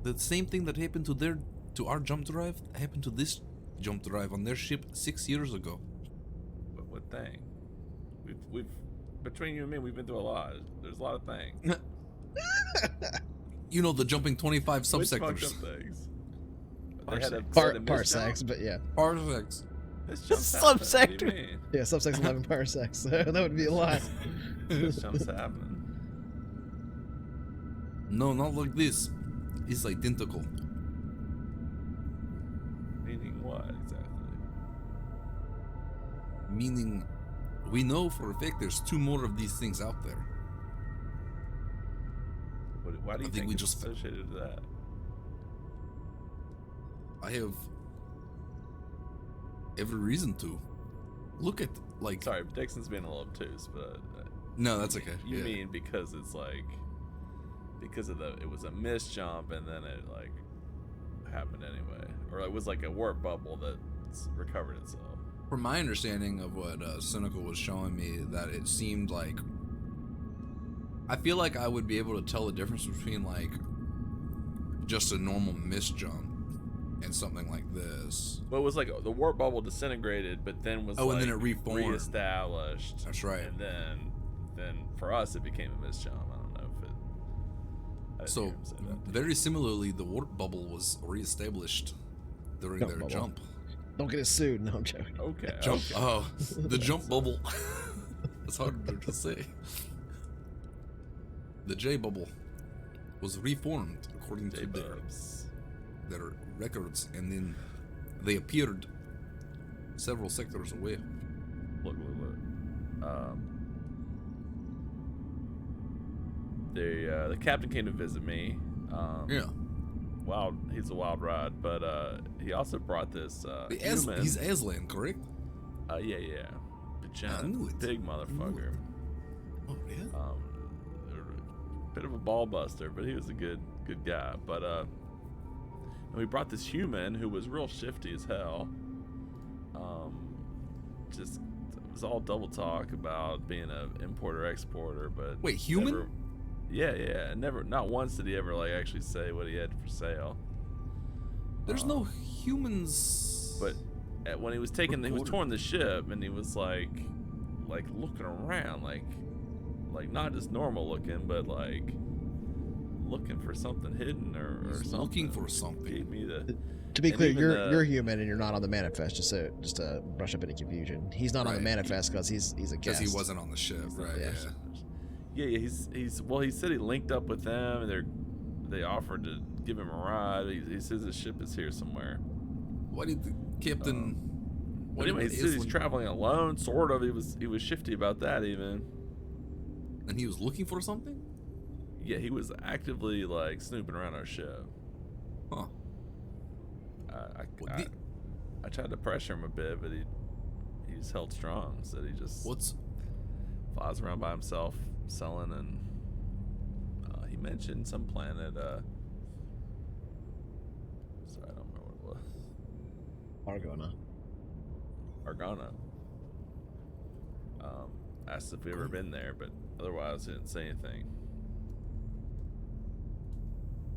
The same thing that happened to our jump drive happened to this jump drive on their ship 6 years ago. What thing? We've between you and me, we've been through a lot. There's a lot of things. You know, the jumping 25 Which subsectors. things? Parsecs, but yeah. Parsecs. Subsector. Yeah, subsex 11 parsecs. That would be a lot. This jump's happening. No, not like this. It's identical. Meaning what exactly? Meaning, we know for a fact there's 2 more of these things out there. Why do you I think think we it's just- associated to that? I have every reason to. Look at, like... Sorry, Dixon's being a little obtuse, but No, that's okay. you Yeah. mean because it's like it was a missed jump and then it like happened anyway, or it was like a warp bubble that recovered itself. From my understanding of what Cynical was showing me, that it seemed like... I feel like I would be able to tell the difference between, like, just a normal missed jump and something like this. Well, it was like the warp bubble disintegrated, but then was and then it reformed. reestablished. That's right. And then for us it became a missed jump. I don't know if it. I didn't hear So, him say that. very similarly, the warp bubble was reestablished during Jump their bubble. jump. Don't get us sued. No, I'm joking. Okay. Jump. okay. Oh, the jump bubble. It's harder to say. The J bubble. was reformed according to their records, and then they appeared several sectors away. Look. The captain came to visit me. Yeah. He's a wild ride, but he also brought this human. He's Aslan, correct? Yeah. I knew it. Big motherfucker. Oh yeah. Bit of a ball buster, but he was a good guy. But and we brought this human who was real shifty as hell. Just it was all double talk about being an importer exporter, but wait, human? Never, not once did he ever like actually say what he had for sale. There's no humans. But when he was touring the ship, and he was like looking around, like not just normal looking, but like looking for something hidden or something. Looking for something. Gave me the. To be clear, you're human and you're not on the manifest. Just to brush up any confusion. He's not on the manifest because he's a guest. Because he wasn't on the ship, right? Yeah. He said he linked up with them, and they offered to give him a ride. He says the ship is here somewhere. Why did the captain? Anyway, he says he's traveling alone, sort of. He was shifty about that even. And he was looking for something? Yeah, he was actively like snooping around our ship. Huh. I tried to pressure him a bit, but he's held strong. So he just flies around by himself selling, and he mentioned some planet. Sorry, I don't remember what it was. Argona. Asked if we ever been there, but otherwise he didn't say anything.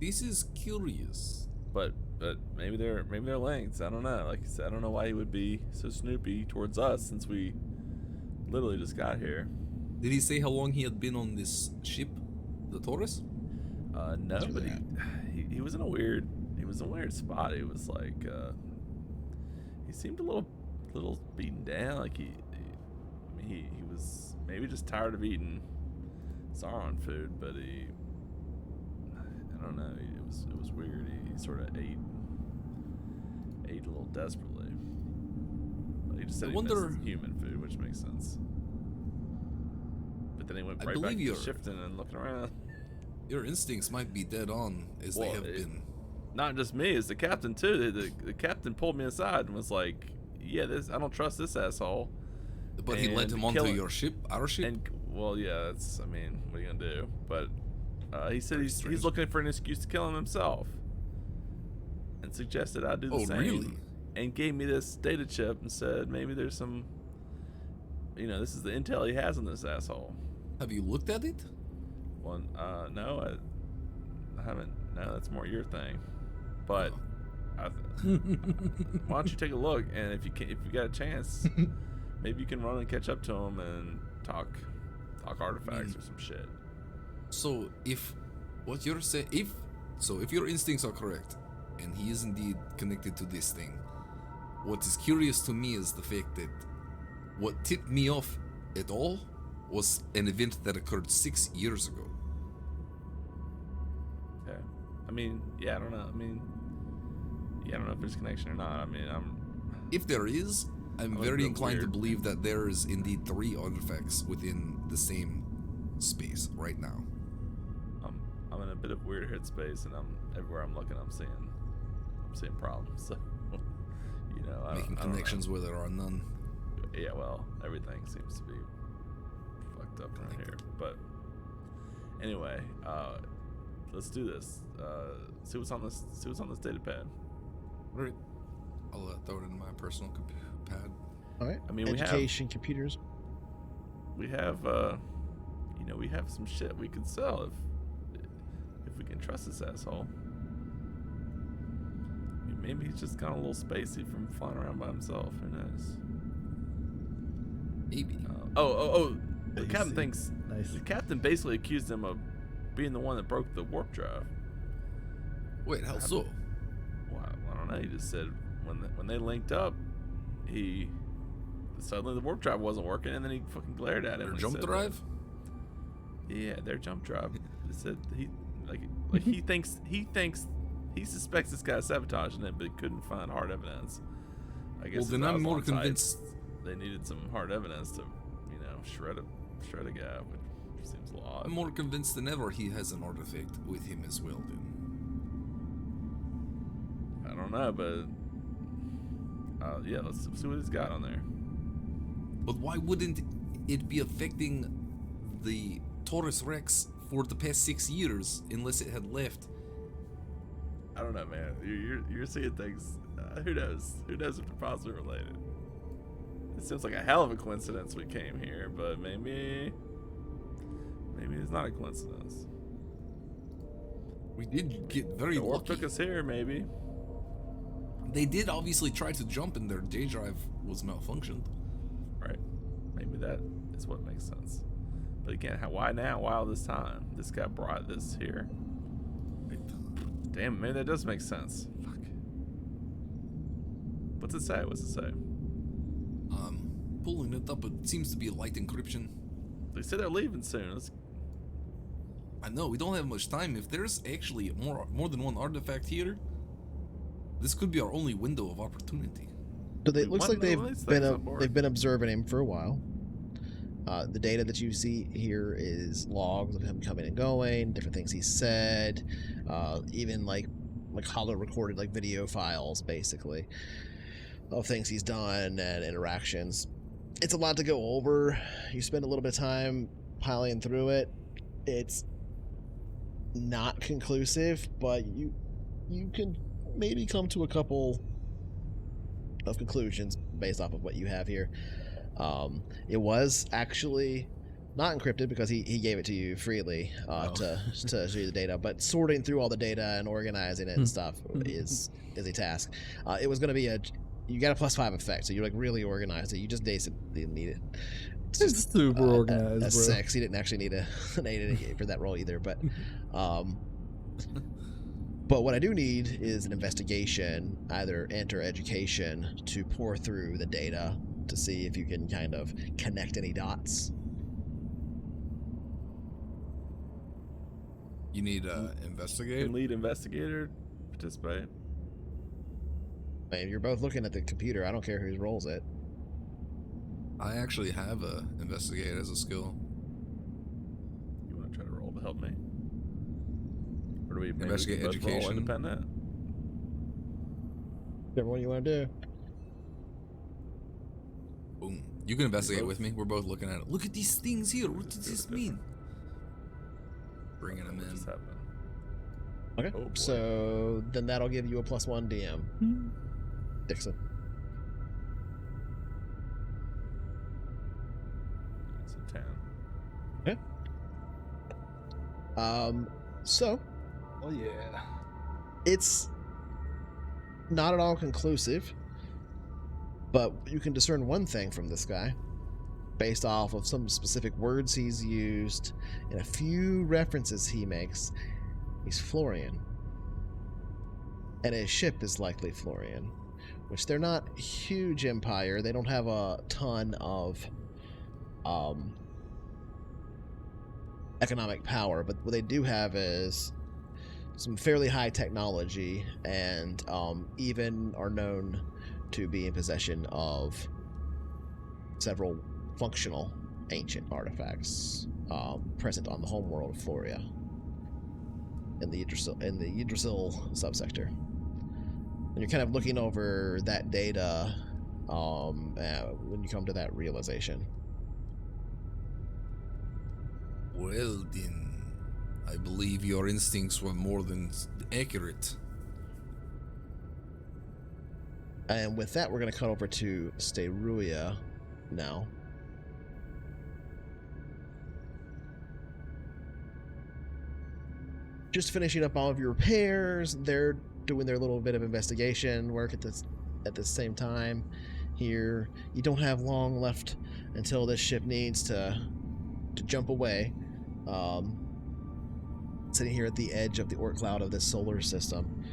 This is curious. But maybe they're linked. I don't know. Like I said, I don't know why he would be so snoopy towards us since we literally just got here. Did he say how long he had been on this ship, the Taurus? No, but he was in a weird spot. He was like he seemed a little beaten down. Like he was maybe just tired of eating Sauron food, but I don't know. It was weird. He sort of ate a little desperately. But he just said he missed human food, which makes sense. But then he went right back to shifting and looking around. Your instincts might be dead on, as they have been. Not just me, it's the captain too. The captain pulled me aside and was like, "Yeah, I don't trust this asshole." But he led him onto your ship, our ship. And well, yeah, what are you gonna do? But he said he's looking for an excuse to kill him himself, and suggested I do the same. Oh, really? And gave me this data chip and said maybe there's some, this is the intel he has on this asshole. Have you looked at it? Well, no, I haven't. No, that's more your thing. But why don't you take a look? And if you got a chance, maybe you can run and catch up to him and talk artifacts or some shit. So if your instincts are correct, and he is indeed connected to this thing, what is curious to me is the fact that what tipped me off at all was an event that occurred 6 years ago. Okay. I don't know. I don't know if there's a connection or not. If there is, I'm very inclined to believe that there is indeed 3 artifacts within the same space right now. I'm in a bit of weird headspace, and everywhere I'm looking, I'm seeing problems. So, making connections where there are none. Yeah, well, everything seems to be fucked up around here. But anyway, let's do this. See what's on this data pad. All right. I'll throw it in my personal pad. All right. Education, computers. We have, we have some shit we could sell if we can trust this asshole. Maybe he's just kind of a little spacey from flying around by himself. Who knows? Maybe. The captain thinks. Nice. The captain basically accused him of being the one that broke the warp drive. Wait, how so? Well, I don't know. He just said when they linked up, suddenly the warp drive wasn't working, and then he fucking glared at him. Their jump drive? Yeah, their jump drive. They said he Like he suspects this guy's sabotaging it, but couldn't find hard evidence. I guess. Well, then I'm more convinced. They needed some hard evidence to, shred a guy, which seems a lot. I'm more convinced than ever he has an artifact with him as well. Then I don't know, but yeah, let's see what he's got on there. But why wouldn't it be affecting the Taurus Rex for the past 6 years unless it had left? I don't know, man. You're seeing things. Who knows? Who knows if they're possibly related? It seems like a hell of a coincidence we came here, but maybe it's not a coincidence. We did get very Or lucky. took us here, maybe. They did obviously try to jump and their J drive was malfunctioned. Right. Maybe that is what makes sense. But again, why now? Why all this time? This guy brought this here. Damn, maybe that does make sense. Fuck. What's it say? Pulling it up, it seems to be a light encryption. They say they're leaving soon. I know, we don't have much time. If there's actually more than one artifact here, this could be our only window of opportunity. So it looks like they've been observing him for a while. The data that you see here is logs of him coming and going, different things he said, even like hollow recorded like video files, basically, of things he's done and interactions. It's a lot to go over. You spend a little bit of time piling through it. It's not conclusive, but you can maybe come to a couple of conclusions based off of what you have here. It was actually not encrypted because he gave it to you freely to show you the data, but sorting through all the data and organizing it and stuff is a task. It was going to be you got a +5 effect, so you're like really organized. So you just basically need it. It's super organized, a bro. 6. You didn't actually need an 8 for that roll either, but what I do need is an investigation, either enter education, to pour through the data to see if you can kind of connect any dots. You need investigate. Can lead investigator participate? I mean, you're both looking at the computer. I don't care who rolls it. I actually have a investigate as a skill. You want to try to roll to help me? Or do we Investigate both roll education. independent? Whichever one you want to do. Boom. You can investigate with me. We're both looking at it. Look at these things here. What does this mean? Bringing them What just in. happened? Okay. Oh, boy. So then that'll give you a +1 DM. Dixon. It's a 10. Okay. So Oh yeah. it's not at all conclusive, but you can discern one thing from this guy based off of some specific words he's used and a few references he makes. He's Florian, and his ship is likely Florian, which they're not a huge empire. They don't have a ton of economic power, but what they do have is some fairly high technology, and even are known to be in possession of several functional ancient artifacts present on the homeworld of Floria in the Yggdrasil subsector. And you're kind of looking over that data when you come to that realization. Well, then, I believe your instincts were more than accurate. And with that, we're going to cut over to Steruia now. Just finishing up all of your repairs. They're doing their little bit of investigation work at the same time. Here, you don't have long left until this ship needs to jump away. Sitting here at the edge of the Oort cloud of this solar system,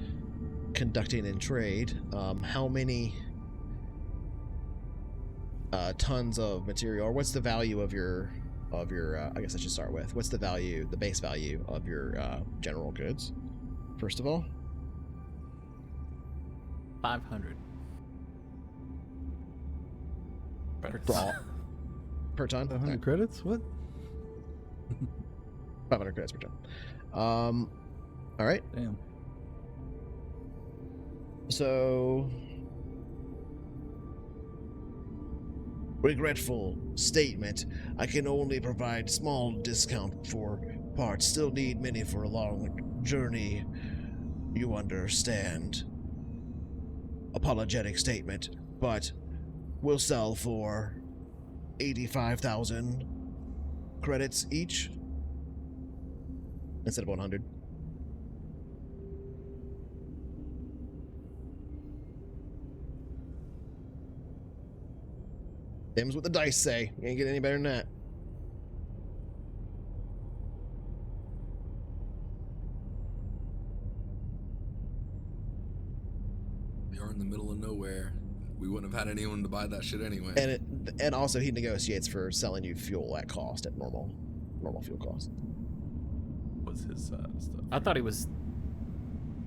conducting in trade. How many tons of material, or what's the value of your of your, I guess I should start with, what's the value, the base value of your general goods, first of all? 500. Per ton? 500 credits? What? 500 credits per ton. All right. Damn. So, regretful statement. I can only provide small discount for parts. Still need many for a long journey. You understand. Apologetic statement, but we'll sell for 85,000 credits each instead of 100. Them's what the dice say. You ain't get any better than that. We are in the middle of nowhere. We wouldn't have had anyone to buy that shit anyway. And also he negotiates for selling you fuel at cost, at normal fuel cost. What's his stuff? I thought he was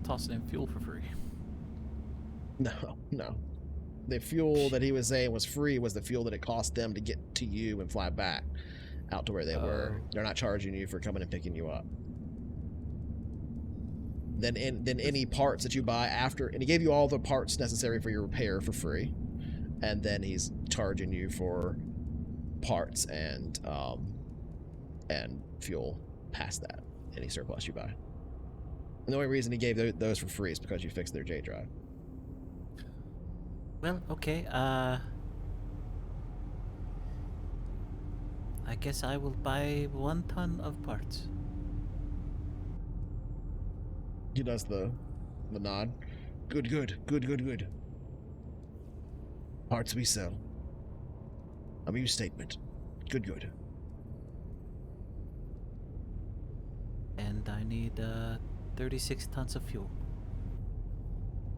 tossing in fuel for free. No. The fuel that he was saying was free was the fuel that it cost them to get to you and fly back out to where they were. They're not charging you for coming and picking you up. Then any parts that you buy after, and he gave you all the parts necessary for your repair for free, and then he's charging you for parts and fuel past that, any surplus you buy. And the only reason he gave those for free is because you fixed their J drive. Well, okay, I guess I will buy 1 ton of parts. He does the nod. Good. Parts we sell. Amuse statement. Good. And I need 36 tons of fuel.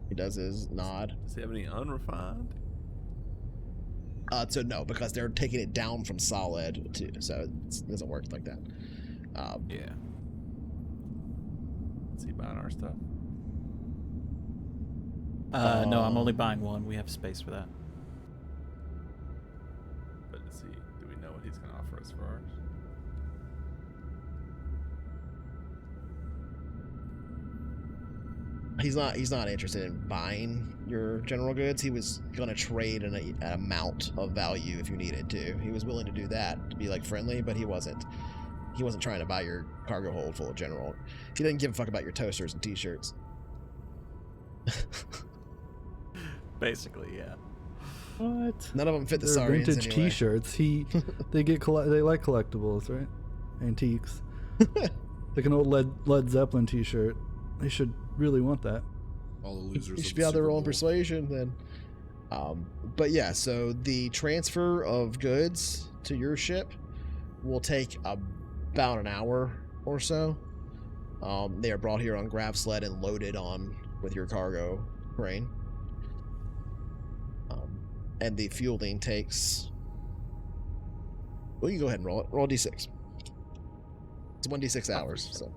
He does his nod. Does he have any unrefined? So no, because they're taking it down from solid to, so it doesn't work like that. Yeah. Is he buying our stuff? No, I'm only buying 1. We have space for that. But do we know what he's going to offer us for ours? He's not interested in buying your general goods. He was gonna trade an amount of value if you needed to. He was willing to do that to be like friendly, but he wasn't trying to buy your cargo hold full of general. He didn't give a fuck about your toasters and t-shirts. Basically, yeah. What? None of them fit the They're Saurians vintage anyway. T-shirts. They like collectibles, right? Antiques. Like an old Led Zeppelin T-shirt. They should really want that. All the losers. You of should the be out there Super rolling Bowl. persuasion then. But yeah, so the transfer of goods to your ship will take about an hour or so. They are brought here on grav sled and loaded on with your cargo crane. And the fueling takes... Well, you can go ahead and roll it. Roll a d6. It's 1d6 hours, so...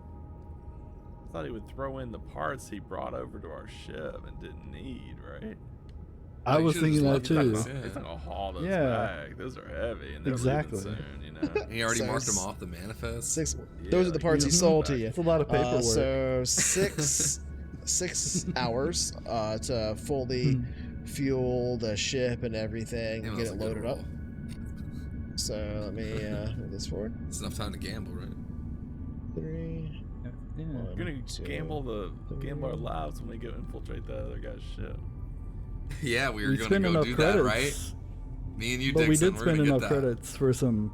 I thought he would throw in the parts he brought over to our ship and didn't need, right? I you was should've thinking that just too. left He's not gonna haul those Yeah. back. Those are heavy and they're Exactly. leaving soon, you know. He already So marked them s- off the manifest. Those Yeah, are the like, parts he Mhm. sold to you. It's a lot of paperwork. So 6 hours to fully fuel the ship and everything Damn, and that get was it a good loaded up. roll. So let me move this forward. It's enough time to gamble, right? 3. Yeah. We're gonna Two, gamble our lives when we go infiltrate that other guy's ship. Yeah, we were We going spend to go enough do credits, that, right? Me and you, but we Dixon, did we're spend gonna enough get that. credits for some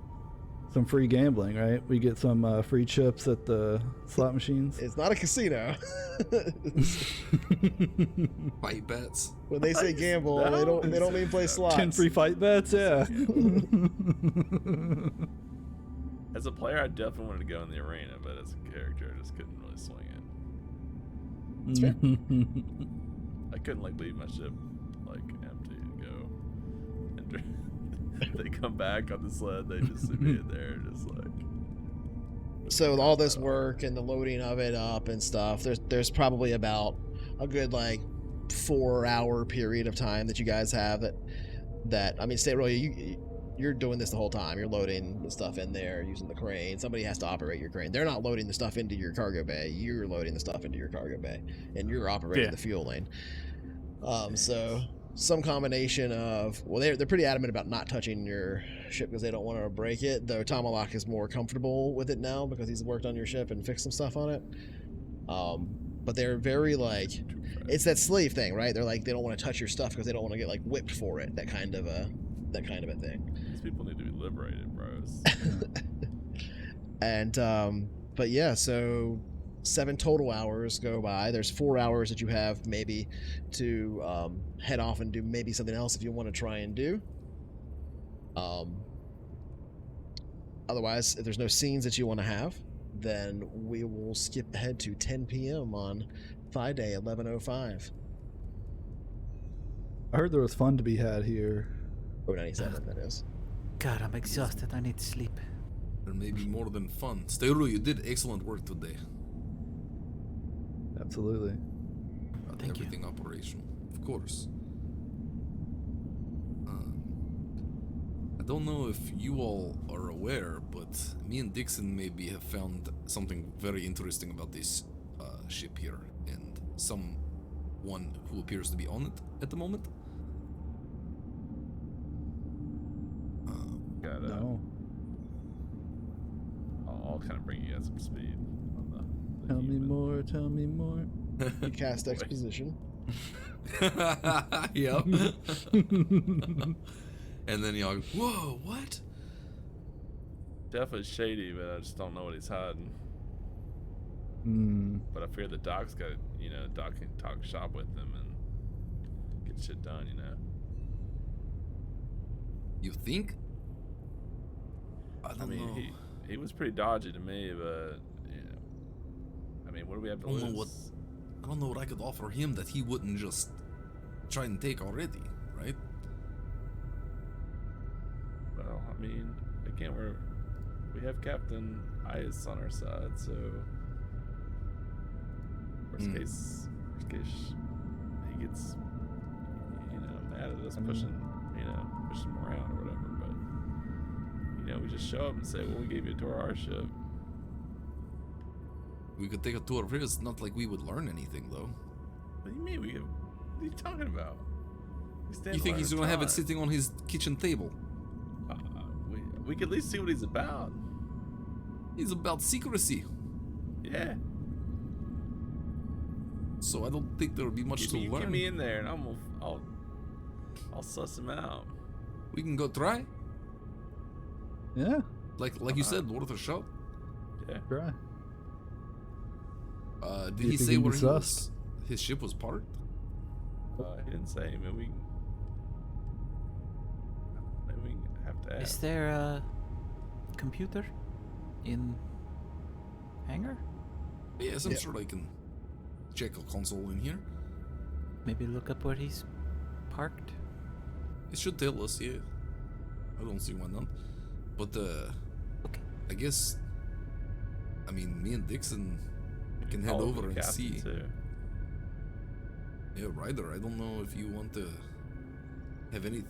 free gambling, right? We get some free chips at the slot machines. It's not a casino. Fight bets. When they say Nice. gamble, No. they don't mean play slots. 10 free fight bets, yeah. As a player, I definitely wanted to go in the arena, but as a character, I just couldn't really swing it. I couldn't like leave my ship like empty and go. They come back on the sled. They just sit me in there, just like. So all this work and the loading of it up and stuff, there's probably about a good like 4-hour period of time that you guys have that I mean, stay really, you're doing this the whole time. You're loading the stuff in there using the crane. Somebody has to operate your crane. They're not loading the stuff into your cargo bay. You're loading the stuff into your cargo bay, and you're operating the fuel lane. So some combination of, well, they're pretty adamant about not touching your ship because they don't want to break it, though Tomalak is more comfortable with it now because he's worked on your ship and fixed some stuff on it. But they're very like, it's that slave thing, right? They're like, they don't want to touch your stuff because they don't want to get like whipped for it, that kind of a thing. These people need to be liberated, bros. And but yeah, so 7 total hours go by. There's 4 hours that you have maybe to head off and do maybe something else if you want to try and do. Otherwise, if there's no scenes that you want to have, then we will skip ahead to 10 p.m. on Friday, 11:05. I heard there was fun to be had here. 097, that is. God, I'm exhausted. I need sleep. There may be more than fun. Steru, you did excellent work today. Absolutely. Got Thank you. everything operational, of course. I don't know if you all are aware, but me and Dixon maybe have found something very interesting about this ship here, and someone who appears to be on it at the moment. No. I'll kind of bring you guys up to speed on the Tell me human. more. Tell me more. You cast exposition. Yep. And then y'all go, whoa, what? Definitely shady, but I just don't know what he's hiding. But I fear the Doc's got, Doc can talk shop with him and get shit done, You think? I I don't mean, know. he was pretty dodgy to me, but, I mean, what do we have to lose? I don't know what I could offer him that he wouldn't just try and take already, right? Well, I mean, again, we have Captain Ice on our side, so worst case, he gets, mad at us pushing him around or whatever. But we just show up and say, "Well, we gave you a tour of our ship." We could take a tour of his. Not like we would learn anything, though. What do you mean? What are you talking about? You think he's gonna have it sitting on his kitchen table? We could at least see what he's about. He's about secrecy. Yeah. So I don't think there'll be much to learn. Get me in there, and I'll suss him out. We can go try. Yeah. Like you said, worth a shot. Yeah. Try. Did You he think say he where was he sus? was? His ship was parked? He didn't say. Maybe we have to ask. Is there a computer in hangar? Yes, I'm sure I can check a console in here. Maybe look up where he's parked. It should tell us, yeah. I don't see why not. But, Okay. I guess, me and Dixon can head Call over the and captain, see. too. Yeah, Ryder, I don't know if you want to have any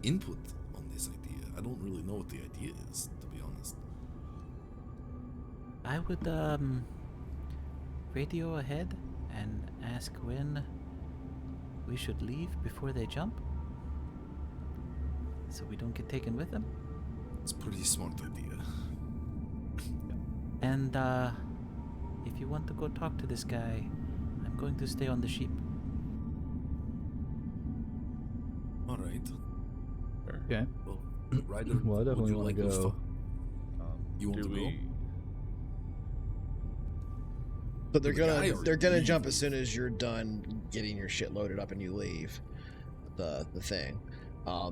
input on this idea. I don't really know what the idea is, to be honest. I would radio ahead and ask when we should leave before they jump, so we don't get taken with them. It's a pretty smart idea. And if you want to go talk to this guy, I'm going to stay on the ship. Alright. Okay. Well, Ryder, Well, I definitely would you want to like go. You want Do to go? we? But they're The guy gonna or they're gonna leave? jump as soon as you're done getting your shit loaded up and you leave the thing.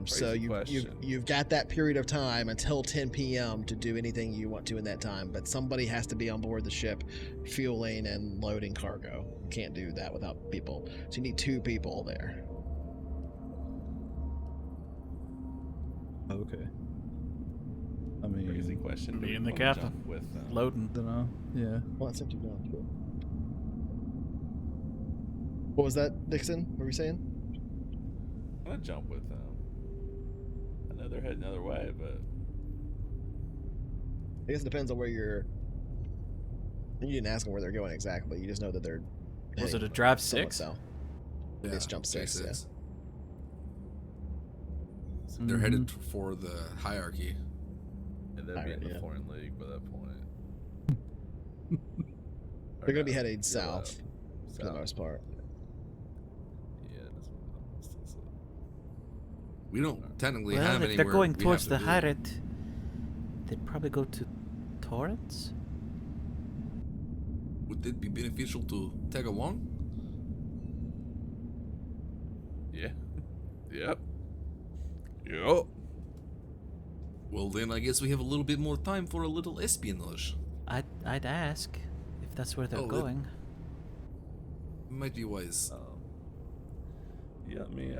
So Crazy question. you've got that period of time until 10 p.m. to do anything you want to in that time. But somebody has to be on board the ship, fueling and loading cargo. You can't do that without people. So you need 2 people there. Okay. I mean, Crazy question. Me Do and we the wanna captain. jump with Loading. dunno. Yeah. Well, that's empty ground. Cool. What was that, Dixon? What were you saying? I'm gonna jump with them. I know they're heading the other way, but I guess it depends on where you're. You didn't ask them where they're going exactly. You just know that they're. Was it heading a drive somewhat 6? south. Yeah, It's jump 6. Yeah. They're headed for the hierarchy. and they'll be in the foreign league by that point. They're going to be heading south for the South. most part. Yeah, that's what We don't technically Well, have if anywhere they're going we towards have the to be. Hyrit, they'd probably go to Torrance? Would it be beneficial to tag along? Yeah. Yep. Yep. Well, then I guess we have a little bit more time for a little espionage. I'd ask if that's where they're Oh, going. Might be wise. Yeah, let me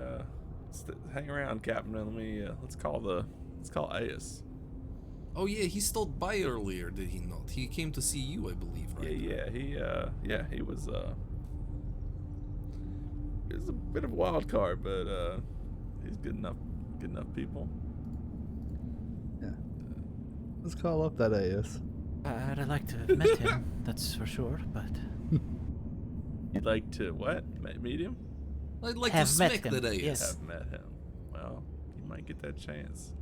hang around, Captain. And let's call Aes. Oh yeah, he stopped by earlier, did he not? He came to see you, I believe, right? He was a bit of a wild card, but he's good enough people. Yeah. Let's call up that AS. I'd like to have met him, that's for sure, but... You'd like to what? Meet him? I'd like Have to met smack him, that ass. yes. Have met him. Well, you might get that chance.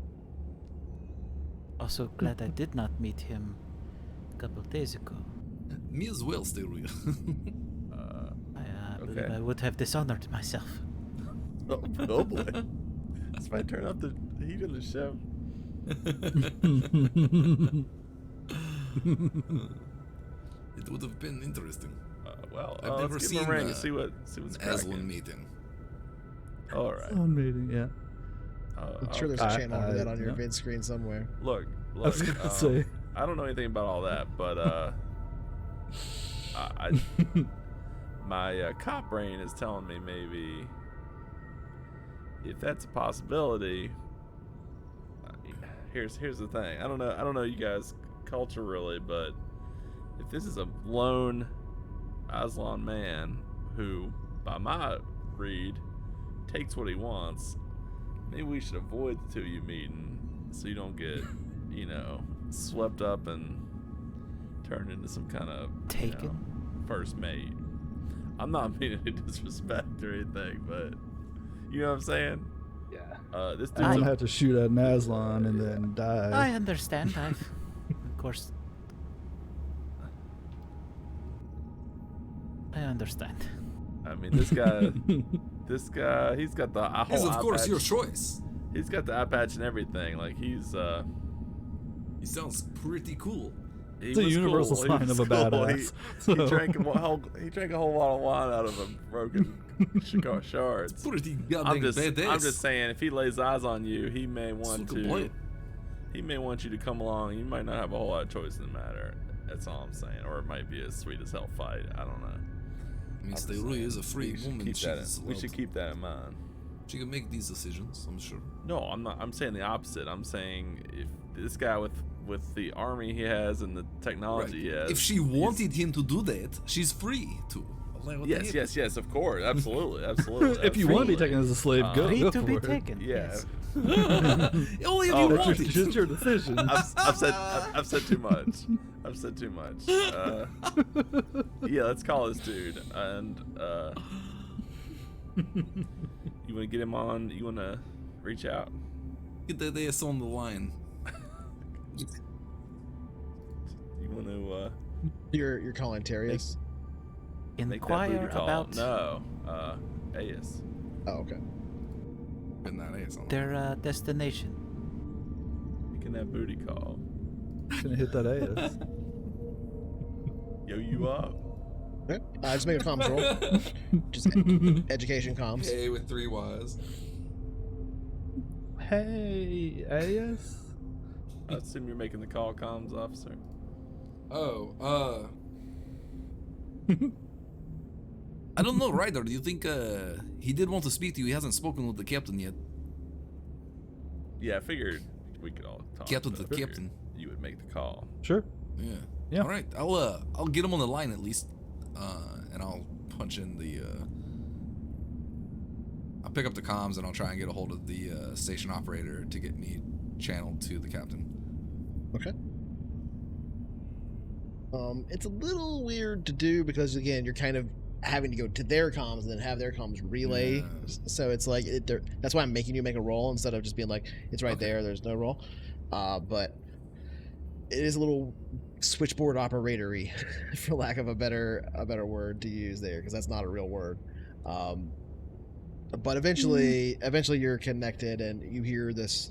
Also glad I did not meet him a couple of days ago. Me as well, Steruya. I believe Okay. I would have dishonored myself. Oh boy. This might turn up the heat of the show. It would have been interesting. I've never let's give him seen a ring and see what's Aslan cracking. meeting. All right. On meeting, yeah. I'm sure there's a channel for that on your yeah. vid screen somewhere. Look. I was gonna say. I don't know anything about all that, but my cop brain is telling me maybe if that's a possibility. Here's the thing. I don't know you guys' culture really, but if this is a lone Aslan man who, by my read, takes what he wants, maybe we should avoid the two of you meeting so you don't get, swept up and turned into some kind of Taken? First mate. I'm not meaning any disrespect or anything, but you know what I'm saying? Yeah. This I don't dude's have to shoot at Aslan and then I die. understand. Of course. I understand. I mean, this guy, he's got the whole Yes, of eye course, patch. your choice. He's got the eye patch and everything. Like He sounds pretty cool. he It's a was universal cool. He sign was of a cool. badass. He So- drank a whole bottle of wine out of a broken shards. Pretty goddamn I'm badass. just saying, if he lays eyes on you, he may want Super to. point. He may want you to come along. You might not have a whole lot of choice in the matter. That's all I'm saying. Or it might be a sweet as hell fight. I don't know. I mean, I'm just Steruya saying, is a free we should woman. keep that She's in- we allowed- should keep that in mind. She can make these decisions, I'm sure. No, I'm not. I'm saying the opposite. I'm saying if this guy with the army he has and the technology he has. If she wanted him to do that, she's free to. Yes, of course, absolutely. If you want to be absolutely. taken as a slave, go Free go to for be it. taken. Yeah, Only if Oh, you That's want your, it. it's your decision. I've said too much. I've said too much. Yeah, let's call this dude. And you want to get him on? You want to reach out? Get that ass on the line. You want to You're calling Terrius? make that booty Inquire call? about No, Aes. Oh, okay. Get that ass on. their destination. Making that booty call. Gonna hit that ass. Yo, you up? Okay. Just make a comms roll. Just education comms. Okay, with 3 Ys. Hey, AS? I assume you're making the call, comms officer. Oh, I don't know, Ryder. Do you think he did want to speak to you? He hasn't spoken with the captain yet. Yeah, I figured we could all talk. Captain but to I figured captain. You would make the call. Sure. Yeah. Yeah. All right. I'll get him on the line at least, and I'll punch in the. I'll pick up the comms and I'll try and get a hold of the station operator to get me channeled to the captain. Okay. It's a little weird to do because again, you're kind of having to go to their comms and then have their comms relay. Yeah. So it's like that's why I'm making you make a roll instead of just being like it's right Okay. there. There's no roll. But it is a little switchboard operatory, for lack of a better word to use there, because that's not a real word. But eventually you're connected and you hear this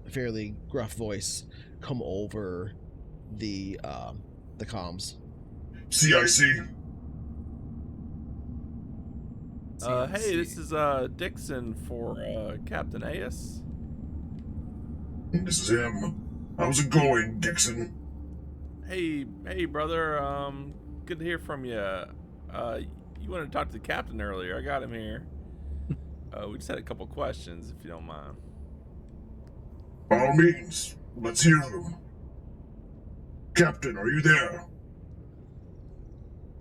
fairly gruff voice come over the comms. CIC. Hey, this is Dixon for Captain Ayas. This is him. How's it going, Dixon? Hey, brother. Good to hear from you. You wanted to talk to the captain earlier. I got him here. We just had a couple questions, if you don't mind. By all means, let's hear them. Captain, are you there?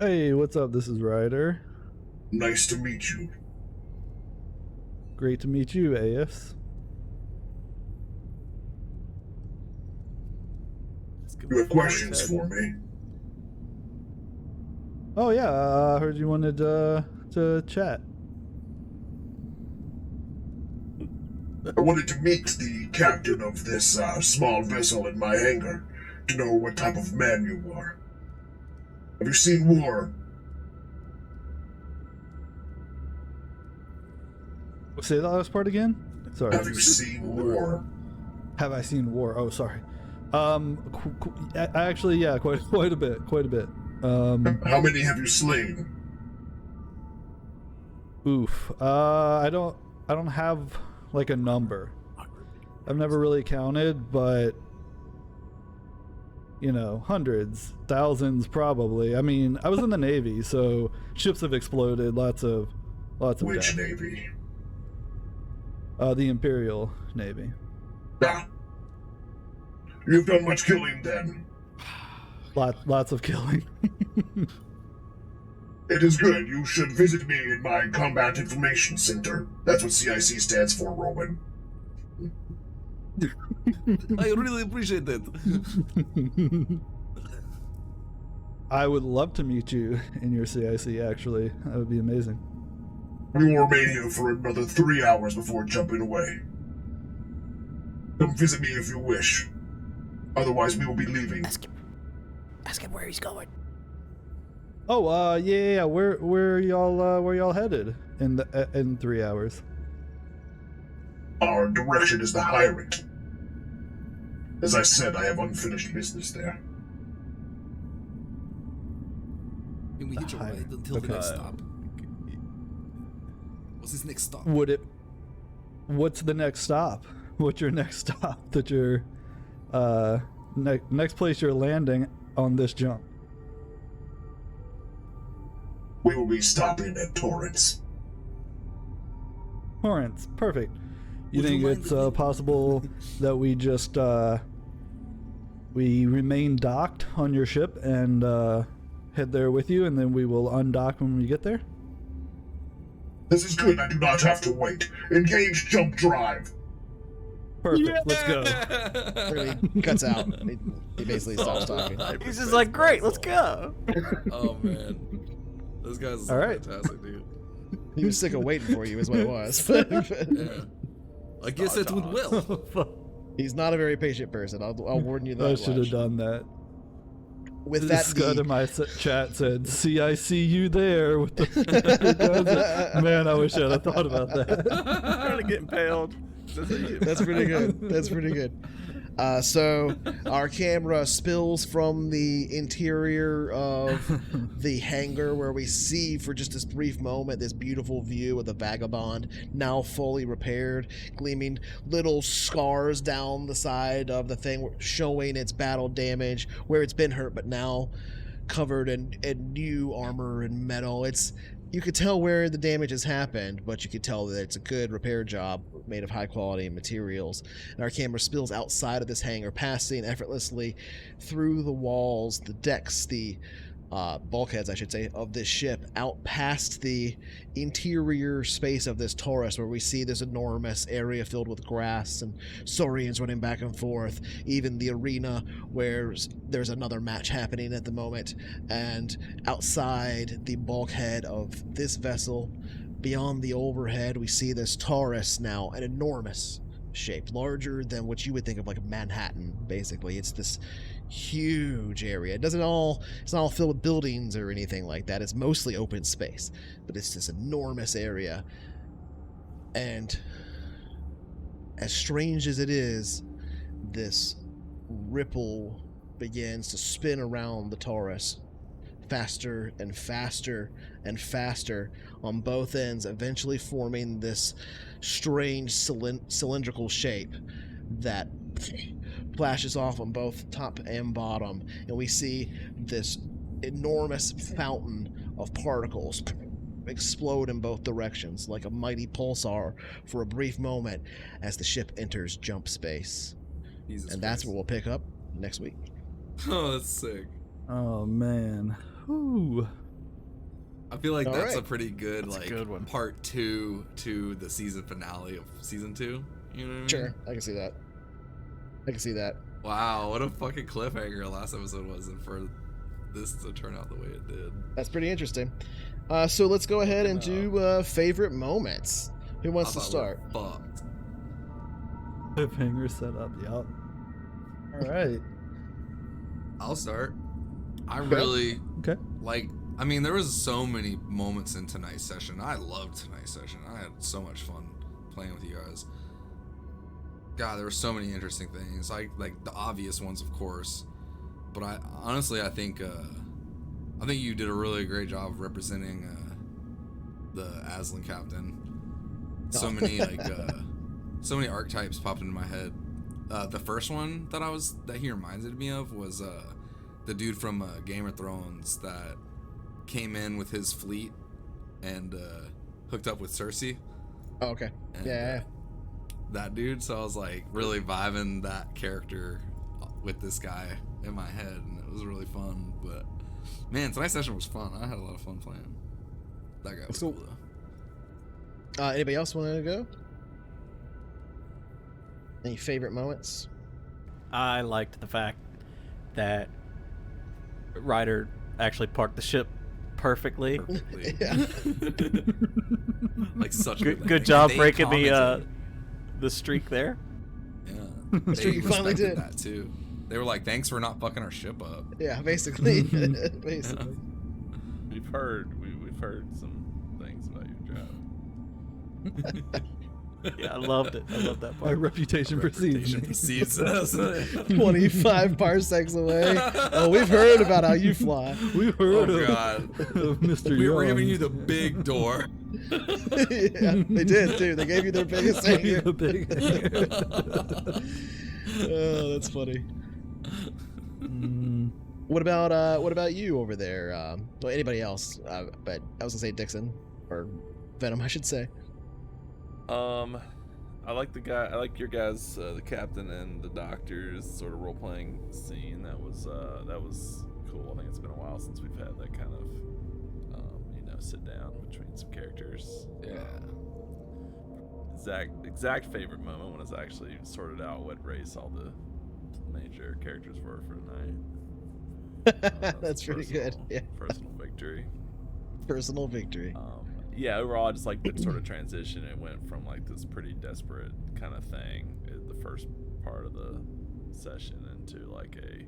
Hey, what's up? This is Ryder. Nice to meet you. Great to meet you, AS. You have questions for me? Oh yeah, I heard you wanted to chat. I wanted to meet the captain of this small vessel in my hangar to know what type of man you are. Have you seen war? Say that last part again? Sorry. Have you seen war? Have I seen war? Oh, sorry. Actually, yeah, quite a bit. How many have you slain? Oof. I don't have like a number. I've never really counted, but you know, hundreds, thousands probably. I mean, I was in the Navy, so ships have exploded, lots of Which death. navy? The Imperial Navy. Ah. You've done much killing then. Lots of killing. It is good. You should visit me in my Combat Information Center. That's what CIC stands for, Roman. I really appreciate that. I would love to meet you in your CIC, actually. That would be amazing. We will remain here for another 3 hours before jumping away. Come visit me if you wish. Otherwise, we will be leaving. Ask him where he's going. Oh, yeah. Where y'all headed in 3 hours? Our direction is the Hyrant. As I said, I have unfinished business there. Can we hitch a ride until the next stop? What's his next stop? What's the next stop? What's your next stop that you're next place you're landing on this jump? We will be stopping at Torrance. Torrance, perfect. You Would you think mind it's the- possible that we just we remain docked on your ship and head there with you, and then we will undock when we get there? This is good. I do not have to wait. Engage jump drive. Perfect. Let's go. He cuts out. He basically stops talking. He's just like, great, let's go. Oh man, this guy's All right. fantastic, dude. He was sick of waiting for you, is what it was. Yeah. I guess it went well. He's not a very patient person. I'll warn you that. I should have much. done that. With that, Scud in my chat said, "See, I see you there." With the man, I wish I'd have thought about that. Trying to get impaled. That's pretty good. That's pretty good. So our camera spills from the interior of the hangar where we see for just this brief moment this beautiful view of the Vagabond, now fully repaired, gleaming little scars down the side of the thing showing its battle damage where it's been hurt, but now covered in new armor and metal. It's you could tell where the damage has happened, but you could tell that it's a good repair job made of high quality materials. And our camera spills outside of this hangar, passing effortlessly through the walls, the decks, the bulkheads, I should say, of this ship, out past the interior space of this Taurus, where we see this enormous area filled with grass and saurians running back and forth, even the arena where there's another match happening at the moment, and outside the bulkhead of this vessel, beyond the overhead, we see this Taurus, now an enormous shape, larger than what you would think of like Manhattan, basically. It's this huge area. It's not all filled with buildings or anything like that. It's mostly open space, but it's this enormous area. And as strange as it is, this ripple begins to spin around the Taurus, faster and faster and faster on both ends, eventually forming this strange cylindrical shape that flashes off on both top and bottom, and we see this enormous fountain of particles explode in both directions like a mighty pulsar for a brief moment as the ship enters jump space. Jesus and that's Christ. where we'll pick up next week. Oh, that's sick. Oh man. Whew. I feel like All that's right. a pretty good, That's a like, good one. part 2 to the season finale of season 2. You know what I mean? Sure, I can see that. Wow, what a fucking cliffhanger last episode was, and for this to turn out the way it did. That's pretty interesting. So let's go ahead and do favorite moments. Who wants to start? Fucked. Cliffhanger set up. Yup. All right. I'll start. I really Okay. like. I mean, there was so many moments in tonight's session. I loved tonight's session. I had so much fun playing with you guys. God, there were so many interesting things. Like the obvious ones, of course. But I honestly, I think you did a really great job of representing the Aslan captain. So many so many archetypes popped into my head. The first one that he reminded me of was the dude from Game of Thrones that came in with his fleet and hooked up with Cersei. Oh, okay. And, Yeah. That dude. So I was like really vibing that character with this guy in my head, and it was really fun. But man, tonight's session was fun. I had a lot of fun playing. That guy was So- cool though. Anybody else want to go? Any favorite moments? I liked the fact that Ryder actually parked the ship perfectly. Perfectly. Yeah. Like such a Good job they breaking commented. the streak there. Yeah. Sure, They you finally respected did. that too. They were like, "Thanks for not fucking our ship up." Yeah, basically. Basically. We've heard some things about your job. Yeah, I loved it. I loved that My part. reputation precedes Reputation me. precedes us. 25 parsecs away. Oh, we've heard about how you fly. We've Oh heard god. of Mr. We were Young. giving you the big door. Yeah, they did too. They gave you their biggest hangar. The big Oh, that's funny. Mm, What about you over there? Well, anybody else? But I was gonna say Dixon or Venom, I should say. I like your guys, the captain and the doctor's sort of role playing scene. That was cool. I think it's been a while since we've had that kind of sit down between some characters. Yeah. Exact favorite moment when it's actually sorted out what race all the major characters were for tonight. That's pretty good. Yeah, Personal victory. personal victory. Yeah, overall, I just like the sort of transition. It went from like this pretty desperate kind of thing at the first part of the session into like a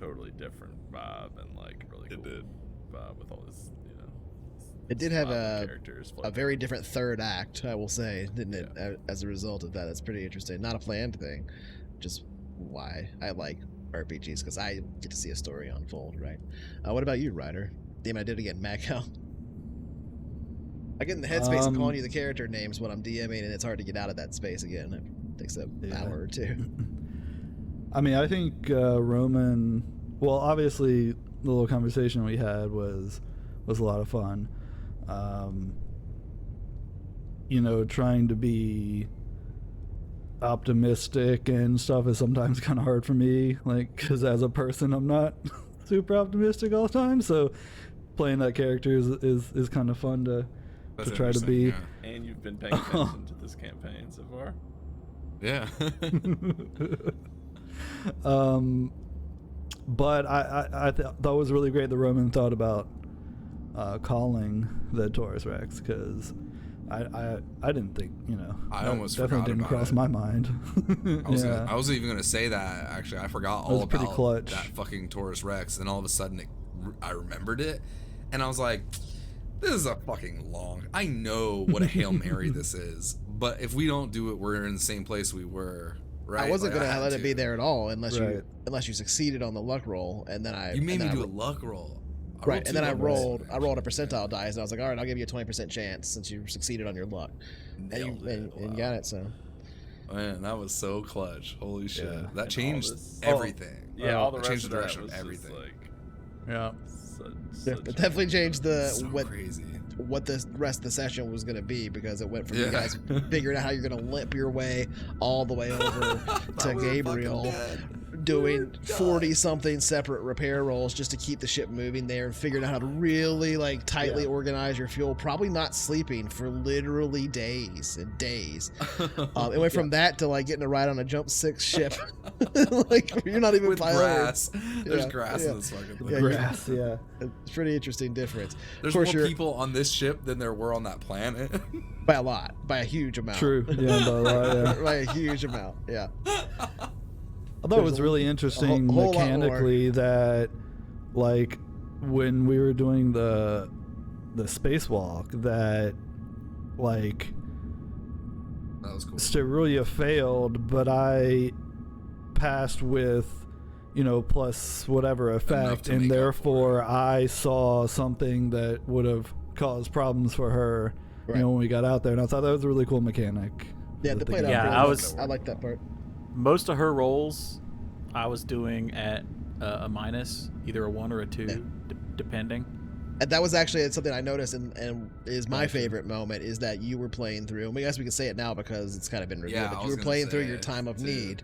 totally different vibe and like really cool vibe with all this, It did have characters. a very different third act, I will say, didn't it? As a result of that, that's pretty interesting. Not a planned thing, just why I like RPGs, because I get to see a story unfold, right? What about you, Ryder? Damn, I did it again, Macco. I get in the headspace of calling you the character names when I'm DMing, and it's hard to get out of that space again. It takes an hour or two. I mean, I think Roman. Well, obviously, the little conversation we had was a lot of fun. You know, trying to be optimistic and stuff is sometimes kind of hard for me, like, because as a person I'm not super optimistic all the time, so playing that character is kind of fun to try to be. Yeah. And you've been paying attention to this campaign so far. Yeah. But I thought it was really great that Roman thought about calling the Taurus Rex, because I didn't think, you know, I that almost definitely forgot didn't about cross it. my mind. I was even gonna say that, actually. I forgot all was pretty about clutch. that fucking Taurus Rex, and all of a sudden I remembered it, and I was like, this is a fucking long, I know what a Hail Mary this is, but if we don't do it, we're in the same place we were, right? I wasn't Like, gonna had let it be there at all unless Right. you succeeded on the luck roll, and then You made me do a luck roll. Right, and then I rolled two a percentile dice, and I was like, all right, I'll give you a 20% chance since you succeeded on your luck, and you got it. So, man, that was so clutch. Holy shit, Yeah. that And changed all this- everything. Yeah, all the It rest changed of the that direction was of just everything. like Yeah. such it definitely changed So what crazy. what the rest of the session was going to be, because it went from Yeah. you guys figuring out how you're going to limp your way all the way over to Gabriel, doing 40-something separate repair rolls just to keep the ship moving there, and figuring out how to really like tightly organize your fuel, probably not sleeping for literally days and days. It went from that to like getting a ride on a jump 6 ship. Like, you're not even With piloting. grass. There's Yeah, grass yeah. in this fucking thing. Yeah, Grass, yeah. It's a pretty interesting difference. There's of more course, you're people on this ship than there were on that planet. by a lot, by a huge amount. True. Yeah, yeah. By a huge amount. Yeah. I thought it was really interesting whole lot more. mechanically that, like, when we were doing the spacewalk, that, like, That was cool. Sterulia failed, but I passed with, you know, plus whatever effect, to and make up for therefore I saw something that would have caused problems for her, Right. you know, when we got out there, and I thought that was a really cool mechanic. Yeah, The the thing- plate out Yeah, really I like that part. Most of her rolls, I was doing at a minus, either a 1 or a 2, Yeah. depending. And that was actually something I noticed, and is my favorite moment, is that you were playing through, and I guess we can say it now because it's kind of been revealed, Yeah, I but you was were gonna playing through say your it, time of too. need,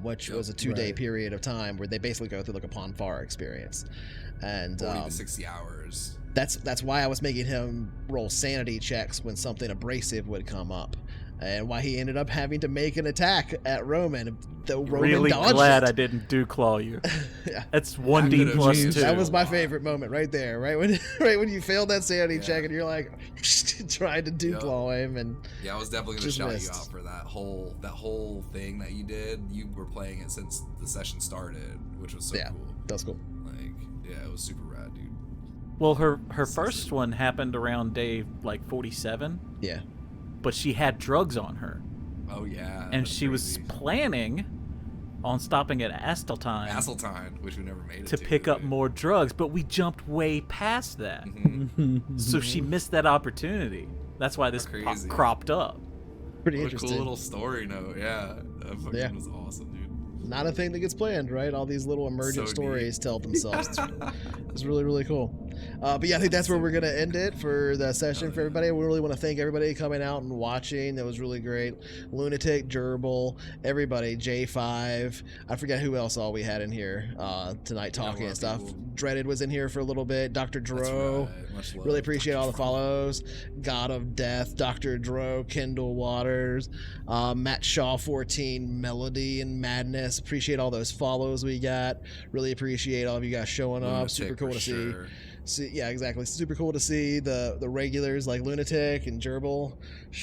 which Yep. was a 2-day Right. period of time where they basically go through like a Ponfar experience. And 40 to 60 hours. that's why I was making him roll sanity checks when something abrasive would come up, and why he ended up having to make an attack at Roman. The Roman Really dodged glad it. I didn't do claw you. Yeah. That's 1D could've plus changed 2. That was my a lot. favorite moment right there, right when you failed that sanity Yeah. check and you're like trying to do Yep. claw him, and Yeah, I was definitely gonna Just shout missed. you out for that whole thing that you did. You were playing it since the session started, which was so yeah, cool. that's cool. Like, yeah, it was super rad, dude. Well, her first one happened around day like 47, Yeah, but she had drugs on her, Oh yeah. and that's she was crazy. planning on stopping at Asteltine Asseltine, which we never made it to pick up dude. more drugs, but we jumped way past that. Mhm. So she missed that opportunity. That's why this That's crazy. cropped up. pretty What a interesting. cool little story note. Yeah, that fucking Yeah. was awesome, dude. Not a thing that gets planned, right? All these little emergent So stories tell themselves. It's really, really cool. But yeah, I think that's where we're going to end it for the session for everybody. We really want to thank everybody coming out and watching. That was really great. Lunatic, Gerbil, everybody, J5. I forget who else all we had in here tonight Yeah, a talking lot and of stuff. people. Dreaded was in here for a little bit. Dr. That's Dro. right. Much love, Really appreciate Dr. all the Dro. follows. God of Death, Dr. Dro, Kendall Waters, Matt Shaw 14, Melody and Madness. Appreciate all those follows we got. Really appreciate all of you guys showing up. Lunatic Super cool for to sure. see. Yeah, exactly. Super cool to see the regulars like Lunatic and Gerbil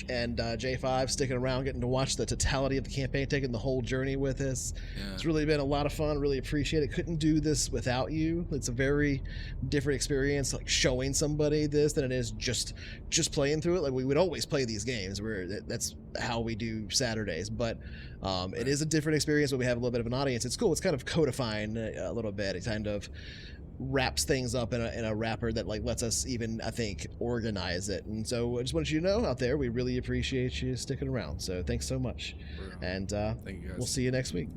and J5 sticking around, getting to watch the totality of the campaign, taking the whole journey with us. Yeah. It's really been a lot of fun. Really appreciate it. Couldn't do this without you. It's a very different experience, like showing somebody this than it is just playing through it. Like we would always play these games. That's how we do Saturdays. But it is a different experience when we have a little bit of an audience. It's cool. It's kind of codifying a little bit. It kind of wraps things up in a wrapper that like lets us even, I think, organize it. And so I just want you to know out there, we really appreciate you sticking around. So thanks so much. For real. And Thank you guys. we'll see you next week.